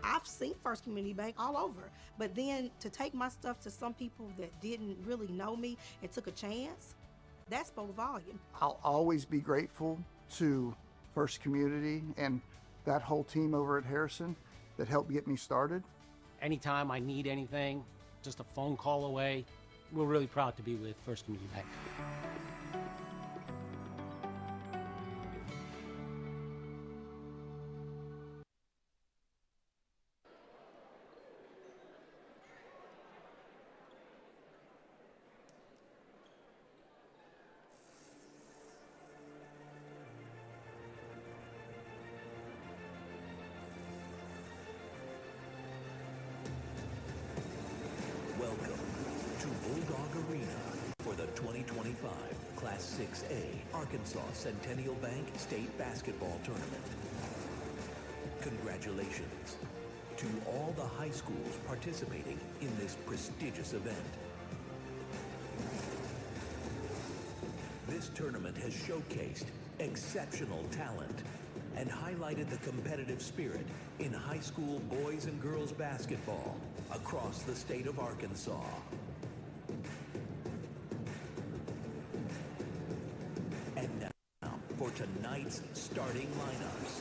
I've seen First Community Bank all over, but then to take my stuff to some people that didn't really know me and took a chance, that spoke volume. I'll always be grateful to First Community and that whole team over at Harrison that helped get me started. Anytime I need anything, just a phone call away, we're really proud to be with First Community Bank. Welcome to Bulldog Arena for the 2025 Class 6A Arkansas Centennial Bank State Basketball Tournament. Congratulations to all the high schools participating in this prestigious event. This tournament has showcased exceptional talent and highlighted the competitive spirit in high school boys and girls basketball across the state of Arkansas. And now for tonight's starting lineups.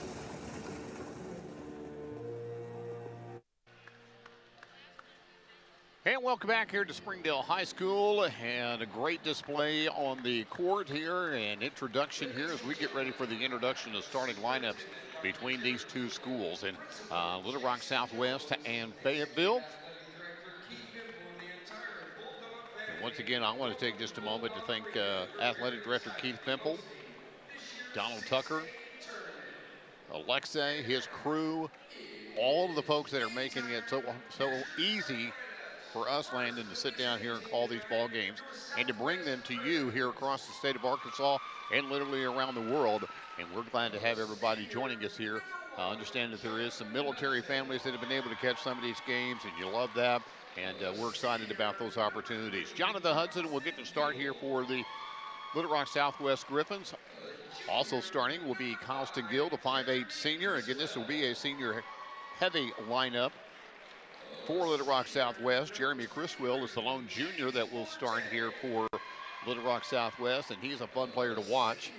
And welcome back here to Springdale High School, and a great display on the court here, and introduction here as we get ready for the introduction of starting lineups between these two schools in Little Rock Southwest and Fayetteville. And once again, I want to take just a moment to thank Athletic Director Keith Pimple, Donald Tucker, Alexei, his crew, all of the folks that are making it so easy for us, Landon, to sit down here and call these ball games and to bring them to you here across the state of Arkansas and literally around the world. And we're glad to have everybody joining us here. Understand that there is some military families that have been able to catch some of these games, and you love that. And we're excited about those opportunities. Jonathan Hudson will get to start here for the Little Rock Southwest Griffins. Also starting will be Constant Gill, the 5'8" senior. Again, this will be a senior heavy lineup for Little Rock Southwest. Jeremy Criswell is the lone junior that will start here for Little Rock Southwest, and he's a fun player to watch.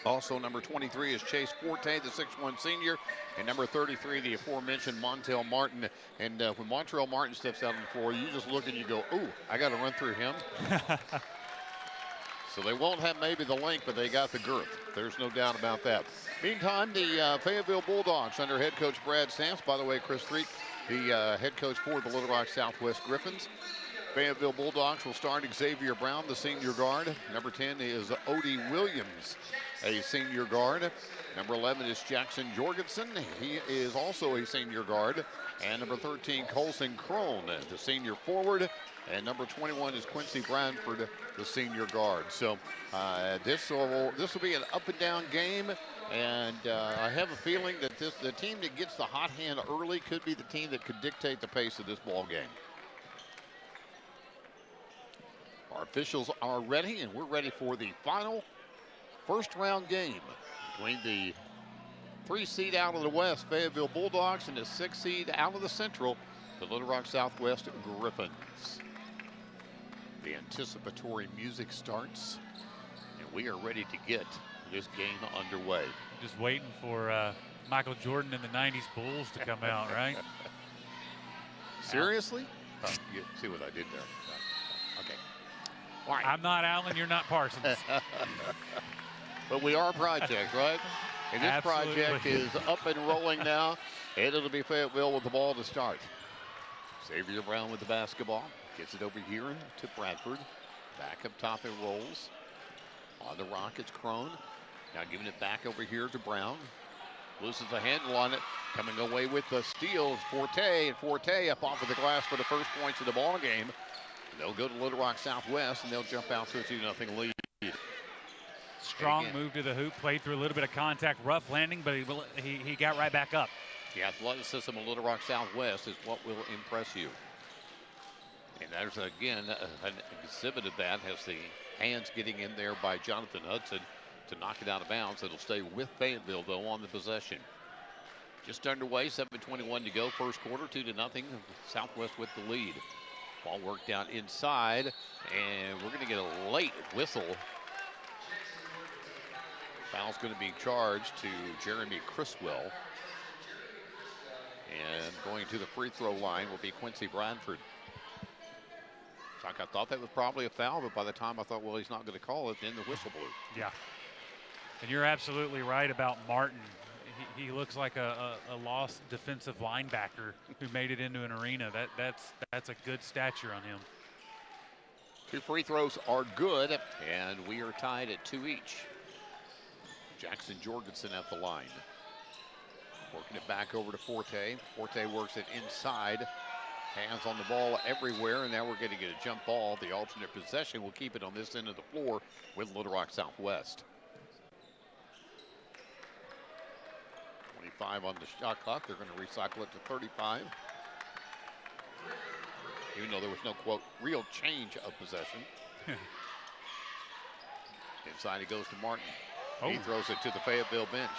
Also, number 23 is Chase Forte, the 6'1" senior, and number 33, the aforementioned Montel Martin. And when Montrell Martin steps out on the floor, you just look and you go, ooh, I got to run through him. So they won't have maybe the length, but they got the girth. There's no doubt about that. Meantime, the Fayetteville Bulldogs under head coach Brad Stamps. By the way, Chris Threek, the head coach for the Little Rock Southwest Griffins. Fayetteville Bulldogs will start Xavier Brown, the senior guard. Number 10 is Odie Williams, a senior guard. Number 11 is Jackson Jorgensen. He is also a senior guard. And number 13, Colson Crone, the senior forward. And number 21 is Quincy Branford, the senior guard. So this will be an up and down game. And I have a feeling that the team that gets the hot hand early could be the team that could dictate the pace of this ball game. Our officials are ready, and we're ready for the final first round game between the 3 seed out of the West, Fayetteville Bulldogs, and the 6 seed out of the Central, the Little Rock Southwest Griffins. The anticipatory music starts, and we are ready to get this game underway. Just waiting for Michael Jordan and the 90s Bulls to come out, right? Seriously? Oh, you see what I did there. Okay. All right. I'm not Allen, you're not Parsons. But we are a project, right? And this Absolutely. project is up and rolling now, and it'll be Fayetteville with the ball to start. Xavier Brown with the basketball. Gets it over here to Bradford. Back up top it rolls. On the rock, it's Crone. Now giving it back over here to Brown. Loses a handle on it. Coming away with the steal is Forte. And Forte up off of the glass for the first points of the ball game. They'll go to Little Rock Southwest, and they'll jump out to a 2-0 lead. Strong move to the hoop. Played through a little bit of contact. Rough landing, but he got right back up. The athleticism of Little Rock Southwest is what will impress you. And there's, again, an exhibit of that as the hands getting in there by Jonathan Hudson to knock it out of bounds. It'll stay with Fayetteville, though, on the possession. Just underway, 7:21 to go, first quarter, 2-0. Southwest with the lead. Ball worked out inside, and we're going to get a late whistle. Foul's going to be charged to Jeremy Criswell. And going to the free throw line will be Quincy Bradford. Like I thought that was probably a foul, but by the time I thought, well, he's not going to call it, then the whistle blew. Yeah. And you're absolutely right about Martin. He looks like a lost defensive linebacker who made it into an arena. That's a good stature on him. 2 free throws are good, and we are tied at 2 each. Jackson Jorgensen at the line. Working it back over to Forte. Forte works it inside. Hands on the ball everywhere, and now we're going to get a jump ball. The alternate possession will keep it on this end of the floor with Little Rock Southwest. 25 on the shot clock. They're going to recycle it to 35. Even though there was no, quote, real change of possession. Inside it goes to Martin. He throws it to the Fayetteville bench.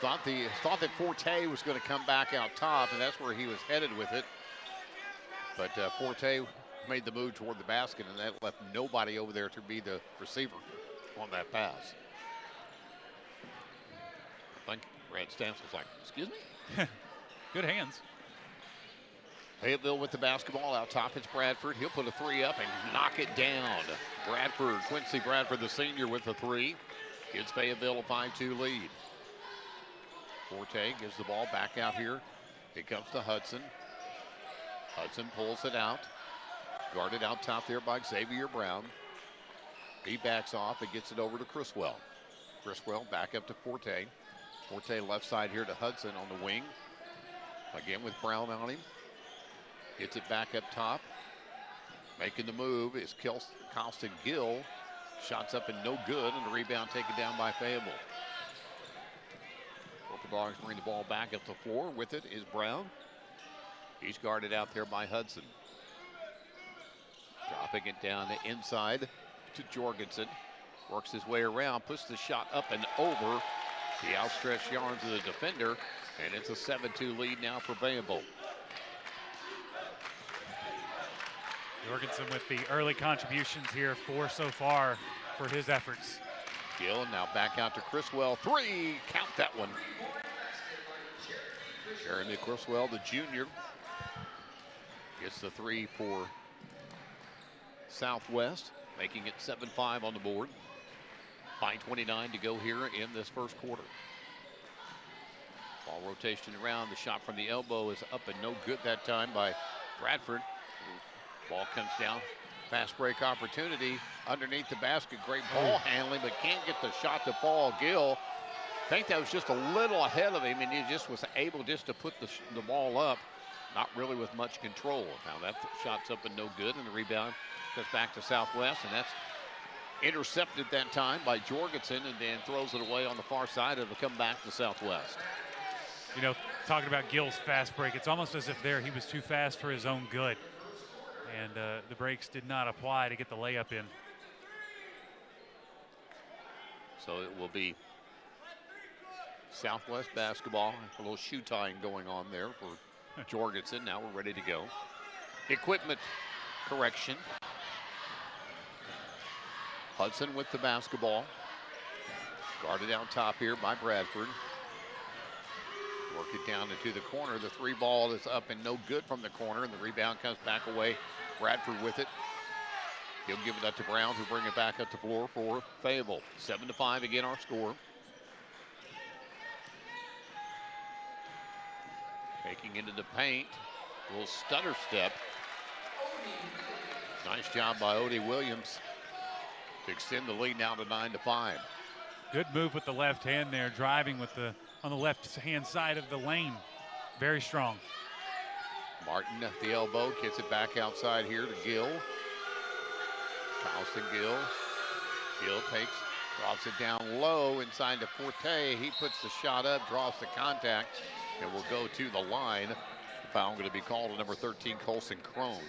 Thought that Forte was going to come back out top, and that's where he was headed with it. But Forte made the move toward the basket, and that left nobody over there to be the receiver on that pass. I think Brad Stamps was like, excuse me? Good hands. Fayetteville with the basketball out top. It's Bradford. He'll put a 3 up and knock it down. Bradford, Quincy Bradford, the senior, with the 3. Gives Fayetteville a 5-2 lead. Forte gives the ball back out here. It comes to Hudson. Hudson pulls it out. Guarded out top there by Xavier Brown. He backs off and gets it over to Criswell. Criswell back up to Forte. Forte left side here to Hudson on the wing. Again with Brown on him. Gets it back up top. Making the move is Colston Gill. Shots up and no good, and the rebound taken down by Fayetteville. Dogs bring the ball back up the floor. With it is Brown. He's guarded out there by Hudson. Dropping it down the inside to Jorgensen. Works his way around, puts the shot up and over the outstretched arms of the defender, and it's a 7-2 lead now for Fayetteville. Jorgensen with the early contributions here, 4 so far for his efforts. Gill now back out to Criswell. 3, count that one. Jeremy Criswell, the junior, gets the 3 for Southwest, making it 7-5 on the board. 5:29 to go here in this first quarter. Ball rotation around. The shot from the elbow is up and no good that time by Bradford. Ball comes down. Fast break opportunity underneath the basket. Great ball handling, but can't get the shot to fall. Gill, I think that was just a little ahead of him, and he just was able just to put the ball up, not really with much control. Now that shot's up and no good, and the rebound goes back to Southwest, and that's intercepted that time by Jorgensen, and then throws it away on the far side. It'll come back to Southwest. You know, talking about Gill's fast break, it's almost as if he was too fast for his own good. And the breaks did not apply to get the layup in. So it will be Southwest basketball. A little shoe tying going on there for Jorgensen. Now we're ready to go. Equipment correction. Hudson with the basketball. Guarded out top here by Bradford. Work it down into the corner. The 3 ball is up and no good from the corner, and the rebound comes back away. Bradford with it. He'll give it up to Brown, who bring it back up the floor for Fayetteville. 7-5 again, our score. Taking into the paint. A little stutter step. Nice job by Odie Williams to extend the lead now to 9-5. Good move with the left hand there, driving with on the left-hand side of the lane. Very strong. Martin at the elbow, gets it back outside here to Gill. Colston Gill. Gill drops it down low inside to Forte. He puts the shot up, draws the contact, and will go to the line. The foul going to be called on number 13, Colson Crone.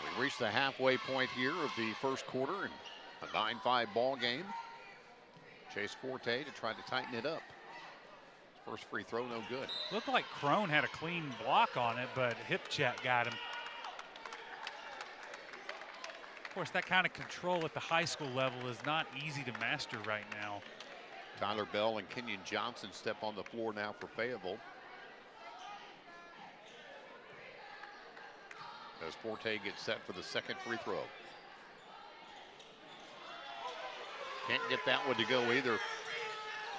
We reached the halfway point here of the first quarter and a 9-5 ball game. Chase Forte to try to tighten it up. First free throw, no good. Looked like Crone had a clean block on it, but hip check got him. Of course, that kind of control at the high school level is not easy to master right now. Tyler Bell and Kenyon Johnson step on the floor now for Fayetteville. As Forte gets set for the second free throw. Can't get that one to go either.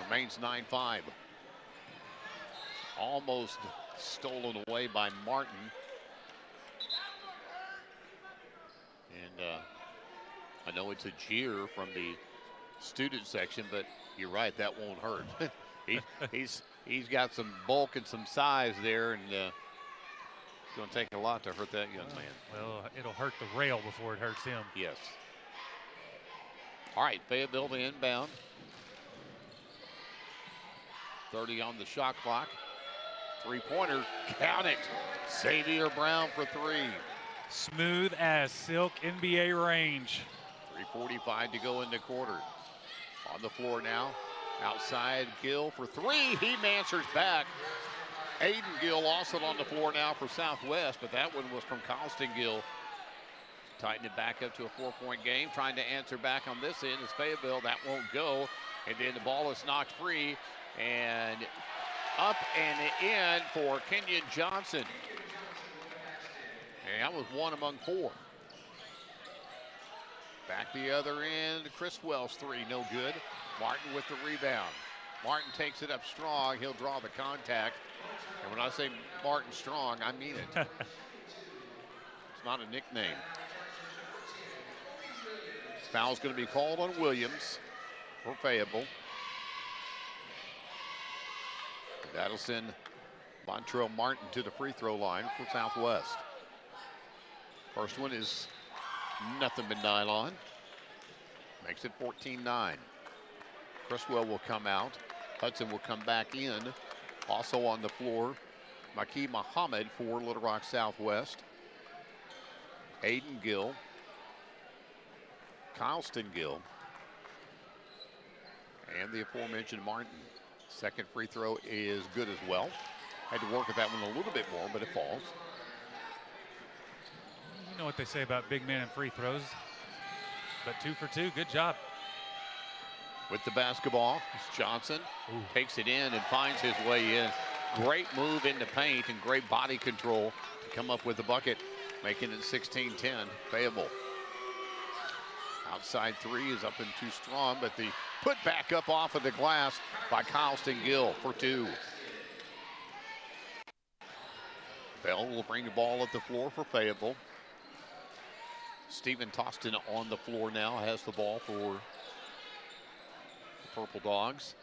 Remains 9-5. Almost stolen away by Martin. And I know it's a jeer from the student section, but you're right, that won't hurt. he's got some bulk and some size there, and it's going to take a lot to hurt that young man. Well, it'll hurt the rail before it hurts him. Yes. All right, Fayetteville to inbound. 30 on the shot clock. Three-pointer, count it. Xavier Brown for three. Smooth as silk, NBA range. 3:45 to go in the quarter. On the floor now, outside Gill for three. He answers back. Aiden Gill also on the floor now for Southwest, but that one was from Colston Gill. Tighten it back up to a 4-point game. Trying to answer back on this end is Fayetteville. That won't go. And then the ball is knocked free. And up and in for Kenyon Johnson. And that was one among four. Back the other end, Chris Wells three, no good. Martin with the rebound. Martin takes it up strong. He'll draw the contact. And when I say Martin strong, I mean it. It's not a nickname. Foul's going to be called on Williams for Fayetteville. That'll send Montrell Martin to the free throw line for Southwest. First one is nothing but nylon. Makes it 14-9. Criswell will come out. Hudson will come back in. Also on the floor, Maki Muhammad for Little Rock Southwest. Aiden Gill. Kylston Gill. And the aforementioned Martin. Second free throw is good as well. Had to work at that one a little bit more, but it falls. You know what they say about big men and free throws. But 2 for 2, good job. With the basketball, it's Johnson. Takes it in and finds his way in. Great move in the paint and great body control to come up with the bucket, making it 16-10, Fayetteville. Outside three is up and too strong, but the put back up off of the glass by Kylston Gill for two. Bell will bring the ball at the floor for Fayetteville. Stephen Toston on the floor now, has the ball for the Purple Dogs.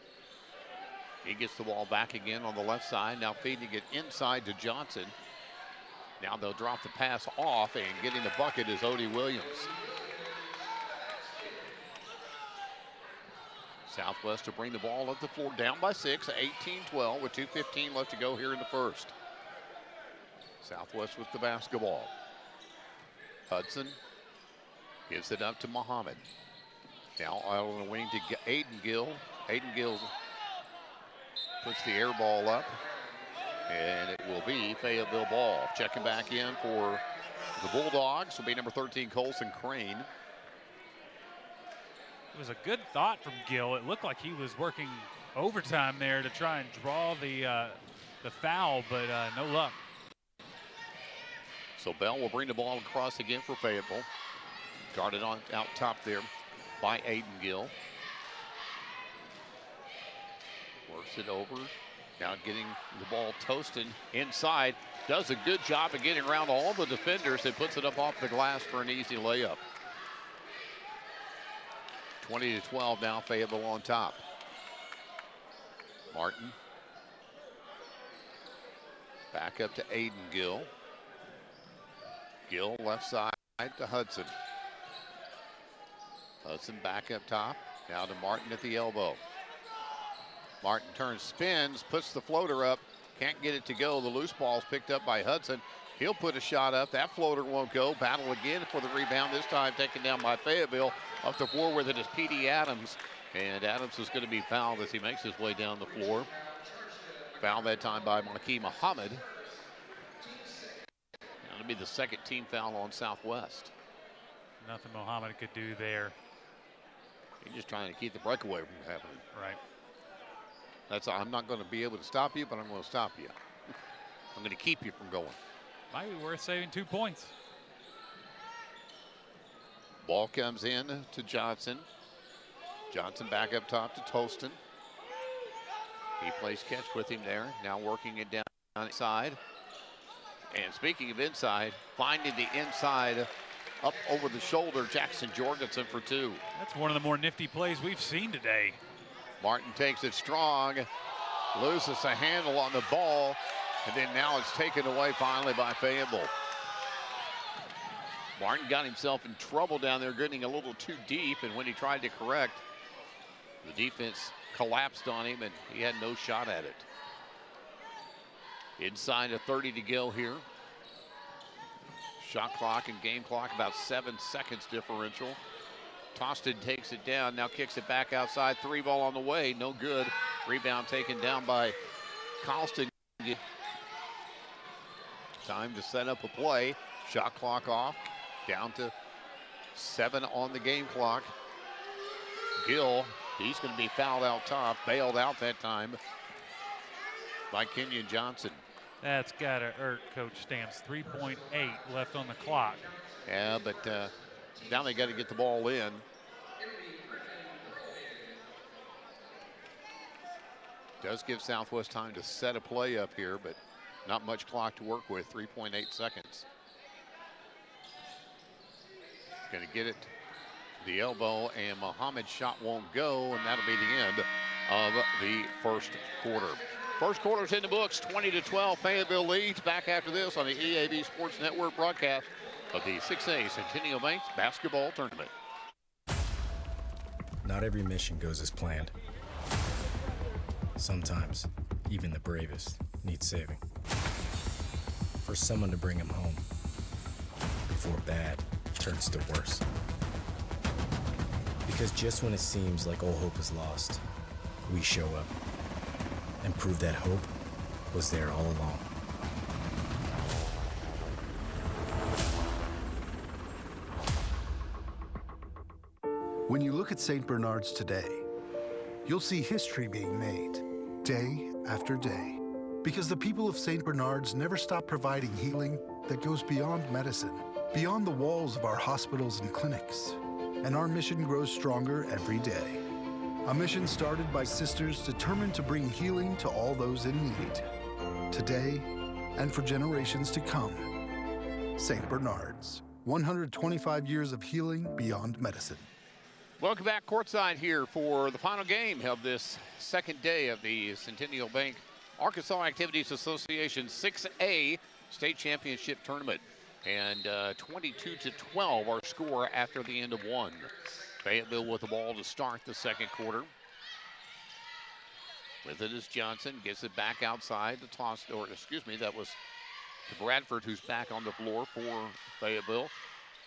He gets the ball back again on the left side, now feeding it inside to Johnson. Now they'll drop the pass off, and getting the bucket is Odie Williams. Southwest to bring the ball up the floor, down by 6, 18-12 with 2:15 left to go here in the first. Southwest with the basketball. Hudson gives it up to Muhammad. Now out on the wing to Aiden Gill. Aiden Gill puts the air ball up, and it will be Fayetteville ball. Checking back in for the Bulldogs will be number 13, Colson Crane. It was a good thought from Gill. It looked like he was working overtime there to try and draw the foul, but no luck. So Bell will bring the ball across again for Fayetteville. Guarded on out top there by Aiden Gill. Works it over. Now getting the ball toasted inside. Does a good job of getting around all the defenders and puts it up off the glass for an easy layup. 20-12 now, Fayetteville on top. Martin. Back up to Aiden Gill. Gill left side to Hudson. Hudson back up top. Now to Martin at the elbow. Martin turns, spins, puts the floater up. Can't get it to go. The loose ball's picked up by Hudson. He'll put a shot up. That floater won't go. Battle again for the rebound. This time taken down by Fayetteville. Up the floor with it is P.D. Adams. And Adams is going to be fouled as he makes his way down the floor. Foul that time by Maki Muhammad. That'll be the second team foul on Southwest. Nothing Muhammad could do there. He's just trying to keep the breakaway from happening. Right. I'm not going to be able to stop you, but I'm going to stop you. I'm going to keep you from going. Might be worth saving 2 points. Ball comes in to Johnson. Johnson back up top to Tolston. He plays catch with him there. Now working it down inside. And speaking of inside, finding the inside up over the shoulder, Jackson Jorgensen for 2. That's one of the more nifty plays we've seen today. Martin takes it strong, loses a handle on the ball, and then now it's taken away finally by Fayetteville. Martin got himself in trouble down there, getting a little too deep, and when he tried to correct, the defense collapsed on him, and he had no shot at it. Inside of 30 to go here. Shot clock and game clock about 7 seconds differential. Tosted takes it down, now kicks it back outside. 3 ball on the way, no good. Rebound taken down by Colston. Time to set up a play. Shot clock off, down to 7 on the game clock. Gill, he's going to be fouled out top, bailed out that time by Kenyon Johnson. That's got to hurt Coach Stamps. 3.8 left on the clock. Yeah, but now they got to get the ball in. Does give Southwest time to set a play up here, but not much clock to work with. 3.8 seconds. Going to get it to the elbow, and Muhammad's shot won't go, and that'll be the end of the first quarter. First quarter's in the books, 20-12. Fayetteville leads. Back after this on the EAB Sports Network broadcast of the 6A Centennial Bank basketball tournament. Not every mission goes as planned. Sometimes, even the bravest need saving. For someone to bring him home before bad turns to worse. Because just when it seems like all hope is lost, we show up and prove that hope was there all along. When you look at St. Bernard's today, you'll see history being made, day after day. Because the people of St. Bernard's never stop providing healing that goes beyond medicine, beyond the walls of our hospitals and clinics. And our mission grows stronger every day. A mission started by sisters determined to bring healing to all those in need, today and for generations to come. St. Bernard's, 125 years of healing beyond medicine. Welcome back courtside here for the final game of this second day of the Centennial Bank Arkansas Activities Association 6A State Championship Tournament. And 22-12 our score after the end of one. Fayetteville with the ball to start the second quarter. With it is Johnson, gets it back outside to toss, or excuse me, that was to Bradford, who's back on the floor for Fayetteville.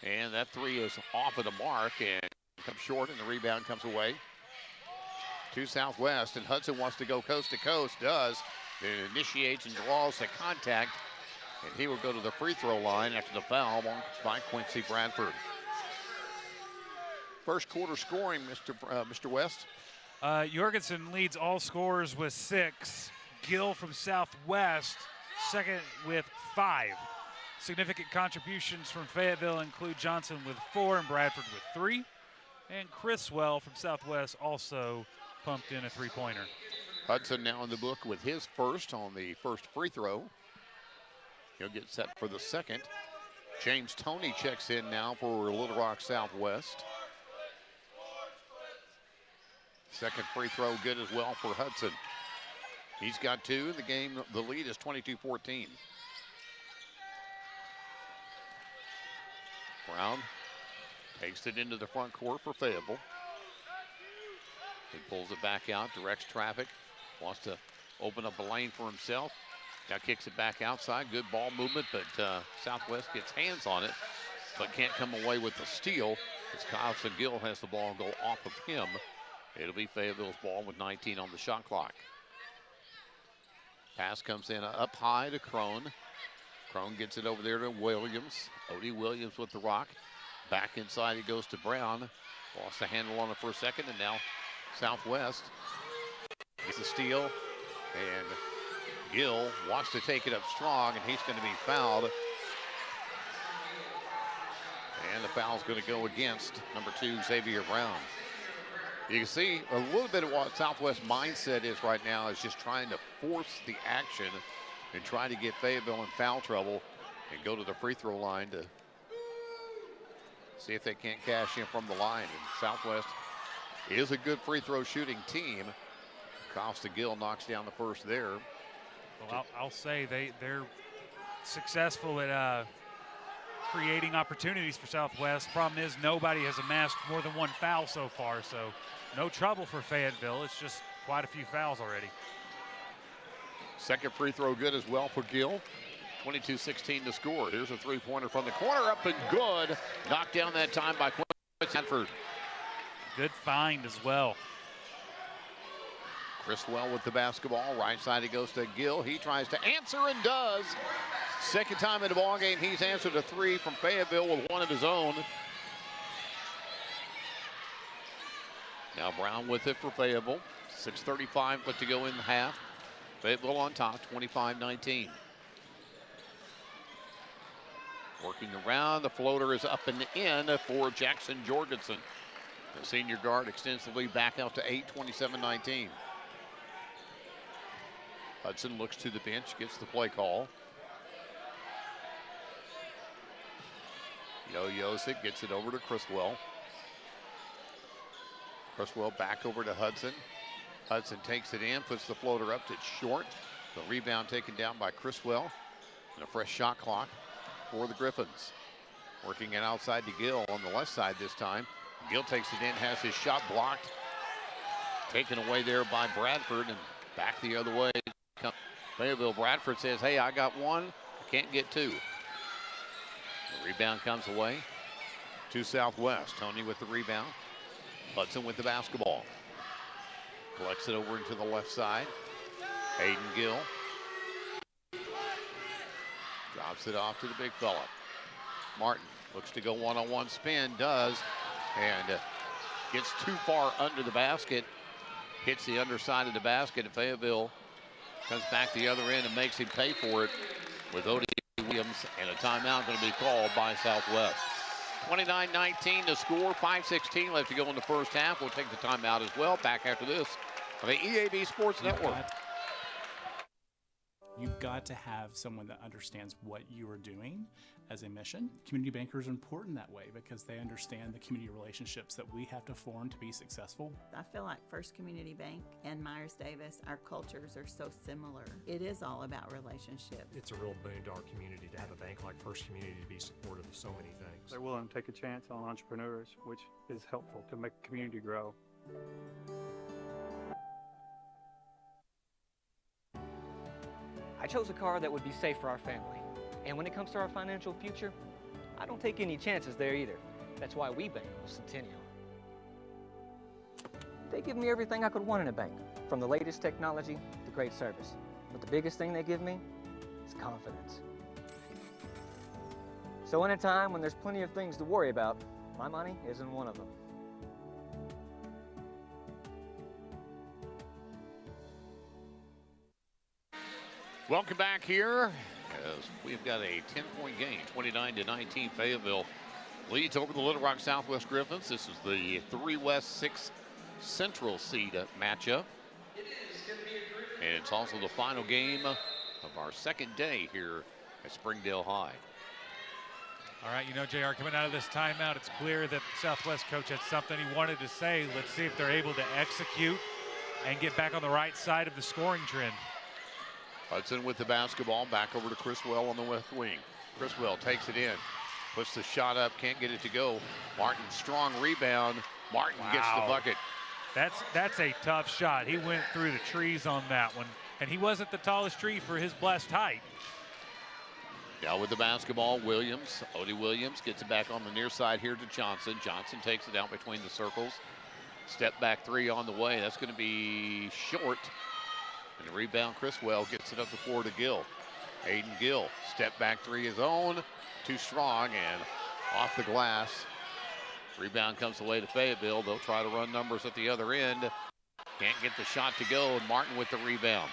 And that 3 is off of the mark and comes short, and the rebound comes away to Southwest. And Hudson wants to go coast to coast, does. Then initiates and draws the contact. And he will go to the free throw line after the foul by Quincy Bradford. First quarter scoring, Mr. West. Jorgensen leads all scorers with 6. Gill from Southwest, second with 5. Significant contributions from Fayetteville include Johnson with 4 and Bradford with 3. And Criswell from Southwest also pumped in a 3-pointer. Hudson now in the book with his first on the first free throw. He'll get set for the second. James Toney checks in now for Little Rock Southwest. Second free throw good as well for Hudson. He's got 2. The game, the lead is 22-14. Brown takes it into the front court for Fayetteville. He pulls it back out, directs traffic, wants to open up a lane for himself. Now kicks it back outside. Good ball movement, but Southwest gets hands on it, but can't come away with the steal as Kyle Gill has the ball go off of him. It'll be Fayetteville's ball with 19 on the shot clock. Pass comes in up high to Crone. Crone gets it over there to Williams. Odie Williams with the rock. Back inside it goes to Brown. Lost the handle on it for a second, and now Southwest the steal, and Gill wants to take it up strong, and he's going to be fouled. And the foul's going to go against number 2, Xavier Brown. You can see a little bit of what Southwest mindset is right now is just trying to force the action and try to get Fayetteville in foul trouble and go to the free throw line to see if they can't cash in from the line. And Southwest is a good free throw shooting team. Costa Gill knocks down the first there. Well, I'll say they're successful at creating opportunities for Southwest. Problem is nobody has amassed more than 1 foul so far, so no trouble for Fayetteville. It's just quite a few fouls already. Second free throw good as well for Gill. 22-16 to score. Here's a three-pointer from the corner, up and good. Knocked down that time by Quinn Sanford. Good find as well. Criswell with the basketball. Right side it goes to Gill. He tries to answer and does. Second time in the ballgame he's answered a 3 from Fayetteville with 1 of his own. Now Brown with it for Fayetteville. 6:35 left to go in the half. Fayetteville on top, 25-19. Working around, the floater is up and in for Jackson Jorgensen. The senior guard extends the lead back out to 8, 27-19. Hudson looks to the bench, gets the play call. Yo-yos it, gets it over to Criswell. Criswell back over to Hudson. Hudson takes it in, puts the floater up, it's short. The rebound taken down by Criswell. And a fresh shot clock for the Griffins. Working it outside to Gill on the left side this time. Gill takes it in, has his shot blocked. Taken away there by Bradford and back the other way. Fayetteville. Bradford says, hey, I got 1, I can't get 2. The rebound comes away to Southwest. Tony with the rebound. Hudson with the basketball. Collects it over into the left side. Hayden Gill. Drops it off to the big fella. Martin looks to go one-on-one spin, does, and gets too far under the basket. Hits the underside of the basket, and Fayetteville comes back the other end and makes him pay for it with Odie Williams, and a timeout going to be called by Southwest. 29-19 to score, 5:16 left to go in the first half. We'll take the timeout as well. Back after this on the EAB Sports Network. You've got to have someone that understands what you are doing as a mission. Community bankers are important that way because they understand the community relationships that we have to form to be successful. I feel like First Community Bank and Myers Davis, our cultures are so similar. It is all about relationships. It's a real boon to our community to have a bank like First Community to be supportive of so many things. They're willing to take a chance on entrepreneurs, which is helpful to make the community grow. I chose a car that would be safe for our family. And when it comes to our financial future, I don't take any chances there either. That's why we bank with Centennial. They give me everything I could want in a bank, from the latest technology to great service. But the biggest thing they give me is confidence. So in a time when there's plenty of things to worry about, my money isn't one of them. Welcome back here as we've got a 10-point game, 29-19. Fayetteville leads over the Little Rock Southwest Griffins. This is the 3 West 6 Central seed matchup. And it's also the final game of our second day here at Springdale High. All right, you know, JR, coming out of this timeout, it's clear that the Southwest coach had something he wanted to say. Let's see if they're able to execute and get back on the right side of the scoring trend. Hudson with the basketball, back over to Criswell on the left wing. Criswell takes it in, puts the shot up, can't get it to go. Martin, strong rebound. Martin gets the bucket. That's a tough shot. He went through the trees on that one, and he wasn't the tallest tree for his blessed height. Now with the basketball, Williams, Odie Williams gets it back on the near side here to Johnson. Johnson takes it out between the circles. Step back 3 on the way. That's going to be short. And the rebound, Criswell gets it up the floor to Gill. Hayden Gill, step back 3 his own. Too strong and off the glass. Rebound comes away to Fayetteville. They'll try to run numbers at the other end. Can't get the shot to go, and Martin with the rebound.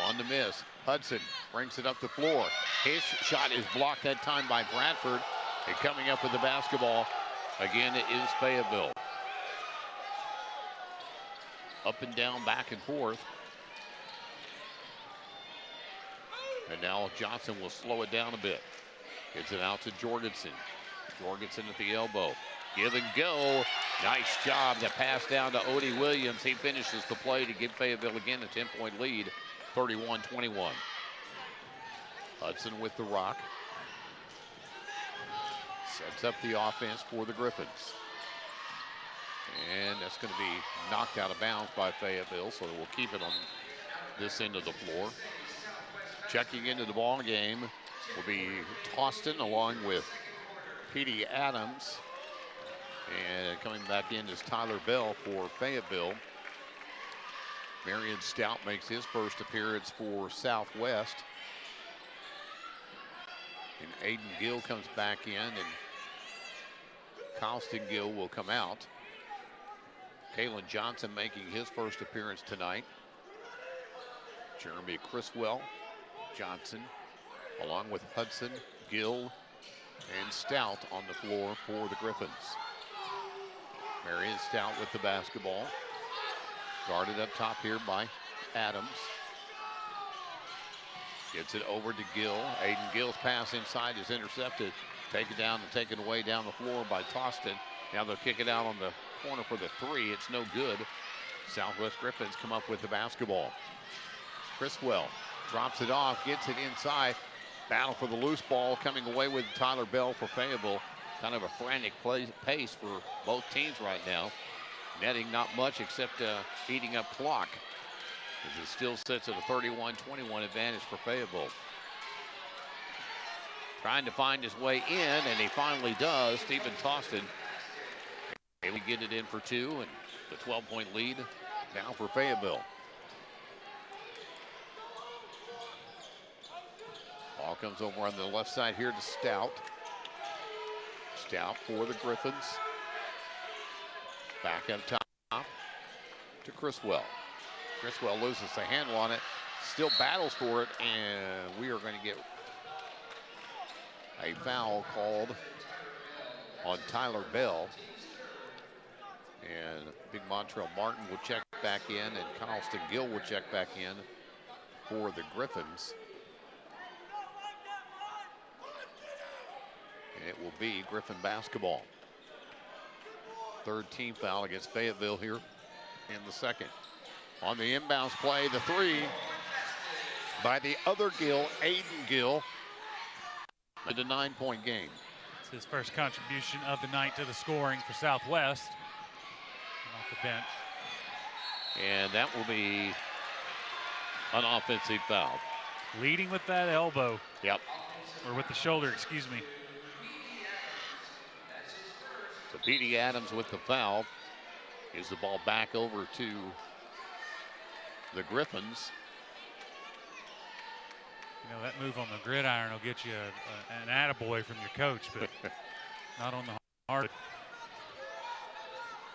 On the miss, Hudson brings it up the floor. His shot is blocked that time by Bradford. And coming up with the basketball, again, it is Fayetteville. Up and down, back and forth. And now Johnson will slow it down a bit. Gets it out to Jorgensen. Jorgensen at the elbow. Give and go. Nice job. The pass down to Odie Williams. He finishes the play to give Fayetteville again a 10-point lead, 31-21. Hudson with the rock. Sets up the offense for the Griffins. And that's going to be knocked out of bounds by Fayetteville, so we'll keep it on this end of the floor. Checking into the ball game will be Toston along with Petey Adams. And coming back in is Tyler Bell for Fayetteville. Marion Stout makes his first appearance for Southwest. And Aiden Gill comes back in, and Colston Gill will come out. Kalen Johnson making his first appearance tonight. Jeremy Criswell, Johnson, along with Hudson, Gill, and Stout on the floor for the Griffins. Marion Stout with the basketball. Guarded up top here by Adams. Gets it over to Gill. Aiden Gill's pass inside is intercepted. Taken down and taken away down the floor by Toston. Now they'll kick it out on the corner for the three. It's no good. Southwest Griffins come up with the basketball. Criswell drops it off, gets it inside. Battle for the loose ball, coming away with Tyler Bell for Fayetteville. Kind of a frantic pace for both teams right now. Netting not much except eating up clock, as it still sits at a 31-21 advantage for Fayetteville. Trying to find his way in, and he finally does. Stephen Toston able to get it in for two, and the 12-point lead now for Fayetteville. Ball comes over on the left side here to Stout. Stout for the Griffins. Back up top to Criswell. Criswell loses the handle on it, still battles for it, and we are going to get a foul called on Tyler Bell. And Big Montrell Martin will check back in, and Colston Gill will check back in for the Griffins. And it will be Griffin basketball. Third team foul against Fayetteville here in the second. On the inbounds play, the three by the other Gill, Aiden Gill, with a 9-point game. It's his first contribution of the night to the scoring for Southwest. Off the bench. And that will be an offensive foul. Leading with that elbow. Yep. Or with the shoulder, excuse me. So Petey Adams with the foul. Gives the ball back over to the Griffins. You know, that move on the gridiron will get you an attaboy from your coach, but not on the hard.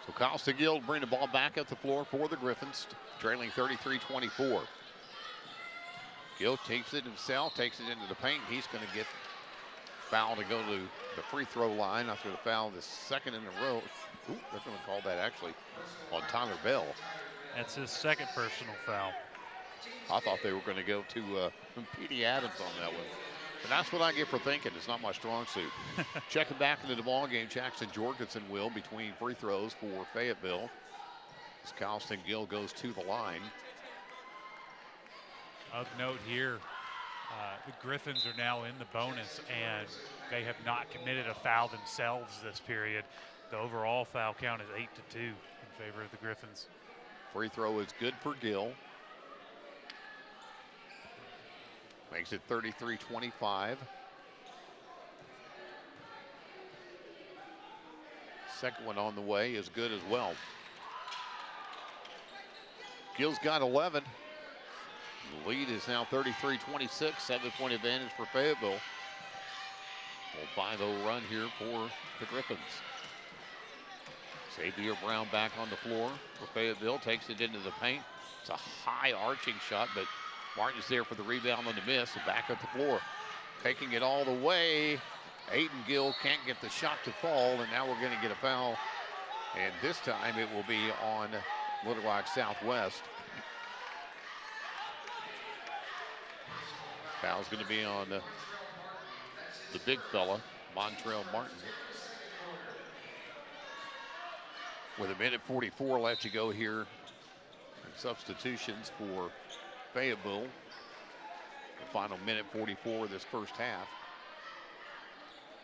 So Colston Gill bring the ball back up the floor for the Griffins, trailing 33-24. Gill takes it himself, takes it into the paint. He's going to get fouled to go to the free throw line after the foul, the second in a row. Ooh, they're going to call that actually on Tyler Bell. That's his second personal foul. I thought they were going to go to Petey Adams on that one. But that's what I get for thinking. It's not my strong suit. Checking back into the ball game, Jackson Jorgensen will between free throws for Fayetteville. As Colston Gill goes to the line. Of note here, the Griffins are now in the bonus, and they have not committed a foul themselves this period. The overall foul count is 8-2 in favor of the Griffins. Free throw is good for Gill. Makes it 33-25. Second one on the way is good as well. Gill's got 11. The lead is now 33-26, 7-point advantage for Fayetteville. Well, 5-0 run here for the Griffins. Xavier Brown back on the floor for Fayetteville, takes it into the paint. It's a high arching shot, but Martin's there for the rebound on the miss, and back at the floor. Taking it all the way. Aiden Gill can't get the shot to fall, and now we're going to get a foul. And this time it will be on Little Rock Southwest. Foul's going to be on the big fella, Montrell Martin. With a minute 44 left to go here. Substitutions for Fayetteville. The final minute 44 of this first half.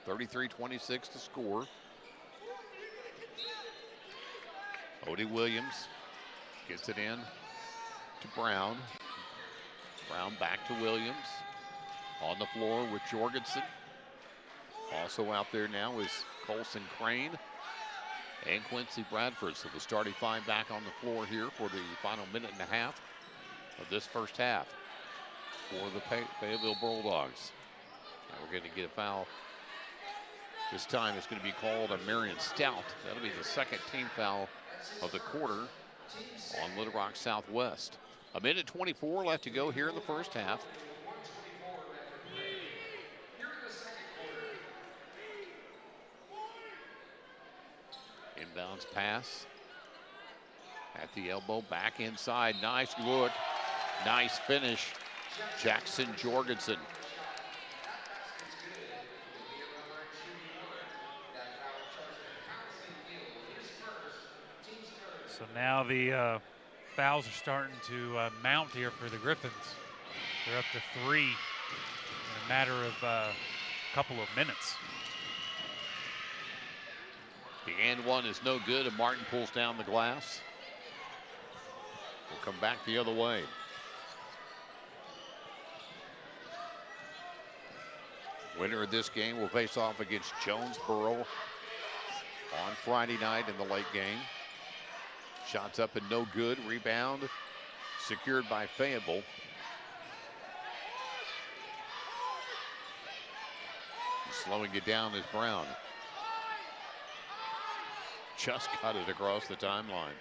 33-26 to score. Odie Williams gets it in to Brown. Brown back to Williams. On the floor with Jorgensen. Also out there now is Colson Crane and Quincy Bradford. So the starting five back on the floor here for the final minute and a half of this first half for the Fayetteville Bulldogs. Now we're going to get a foul. This time it's going to be called on Marion Stout. That'll be the second team foul of the quarter on Little Rock Southwest. A minute 24 left to go here in the first half. Inbounds pass at the elbow, back inside. Nice look, nice finish. Jackson Jorgensen. So now the fouls are starting to mount here for the Griffins. They're up to 3 in a matter of a couple of minutes. The and one is no good, and Martin pulls down the glass. We'll come back the other way. Winner of this game will face off against Jonesboro on Friday night in the late game. Shots up and no good. Rebound secured by Fayetteville. Slowing it down is Brown. Just cut it across the timeline.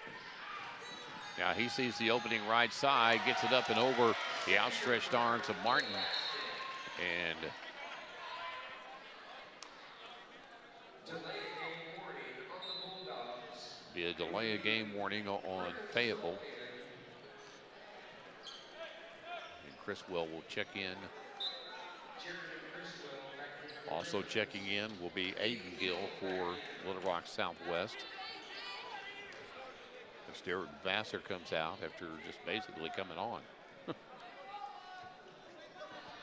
Now he sees the opening right side, gets it up and over the outstretched arms of Martin. And be a delay of game warning on Fayetteville. And Criswell will check in. Also checking in will be Aiden Gill for Little Rock Southwest. As Derek Vassar comes out after just basically coming on.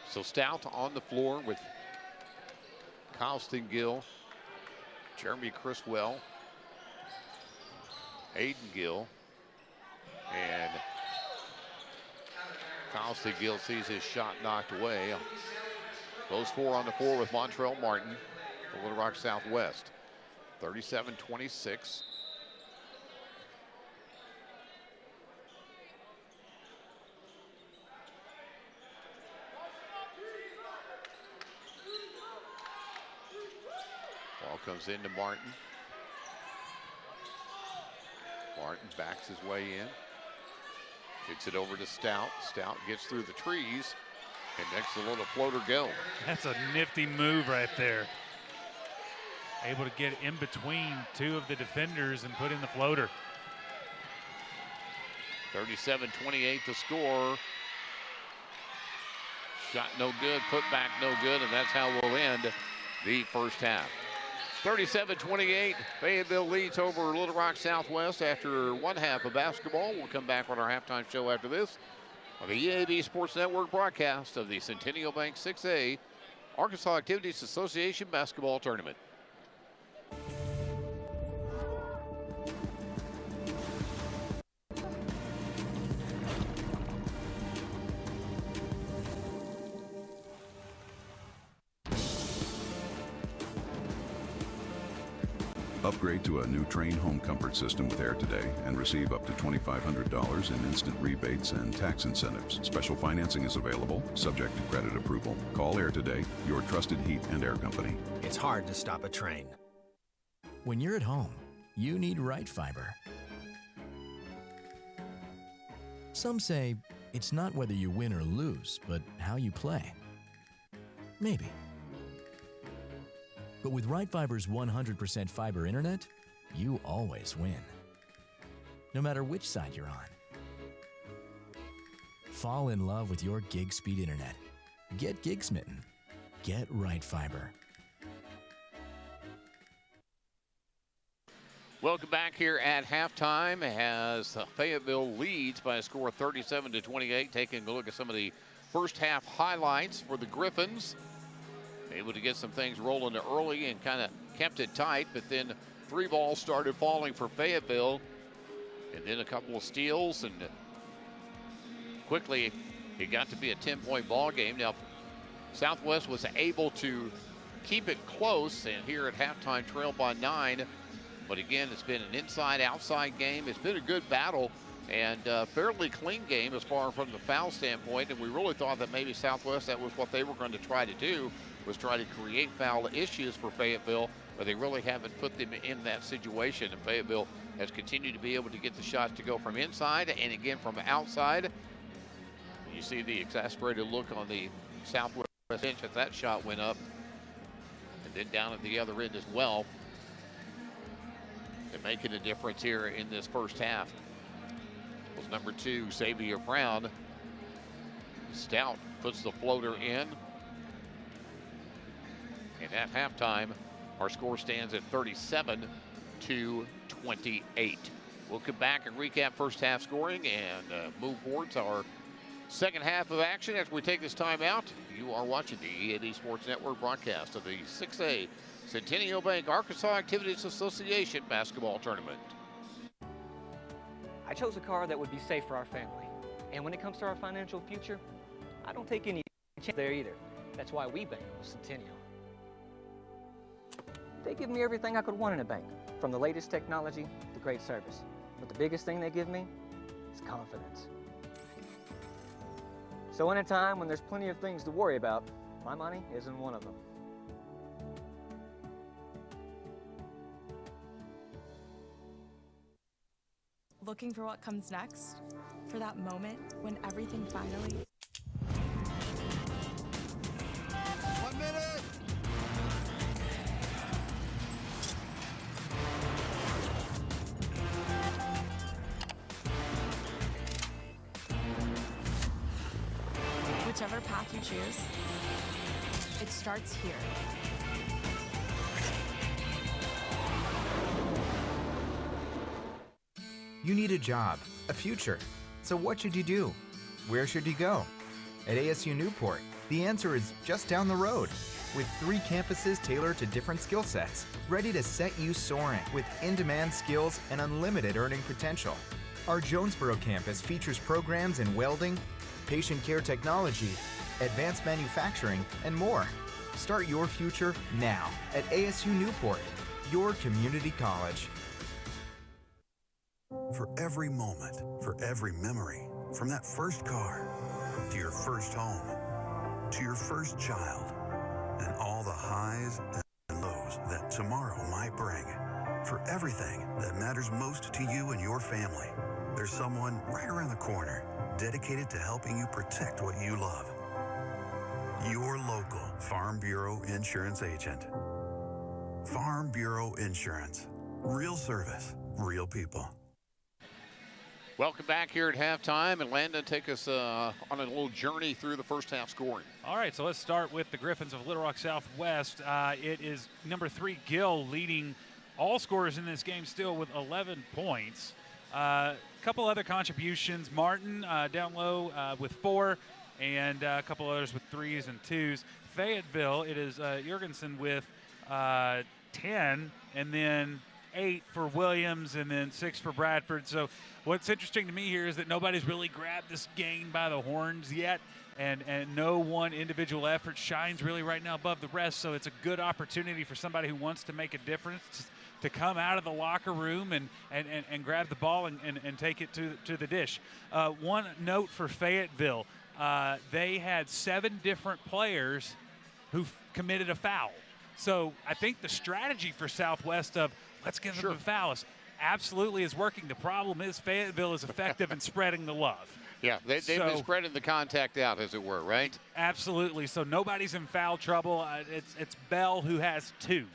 So Stout on the floor with Colston Gill, Jeremy Criswell, Aiden Gill, and Colston Gill sees his shot knocked away. Those four on the floor with Montrell Martin for Little Rock Southwest. 37-26. Ball comes into Martin. Martin backs his way in. Gets it over to Stout. Stout gets through the trees. And next to let a floater go. That's a nifty move right there. Able to get in between two of the defenders and put in the floater. 37-28 the score. Shot no good, put back no good, and that's how we'll end the first half. 37-28, Fayetteville leads over Little Rock Southwest after one half of basketball. We'll come back on our halftime show after this on the EAB Sports Network broadcast of the Centennial Bank 6A Arkansas Activities Association Basketball Tournament. Upgrade to a new Train home comfort system with Air Today and receive up to $2,500 in instant rebates and tax incentives. Special financing is available, subject to credit approval. Call Air Today, your trusted heat and air company. It's hard to stop a train. When you're at home, you need right fiber. Some say it's not whether you win or lose, but how you play. Maybe. But with right fiber's 100% fiber internet, you always win. No matter which side you're on. Fall in love with your gig speed internet. Get gig smitten. Get right fiber. Welcome back here at halftime as Fayetteville leads by a score of 37-28. Taking a look at some of the first half highlights for the Griffins. Able to get some things rolling early and kind of kept it tight, but then 3 balls started falling for Fayetteville. And then a couple of steals, and quickly it got to be a 10-point ball game. Now, Southwest was able to keep it close, and here at halftime trailed by 9. But again, it's been an inside-outside game. It's been a good battle and fairly clean game as far from the foul standpoint. And we really thought that maybe Southwest, that was what they were going to try to do, was try to create foul issues for Fayetteville, but they really haven't put them in that situation. And Fayetteville has continued to be able to get the shots to go from inside and again from outside. You see the exasperated look on the Southwest bench as that shot went up. And then down at the other end as well. They're making a difference here in this first half. It was number 2, Xavier Brown. Stout puts the floater in. And at halftime, our score stands at 37-28. We'll come back and recap first half scoring and move towards our second half of action as we take this time out. You are watching the EAD Sports Network broadcast of the 6A Centennial Bank Arkansas Activities Association basketball tournament. I chose a car that would be safe for our family. And when it comes to our financial future, I don't take any chance there either. That's why we bank with Centennial. They give me everything I could want in a bank, from the latest technology to great service. But the biggest thing they give me is confidence. So in a time when there's plenty of things to worry about, my money isn't one of them. Looking for what comes next? For that moment when everything finally... 1 minute! Whichever path you choose, it starts here. You need a job, a future. So what should you do? Where should you go? At ASU Newport, the answer is just down the road. With 3 campuses tailored to different skill sets, ready to set you soaring with in-demand skills and unlimited earning potential. Our Jonesboro campus features programs in welding, patient care technology, advanced manufacturing, and more. Start your future now at ASU Newport, your community college. For every moment, for every memory, from that first car, to your first home, to your first child, and all the highs and lows that tomorrow might bring. For everything that matters most to you and your family, there's someone right around the corner dedicated to helping you protect what you love. Your local Farm Bureau Insurance agent. Farm Bureau Insurance. Real service, real people. Welcome back here at halftime, and Landon, take us on a little journey through the first half scoring. All right, so let's start with the Griffins of Little Rock Southwest. It is number 3, Gill, leading all scorers in this game still with 11 points. A couple other contributions. Martin down low with 4, and a couple others with 3s and 2s. Fayetteville, it is Jurgensen with 10, and then 8 for Williams, and then 6 for Bradford. So what's interesting to me here is that nobody's really grabbed this game by the horns yet, and no one individual effort shines really right now above the rest. So it's a good opportunity for somebody who wants to make a difference to come out of the locker room and grab the ball and take it to the dish. One note for Fayetteville, they had 7 different players who committed a foul. So I think the strategy for Southwest of let's give them a foul. Absolutely is working. The problem is Fayetteville is effective in spreading the love. Yeah, they've been spreading the contact out, as it were, right? Absolutely. So nobody's in foul trouble. It's Bell who has 2.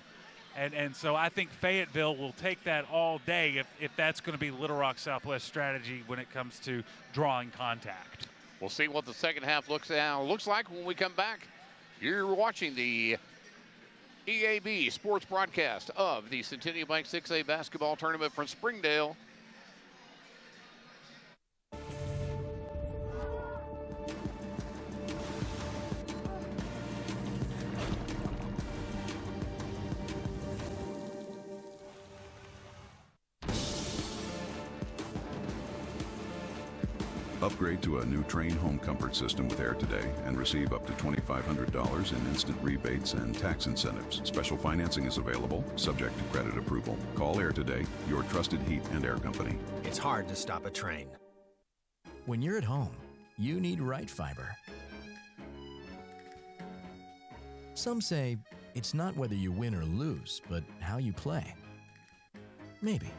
And so I think Fayetteville will take that all day if that's going to be Little Rock Southwest strategy when it comes to drawing contact. We'll see what the second half looks like when we come back. You're watching the EAB sports broadcast of the Centennial Bank 6A basketball tournament from Springdale. Upgrade to a new Train home comfort system with Air Today and receive up to $2,500 in instant rebates and tax incentives. Special financing is available, subject to credit approval. Call Air Today, your trusted heat and air company. It's hard to stop a train. When you're at home, you need right fiber. Some say it's not whether you win or lose, but how you play. Maybe.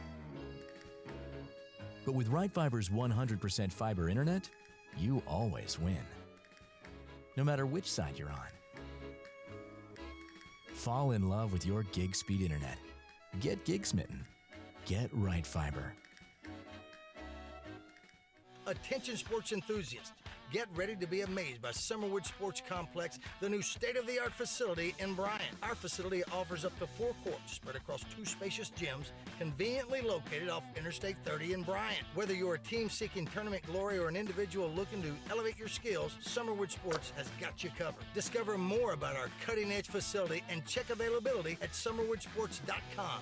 But with Right Fiber's 100% fiber internet, you always win. No matter which side you're on. Fall in love with your gig speed internet. Get gig smitten. Get Right Fiber. Attention sports enthusiasts. Get ready to be amazed by Summerwood Sports Complex, the new state-of-the-art facility in Bryan. Our facility offers up to 4 courts spread across 2 spacious gyms, conveniently located off Interstate 30 in Bryan. Whether you're a team seeking tournament glory or an individual looking to elevate your skills, Summerwood Sports has got you covered. Discover more about our cutting-edge facility and check availability at summerwoodsports.com.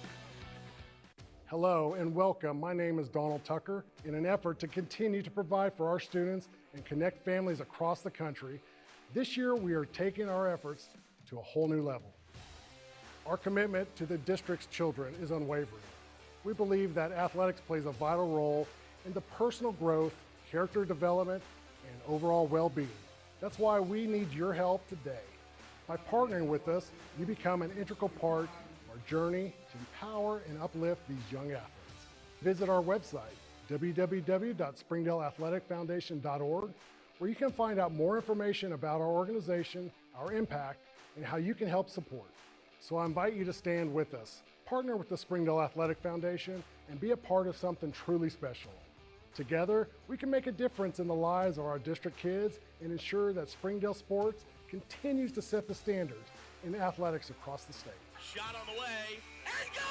Hello and welcome. My name is Donald Tucker. In an effort to continue to provide for our students and connect families across the country, this year we are taking our efforts to a whole new level. Our commitment to the district's children is unwavering. We believe that athletics plays a vital role in the personal growth, character development, and overall well-being. That's why we need your help today. By partnering with us, you become an integral part our journey to empower and uplift these young athletes. Visit our website, www.springdaleathleticfoundation.org, where you can find out more information about our organization, our impact, and how you can help support. So I invite you to stand with us, partner with the Springdale Athletic Foundation, and be a part of something truly special. Together, we can make a difference in the lives of our district kids and ensure that Springdale sports continues to set the standards in athletics across the state. Shot on the way, and good!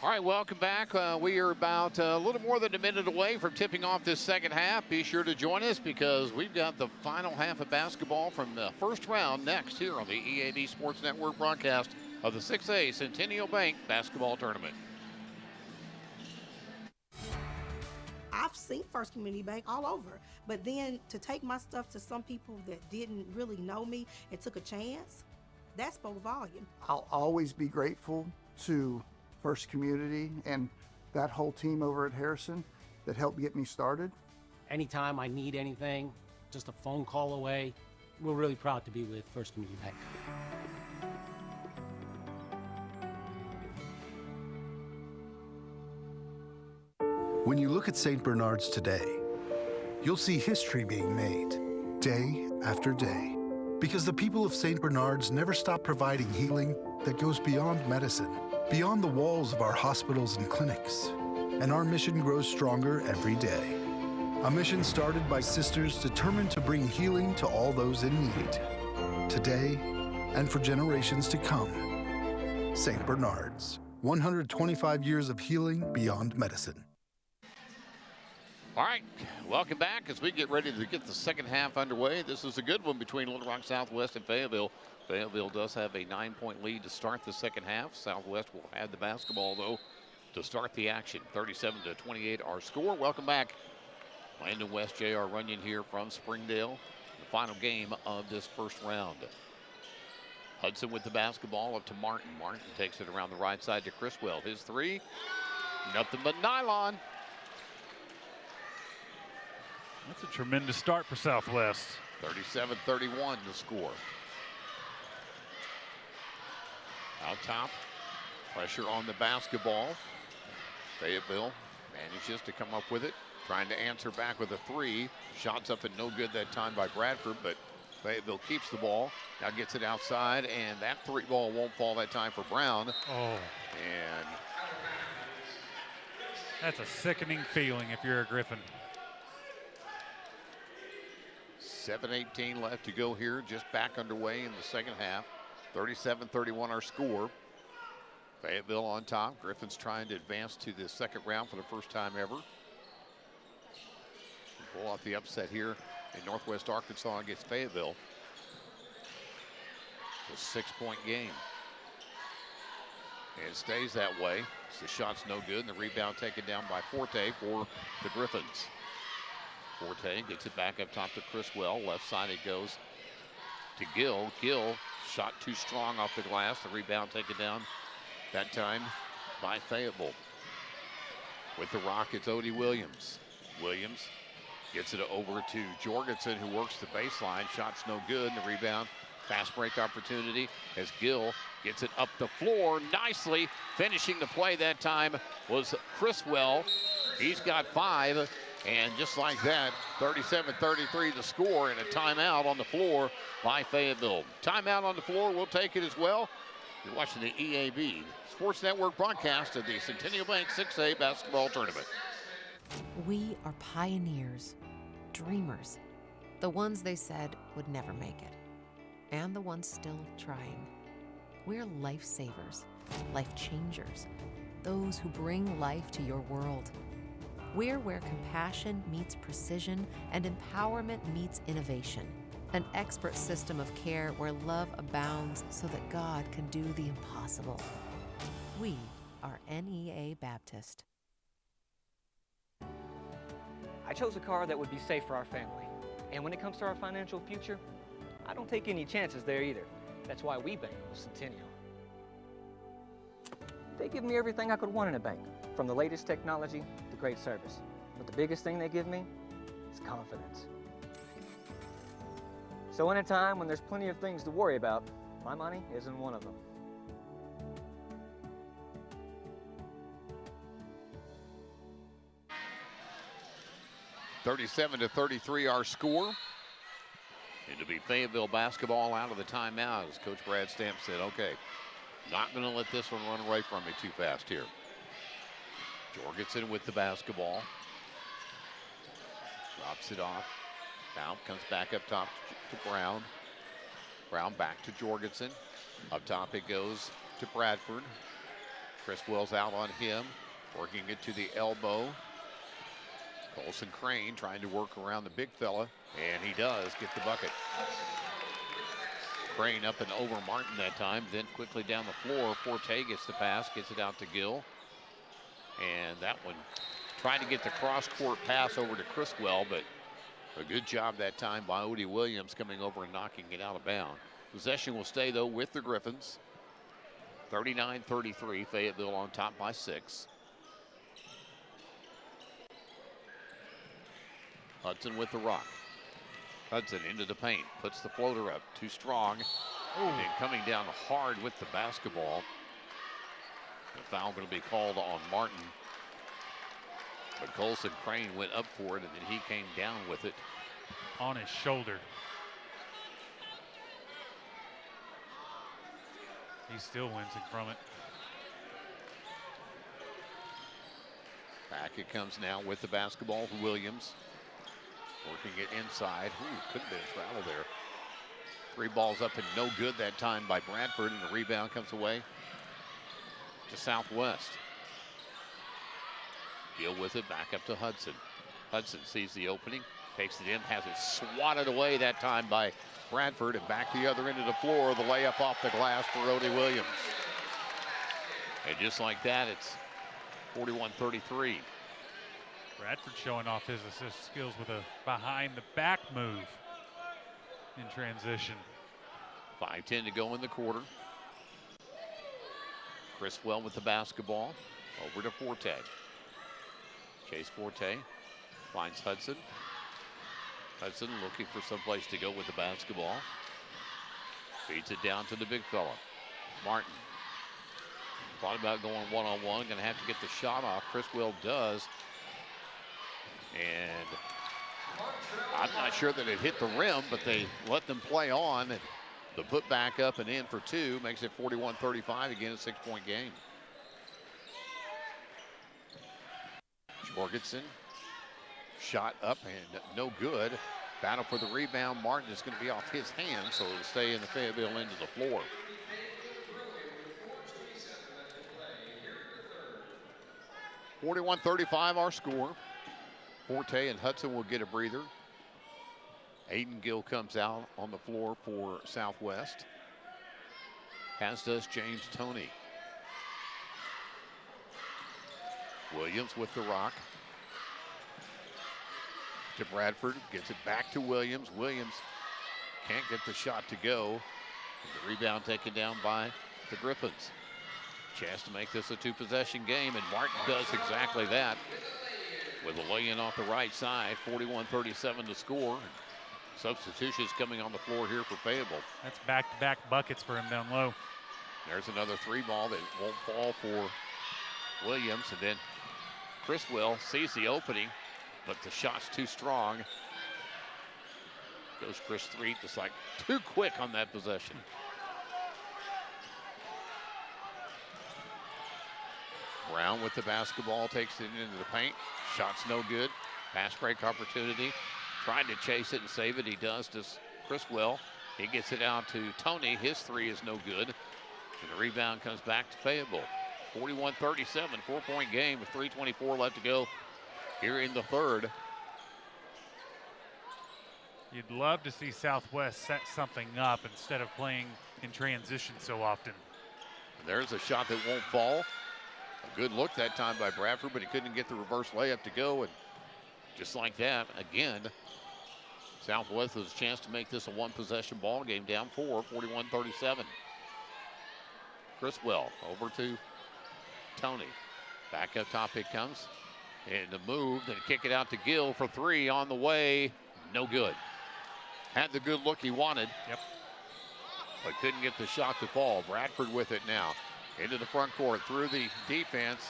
All right, welcome back. We are about a little more than a minute away from tipping off this second half. Be sure to join us because we've got the final half of basketball from the first round next here on the EAD Sports Network broadcast of the 6A Centennial Bank basketball tournament. I've seen First Community Bank all over, but then to take my stuff to some people that didn't really know me and took a chance, that spoke volume. I'll always be grateful to First Community and that whole team over at Harrison that helped get me started. Anytime I need anything, just a phone call away. We're really proud to be with First Community Bank. When you look at St. Bernard's today, you'll see history being made day after day, because the people of St. Bernard's never stop providing healing that goes beyond medicine, beyond the walls of our hospitals and clinics. And our mission grows stronger every day. A mission started by sisters determined to bring healing to all those in need, today and for generations to come. St. Bernard's, 125 years of healing beyond medicine. All right, welcome back as we get ready to get the second half underway. This is a good one between Little Rock Southwest and Fayetteville. Fayetteville does have a 9-point lead to start the second half. Southwest will have the basketball, though, to start the action. 37-28 our score. Welcome back. Landon West, J.R. Runyon here from Springdale. The final game of this first round. Hudson with the basketball up to Martin. Martin takes it around the right side to Criswell. His three, nothing but nylon. That's a tremendous start for Southwest. 37-31 the score. Out top, pressure on the basketball. Fayetteville manages to come up with it, trying to answer back with a three. Shots up and no good that time by Bradford, but Fayetteville keeps the ball. Now gets it outside, and that three ball won't fall that time for Brown. Oh. And that's a sickening feeling if you're a Griffin. 7:18 left to go here, just back underway in the second half. 37-31 our score. Fayetteville on top. Griffin's trying to advance to the second round for the first time ever. Pull off the upset here in Northwest Arkansas against Fayetteville. It's a 6-point game. And it stays that way. So the shot's no good, and the rebound taken down by Forte for the Griffins. Forte gets it back up top to Criswell. Left side it goes to Gill. Gill shot too strong off the glass. The rebound taken down that time by Fayetteville. With the rock, it's Odie Williams. Williams gets it over to Jorgensen, who works the baseline. Shot's no good, and the rebound. Fast break opportunity as Gill gets it up the floor nicely. Finishing the play that time was Criswell. He's got 5, and just like that, 37-33 the score, and a timeout on the floor by Fayetteville. Timeout on the floor, we'll take it as well. You're watching the EAB Sports Network broadcast of the Centennial Bank 6A basketball tournament. We are pioneers, dreamers, the ones they said would never make it, and the ones still trying. We're lifesavers, life changers, those who bring life to your world. We're where compassion meets precision and empowerment meets innovation. An expert system of care where love abounds so that God can do the impossible. We are NEA Baptist. I chose a car that would be safe for our family. And when it comes to our financial future, I don't take any chances there either. That's why we bank with Centennial. They give me everything I could want in a bank, from the latest technology to great service. But the biggest thing they give me is confidence. So in a time when there's plenty of things to worry about, my money isn't one of them. (37-33) our score. It'll be Fayetteville basketball out of the timeout as Coach Brad Stamp said, okay, not going to let this one run away from me too fast here. Jorgensen with the basketball. Drops it off. Now comes back up top to Brown. Brown back to Jorgensen. Up top it goes to Bradford. Criswell's out on him, working it to the elbow. Colson Crane trying to work around the big fella, and he does get the bucket. Crane up and over Martin that time, then quickly down the floor. Forte gets the pass, gets it out to Gill. And that one, trying to get the cross-court pass over to Criswell, but a good job that time by Odie Williams coming over and knocking it out of bounds. Possession will stay, though, with the Griffins. 39-33, Fayetteville on top by 6. Hudson with the rock. Hudson into the paint, puts the floater up, too strong. And then coming down hard with the basketball. The foul going to be called on Martin. But Colson Crane went up for it, and then he came down with it. On his shoulder. He's still wincing from it. Back it comes now with the basketball for Williams. Working it inside. Ooh, couldn't have been a travel there. 3 balls up and no good that time by Bradford, and the rebound comes away to Southwest. Gill with it, back up to Hudson. Hudson sees the opening, takes it in, has it swatted away that time by Bradford, and back the other end of the floor, the layup off the glass for Odie Williams. And just like that, it's 41-33. Bradford showing off his assist skills with a behind-the-back move in transition. 5:10 to go in the quarter. Criswell with the basketball. Over to Forte. Chase Forte finds Hudson. Hudson looking for some place to go with the basketball. Feeds it down to the big fella. Martin. Thought about going one-on-one. Going to have to get the shot off. Criswell does. And I'm not sure that it hit the rim, but they let them play on. And the put back up and in for two makes it 41-35. Again, a 6-point game. Jorgensen. Shot up and no good. Battle for the rebound. Martin is going to be off his hand, so it'll stay in the Fayetteville end of the floor. (41-35) our score. Forte and Hudson will get a breather. Aiden Gill comes out on the floor for Southwest, as does James Toney. Williams with the rock. To Bradford, gets it back to Williams. Williams can't get the shot to go. The rebound taken down by the Griffins. Chance to make this a two-possession game, and Martin does exactly that with a lay-in off the right side. 41-37 to score. Substitutions coming on the floor here for Fayetteville. That's back-to-back buckets for him down low. There's another three ball that won't fall for Williams, and then Criswell sees the opening, but the shot's too strong. Goes Chris Street, just like too quick on that possession. Brown with the basketball, takes it into the paint. Shot's no good. Pass break opportunity. Trying to chase it and save it. He does to Criswell. He gets it out to Toney. His three is no good. And the rebound comes back to Fayetteville. 41-37, 4-point game with 3:24 left to go here in the third. You'd love to see Southwest set something up instead of playing in transition so often. There's a shot that won't fall. A good look that time by Bradford, but he couldn't get the reverse layup to go. And just like that, again, Southwest has a chance to make this a one-possession ball game, down 4, 41-37. Criswell over to Toney. Back up top it comes. And the move, then kick it out to Gill for three on the way. No good. Had the good look he wanted. Yep. But couldn't get the shot to fall. Bradford with it now. Into the front court, through the defense.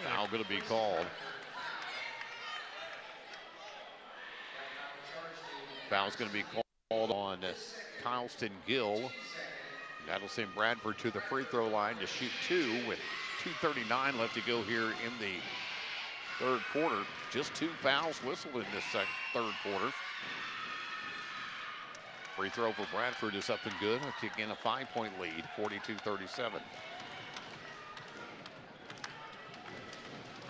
Foul going to be called. Foul's going to be called on Kylston Gill. That'll send Bradford to the free throw line to shoot two with 2:39 left to go here in the third quarter. Just two fouls whistled in this third quarter. Free throw for Bradford is up and good. Again, a 5-point lead, 42-37.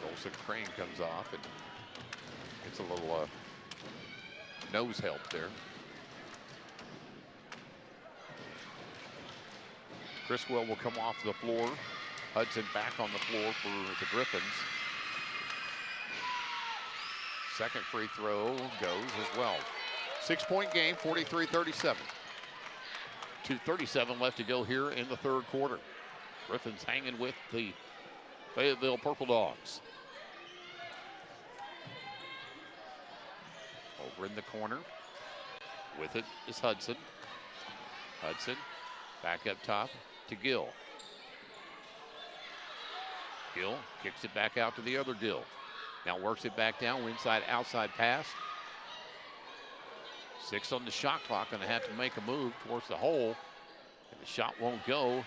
Golson Crane comes off and gets a little nose help there. Criswell will come off the floor. Hudson back on the floor for the Griffins. Second free throw goes as well. 6-point game, 43-37. 2:37 left to go here in the third quarter. Griffins hanging with the Fayetteville Purple Dogs. Over in the corner. With it is Hudson. Hudson back up top to Gill. Gill kicks it back out to the other Gill. Now works it back down, inside outside pass. 6 on the shot clock, going to have to make a move towards the hole. And the shot won't go. And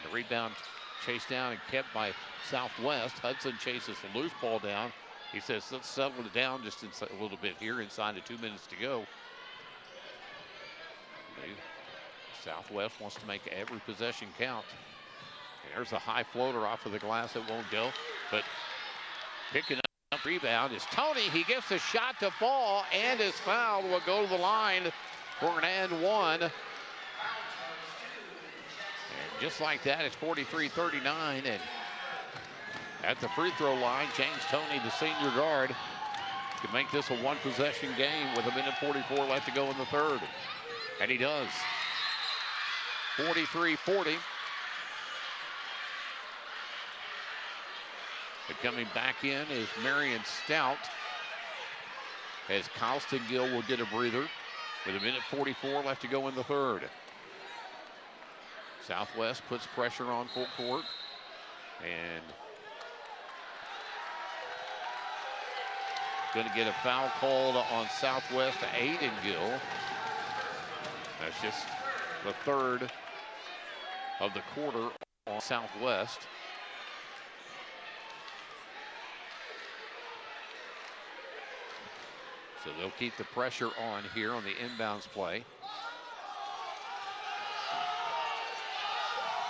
the rebound chased down and kept by Southwest. Hudson chases the loose ball down. He says, let's settle it down just a little bit here inside of 2 minutes to go. Southwest wants to make every possession count. And there's a high floater off of the glass that won't go. But picking up rebound is Toney. He gets the shot to fall and is fouled. Will go to the line for an and one. And just like that, it's 43-39. And at the free throw line, James Toney, the senior guard, can make this a one-possession game with 1:44 left to go in the third. And he does. 43-40. But coming back in is Marion Stout. as Carlston Gill will get a breather with 1:44 left to go in the third. Southwest puts pressure on full court, and going to get a foul called on Southwest to Aiden Gill. That's just the third of the quarter on Southwest. So they'll keep the pressure on here on the inbounds play.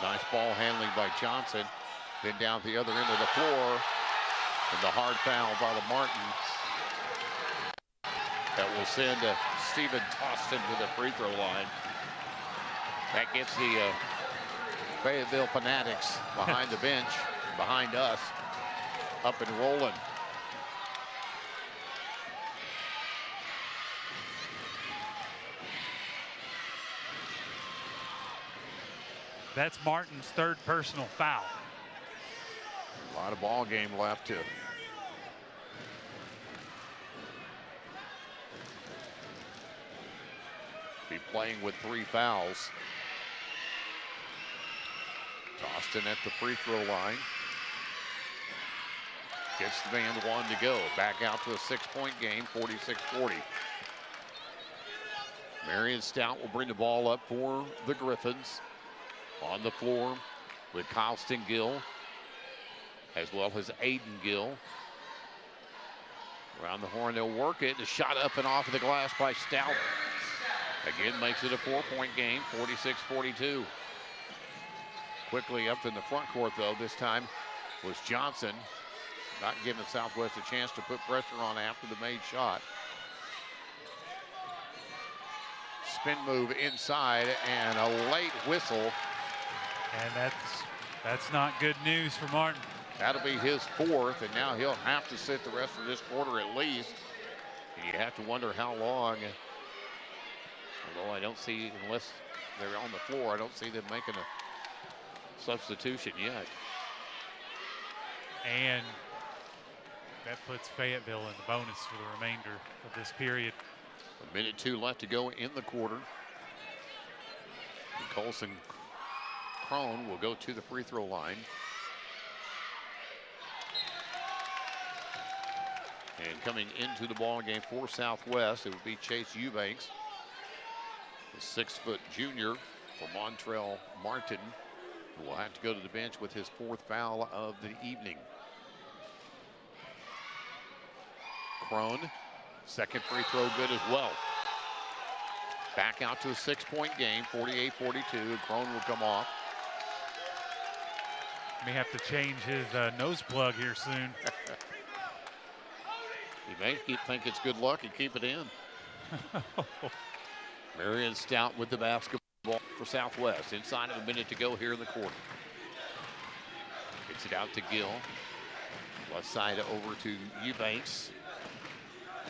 Nice ball handling by Johnson. Then down the other end of the floor. And the hard foul by the Martin. That will send Stephen Toston to the free throw line. That gets the Fayetteville Fanatics behind the bench, behind us, up and rolling. That's Martin's third personal foul. A lot of ball game left to be playing with 3 fouls. Toston at the free throw line. Gets the band 1 to go. Back out to a 6-point game, 46-40. Marion Stout will bring the ball up for the Griffins. On the floor with Carlston Gill, as well as Aiden Gill. Around the horn, they'll work it. A shot up and off of the glass by Stout. Again, makes it a 4-point game, 46-42. Quickly up in the front court, though, this time was Johnson. Not giving Southwest a chance to put pressure on after the made shot. Spin move inside and a late whistle. And that's not good news for Martin. That'll be his 4th, and now he'll have to sit the rest of this quarter at least. And you have to wonder how long. Although I don't see, unless they're on the floor, I don't see them making a substitution yet. And that puts Fayetteville in the bonus for the remainder of this period. 1:02 left to go in the quarter. And Colson Crone will go to the free throw line. And coming into the ball game for Southwest, it would be Chase Eubanks, the 6-foot junior for Montrell Martin, who will have to go to the bench with his 4th foul of the evening. Crone, second free throw good as well. Back out to a 6-point game, 48-42. Crone will come off. May have to change his nose plug here soon. He may think it's good luck and keep it in. Marion Stout with the basketball for Southwest. Inside of a minute to go here in the quarter. Gets it out to Gill. Left side over to Eubanks.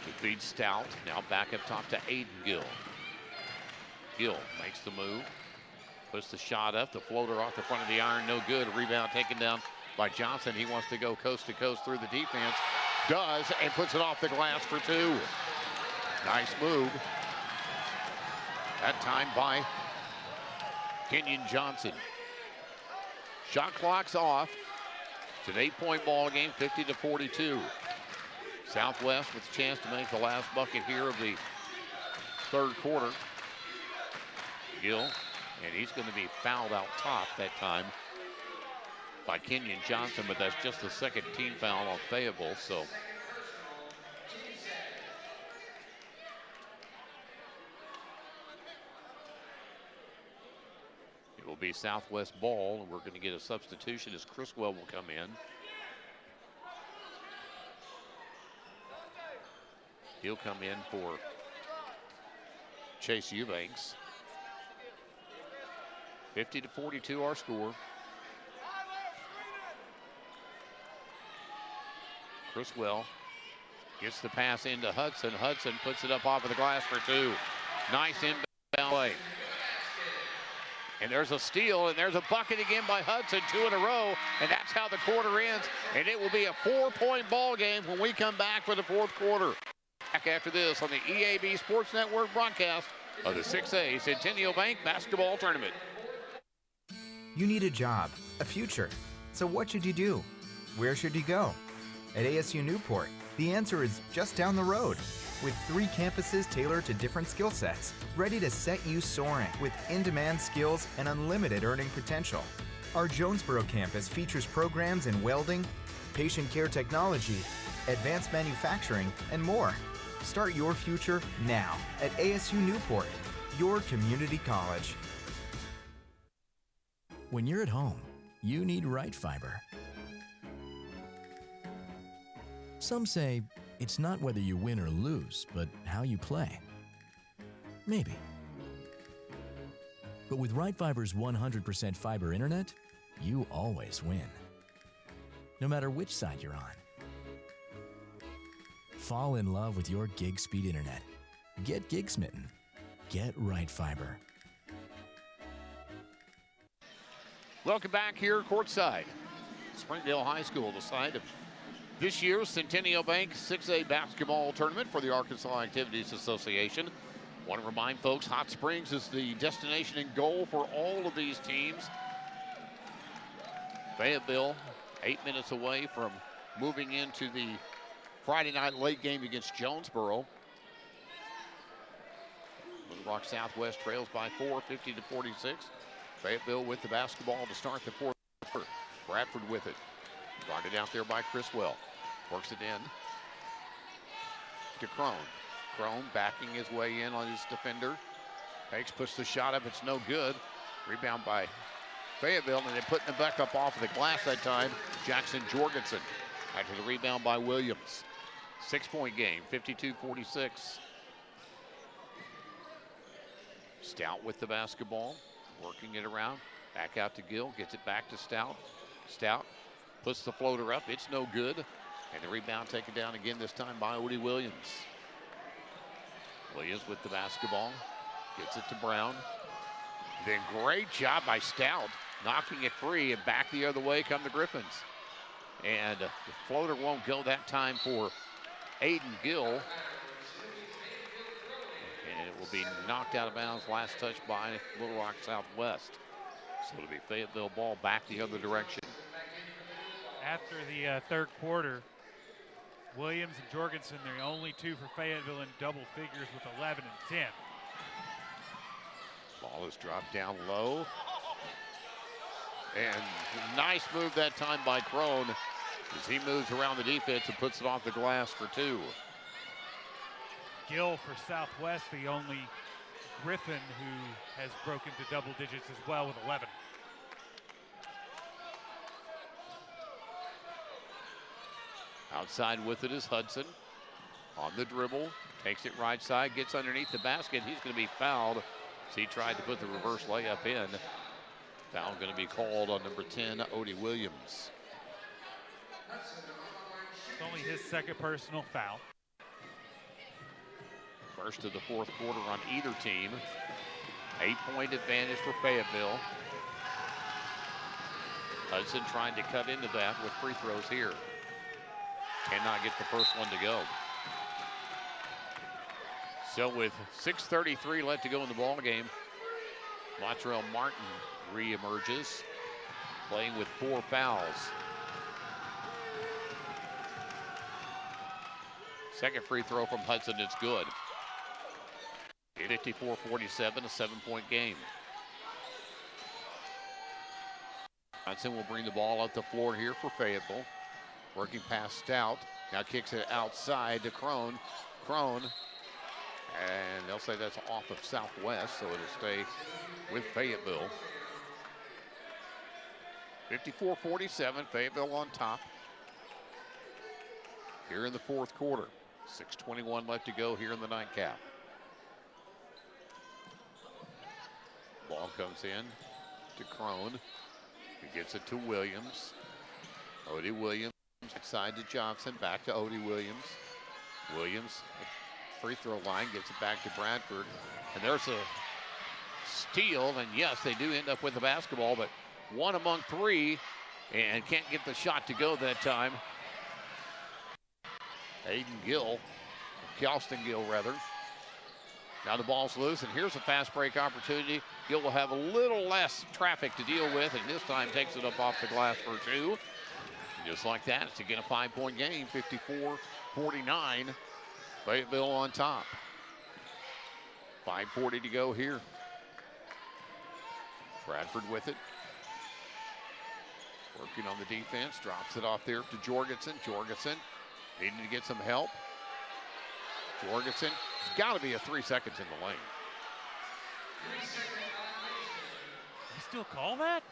Who feeds Stout. Now back up top to Aiden Gill. Gill makes the move. Puts the shot up. The floater off the front of the iron. No good. A rebound taken down by Johnson. He wants to go coast to coast through the defense. Does, and puts it off the glass for 2. Nice move. That time by Kenyon Johnson. Shot clock's off. It's an 8-point ball game, 50-42. Southwest with a chance to make the last bucket here of the third quarter. Gill, and he's going to be fouled out top that time by Kenyon Johnson, but that's just the second team foul on Fayetteville, so. It will be Southwest ball, and we're going to get a substitution as Criswell will come in. He'll come in for Chase Eubanks. 50-42 our score. Criswell gets the pass into Hudson. Hudson puts it up off of the glass for 2. Nice inbound play. And there's a steal, and there's a bucket again by Hudson, 2 in a row, and that's how the quarter ends. And it will be a 4-point ball game when we come back for the fourth quarter. Back after this on the EAB Sports Network broadcast of the 6A Centennial Bank Basketball Tournament. You need a job, a future. So what should you do? Where should you go? At ASU Newport, the answer is just down the road. With 3 campuses tailored to different skill sets, ready to set you soaring with in-demand skills and unlimited earning potential. Our Jonesboro campus features programs in welding, patient care technology, advanced manufacturing, and more. Start your future now at ASU Newport, your community college. When you're at home, you need right fiber. Some say it's not whether you win or lose, but how you play. Maybe. But with Right Fiber's 100% fiber internet, you always win. No matter which side you're on. Fall in love with your gig speed internet. Get gig smitten. Get Right Fiber. Welcome back here courtside. Springdale High School, the site of this year's Centennial Bank 6A basketball tournament for the Arkansas Activities Association. Want to remind folks, Hot Springs is the destination and goal for all of these teams. Fayetteville, 8 minutes away from moving into the Friday night late game against Jonesboro. Little Rock Southwest trails by 4, 50-46. Fayetteville with the basketball to start the fourth quarter. Bradford with it. Guarded out there by Criswell. Works it in to Crone. Crone backing his way in on his defender. Hakes puts the shot up. It's no good. Rebound by Fayetteville, and they're putting it back up off of the glass that time. Jackson Jorgensen after the rebound by Williams. 6-point game, 52-46. Stout with the basketball, working it around. Back out to Gill, gets it back to Stout. Stout puts the floater up, it's no good. And the rebound taken down again, this time by Odie Williams. Williams with the basketball, gets it to Brown. Then great job by Stout, knocking it free, and back the other way come the Griffins. And the floater won't go that time for Aiden Gill. And it will be knocked out of bounds, last touch by Little Rock Southwest. So it'll be Fayetteville ball back the other direction. After the third quarter, Williams and Jorgensen, they're the only two for Fayetteville in double figures with 11 and 10. Ball is dropped down low. And nice move that time by Crone as he moves around the defense and puts it off the glass for 2. Gill for Southwest, the only Griffin who has broken to double digits as well with 11. Outside with it is Hudson. On the dribble, takes it right side, gets underneath the basket. He's going to be fouled as he tried to put the reverse layup in. Foul going to be called on number 10, Odie Williams. It's only his second personal foul. First of the fourth quarter on either team. 8-point advantage for Fayetteville. Hudson trying to cut into that with free throws here. Cannot get the first one to go. So with 6:33 left to go in the ball game, Montreal Martin re-emerges, playing with 4 fouls. Second free throw from Hudson, it's good. 54-47, a 7-point game. Hudson will bring the ball up the floor here for Fayetteville. Working past Stout, now kicks it outside to Crone. Crone, and they'll say that's off of Southwest, so it'll stay with Fayetteville. 54-47, Fayetteville on top. Here in the fourth quarter, 6:21 left to go here in the nightcap. Ball comes in to Crone, who gets it to Williams. Odie Williams, side to Johnson, back to Odie Williams. Williams, free throw line, gets it back to Bradford. And there's a steal, and yes, they do end up with the basketball, but 1 among 3, and can't get the shot to go that time. Aiden Gill Gill rather. Now the ball's loose, and here's a fast break opportunity. Gill will have a little less traffic to deal with, and this time takes it up off the glass for two. And just like that, it's again a 5-point game, 54-49. Fayetteville on top. 5:40 to go here. Bradford with it. Working on the defense, drops it off there to Jorgensen. Jorgensen needing to get some help. Jorgensen, it's got to be a 3 seconds in the lane. You still call that?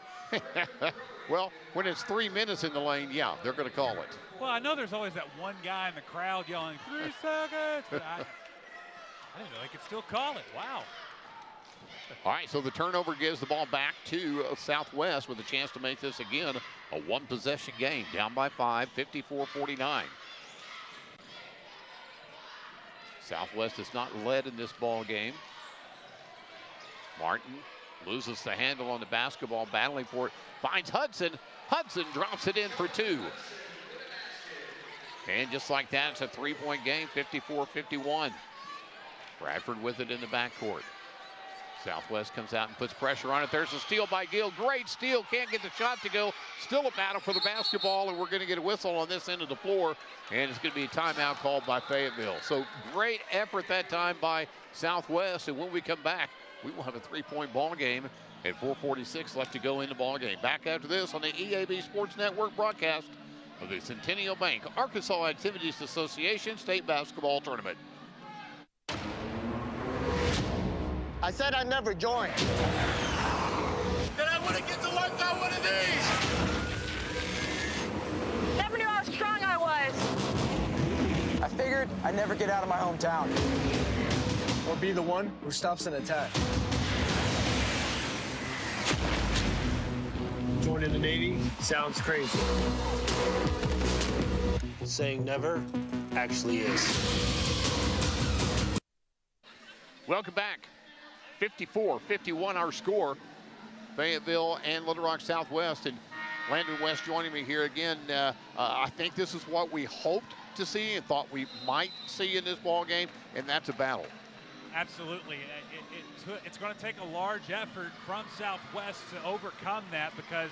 Well, when it's 3 minutes in the lane, yeah, they're going to call it. Well, I know there's always that one guy in the crowd yelling 3 seconds. But I didn't know they could still call it. Wow. All right, so the turnover gives the ball back to Southwest with a chance to make this again a one-possession game. Down by 5, 54-49. Southwest has not led in this ball game. Martin loses the handle on the basketball, battling for it. Finds Hudson. Hudson drops it in for two. And just like that, it's a 3-point game, 54-51. Bradford with it in the backcourt. Southwest comes out and puts pressure on it. There's a steal by Gill. Great steal. Can't get the shot to go. Still a battle for the basketball, and we're going to get a whistle on this end of the floor, and it's going to be a timeout called by Fayetteville. So great effort that time by Southwest, and when we come back, we will have a 3-point ball game and 4:46 left to go in the ball game. Back after this on the EAB Sports Network broadcast of the Centennial Bank Arkansas Activities Association State Basketball Tournament. I said I'd never join. Then I wouldn't get to work on one of these. Never knew how strong I was. I figured I'd never get out of my hometown. Or be the one who stops an attack. Joining the Navy sounds crazy. Saying never actually is. Welcome back. 54-51 our score. Fayetteville and Little Rock Southwest, and Landon West joining me here again. I think this is what we hoped to see and thought we might see in this ball game, and that's a battle. Absolutely. It's going to take a large effort from Southwest to overcome that, because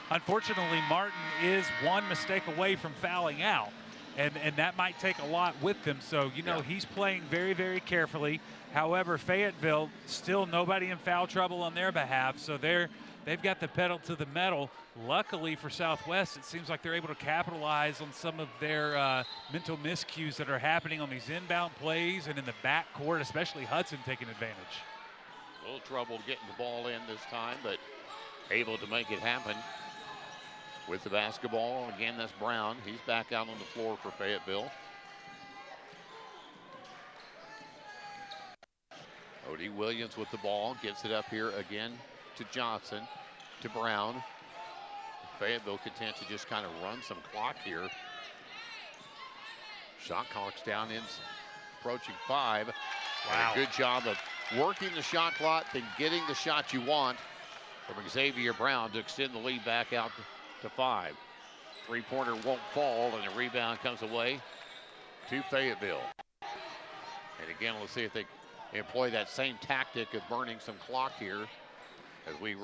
unfortunately Martin is one mistake away from fouling out, and that might take a lot with them. So, you know, he's playing very, very carefully. However, Fayetteville, still nobody in foul trouble on their behalf, so they've got the pedal to the metal. Luckily for Southwest, it seems like they're able to capitalize on some of their mental miscues that are happening on these inbound plays and in the backcourt, especially Hudson taking advantage. A little trouble getting the ball in this time, but able to make it happen with the basketball. Again, that's Brown. He's back out on the floor for Fayetteville. Odie Williams with the ball, gets it up here again to Johnson, to Brown. Fayetteville content to just kind of run some clock here. Shot clock's down in, approaching 5. Wow. And a good job of working the shot clock, then getting the shot you want from Xavier Brown to extend the lead back out to 5. Three-pointer won't fall, and the rebound comes away to Fayetteville. And again, let's see if they employ that same tactic of burning some clock here as we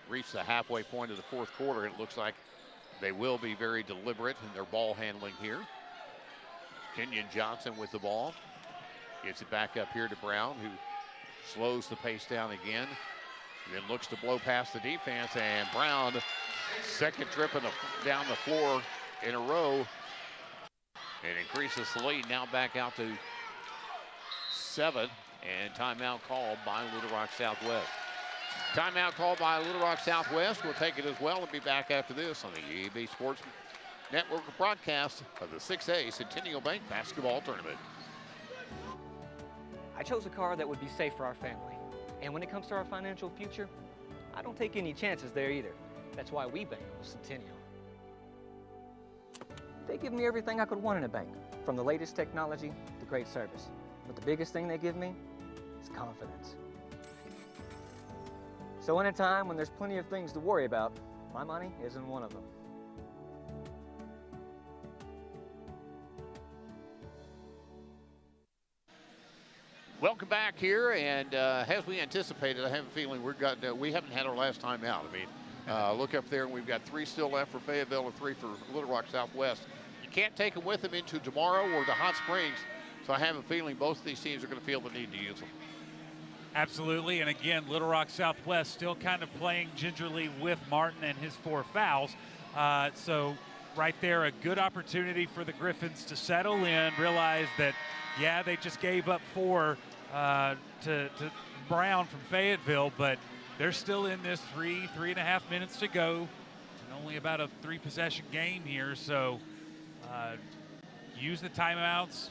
reach the halfway point of the fourth quarter. It looks like they will be very deliberate in their ball handling here. Kenyon Johnson with the ball. Gets it back up here to Brown, who slows the pace down again. Then looks to blow past the defense, and Brown, second trip down the floor in a row, and increases the lead. Now back out to 7. And timeout called by Little Rock Southwest. Timeout called by Little Rock Southwest. We'll take it as well and be back after this on the EAB Sports Network broadcast of the 6A Centennial Bank Basketball Tournament. I chose a car that would be safe for our family. And when it comes to our financial future, I don't take any chances there either. That's why we bank with Centennial. They give me everything I could want in a bank, from the latest technology to great service. But the biggest thing they give me is confidence. So in a time when there's plenty of things to worry about, my money isn't one of them. Welcome back here, and as we anticipated, I have a feeling we haven't had our last time out. I mean, look up there, and we've got 3 still left for Fayetteville and 3 for Little Rock Southwest. You can't take them with them into tomorrow or the Hot Springs, so I have a feeling both of these teams are going to feel the need to use them. Absolutely, and again, Little Rock Southwest still kind of playing gingerly with Martin and his 4 fouls. So right there, a good opportunity for the Griffins to settle in, realize that, yeah, they just gave up 4 to Brown from Fayetteville, but they're still in this 3.5 minutes to go, and only about a 3-possession game here. So use the timeouts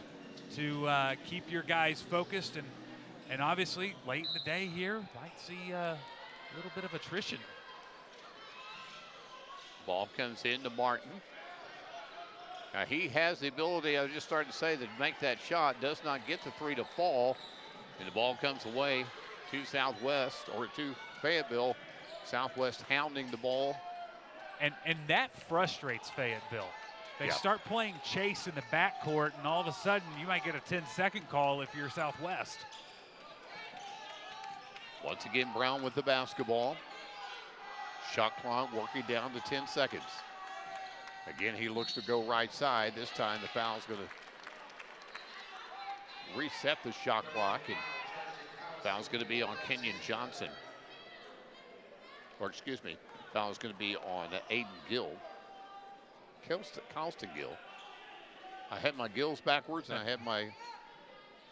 to keep your guys focused, and obviously late in the day here, might see a little bit of attrition. Ball comes into Martin. Now he has the ability, I was just starting to say, to make that shot, does not get the 3 to fall, and the ball comes away to Southwest, or to Fayetteville. Southwest hounding the ball. And that frustrates Fayetteville. They start playing chase in the backcourt, and all of a sudden you might get a 10-second call if you're Southwest. Once again, Brown with the basketball. Shot clock working down to 10 seconds. Again, he looks to go right side. This time the foul's going to reset the shot clock, and foul's going to be on Kenyon Johnson. Or excuse me, foul's going to be on Aiden Gill. Colston Gill. I had my Gills backwards and I had my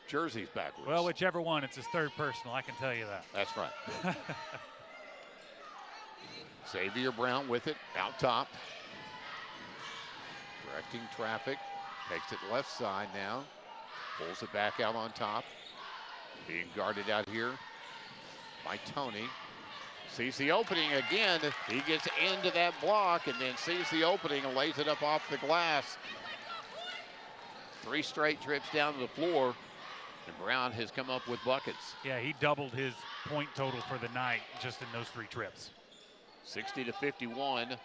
jerseys backwards. Well, whichever one, it's his 3rd personal, I can tell you that. That's right. Xavier Brown with it, out top. Directing traffic, takes it left side now. Pulls it back out on top. Being guarded out here by Tony. Sees the opening again. He gets into that block and then sees the opening and lays it up off the glass. 3 straight trips down to the floor, and Brown has come up with buckets. Yeah, he doubled his point total for the night just in those 3 trips. 60-51.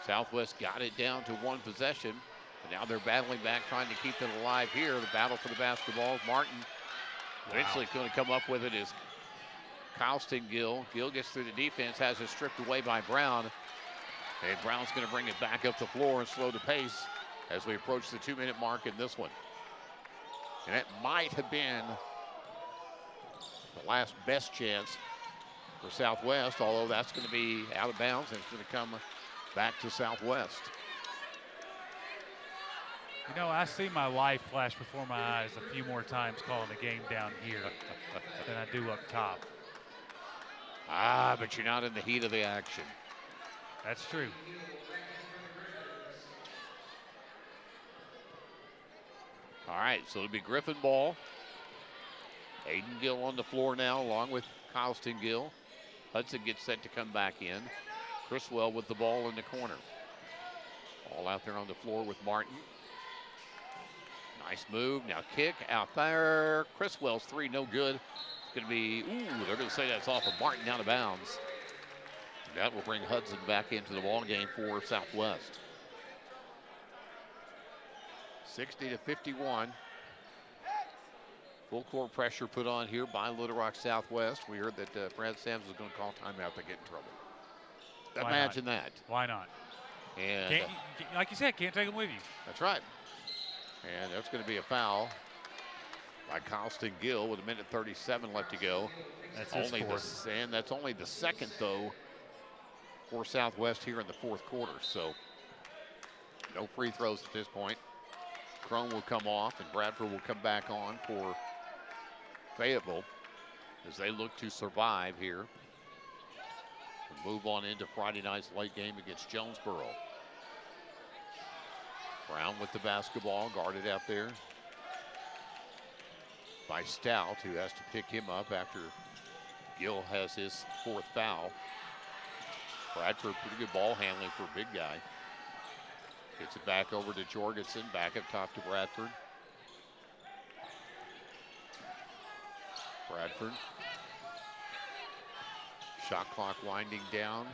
Southwest got it down to 1 possession, and now they're battling back, trying to keep it alive here. The battle for the basketball. Martin eventually going to come up with it is Colston Gill. Gill gets through the defense, has it stripped away by Brown, and Brown's going to bring it back up the floor and slow the pace as we approach the 2-minute mark in this one. And that might have been the last best chance for Southwest, although that's going to be out of bounds and it's going to come back to Southwest. You know, I see my life flash before my eyes a few more times calling the game down here than I do up top. But you're not in the heat of the action. That's true. All right, so it'll be Griffin ball. Aiden Gill on the floor now, along with Colston Gill. Hudson gets set to come back in. Criswell with the ball in the corner. All out there on the floor with Martin. Nice move. Now kick out there. Criswell's 3, no good. It's going to be, they're going to say that's off of Martin, out of bounds. That will bring Hudson back into the ball game for Southwest. 60-51. Full court pressure put on here by Little Rock Southwest. We heard that Brad Sams was going to call timeout to get in trouble. Imagine that. Why not? And like you said, can't take them with you. That's right. And there's going to be a foul by Colston Gill with 1:37 left to go. That's his 4th. And that's only the 2nd, though, for Southwest here in the 4th quarter. So no free throws at this point. Crone will come off, and Bradford will come back on for Fayetteville as they look to survive here and move on into Friday night's late game against Jonesboro. Brown with the basketball, guarded out there by Stout, who has to pick him up after Gill has his 4th foul. Bradford, pretty good ball handling for a big guy. Gets it back over to Jorgensen, back up top to Bradford. Bradford. Shot clock winding down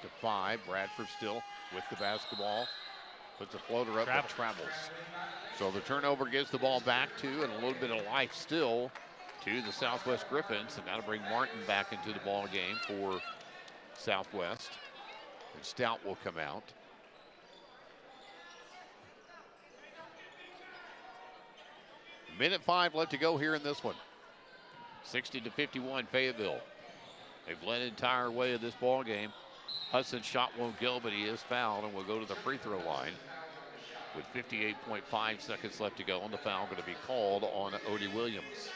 to 5. Bradford still with the basketball. Puts a floater up that travels. So the turnover gives the ball back to, and a little bit of life still to the Southwest Griffins. And that'll bring Martin back into the ball game for Southwest. And Stout will come out. Minute 5 left to go here in this one. 60-51 Fayetteville. They've led the entire way of this ball game. Hudson's shot won't go, but he is fouled and will go to the free throw line with 58.5 seconds left to go, and the foul going to be called on Odie Williams.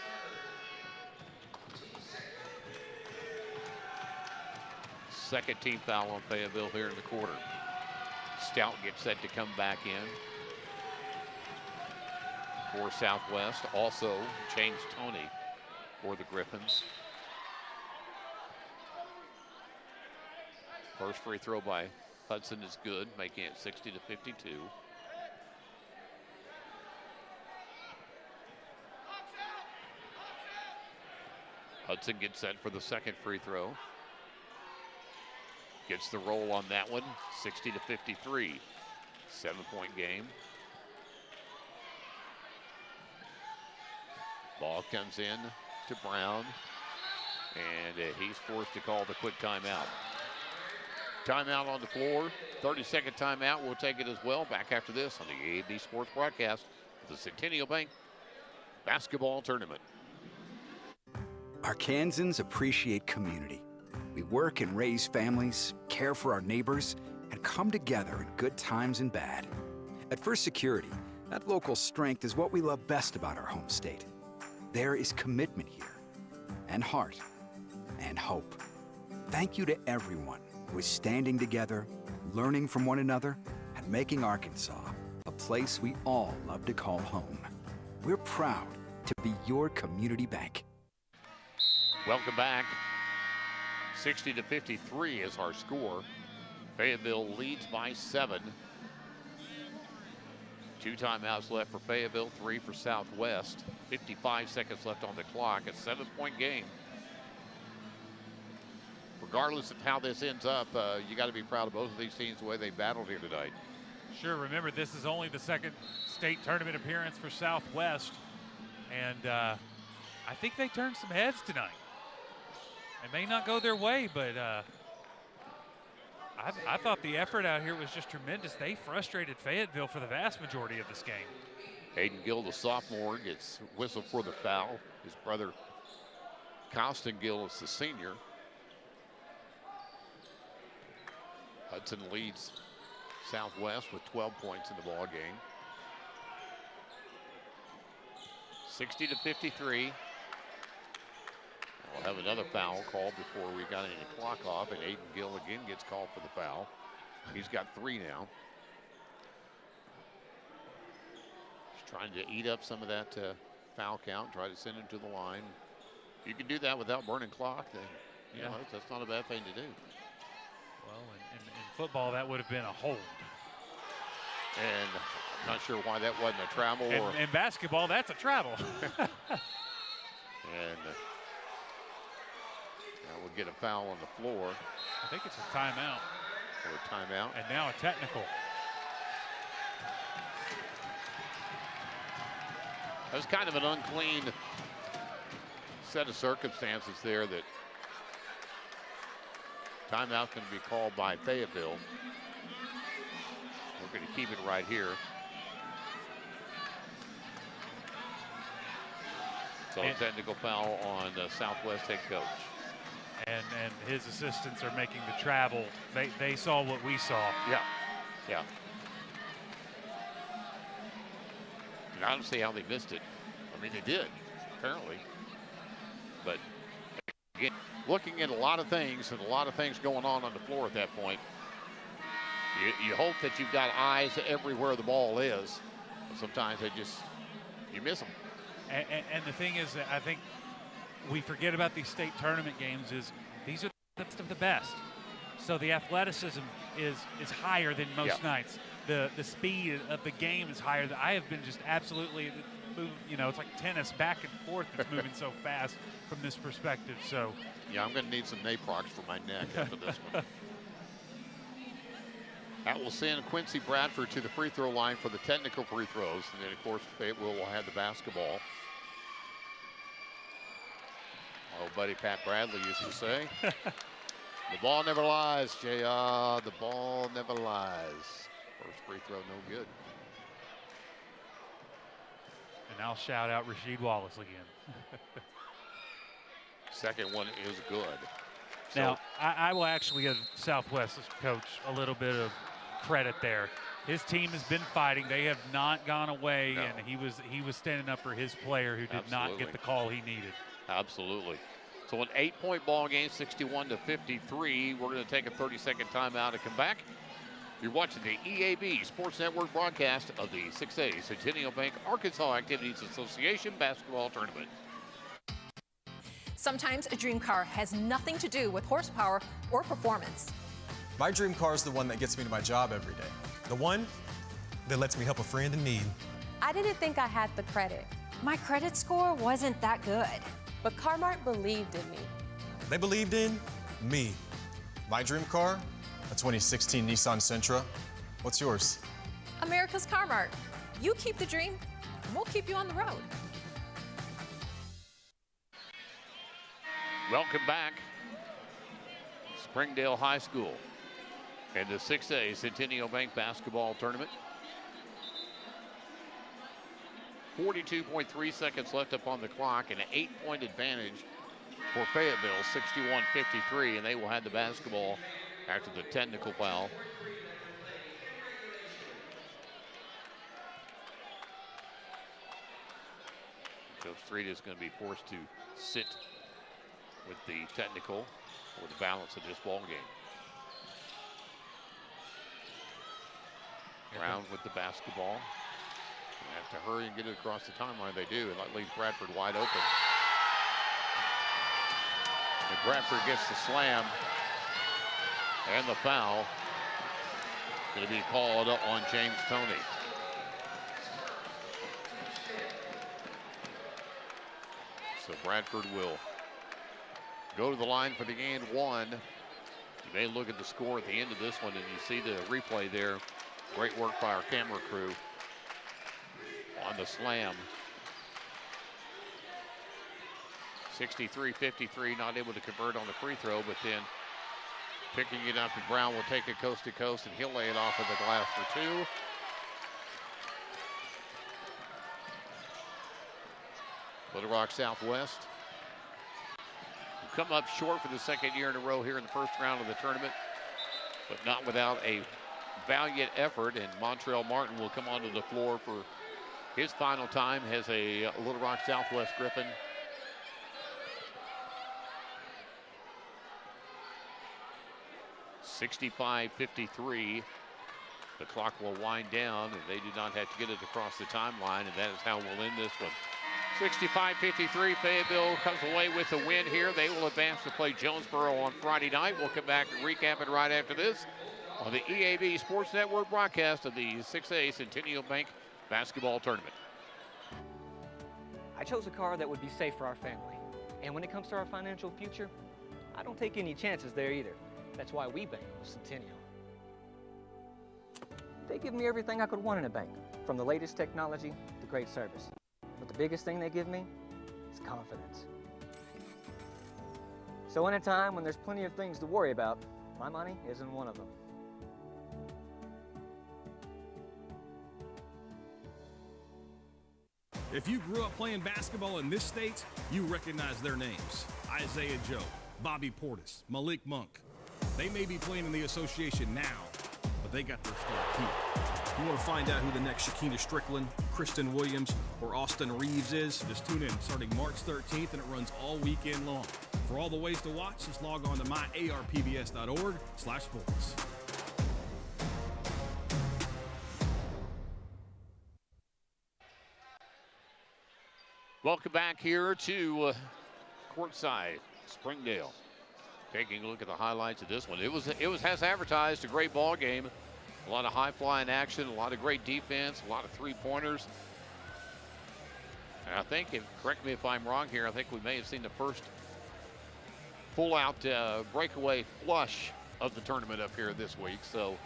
Second team foul on Fayetteville here in the quarter. Stout gets set to come back in for Southwest. Also, James Toney for the Griffins. First free throw by Hudson is good, making it 60-52. Hudson gets set for the second free throw. Gets the roll on that one, 60-53. 7-point game. Ball comes in to Brown, and he's forced to call the quick timeout. Timeout on the floor, 30-second timeout. We'll take it as well. Back after this on the A&D Sports broadcast of the Centennial Bank Basketball Tournament. Arkansans appreciate community. We work and raise families, care for our neighbors, and come together in good times and bad. At First Security, that local strength is what we love best about our home state. There is commitment here, and heart, and hope. Thank you to everyone who is standing together, learning from one another, and making Arkansas a place we all love to call home. We're proud to be your community bank. Welcome back. 60-53 is our score. Fayetteville leads by 7. 2 timeouts left for Fayetteville, 3 for Southwest. 55 seconds left on the clock. A 7-point game. Regardless of how this ends up, you got to be proud of both of these teams the way they battled here tonight. Sure, remember this is only the second state tournament appearance for Southwest, and I think they turned some heads tonight. It may not go their way, but I thought the effort out here was just tremendous. They frustrated Fayetteville for the vast majority of this game. Hayden Gill, the sophomore, gets whistled for the foul. His brother, Constant Gill, is the senior. Hudson leads Southwest with 12 points in the ball game. 60-53. We'll have another foul called before we got any clock off, and Aiden Gill again gets called for the foul. He's got 3 now. He's trying to eat up some of that foul count, try to send him to the line. If you can do that without burning clock, then you know, that's not a bad thing to do. Well, in football, that would have been a hold. And I'm not sure why that wasn't a travel. In basketball, that's a travel. And now we'll get a foul on the floor. I think it's a timeout. Or a timeout. And now a technical. That was kind of an unclean set of circumstances there that timeout's going to be called by Fayetteville. We're going to keep it right here. So a technical foul on the Southwest head coach. And his assistants are making the travel. They saw what we saw. Yeah, yeah. And I don't see how they missed it. I mean, they did, apparently. But again, looking at a lot of things and a lot of things going on the floor at that point, you hope that you've got eyes everywhere the ball is. But sometimes you miss them. And the thing is that I think we forget about these state tournament games is these are the best of the best. So the athleticism is higher than most nights. The speed of the game is higher. I have been just absolutely, it's like tennis back and forth. It's moving so fast from this perspective. So yeah, I'm going to need some Naprox for my neck after this one. That will send Quincy Bradford to the free throw line for the technical free throws. And then, of course, Fayetteville will have the basketball. Oh, buddy Pat Bradley used to say, the ball never lies, JR. The ball never lies. First free throw, no good. And I'll shout out Rasheed Wallace again. Second one is good. Now, I will actually give Southwest's coach a little bit of credit there. His team has been fighting. They have not gone away, No. and he was standing up for his player who did not get the call he needed. Absolutely. So an 8-point ball game, 61-53. We're going to take a 30-second timeout and come back. You're watching the EAB Sports Network broadcast of the 6A Centennial Bank Arkansas Activities Association basketball tournament. Sometimes a dream car has nothing to do with horsepower or performance. My dream car is the one that gets me to my job every day. The one that lets me help a friend in need. I didn't think I had the credit. My credit score wasn't that good. But Car-Mart believed in me. They believed in me. My dream car, a 2016 Nissan Sentra. What's yours? America's Car-Mart. You keep the dream, and we'll keep you on the road. Welcome back. Springdale High School and the 6A Centennial Bank basketball tournament. 42.3 seconds left up on the clock, and an 8-point advantage for Fayetteville, 61-53, and they will have the basketball after the technical foul. Coach Street is going to be forced to sit with the technical for the balance of this ball game. Brown with the basketball. They have to hurry and get it across the timeline. They do, and that leaves Bradford wide open. And Bradford gets the slam and the foul. Going to be called on James Toney. So Bradford will go to the line for the and one. You may look at the score at the end of this one, and you see the replay there. Great work by our camera crew on the slam. 63-53, not able to convert on the free throw, but then picking it up, and Brown will take it coast to coast, and he'll lay it off of the glass for two. Little Rock Southwest come up short for the second year in a row here in the first round of the tournament, but not without a valiant effort, and Montrell Martin will come onto the floor for his final time as a Little Rock Southwest Griffin. (65-53). The clock will wind down, and they do not have to get it across the timeline, and that is how we'll end this one. 65-53, Fayetteville comes away with the win here. They will advance to play Jonesboro on Friday night. We'll come back and recap it right after this on the EAB Sports Network broadcast of the 6A Centennial Bank basketball tournament. I chose a car that would be safe for our family. And when it comes to our financial future, I don't take any chances there either. That's why we bank with Centennial. They give me everything I could want in a bank, from the latest technology to great service. But the biggest thing they give me is confidence. So in a time when there's plenty of things to worry about, my money isn't one of them. If you grew up playing basketball in this state, you recognize their names. Isaiah Joe, Bobby Portis, Malik Monk. They may be playing in the association now, but they got their start here. You want to find out who the next Shakina Strickland, Kristen Williams, or Austin Reeves is? Just tune in starting March 13th, and it runs all weekend long. For all the ways to watch, just log on to myarpbs.org/sports. Welcome back here to courtside Springdale. Taking a look at the highlights of this one. It was as advertised, a great ball game. A lot of high-flying action, a lot of great defense, a lot of three-pointers. And I think, correct me if I'm wrong here, I think we may have seen the first full-out breakaway flush of the tournament up here this week. So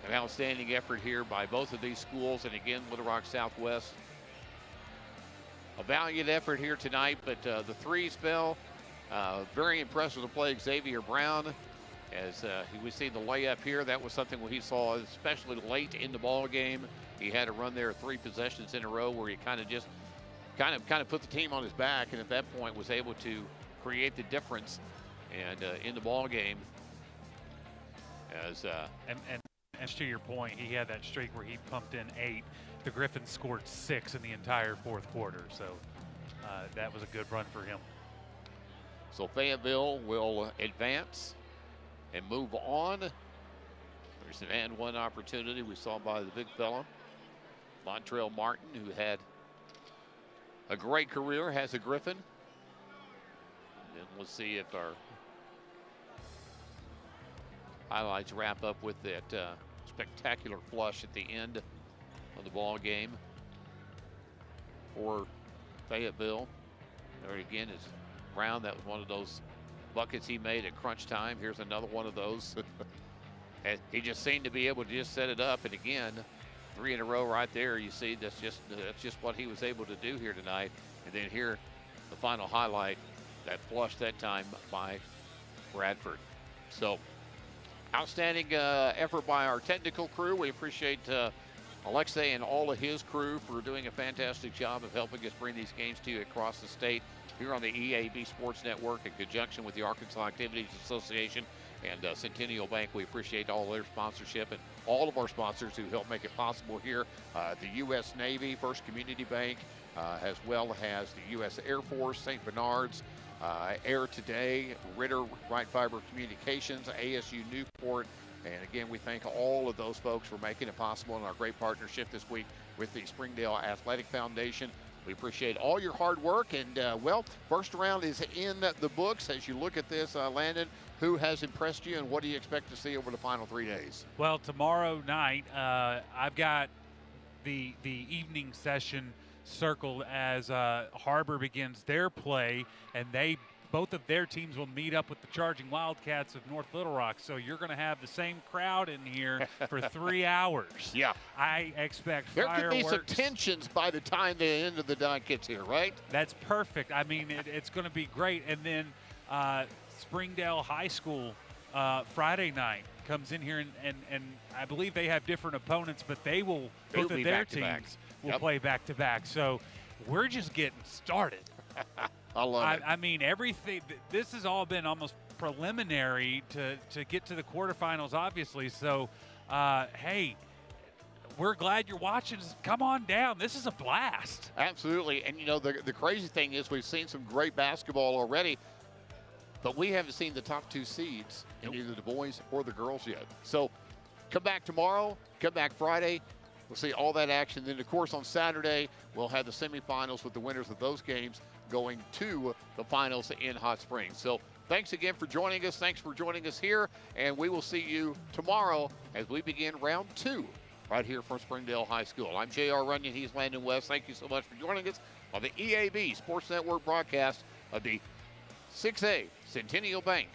An outstanding effort here by both of these schools, and again, Little Rock Southwest. A valiant effort here tonight, but the threes fell. Very impressive to play Xavier Brown. As we see the layup here, that was something he saw especially late in the ball game. He had a run there 3 possessions in a row where he kind of put the team on his back, and at that point was able to create the difference and in the ball game. As and to your point, he had that streak where he pumped in 8. The Griffins scored 6 in the entire fourth quarter, so that was a good run for him. So Fayetteville will advance and move on. There's an and one opportunity we saw by the big fella, Montrell Martin, who had a great career, has a Griffin. And we'll see if our highlights wrap up with that spectacular flush at the end of the ball game for Fayetteville. There again is Brown. That was one of those buckets he made at crunch time. Here's another one of those. And he just seemed to be able to just set it up. And again, 3 in a row right there. You see, that's just what he was able to do here tonight. And then here, the final highlight, that flush that time by Bradford. So, outstanding effort by our technical crew. We appreciate Alexei and all of his crew for doing a fantastic job of helping us bring these games to you across the state here on the EAB Sports Network in conjunction with the Arkansas Activities Association and Centennial Bank. We appreciate all their sponsorship and all of our sponsors who help make it possible here. The U.S. Navy, First Community Bank, as well as the U.S. Air Force, St. Bernard's, Air Today, Ritter, Right Fiber Communications, ASU Newport. And again, we thank all of those folks for making it possible in our great partnership this week with the Springdale Athletic Foundation. We appreciate all your hard work. And, well, first round is in the books. As you look at this, Landon, who has impressed you and what do you expect to see over the final 3 days? Well, tomorrow night, I've got the evening session circled as Harbor begins their play, and both of their teams will meet up with the Charging Wildcats of North Little Rock. So you're going to have the same crowd in here for 3 hours. Yeah. I expect there fireworks. There could be some tensions by the time the end of the night gets here, right? That's perfect. I mean, it's going to be great. And then Springdale High School Friday night comes in here, and I believe they have different opponents, but both of their teams will play back-to-back. So we're just getting started. I love it. I mean, everything. This has all been almost preliminary to get to the quarterfinals, obviously. So, hey, we're glad you're watching. Come on down. This is a blast. Absolutely. And, you know, the crazy thing is we've seen some great basketball already, but we haven't seen the top 2 seeds in either the boys or the girls yet. So come back tomorrow, come back Friday. We'll see all that action. Then, of course, on Saturday, we'll have the semifinals with the winners of those games going to the finals in Hot Springs. So thanks again for joining us. Thanks for joining us here. And we will see you tomorrow as we begin round 2 right here from Springdale High School. I'm J.R. Runyon. He's Landon West. Thank you so much for joining us on the EAB Sports Network broadcast of the 6A Centennial Bank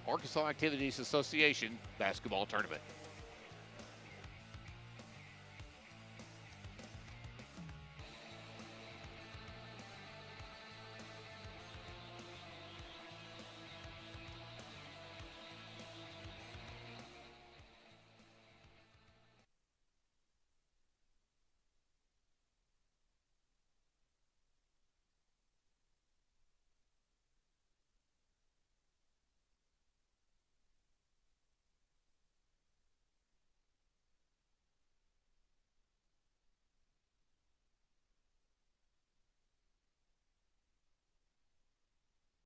Arkansas Activities Association basketball tournament.